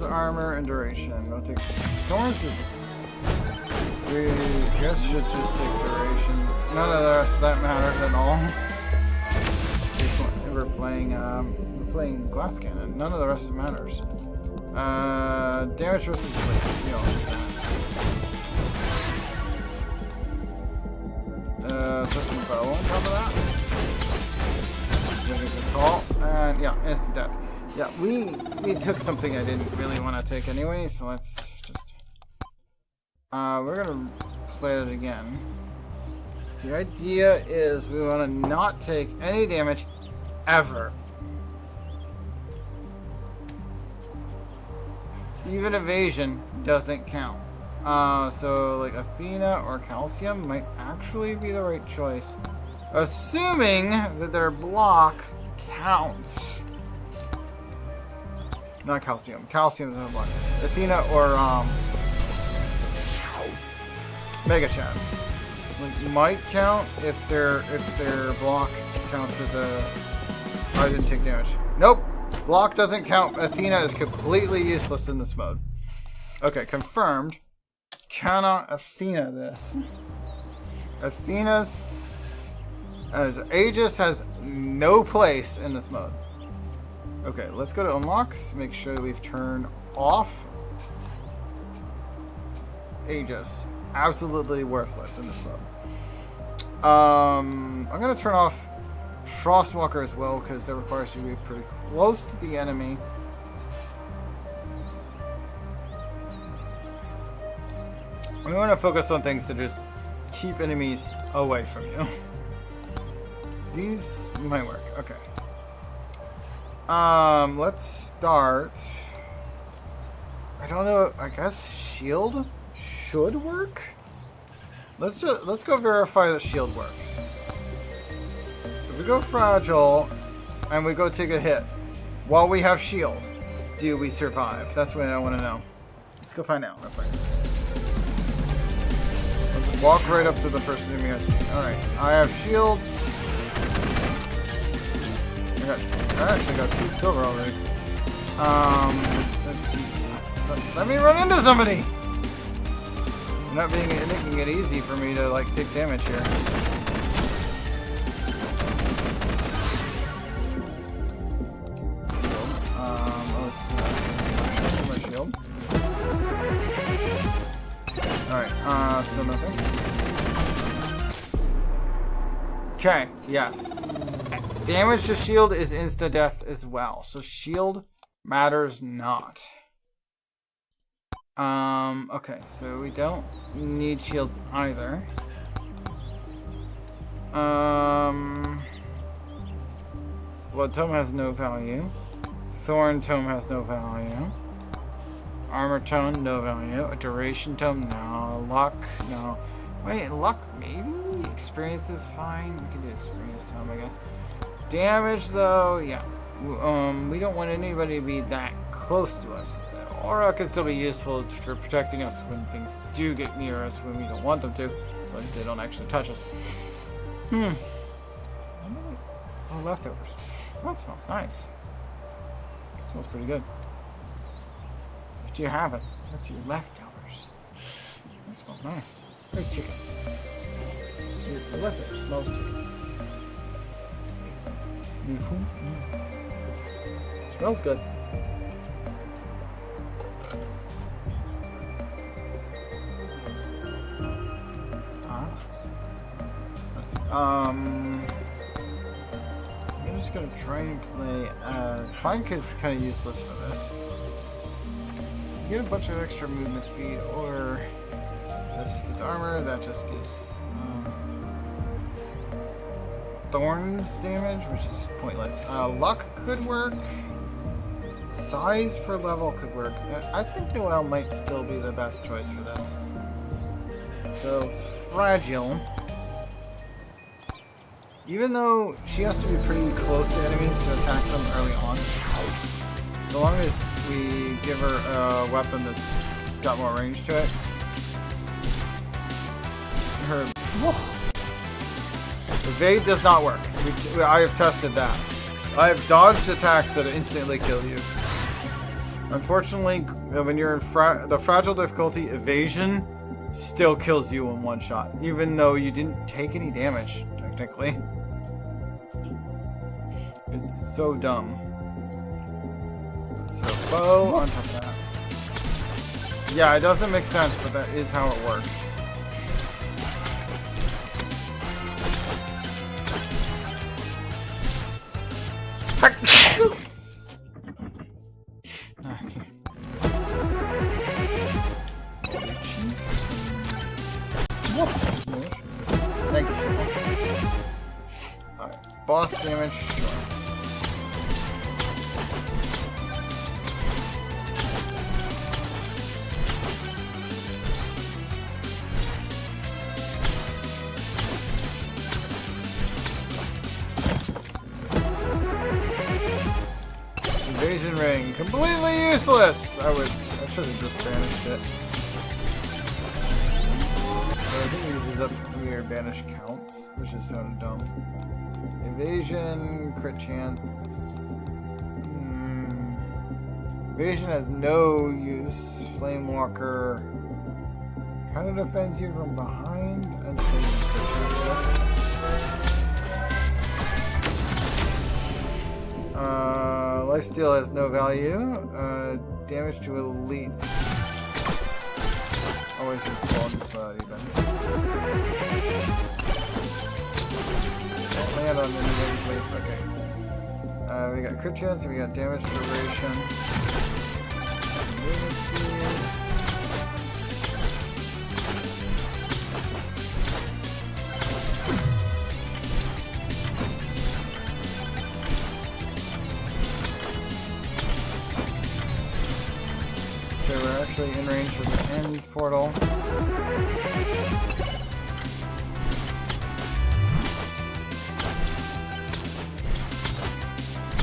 A: Armor and duration. I'll take Thorns we guess should just take duration. None of the rest of that matters at all. We're playing glass cannon. None of the rest matters. Damage versus weight. You know, just some bow on top of that. Give it a call. And yeah, instant death. Yeah, we took something I didn't really want to take anyway, so let's just... we're gonna play it again. So the idea is we want to not take any damage ever. Even evasion doesn't count. So like Athena or Calcium might actually be the right choice. Assuming that their block counts. Not Calcium. Calcium is in the block. Athena or Mega Chad. Like, might count if their block counts as a... I didn't take damage. Nope. Block doesn't count. Athena is completely useless in this mode. Okay, confirmed. Cannot Athena this. Athena's as Aegis has no place in this mode. Okay, let's go to unlocks. Make sure that we've turned off Aegis. Absolutely worthless in this mode. I'm gonna turn off Frostwalker as well because that requires you to be pretty close to the enemy. We want to focus on things that just keep enemies away from you. These might work. Okay. Let's start. I don't know. I guess shield should work. Let's go verify that shield works. If we go fragile and we go take a hit while we have shield, do we survive? That's what I want to know. Let's go find out real quick. Let's walk right up to the first enemy I see. Alright, I have shields. I actually got 2 silver already. Let me run into somebody! It's not making it easy for me to like take damage here. Shield. Alright, still nothing. Okay, yes. Damage to shield is insta-death as well, so shield matters not. Okay, so we don't need shields either. Blood Tome has no value. Thorn Tome has no value. Armor Tome, no value. A Duration Tome, no. Luck, no. Wait, Luck, maybe? Experience is fine. We can do Experience Tome, I guess. Damage, though, yeah. We don't want anybody to be that close to us. Aura can still be useful for protecting us when things do get near us when we don't want them to, so they don't actually touch us. Oh, leftovers. Oh, that smells nice. It smells pretty good. What do you have it? What's your leftovers? That smells nice. Hey, chicken. The leftovers smells chicken. New food? Smells good. I'm just gonna try and play Plank is kind of useless for this. You get a bunch of extra movement speed, or this armor that just gives Thorns damage, which is pointless. Luck could work. Size per level could work. I think Noelle might still be the best choice for this. So, Fragile. Even though she has to be pretty close to enemies to attack them early on, so long as we give her a weapon that's got more range to it, her evade does not work. I have tested that. I have dodged attacks that instantly kill you. Unfortunately, when you're in the fragile difficulty, evasion still kills you in one shot, even though you didn't take any damage, technically. It's so dumb. So, bow on top of that. Yeah, it doesn't make sense, but that is how it works. Thank you. Alright, boss damage, sure. Invasion ring, completely useless! I should have just banished it. I think it uses up some of your banish counts, which is so dumb. Evasion, crit chance. Evasion has no use. Flamewalker kind of defends you from behind until you crit chance. Lifesteal has no value. Damage to elites. Always respawn even. Can't land on anybody's place, okay. We got crit chance and we got damage duration. Movement speed. Okay, we're actually in range of the end portal.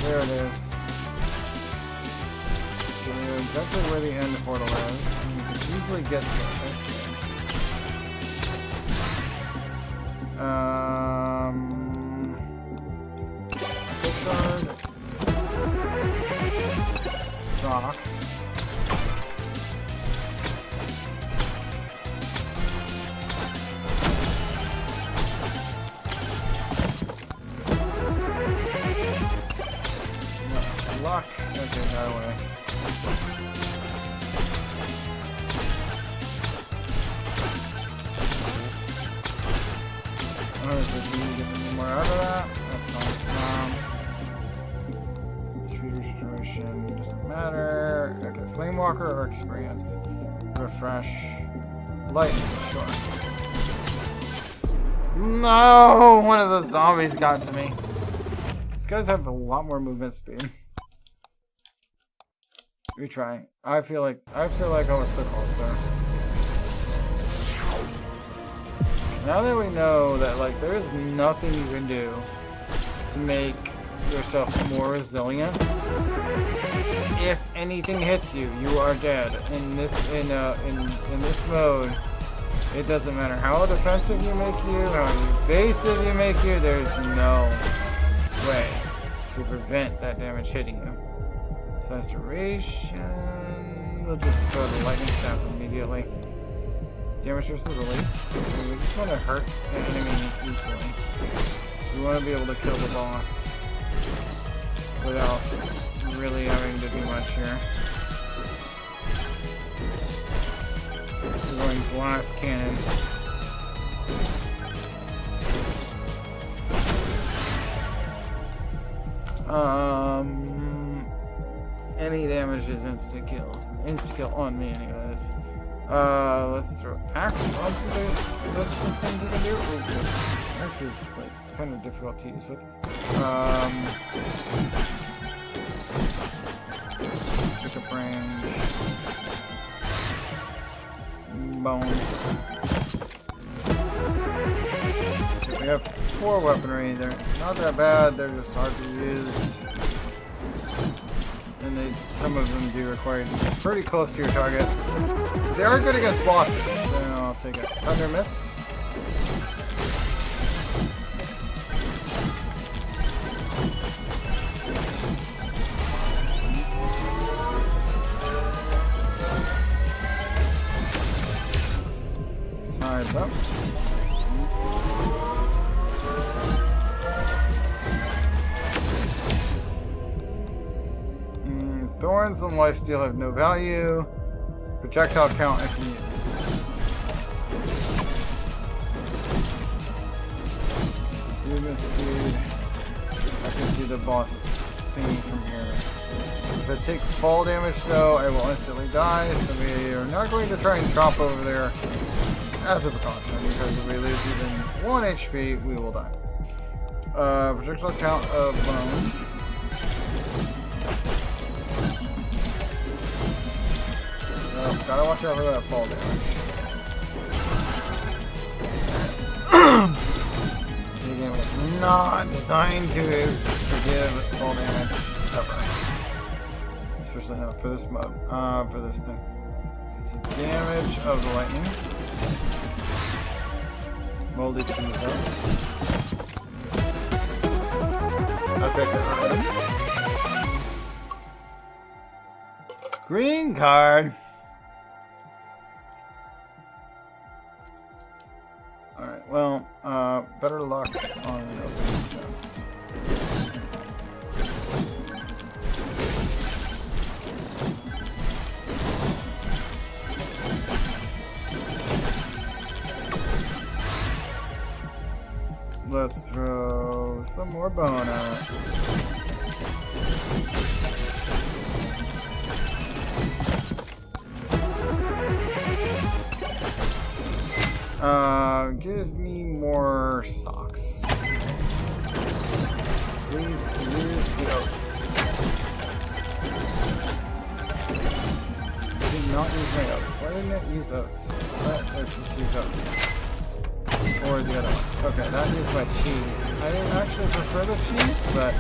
A: There it is. So we know exactly where the end portal is, and we can easily get to it. Socks. Luck. Okay, that way. Alright, so we need to get any more out of that. That's fine. Tree restoration doesn't matter. Okay, Flamewalker or experience. Refresh. Lightning, sure. No! One of the zombies got to me. guys have a lot more movement speed. Retry. I feel like I was so close there. Now that we know that like there's nothing you can do to make yourself more resilient. If anything hits you, you are dead. In this mode, it doesn't matter how defensive you make you, how evasive you make you, there's no way to prevent that damage hitting you. Size duration, we'll just throw the lightning staff immediately. Damage versus elites. We just want to hurt an enemy easily. We want to be able to kill the boss without really having to do much here. We're going blast cannon. Any damage is insta kills. Insta kill on me anyways. Let's throw axe onto the things we can do. Ooh, axe is like kind of difficult to use with. Pick up range. Bones. We have 4 weaponry. They're not that bad, they're just hard to use. And some of them do require you to get pretty close to your target. They are good against bosses, so I'll take it. Thunder miss. Sides up. Thorns and lifesteal have no value. Projectile count if you use. Movement speed. I can see the boss thingy from here. If I take fall damage though, I will instantly die, so we are not going to try and chomp over there as a precaution, because if we lose even 1 HP, we will die. Projectile count of bones. Gotta watch out for that fall damage. The game is not designed to give fall damage ever. Especially not for this mode. For this thing. It's the damage of the lightning. Molded cheese up. Okay, good. Green card. Alright, well, better luck on an opening chest. Let's throw some more bone out. Give me more socks. Please use the oats. I did not use my oats. Why didn't it use oats? Let's just use oats. Or the other one. Okay, that used my cheese. I didn't actually prefer the cheese, but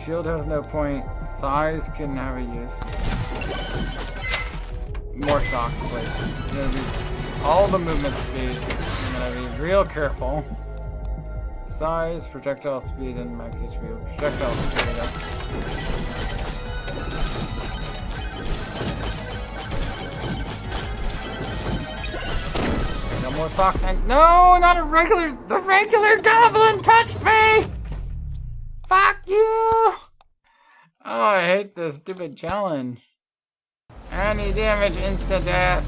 A: shield has no point. Size can have a use. More socks, please. I'm gonna be all the movement speed. I'm gonna be real careful. Size, projectile speed, and max HP. Projectile speed, I guess. No more socks and no, not a regular. The regular goblin touched me. Fuck you! Oh, I hate this stupid challenge. Any damage, instant death.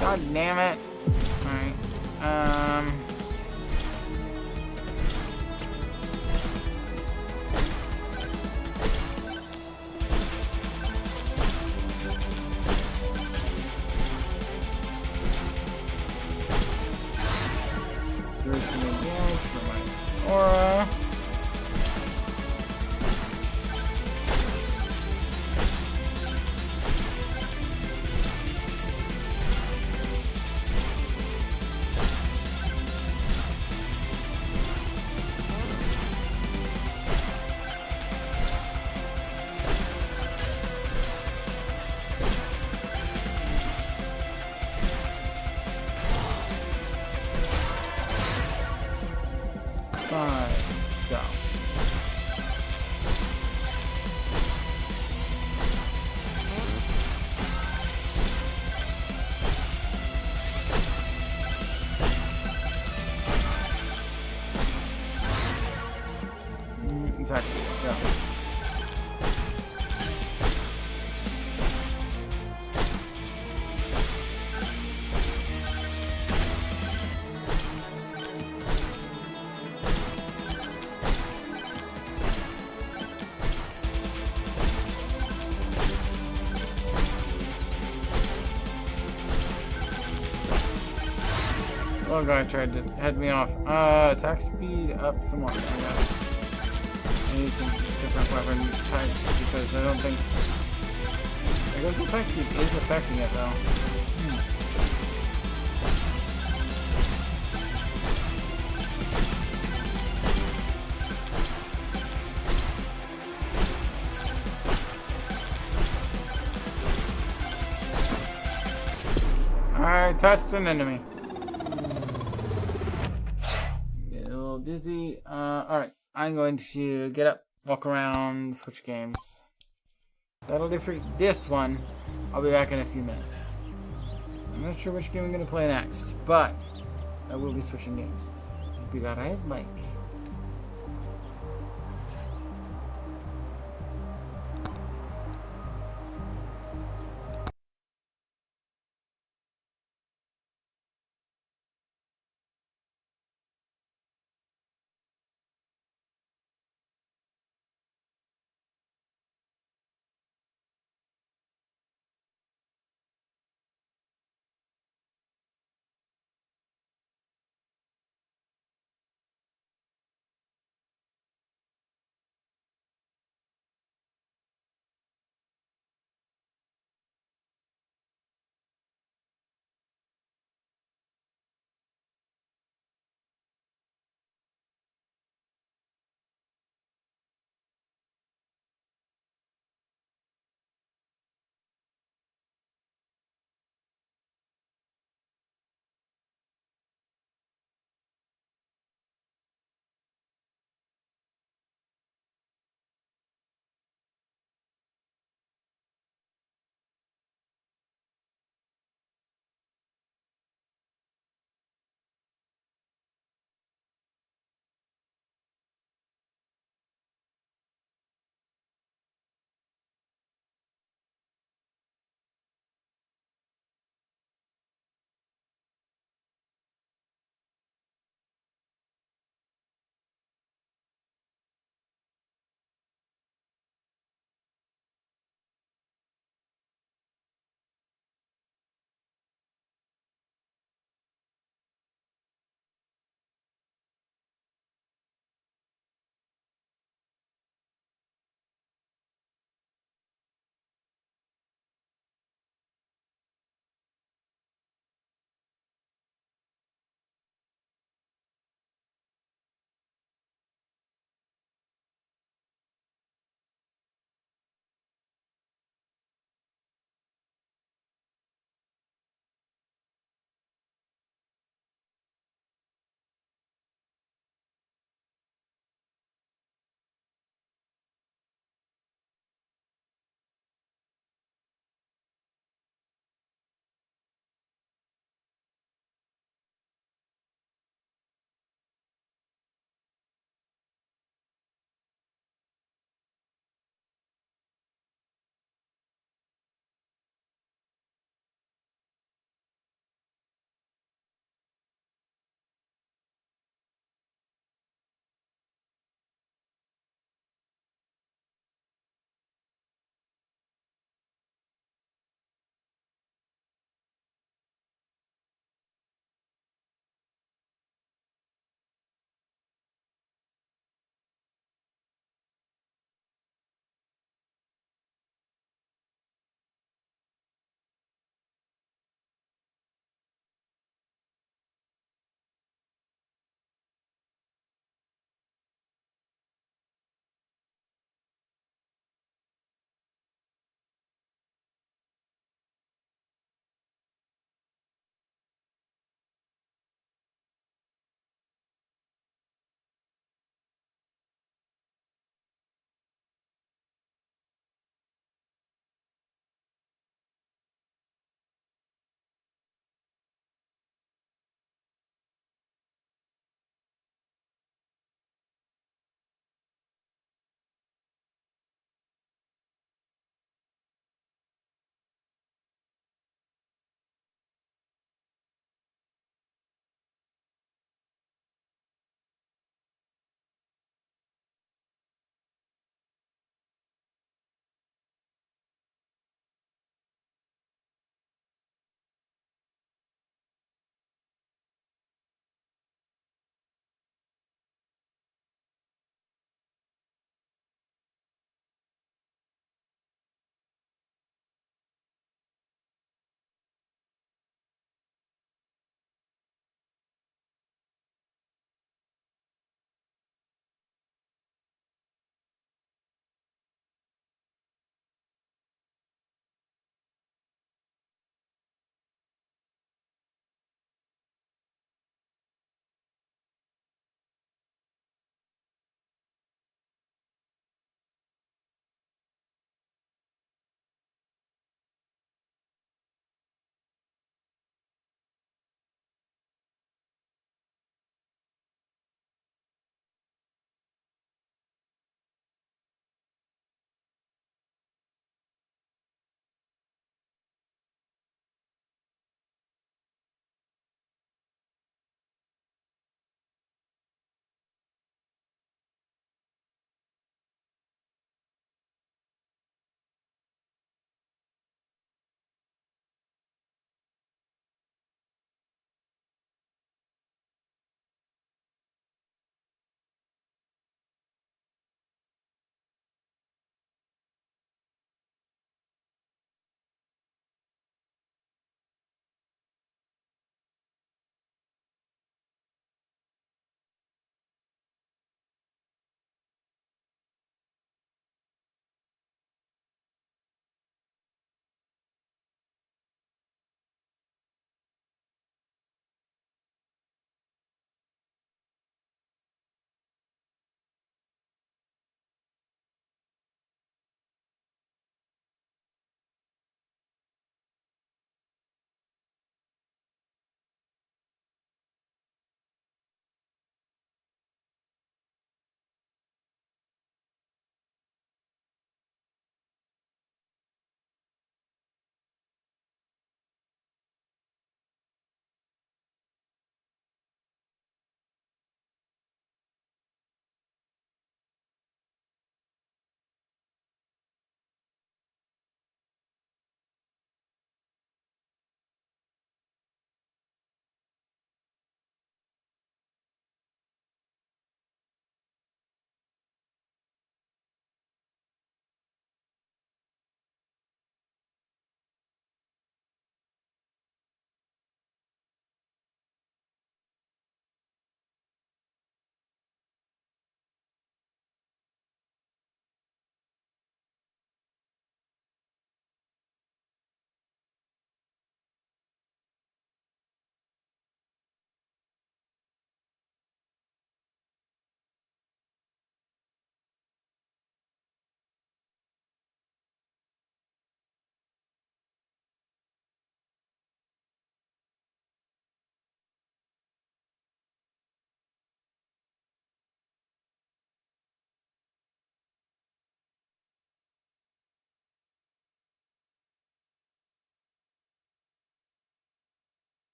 A: God damn it. Alright. damage for my aura. Go. Exactly. Yeah. Oh god, tried to head me off. Attack speed up somewhat. I guess. I need some different weapon types because I don't think. I guess attack speed is affecting it though. I touched an enemy. Get a little dizzy. Alright. I'm going to get up, walk around, switch games. That'll do for this one. I'll be back in a few minutes. I'm not sure which game I'm going to play next, but I will be switching games. Be that right, Mike?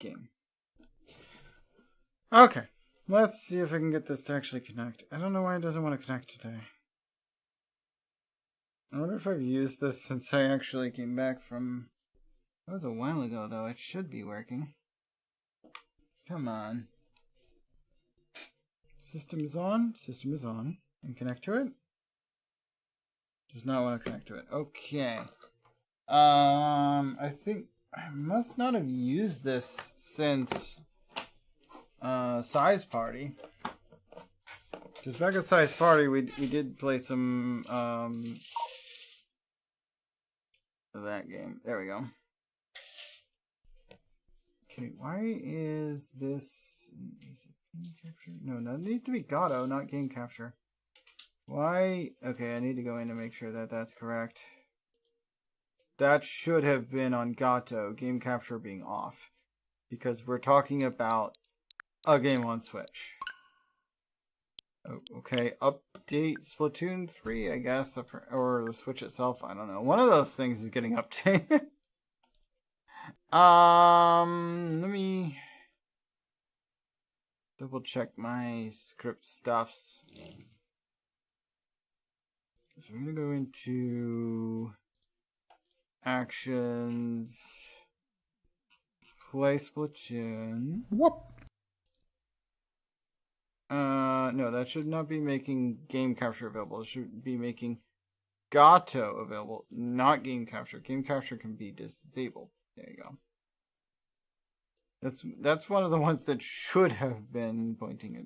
A: game. Okay, let's see if I can get this to actually connect. I don't know why it doesn't want to connect today. I wonder if I've used this since I actually came back from... That was a while ago, though. It should be working. Come on. System is on. System is on. And connect to it? Does not want to connect to it. Okay. I think I must not have used this since Size Party. Because back at Size Party, we did play some that game. There we go. Okay, why is this? Is it game capture? No, that needs to be Gato, not game capture. Why? Okay, I need to go in to make sure that that's correct. That should have been on Gato, game capture being off. Because we're talking about a game on Switch. Oh, okay, update Splatoon 3, I guess, or the Switch itself, I don't know. One of those things is getting updated. Let me double check my script stuffs. So we're gonna go into actions, play Splatoon.
S: Whoop.
A: No, that should not be making game capture available. It should be making Gato available, not game capture. Game capture can be disabled. There you go. That's one of the ones that should have been pointing at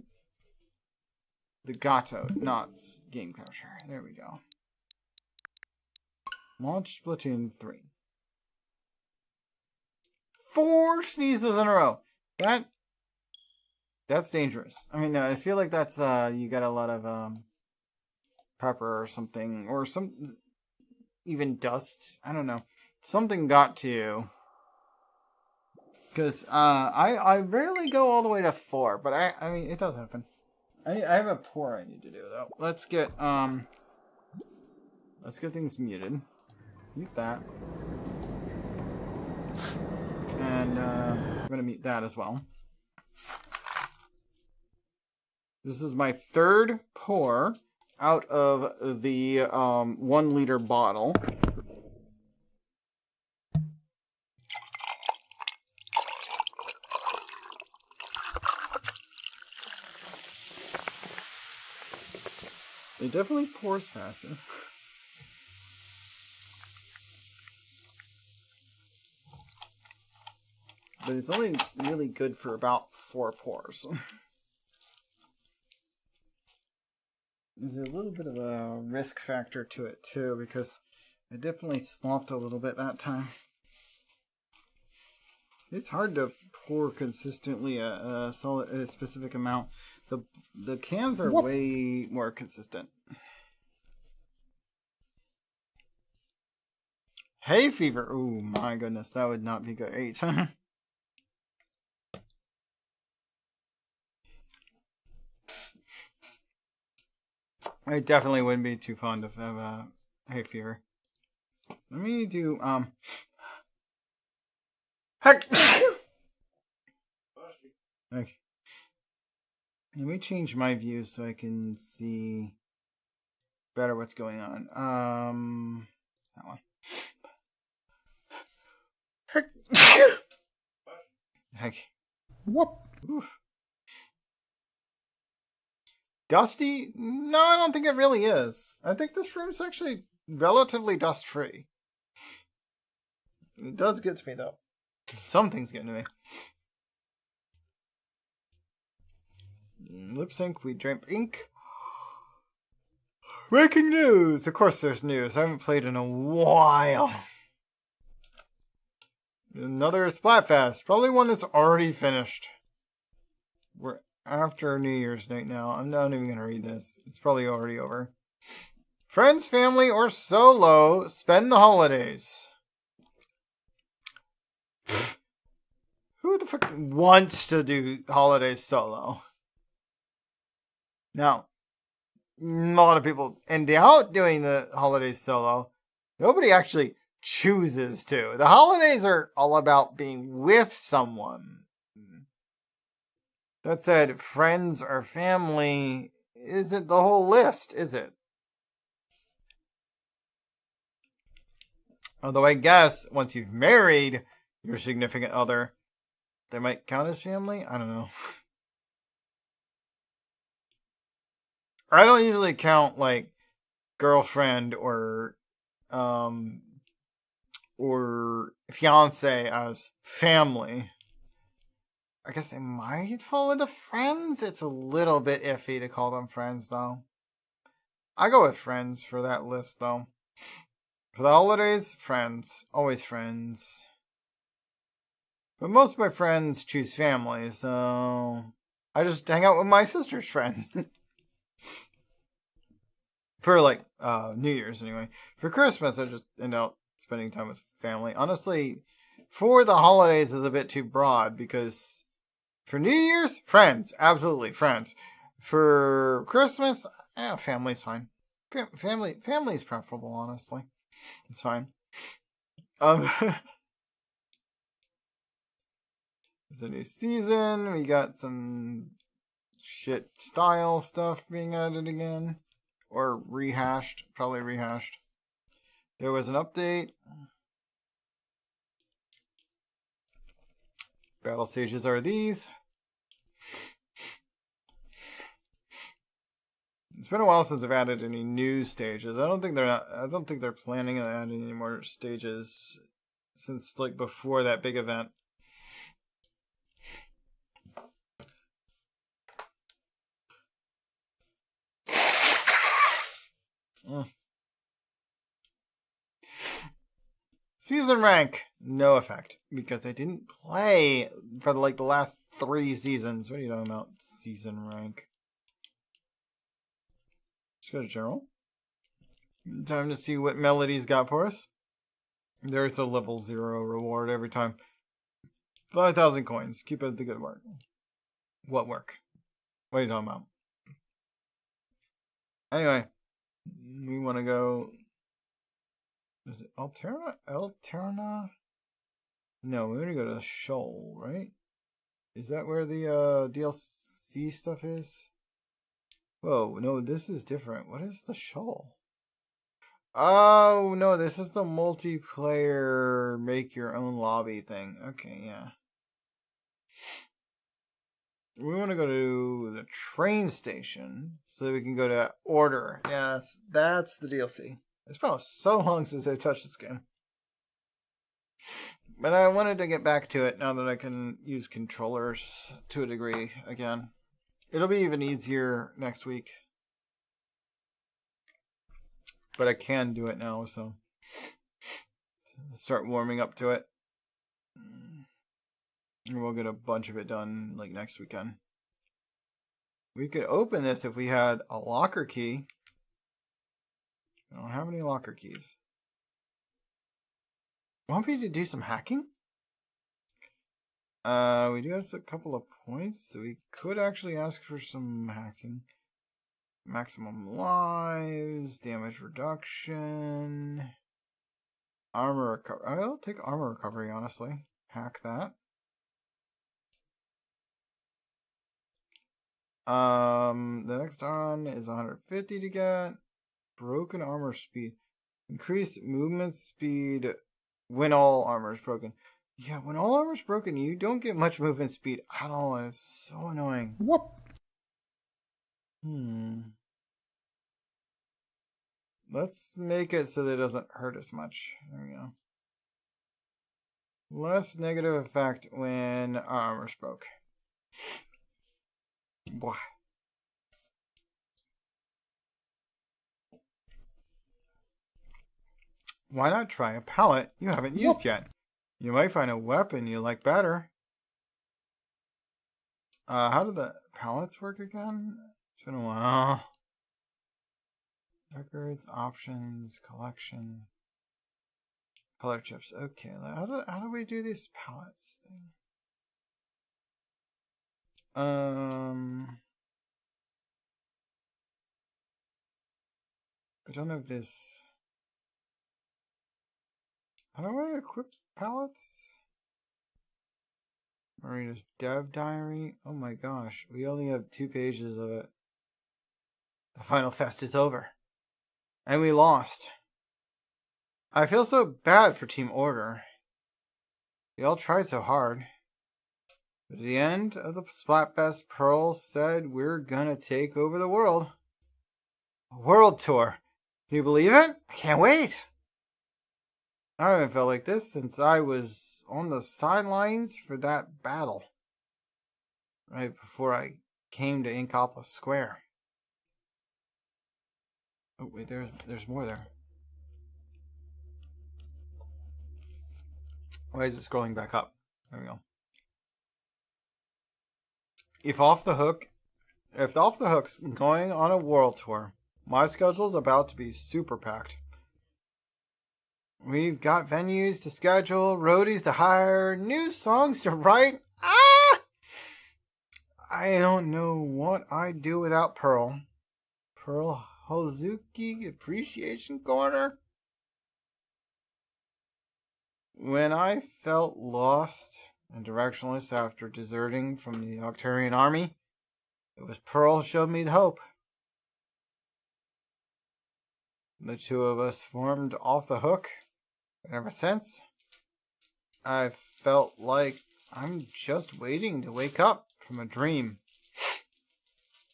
A: the Gato, not game capture. There we go. Launch Splatoon 3. 4 sneezes in a row. That's dangerous. I mean, I feel like that's you got a lot of pepper or something, or some even dust. I don't know. Something got to you. Because I rarely go all the way to 4, but I mean it does happen. I have a pour I need to do though. Let's get things muted. Mute that. And I'm gonna mute that as well. This is my third pour out of the 1 liter bottle. It definitely pours faster. But it's only really good for about 4 pours. There's a little bit of a risk factor to it too, because I definitely slopped a little bit that time. It's hard to pour consistently a specific amount. The cans are way more consistent. Hay fever. Oh my goodness, that would not be great. I definitely wouldn't be too fond of hay fever. Let me do heck. Okay. Let me change my view so I can see better what's going on. That one. Heck. Heck.
S: Whoop.
A: Oof. Dusty? No, I don't think it really is. I think this room's actually relatively dust-free. It does get to me, though. Something's getting to me. Lip sync, we drank ink. Breaking news! Of course there's news. I haven't played in a while. Another Splatfest. Probably one that's already finished. We're after New Year's night now. I'm not even going to read this. It's probably already over. Friends, family, or solo, spend the holidays. Who the fuck wants to do holidays solo? Now, a lot of people end out doing the holidays solo. Nobody actually chooses to. The holidays are all about being with someone. That said, friends or family isn't the whole list, is it? Although I guess once you've married your significant other, they might count as family? I don't know. I don't usually count like girlfriend or fiance as family. I guess they might fall into friends. It's a little bit iffy to call them friends, though. I go with friends for that list, though. For the holidays, friends. Always friends. But most of my friends choose family, so I just hang out with my sister's friends. For like New Year's, anyway. For Christmas, I just end up spending time with family. Honestly, for the holidays is a bit too broad because for New Year's, friends. Absolutely, friends. For Christmas, family's fine. Family's preferable, honestly. It's fine. It's a new season. We got some shit style stuff being added again. Or rehashed. Probably rehashed. There was an update. Battle stages are these. It's been a while since I've added any new stages. I don't think they're planning on adding any more stages since like before that big event. Season rank, no effect because I didn't play for like the last 3 seasons. What are you talking about? Season rank. Let's go to general. Time to see what Melody's got for us. There's a level 0 reward every time. 5,000 coins. Keep up the good work. What work? What are you talking about? Anyway, we want to go. Is it Alterna? Alterna? No, we want to go to the Shoal, right? Is that where the DLC stuff is? Whoa, no, this is different. What is the Shoal? Oh, no, this is the multiplayer make your own lobby thing. Okay, yeah. We want to go to the train station so that we can go to Order. Yeah, that's the DLC. It's been so long since I touched this game. But I wanted to get back to it now that I can use controllers to a degree again. It'll be even easier next week. But I can do it now, so start warming up to it. And we'll get a bunch of it done like next weekend. We could open this if we had a locker key. I don't have any locker keys. Want me to do some hacking? We do have a couple of points, so we could actually ask for some hacking. Maximum lives, damage reduction, armor recovery. I'll take armor recovery, honestly. Hack that. The next on is 150 to get. Broken armor speed. Increased movement speed when all armor is broken. Yeah, when all armor is broken, you don't get much movement speed at all, and it's so annoying.
S: Whoop.
A: Let's make it so that it doesn't hurt as much. There we go. Less negative effect when our armor's broke. Boy. Why not try a pallet you haven't used yet? You might find a weapon you like better. How do the pallets work again? It's been a while. Records, options, collection, color chips. Okay, how do we do these pallets thing? I don't have this. How do I equip pallets? Marina's dev diary. Oh my gosh, we only have 2 pages of it. The final fest is over. And we lost. I feel so bad for Team Order. They all tried so hard. At the end of the Splatfest, Pearl said we're gonna take over the world. A world tour. Can you believe it? I can't wait. I haven't felt like this since I was on the sidelines for that battle. Right before I came to Inkopolis Square. Oh wait, there's more there. Why is it scrolling back up? There we go. If Off the Hook's going on a world tour, my schedule's about to be super packed. We've got venues to schedule, roadies to hire, new songs to write. I don't know what I'd do without Pearl. Pearl Hozuki Appreciation Corner? When I felt lost and directionless after deserting from the Octarian army, it was Pearl who showed me the hope. The 2 of us formed Off the Hook, and ever since, I've felt like I'm just waiting to wake up from a dream.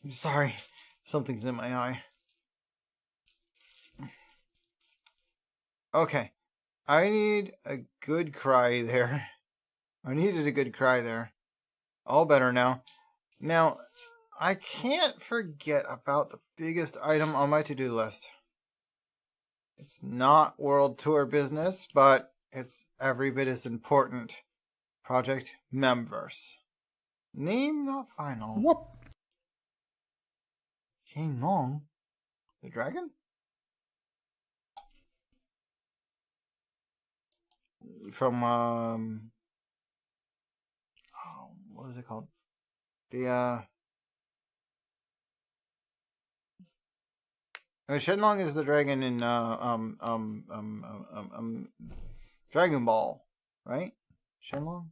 A: I'm sorry, something's in my eye. Okay, I need a good cry there. I needed a good cry there. All better now. Now, I can't forget about the biggest item on my to-do list. It's not world tour business, but it's every bit as important. Project Memverse. Name not final.
S: Whoop.
A: Shane Long? The dragon? From, what is it called? Shenlong is the dragon in Dragon Ball, right? Shenlong?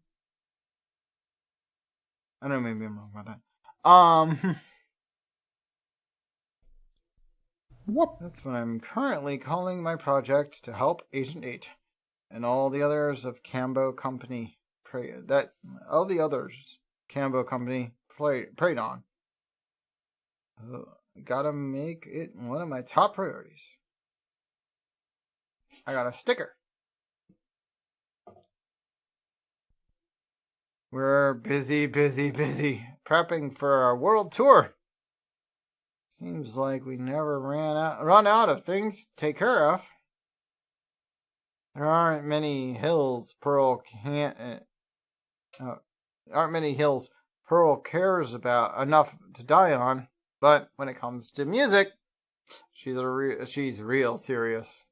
A: I don't know, maybe I'm wrong about that.
S: Whoop.
A: That's what I'm currently calling my project to help Agent 8 and all the others of Cambo Company preyed on. Gotta make it one of my top priorities. I got a sticker. We're busy prepping for our world tour. Seems like we never run out of things to take care of. There aren't many hills Pearl cares about enough to die on. But when it comes to music, she's real serious.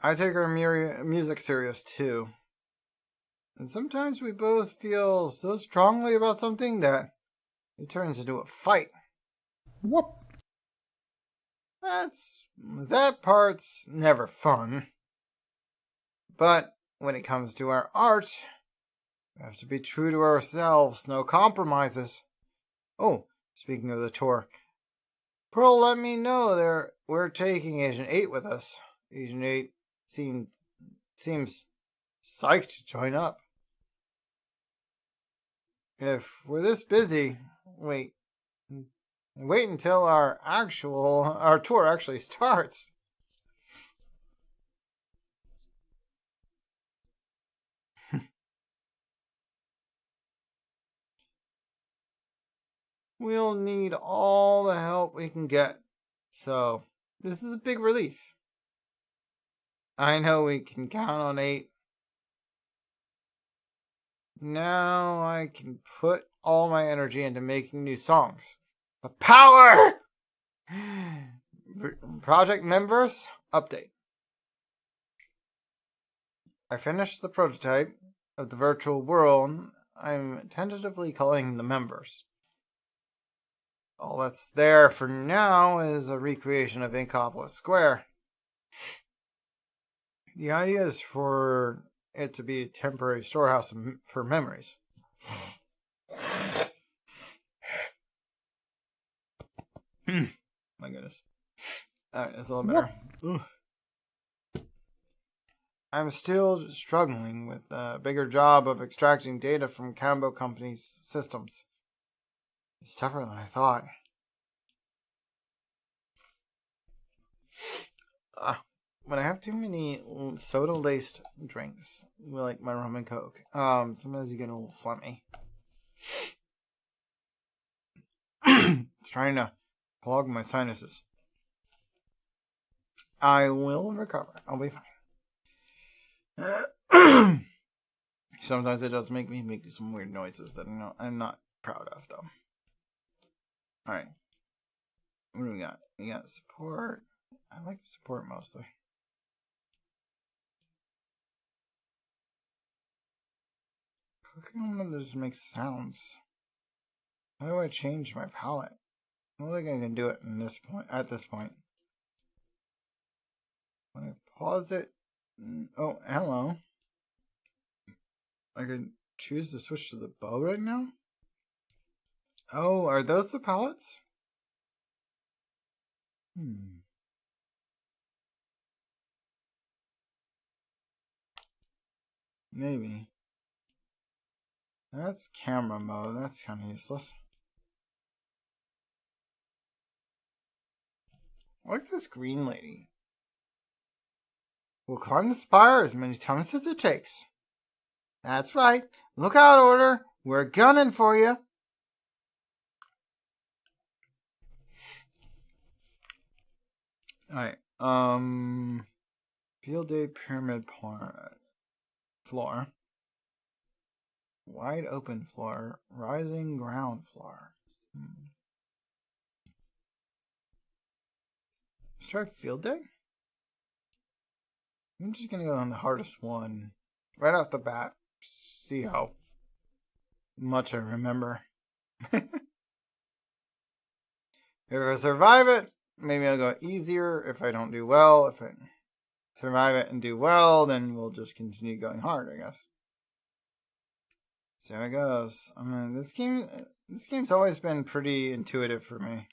A: I take her music serious too. And sometimes we both feel so strongly about something that it turns into a fight.
S: Whoop.
A: That part's never fun. But when it comes to our art, we have to be true to ourselves, no compromises. Oh, speaking of the tour, Pearl let me know we're taking Agent 8 with us. Agent 8 seems psyched to join up. If we're this busy, wait until our tour actually starts. We'll need all the help we can get. So, this is a big relief. I know we can count on 8. Now I can put all my energy into making new songs. The power! Project Memverse update. I finished the prototype of the virtual world I'm tentatively calling the Memverse.
C: all that's there for now is a recreation of Inkopolis Square. The idea is for it to be a temporary storehouse for memories. My goodness. Alright, that's a little better. Ooh. I'm still struggling with the bigger job of extracting data from Cambo Company's systems. It's tougher than I thought. When I have too many soda-laced drinks, like my rum and coke, sometimes you get a little phlegmy. It's trying to clog my sinuses. I will recover. I'll be fine. Sometimes it does make me make some weird noises that I'm not proud of, though. Alright. What do we got? We got support. I like the support mostly. Clicking on them just makes sounds. How do I change my palette? I don't think I can do it at this point. When I pause it, oh, hello. I can choose to switch to the bow right now? Oh, are those the palettes? Maybe. That's camera mode. That's kind of useless. I like this green lady. We'll climb the spire as many times as it takes. That's right. Look out, Order. We're gunning for you. Alright. Field day pyramid floor. Wide open floor. Rising ground floor. Let's try field day. I'm just gonna go on the hardest one. Right off the bat. See how much I remember. If I survive it, maybe I'll go easier. If I don't do well, if I survive it and do well, then we'll just continue going hard, I guess. See how it goes. I mean, this game's always been pretty intuitive for me.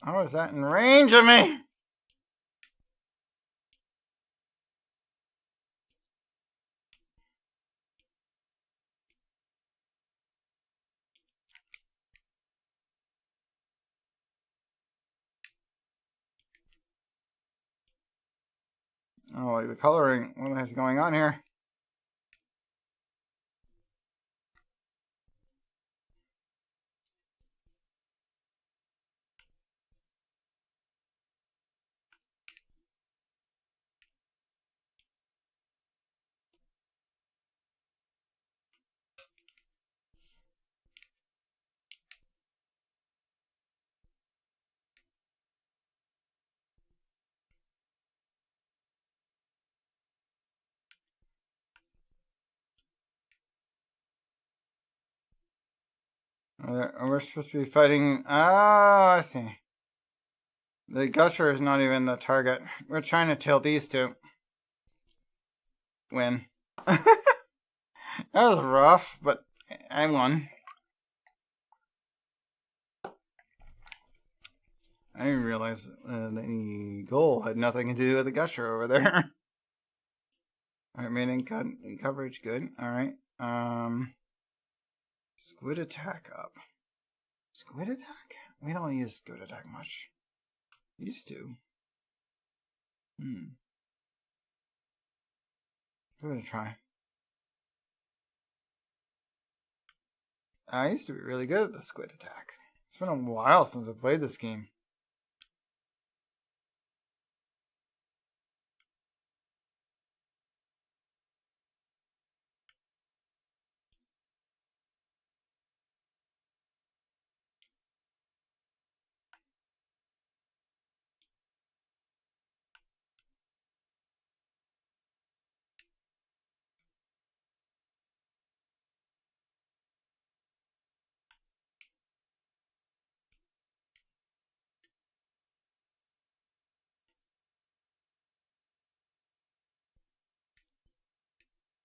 C: How is that in range of me? Oh, like the coloring. What is going on here? We're supposed to be fighting. Oh, I see. The Gusher is not even the target. We're trying to kill these two. Win. That was rough, but I won. I didn't realize the goal had nothing to do with the Gusher over there. Alright, main coverage, good. Alright. Squid attack up. Squid attack? We don't use squid attack much. Used to. Give it a try. I used to be really good at the squid attack. It's been a while since I played this game.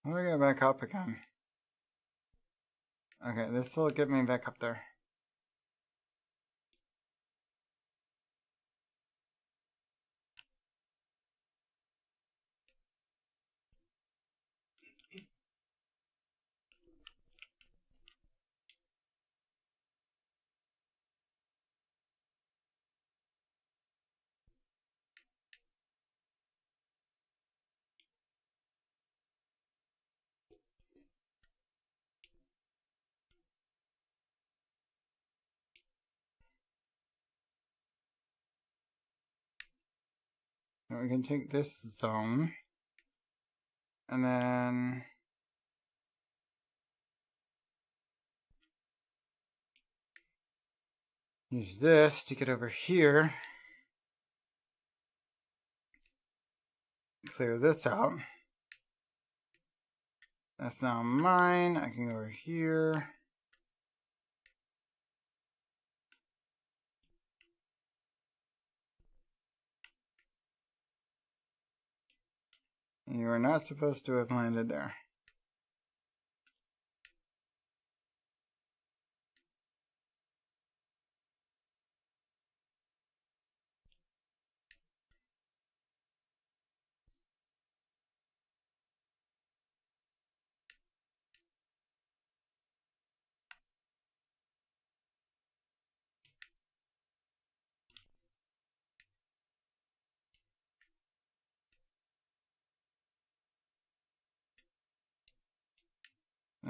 C: How do I get back up again? Okay, this will get me back up there. Now we can take this zone and then use this to get over here. Clear this out. That's now mine. I can go over here. You are not supposed to have landed there.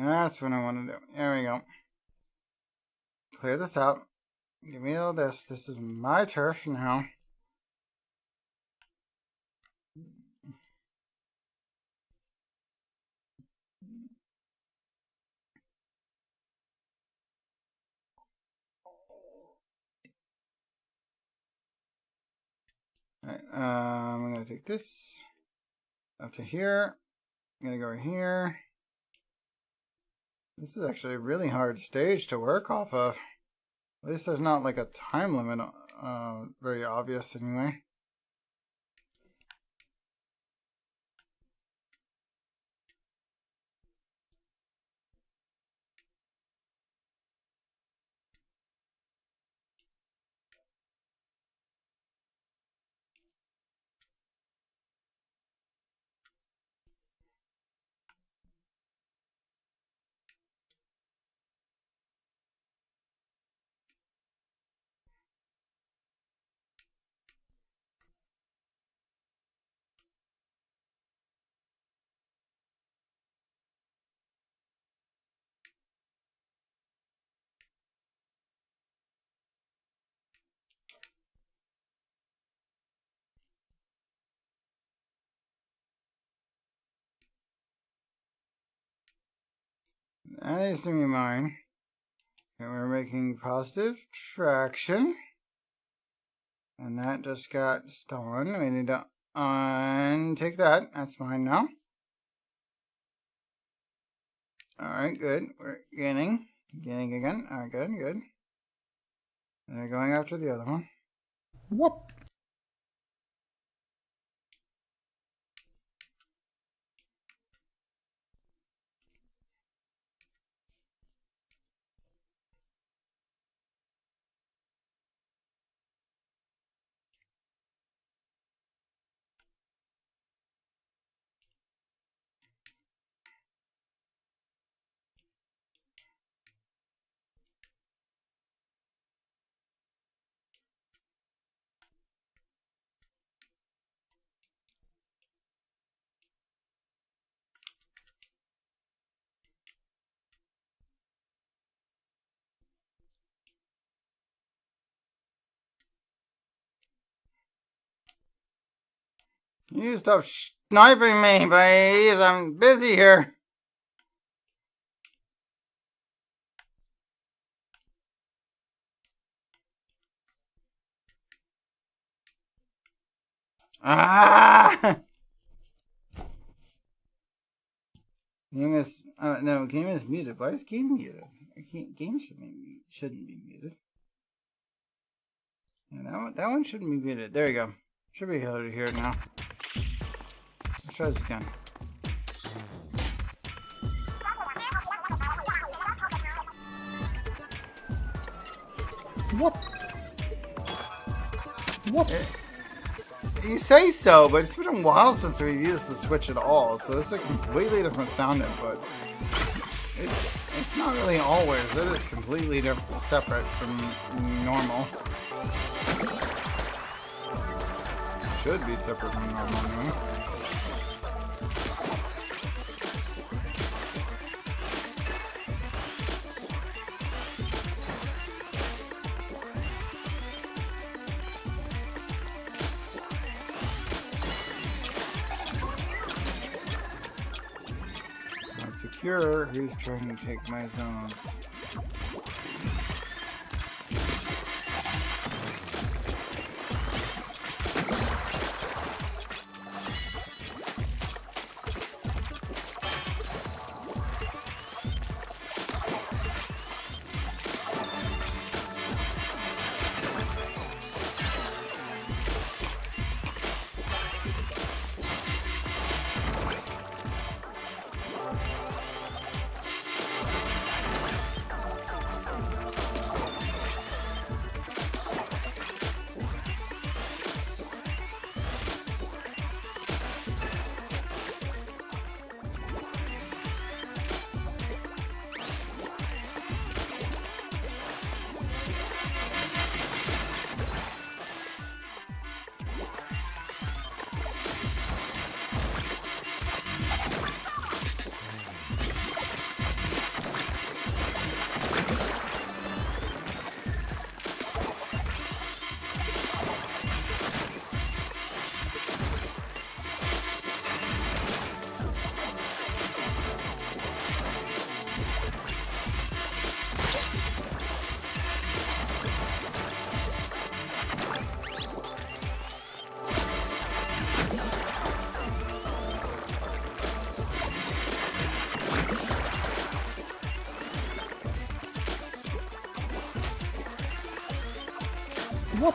C: That's what I want to do. There we go. Clear this out. Give me all this. This is my turf now. Alright, I'm going to take this up to here. I'm going to go here. This is actually a really hard stage to work off of. At least there's not like a time limit, very obvious anyway. That needs to be mine. And we're making positive traction. And that just got stolen. We need to untake that. That's mine now. Alright, good. We're gaining. Gaining again. Alright, good, good. They're going after the other one.
S: Whoop!
C: You stop sniping me, please. I'm busy here. Ah! Game is no, game is muted. Why is game muted? Game shouldn't be muted. Yeah, that one shouldn't be muted. There you go. Should be able to hear it now. Let's try this again. Whoop. Whoop. You say so, but it's been a while since we used the Switch at all, so it's a completely different sound input. It's not really always. It is completely different, separate from normal. Should be separate from normal anyway. Secure, who's trying to take my zones? Whoop.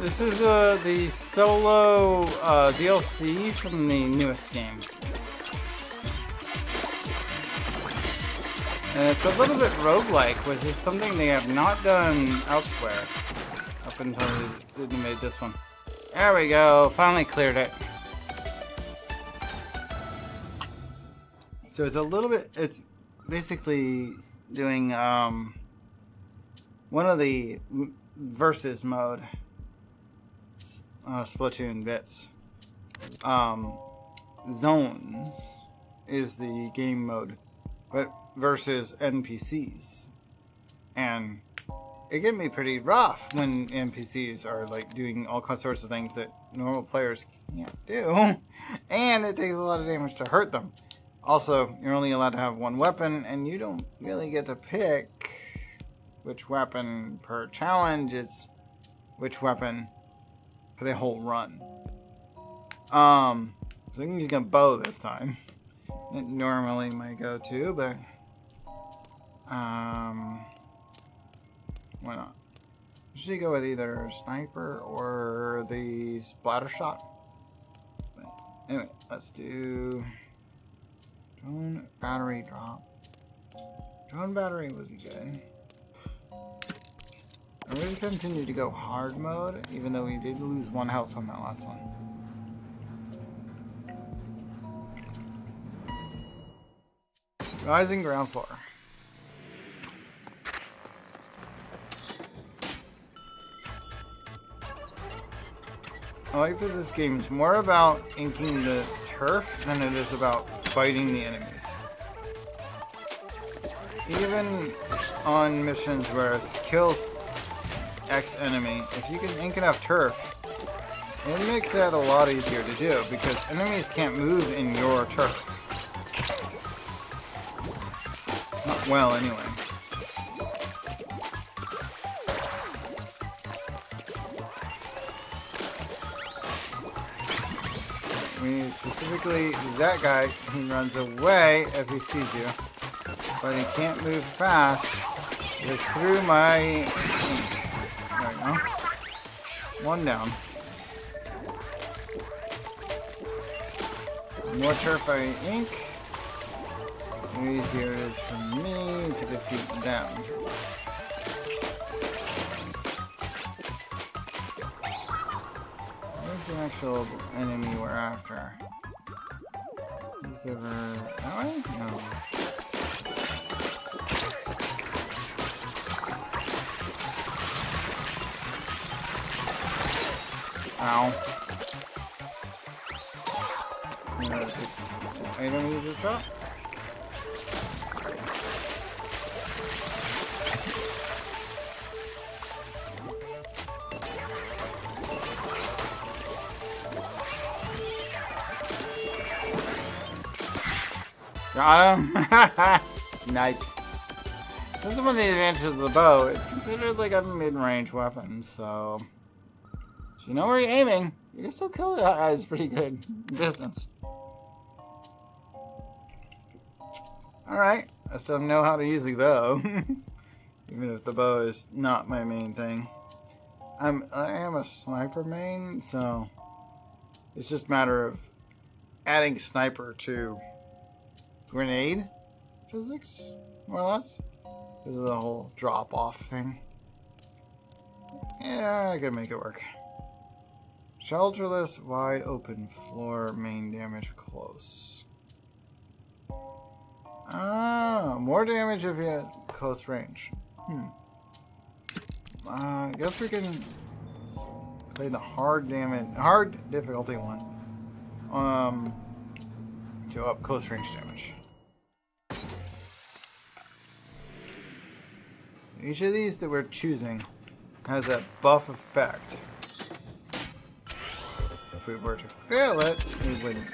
C: This is the solo DLC from the newest game. And it's a little bit roguelike, which is something they have not done elsewhere up until they made this one. There we go, finally cleared it. So it's a little bit, it's basically doing one of the versus mode. Splatoon bits. Zones is the game mode, but versus NPCs. And it can be pretty rough when NPCs are like doing all sorts of things that normal players can't do. And it takes a lot of damage to hurt them. Also, you're only allowed to have one weapon, and you don't really get to pick which weapon per challenge. It's which weapon for the whole run. So I'm using a bow this time. It normally my go-to, but why not? Usually go with either sniper or the splatter shot. But anyway, let's do drone battery drop. Drone battery would be good. I'm going to continue to go hard mode, even though we did lose 1 health on that last one. Rising ground floor. I like that this game is more about inking the turf than it is about fighting the enemies. Even on missions where it's kill X enemy, if you can ink enough turf, it makes that a lot easier to do because enemies can't move in your turf. Not well, anyway. Specifically, that guy, he runs away if he sees you, but he can't move fast. It's through my ink. There we go. One down. The more turf I ink, the easier it is for me to defeat them. Where's the actual enemy we're after? He's over that way? No. Ow. Item you just dropped? Got him! Nice. This is one of the advantages of the bow. It's considered like a mid-range weapon, so if you know where you're aiming, you can still kill that guy's pretty good distance. Alright, I still know how to use the bow. Even if the bow is not my main thing. I am a sniper main, so it's just a matter of adding sniper to grenade physics, more or less. Because of the whole drop-off thing. Yeah, I could make it work. Shelterless, wide open floor, main damage close. Ah, more damage if you have close range. I guess we can play the hard difficulty one. To up close range damage. Each of these that we're choosing has a buff effect. If we were to fail it, we wouldn't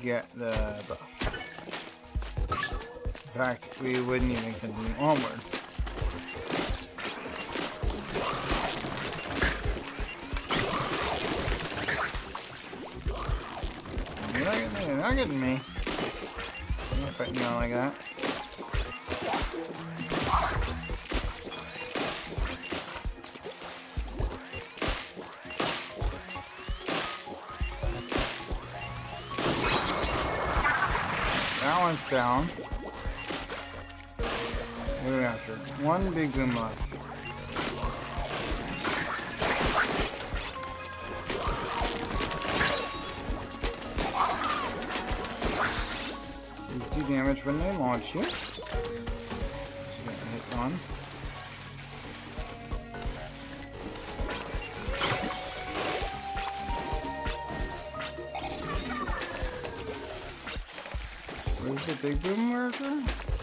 C: get the buff. In fact, we wouldn't even continue onward. You're not getting me. I'm not fighting you all like that. That one's down. What are we after? One big boom left. These do damage when they launch you. Just gonna hit one. Where's the big boom marker?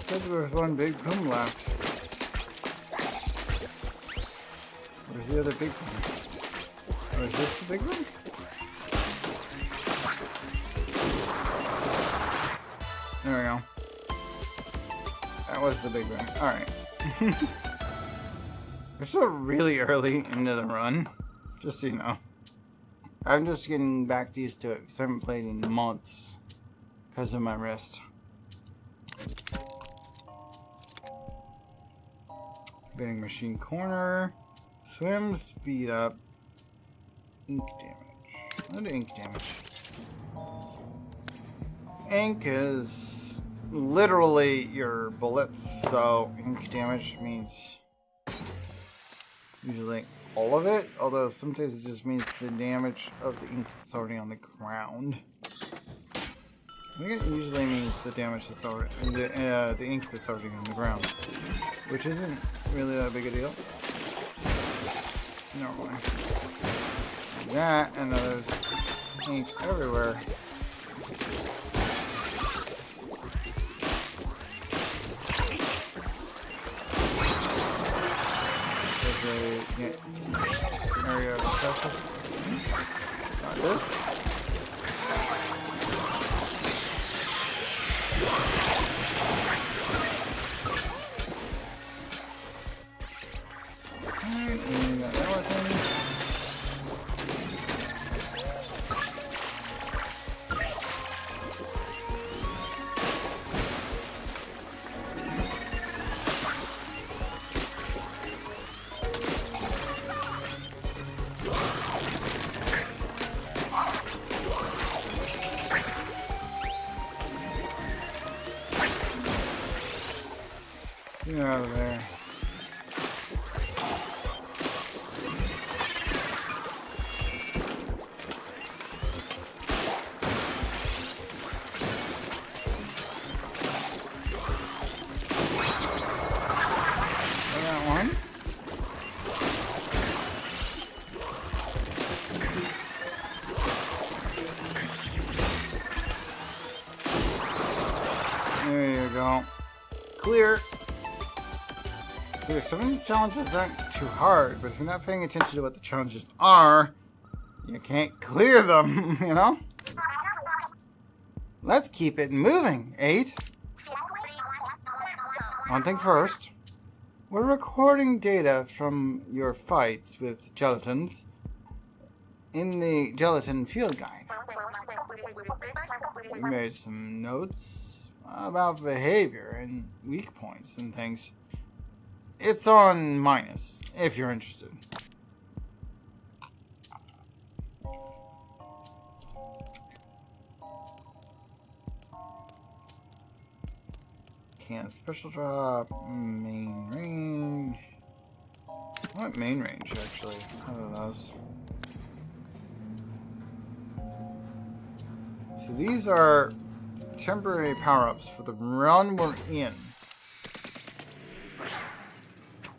C: Said there was one big boom left. Where's the other big one? Oh, is this the big one? There we go. That was the big one. Alright. We're still really early into the run. Just so you know. I'm just getting back used to it because I haven't played in months because of my wrist. Vending machine corner. Swim, speed up. Ink damage. What ink damage? Ink is literally your bullets, so ink damage means usually all of it, although sometimes it just means the damage of the ink that's already on the ground. I think it usually means the damage that's already the ink that's already on the ground, which isn't really that big a deal. Normally, that and there's ink everywhere. a area of focus. Got this. Alright, and we got that one. Get out of there. That one. There you go. Clear. See, some of these challenges aren't too hard, but if you're not paying attention to what the challenges are, you can't clear them, you know? Let's keep it moving, 8. One thing first. We're recording data from your fights with gelatins in the gelatin field guide. We made some notes about behavior and weak points and things. It's on minus, if you're interested. Can't special drop, main range. What main range, actually? Out of those. So these are temporary power-ups for the run we're in.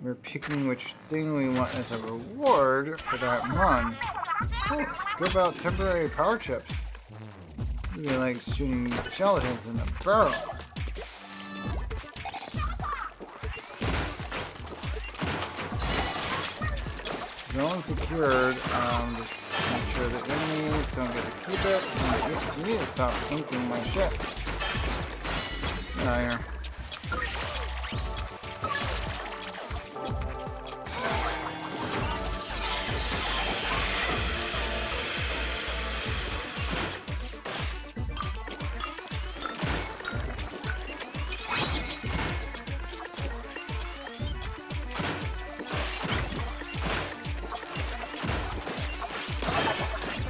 C: We're picking which thing we want as a reward for that run. Oh, skip out temporary power chips. It'd be like shooting gelatins in a barrel. Zone secured. Just make sure the enemies don't get to keep it. And you need to stop thinking my shit. Get out of here.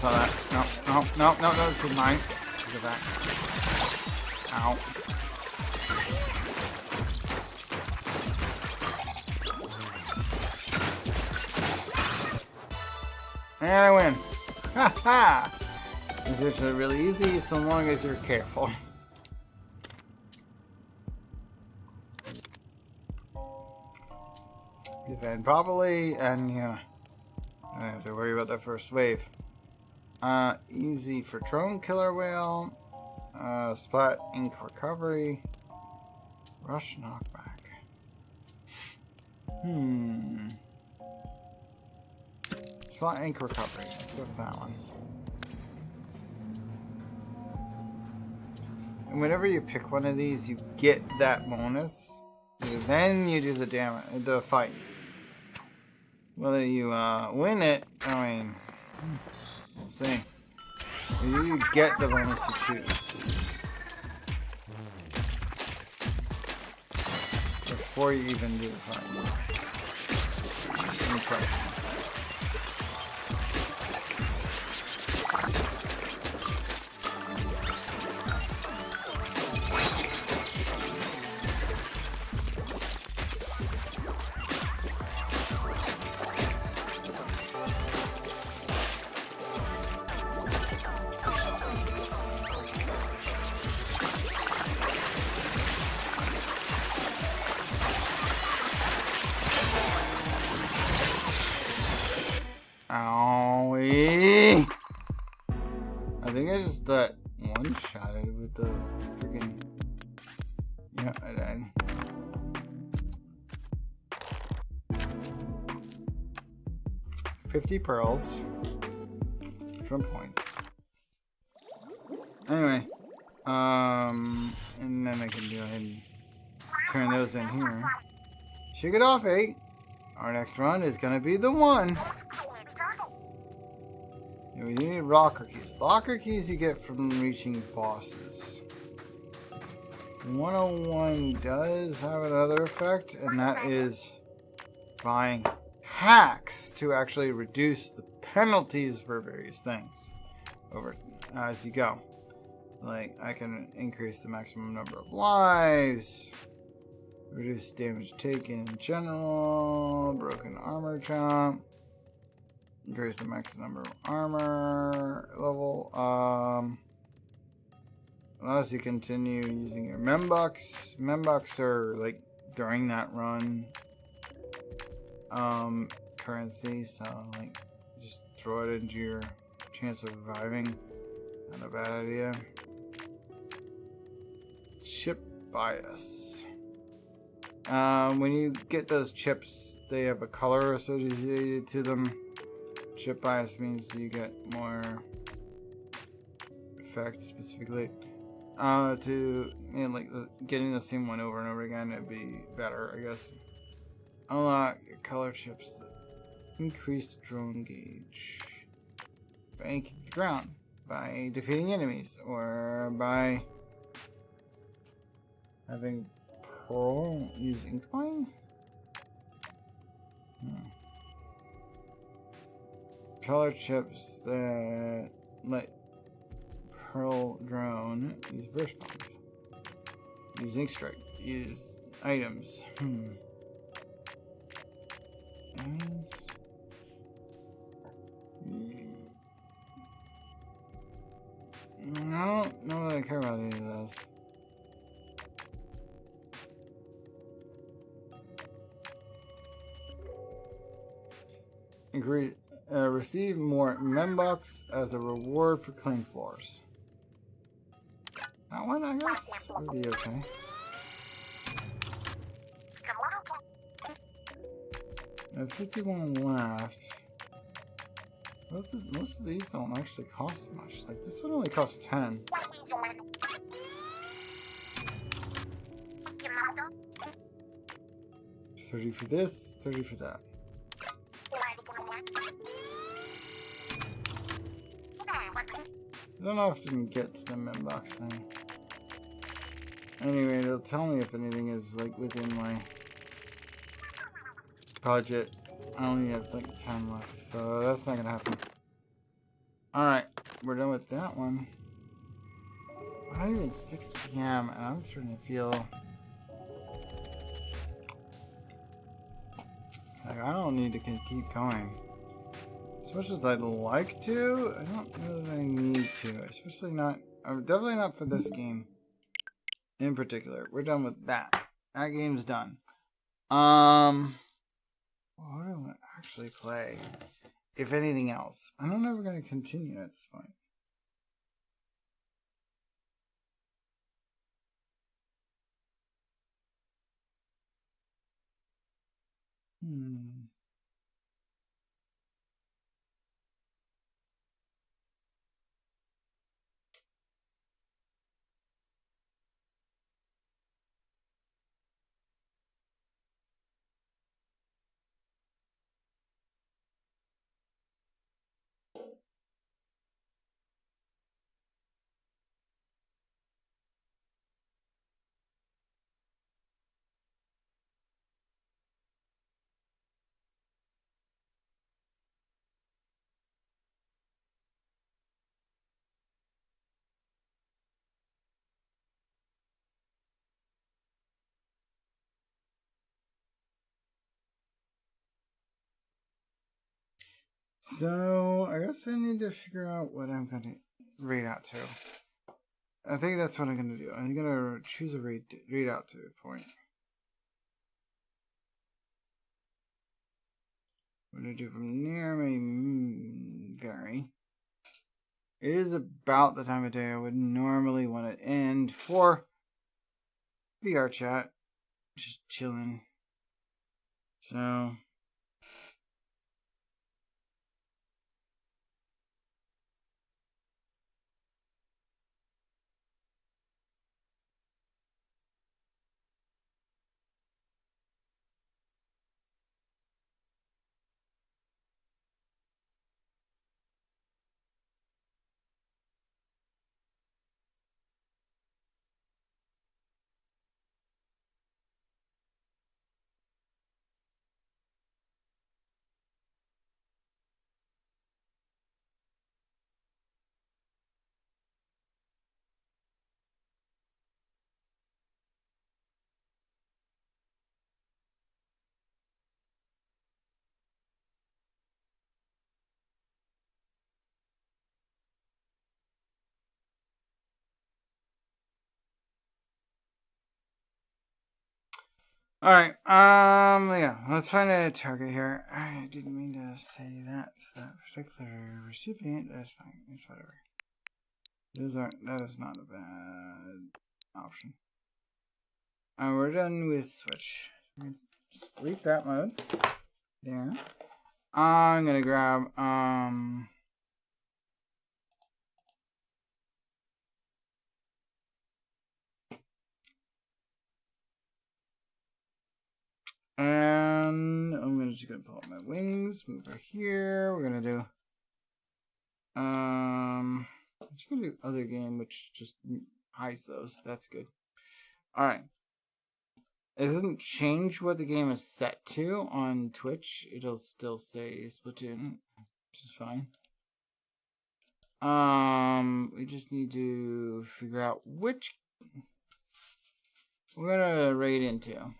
C: Saw that. No, this is mine. Look at that. Ow. And I win. Ha ha! It's actually really easy so long as you're careful. Defend properly, and yeah, I don't have to worry about that first wave. Easy for drone killer whale. Splat ink recovery. Rush knockback. Splat ink recovery. Let's go with that one. And whenever you pick one of these, you get that bonus. Then you do the damage, the fight. Whether you win it, I mean, we'll see. You get the bonus you choose. Before you even do the fight. Impression. Owie! I think I just one-shotted with the freaking... Yeah, I died. 50 pearls from points. Anyway, and then I can go ahead and turn those in here. Shake it off, 8. Our next run is gonna be the one. And we need locker keys. Locker keys you get from reaching bosses. 101 does have another effect, and that is buying hacks to actually reduce the penalties for various things over as you go. Like, I can increase the maximum number of lives, reduce damage taken in general, broken armor chomp, increase the max number of armor level, allows you to continue using your membucks. Membucks are like during that run currency, so like just throw it into your chance of reviving. Not a bad idea. Chip bias. When you get those chips, they have a color associated to them. Chip bias means you get more effect specifically. To like getting the same one over and over again, it'd be better, I guess. Unlock color chips that increase drone gauge by kicking the ground, by defeating enemies, or by having pearl using coins. Color chips that let pearl drone use burst bombs. Use ink strike. Use items. I don't know that I care about any of those. Receive more membucks as a reward for clean floors. That one, I guess, would be okay. There's 51 left. Most of these don't actually cost much. Like, this one only costs 10. $30 for this, $30 for that. I don't often get to the membox thing. Anyway, it'll tell me if anything is like within my budget. I only have like 10 left, so that's not gonna happen. Alright, we're done with that one. Not even 6 PM, and I'm starting to feel like I don't need to keep going. As much as I'd like to, I don't know that I need to. Especially not, definitely not for this game in particular. We're done with that. That game's done. What do I want to actually play? If anything else. I don't know if we're going to continue at this point. So, I guess I need to figure out what I'm going to raid out to. I think that's what I'm going to do. I'm going to choose a raid out to point. What do I do from there may vary. It is about the time of day I would normally want to end for VR chat. Just chilling. So... Alright, yeah, let's find a target here. I didn't mean to say that to that particular recipient. That's fine. It's whatever. That is not a bad option. We're done with switch. Delete that mode. There. I'm gonna grab, and I'm just gonna pull up my wings, move her here. We're gonna do, I'm just gonna do other game, which just hides those. That's good. Alright. It doesn't change what the game is set to on Twitch. It'll still say Splatoon, which is fine. We just need to figure out which we're gonna raid into.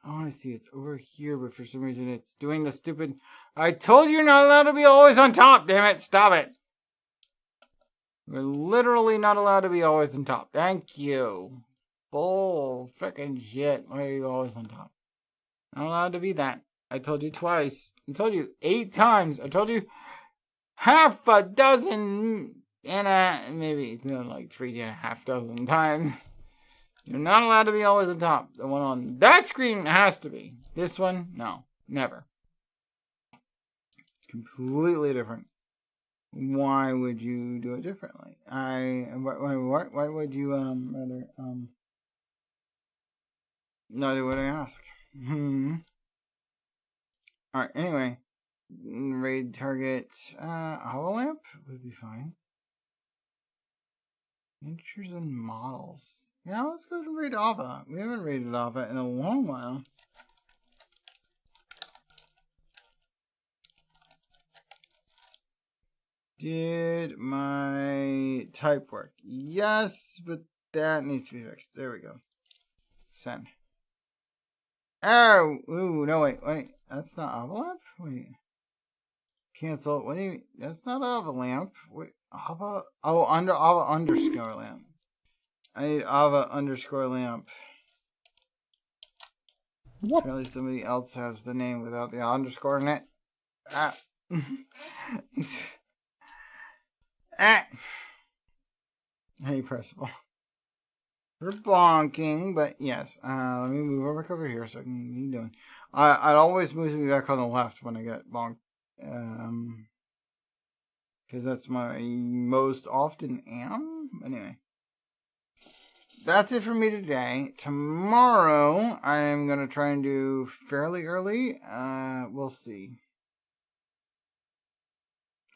C: Oh, I see. It's over here, but for some reason it's doing the stupid... I told you you're not allowed to be always on top, damn it. Stop it. We're literally not allowed to be always on top. Thank you. Bull frickin' shit. Why are you always on top? Not allowed to be that. I told you twice. I told you 8 times. I told you half a dozen and maybe like 3.5 dozen times. You're not allowed to be always on top. The one on that screen has to be. This one, no, never. It's completely different. Why would you do it differently? Why would you rather neither would I ask. Alright, anyway. Raid target Hollow Lamp would be fine. Miniatures and models. Yeah, let's go ahead and raid Ava. We haven't raided Ava in a long while. Did my type work? Yes, but that needs to be fixed. There we go. Send. Oh! Ooh, no, wait. That's not Ava Lamp? Wait. Cancel. What do you mean? That's not Ava Lamp. Wait, Ava? Oh, Ava underscore lamp. I need Ava underscore lamp. What? Apparently somebody else has the name without the underscore in it. Ah. Ah. Hey, Percival. We're bonking, but yes. Let me move back over here so I can keep doing. It always moves me back on the left when I get bonked. Because that's my most often am. Anyway. That's it for me today. Tomorrow, I'm going to try and do fairly early. We'll see.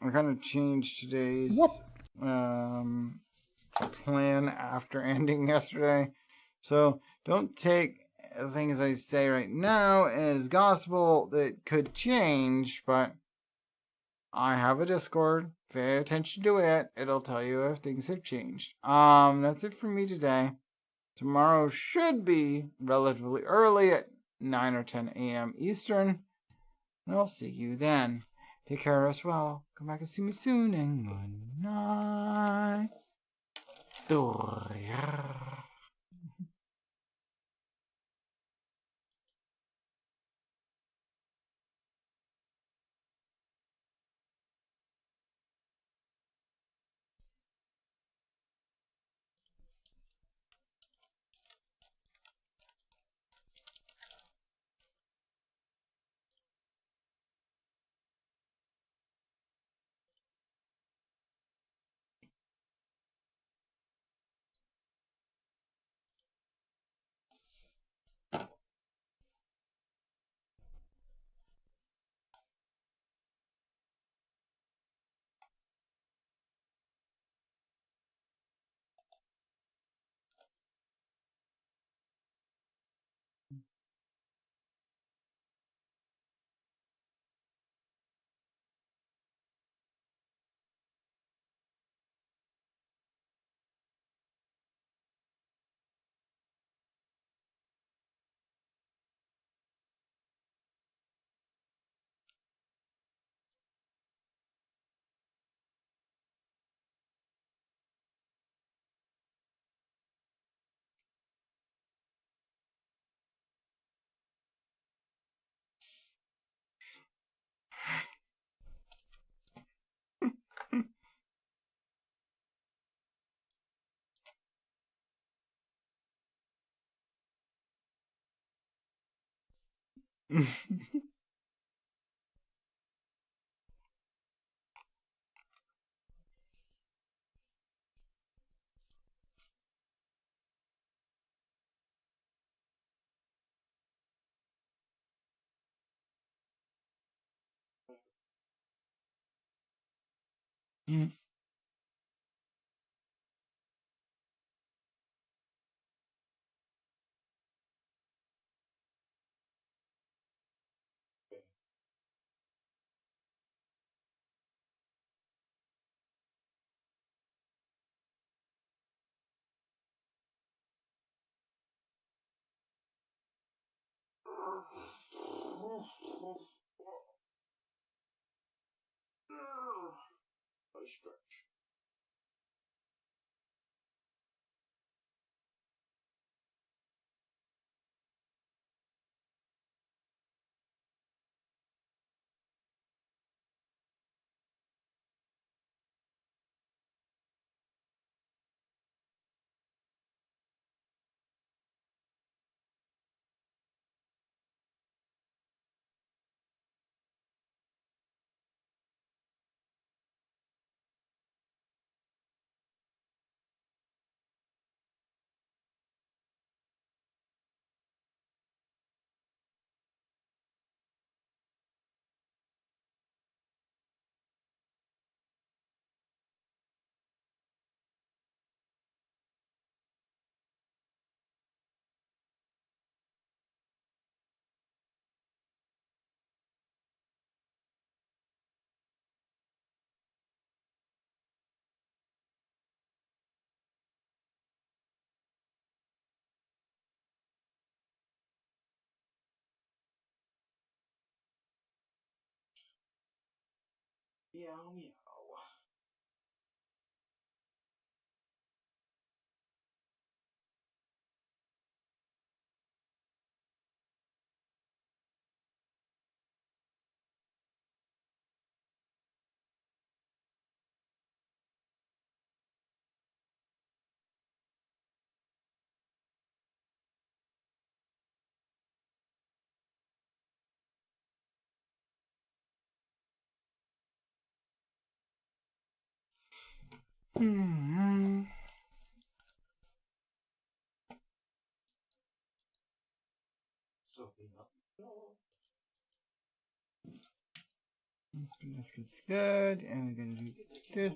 C: I kind of changed today's plan after ending yesterday. So don't take things I say right now as gospel. That could change, but I have a Discord. Pay attention to it. It'll tell you if things have changed. That's it for me today. Tomorrow should be relatively early at 9 or 10 a.m. Eastern. And I'll see you then. Take care as well. Come back and see me soon. And good night. Stretch. Meow meow. This is good, and we're gonna do this.